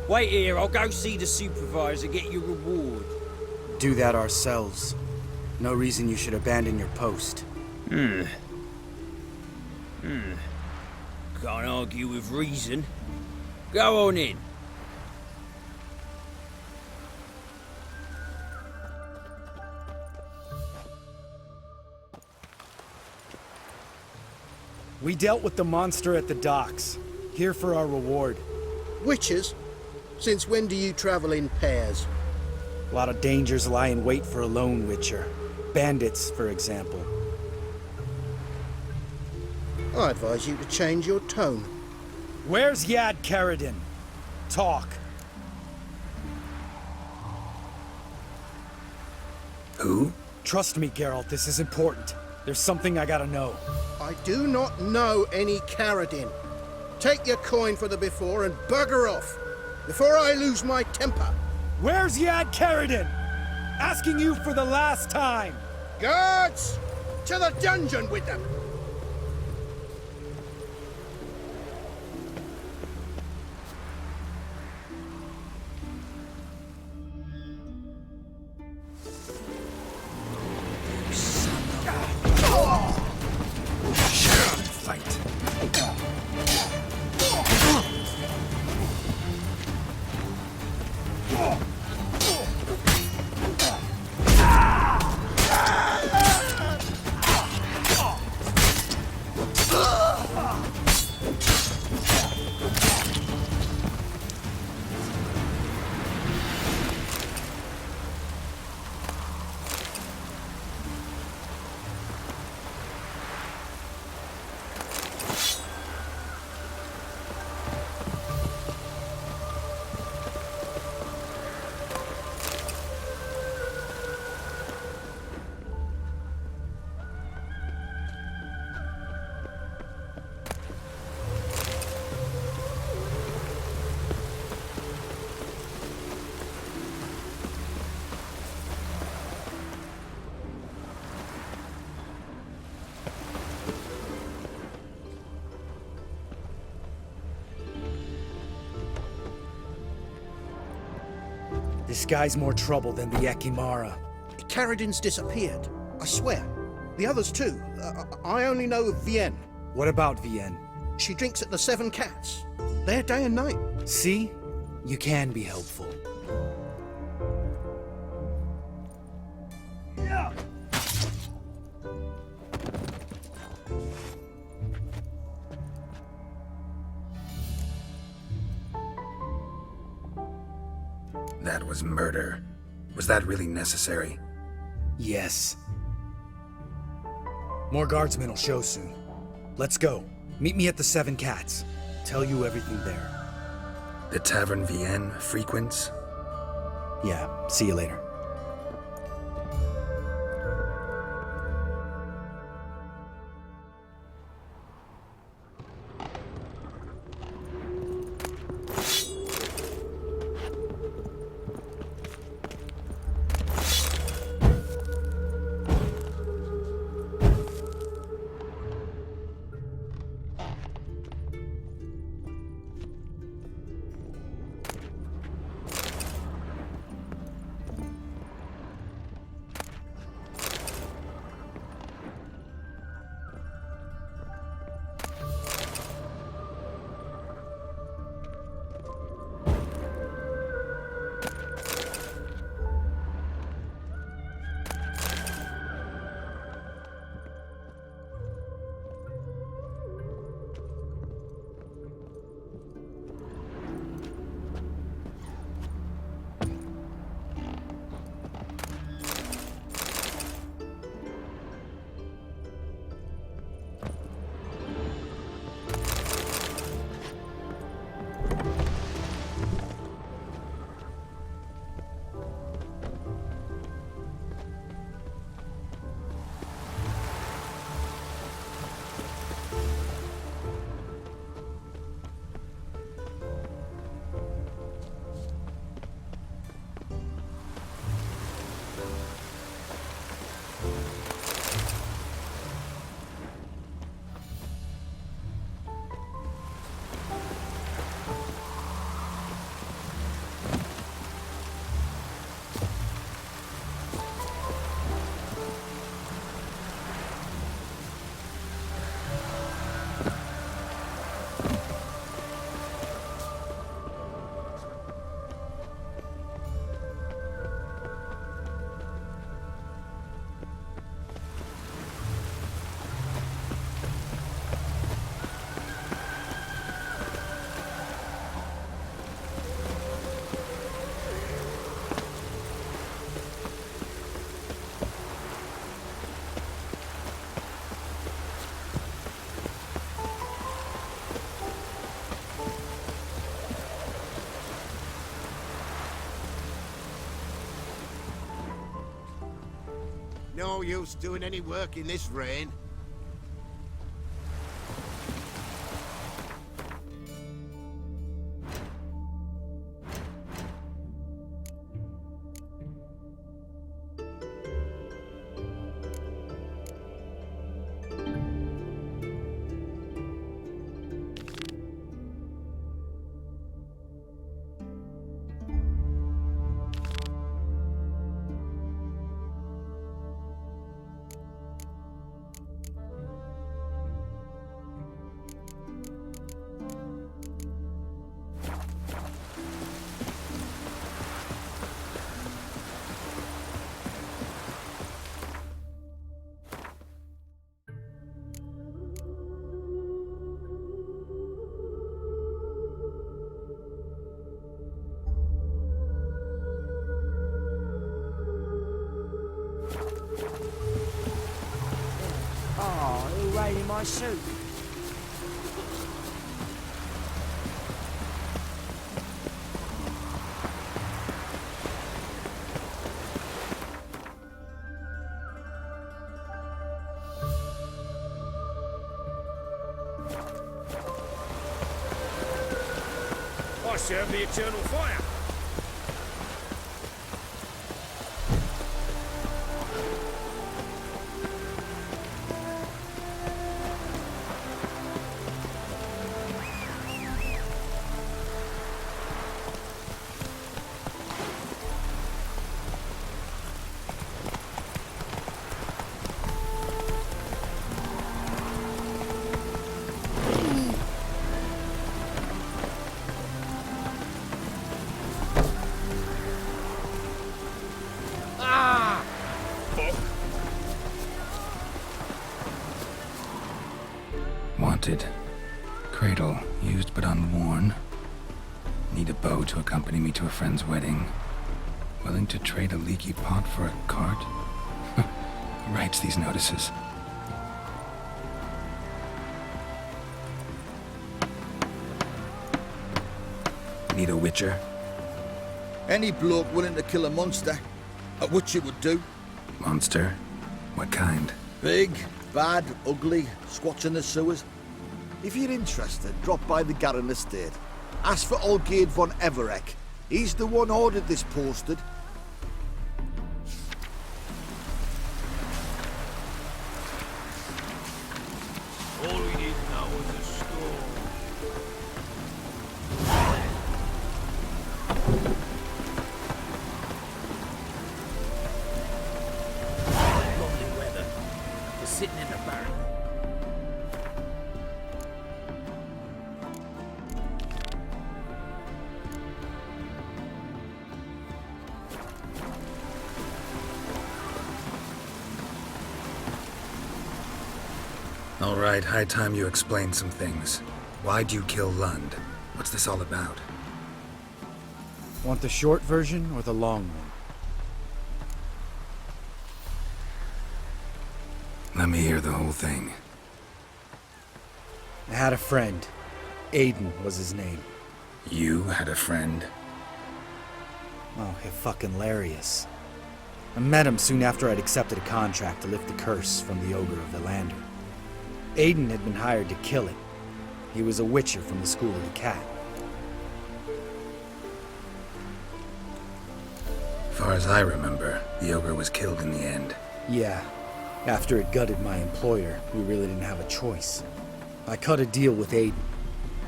Wait here, I'll go see the supervisor, get your reward. Do that ourselves. No reason you should abandon your post. Can't argue with reason. Go on in. We dealt with the monster at the docks. Here for our reward. Witches? Since when do you travel in pairs? A lot of dangers lie in wait for a lone witcher. Bandits, for example. I advise you to change your tone. Where's Yad Karadin? Talk. Who? Trust me, Geralt, this is important. There's something I gotta know. I do not know any Karadin. Take your coin for the before and bugger off, before I lose my temper. Where's Yad Karadin? Asking you for the last time. Guards! To the dungeon with them! This guy's more trouble than the Ekimara. Karadin's disappeared, I swear. The others too. I only know of Vienne. What about Vienne? She drinks at the Seven Cats. There day and night. See? You can be helpful. That was murder. Was that really necessary? Yes. More guardsmen will show soon. Let's go. Meet me at the Seven Cats. Tell you everything there. The Tavern Vienne frequents? Yeah, see you later. No use doing any work in this rain. Oh, who raided my suit? I serve the eternal fire. Wanted. Cradle, used but unworn. Need a bow to accompany me to a friend's wedding. Willing to trade a leaky pot for a cart? Who writes these notices? Need a witcher? Any bloke willing to kill a monster, a witcher would do. Monster? What kind? Big, bad, ugly, squats in the sewers. If you're interested, drop by the Garren estate. Ask for Olgierd von Everek. He's the one ordered this posted. All we need now is a storm. Lovely weather. We're sitting in the barrack. All right, high time you explain some things. Why'd you kill Lund? What's this all about? Want the short version or the long one? Let me hear the whole thing. I had a friend. Aiden was his name. You had a friend? Oh, fucking hilarious. I met him soon after I'd accepted a contract to lift the curse from the Ogre of Ilander. Aiden had been hired to kill it. He was a witcher from the School of the Cat. Far as I remember, the ogre was killed in the end. Yeah. After it gutted my employer, we really didn't have a choice. I cut a deal with Aiden.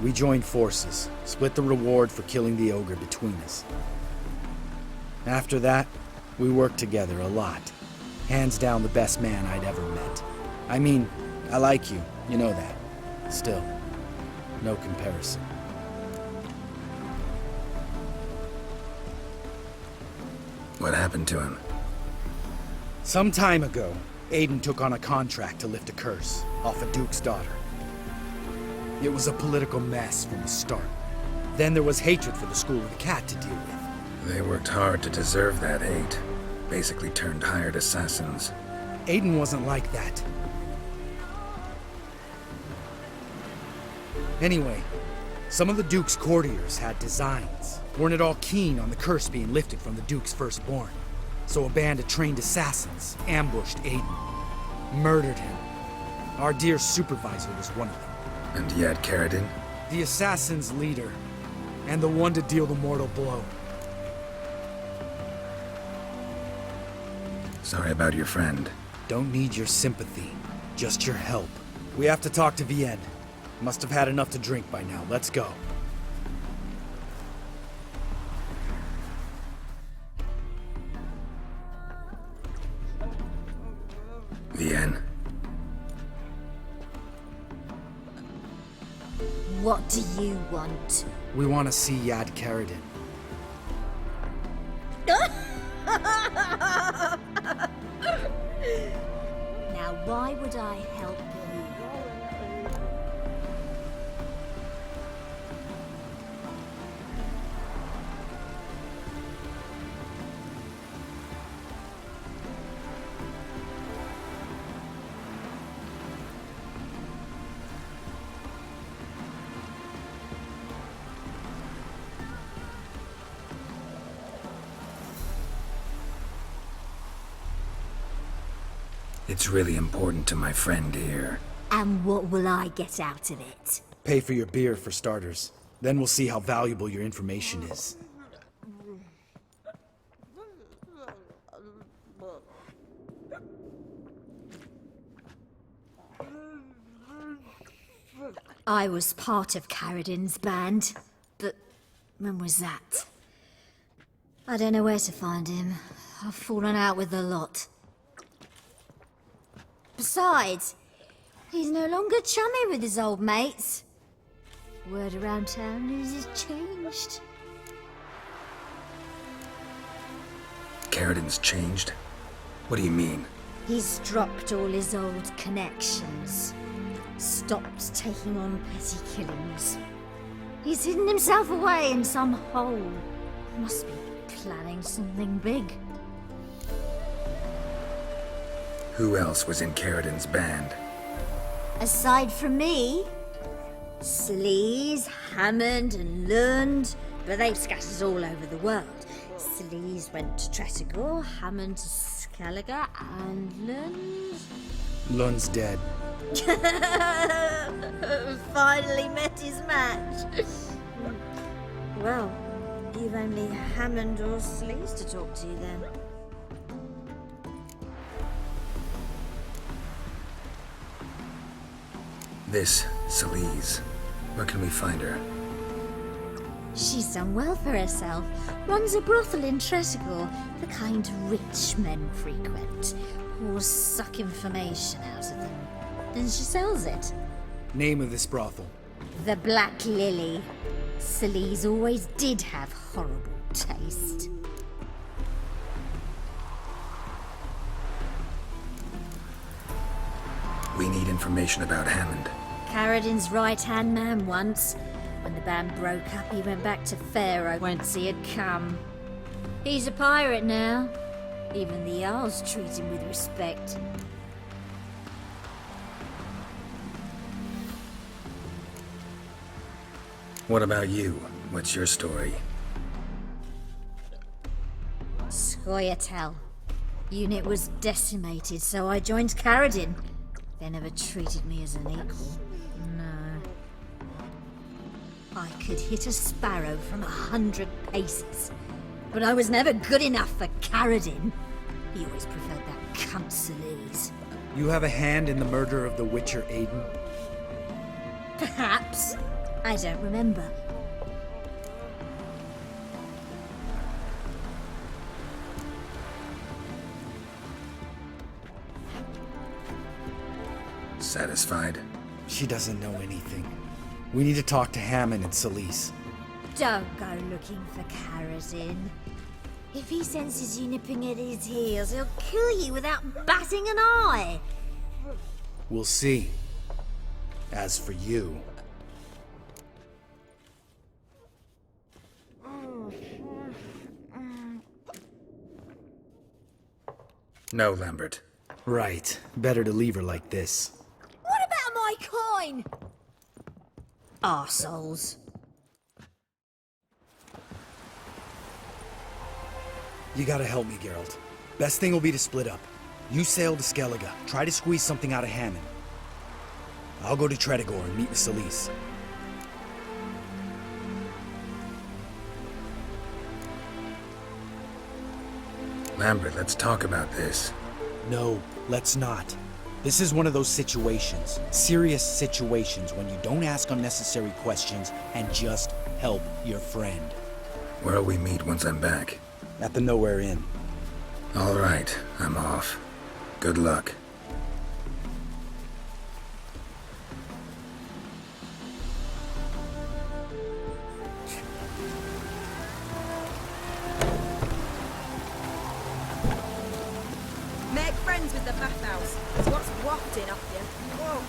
We joined forces, split the reward for killing the ogre between us. After that, we worked together a lot. Hands down the best man I'd ever met. I mean, I like you, you know that. Still, no comparison. What happened to him? Some time ago, Aiden took on a contract to lift a curse off a duke's daughter. It was a political mess from the start. Then there was hatred for the School of the Cat to deal with. They worked hard to deserve that hate. Basically turned hired assassins. Aiden wasn't like that. Anyway, some of the Duke's courtiers had designs. Weren't at all keen on the curse being lifted from the Duke's firstborn. So a band of trained assassins ambushed Aiden, murdered him. Our dear supervisor was one of them. And you had Carradine? The assassin's leader, and the one to deal the mortal blow. Sorry about your friend. Don't need your sympathy, just your help. We have to talk to Vienne. Must have had enough to drink by now. Let's go. Vienne. What do you want? We want to see Yad Carradine. Now, why would I help you? It's really important to my friend here. And what will I get out of it? Pay for your beer, for starters. Then we'll see how valuable your information is. I was part of Carradine's band, but when was that? I don't know where to find him. I've fallen out with the lot. Besides, he's no longer chummy with his old mates. Word around town is he's changed. Carradine's changed? What do you mean? He's dropped all his old connections. Stopped taking on petty killings. He's hidden himself away in some hole. Must be planning something big. Who else was in Carradine's band? Aside from me, Sleaze, Hammond and Lund, but they've scattered all over the world. Sleaze went to Tretogor, Hammond to Skellige, and Lund... Lund's dead. Finally met his match. Well, you've only Hammond or Sleaze to talk to then. This, Sleaze. Where can we find her? She's done well for herself. Runs a brothel in Tretogor, the kind rich men frequent. Whores suck information out of them. Then she sells it. Name of this brothel? The Black Lily. Sleaze always did have horrible taste. We need information about Hammond. Carradine's right-hand man once. When the band broke up, he went back to Pharaoh whence he had come. He's a pirate now. Even the Jarls treat him with respect. What about you? What's your story? Scoia'tael. Unit was decimated, so I joined Carradine. They never treated me as an equal. No. I could hit a sparrow from 100 paces, but I was never good enough for Carradine. He always preferred that cunt Sleaze. You have a hand in the murder of the Witcher Aiden? Perhaps. I don't remember. Satisfied? She doesn't know anything. We need to talk to Hammond and Sleaze. Don't go looking for Carradine. If he senses you nipping at his heels, he'll kill you without batting an eye. We'll see. As for you... No, Lambert. Right. Better to leave her like this. What about my coin? Arseholes. You gotta help me, Geralt. Best thing will be to split up. You sail to Skellige, try to squeeze something out of Hammond. I'll go to Tredegor and meet with Solis. Lambert, let's talk about this. No, let's not. This is one of those situations, serious situations, when you don't ask unnecessary questions and just help your friend. Where'll we meet once I'm back? At the Nowhere Inn. All right, I'm off. Good luck. Make friends with the bathhouse. It's what's wafting up you. Whoa.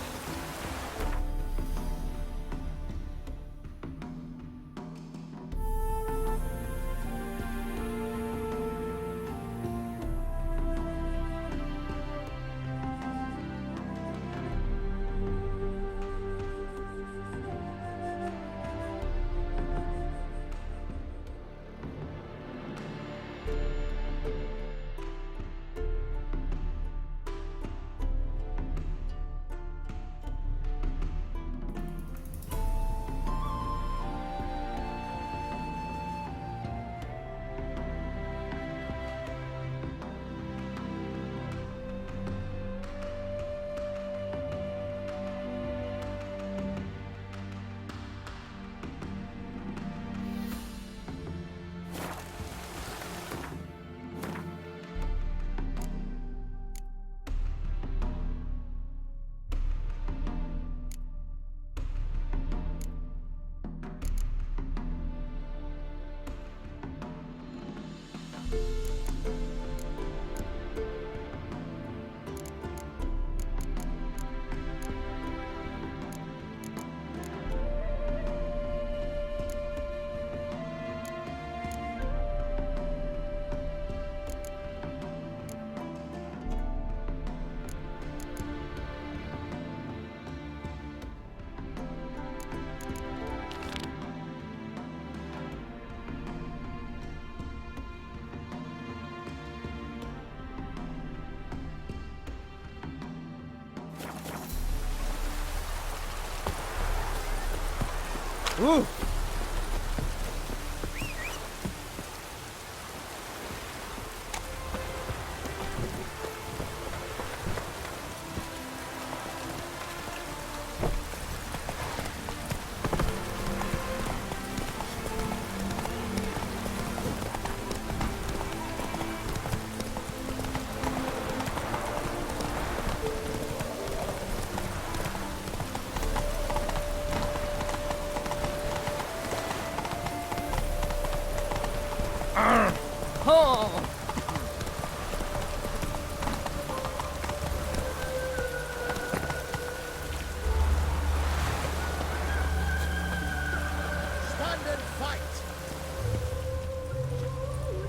Ooh.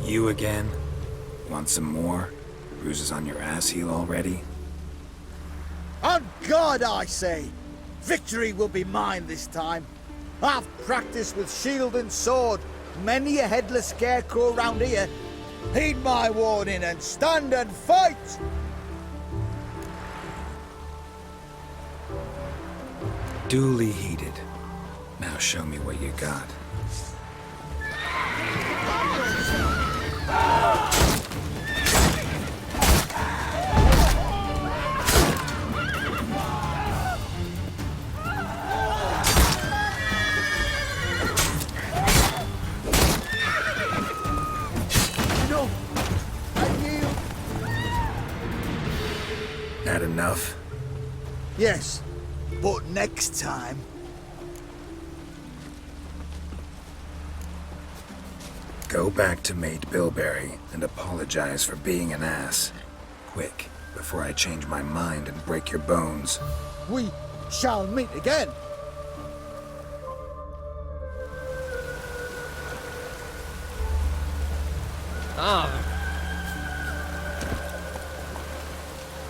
You again? Want some more? Bruises on your ass heel already? On God, I say! Victory will be mine this time. I've practiced with shield and sword. Many a headless scarecrow round here. Heed my warning and stand and fight! Duly heeded. Now show me what you got. That enough? Yes, but next time... Go back to Maid Bilberry and apologize for being an ass. Quick, before I change my mind and break your bones. We shall meet again.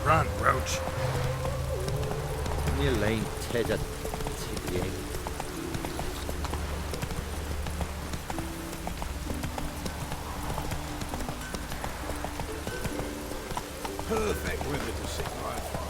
Run, Roach. Near lane Ted at TPA. perfect weather to sit by a fire.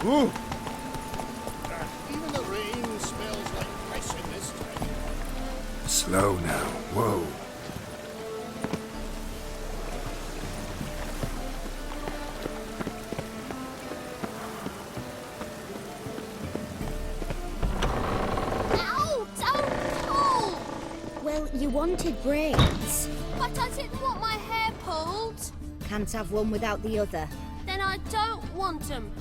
Ooh. Even the rain smells like piss in this time. Slow now. Whoa. Ow! Don't pull! Well, you wanted braids. But I didn't want my hair pulled. Can't have one without the other. Then I don't want them.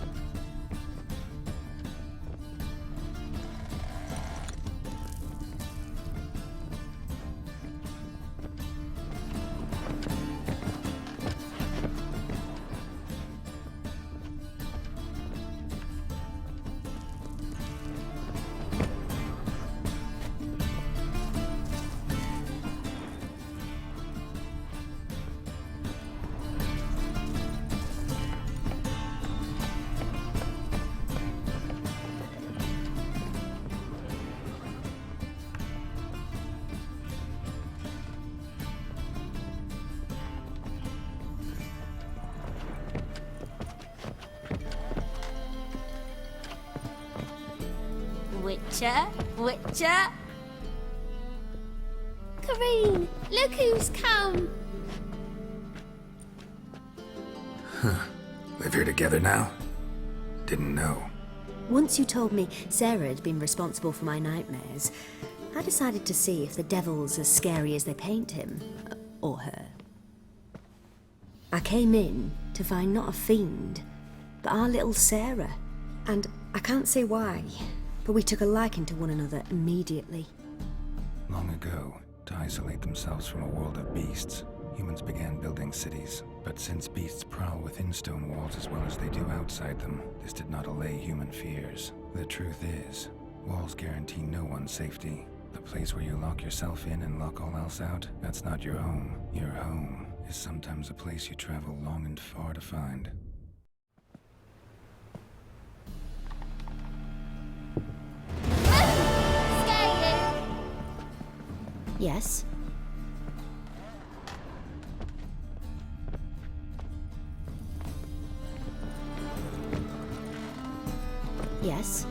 Witcher. Kareen, look who's come. Live here together now? Didn't know. Once you told me Sarah had been responsible for my nightmares, I decided to see if the devil's as scary as they paint him. Or her. I came in to find not a fiend, but our little Sarah. And I can't say why, but we took a liking to one another immediately. Long ago, to isolate themselves from a world of beasts, humans began building cities. But since beasts prowl within stone walls as well as they do outside them, this did not allay human fears. The truth is, walls guarantee no one's safety. The place where you lock yourself in and lock all else out, that's not your home. Your home is sometimes a place you travel long and far to find. Yes? Yes?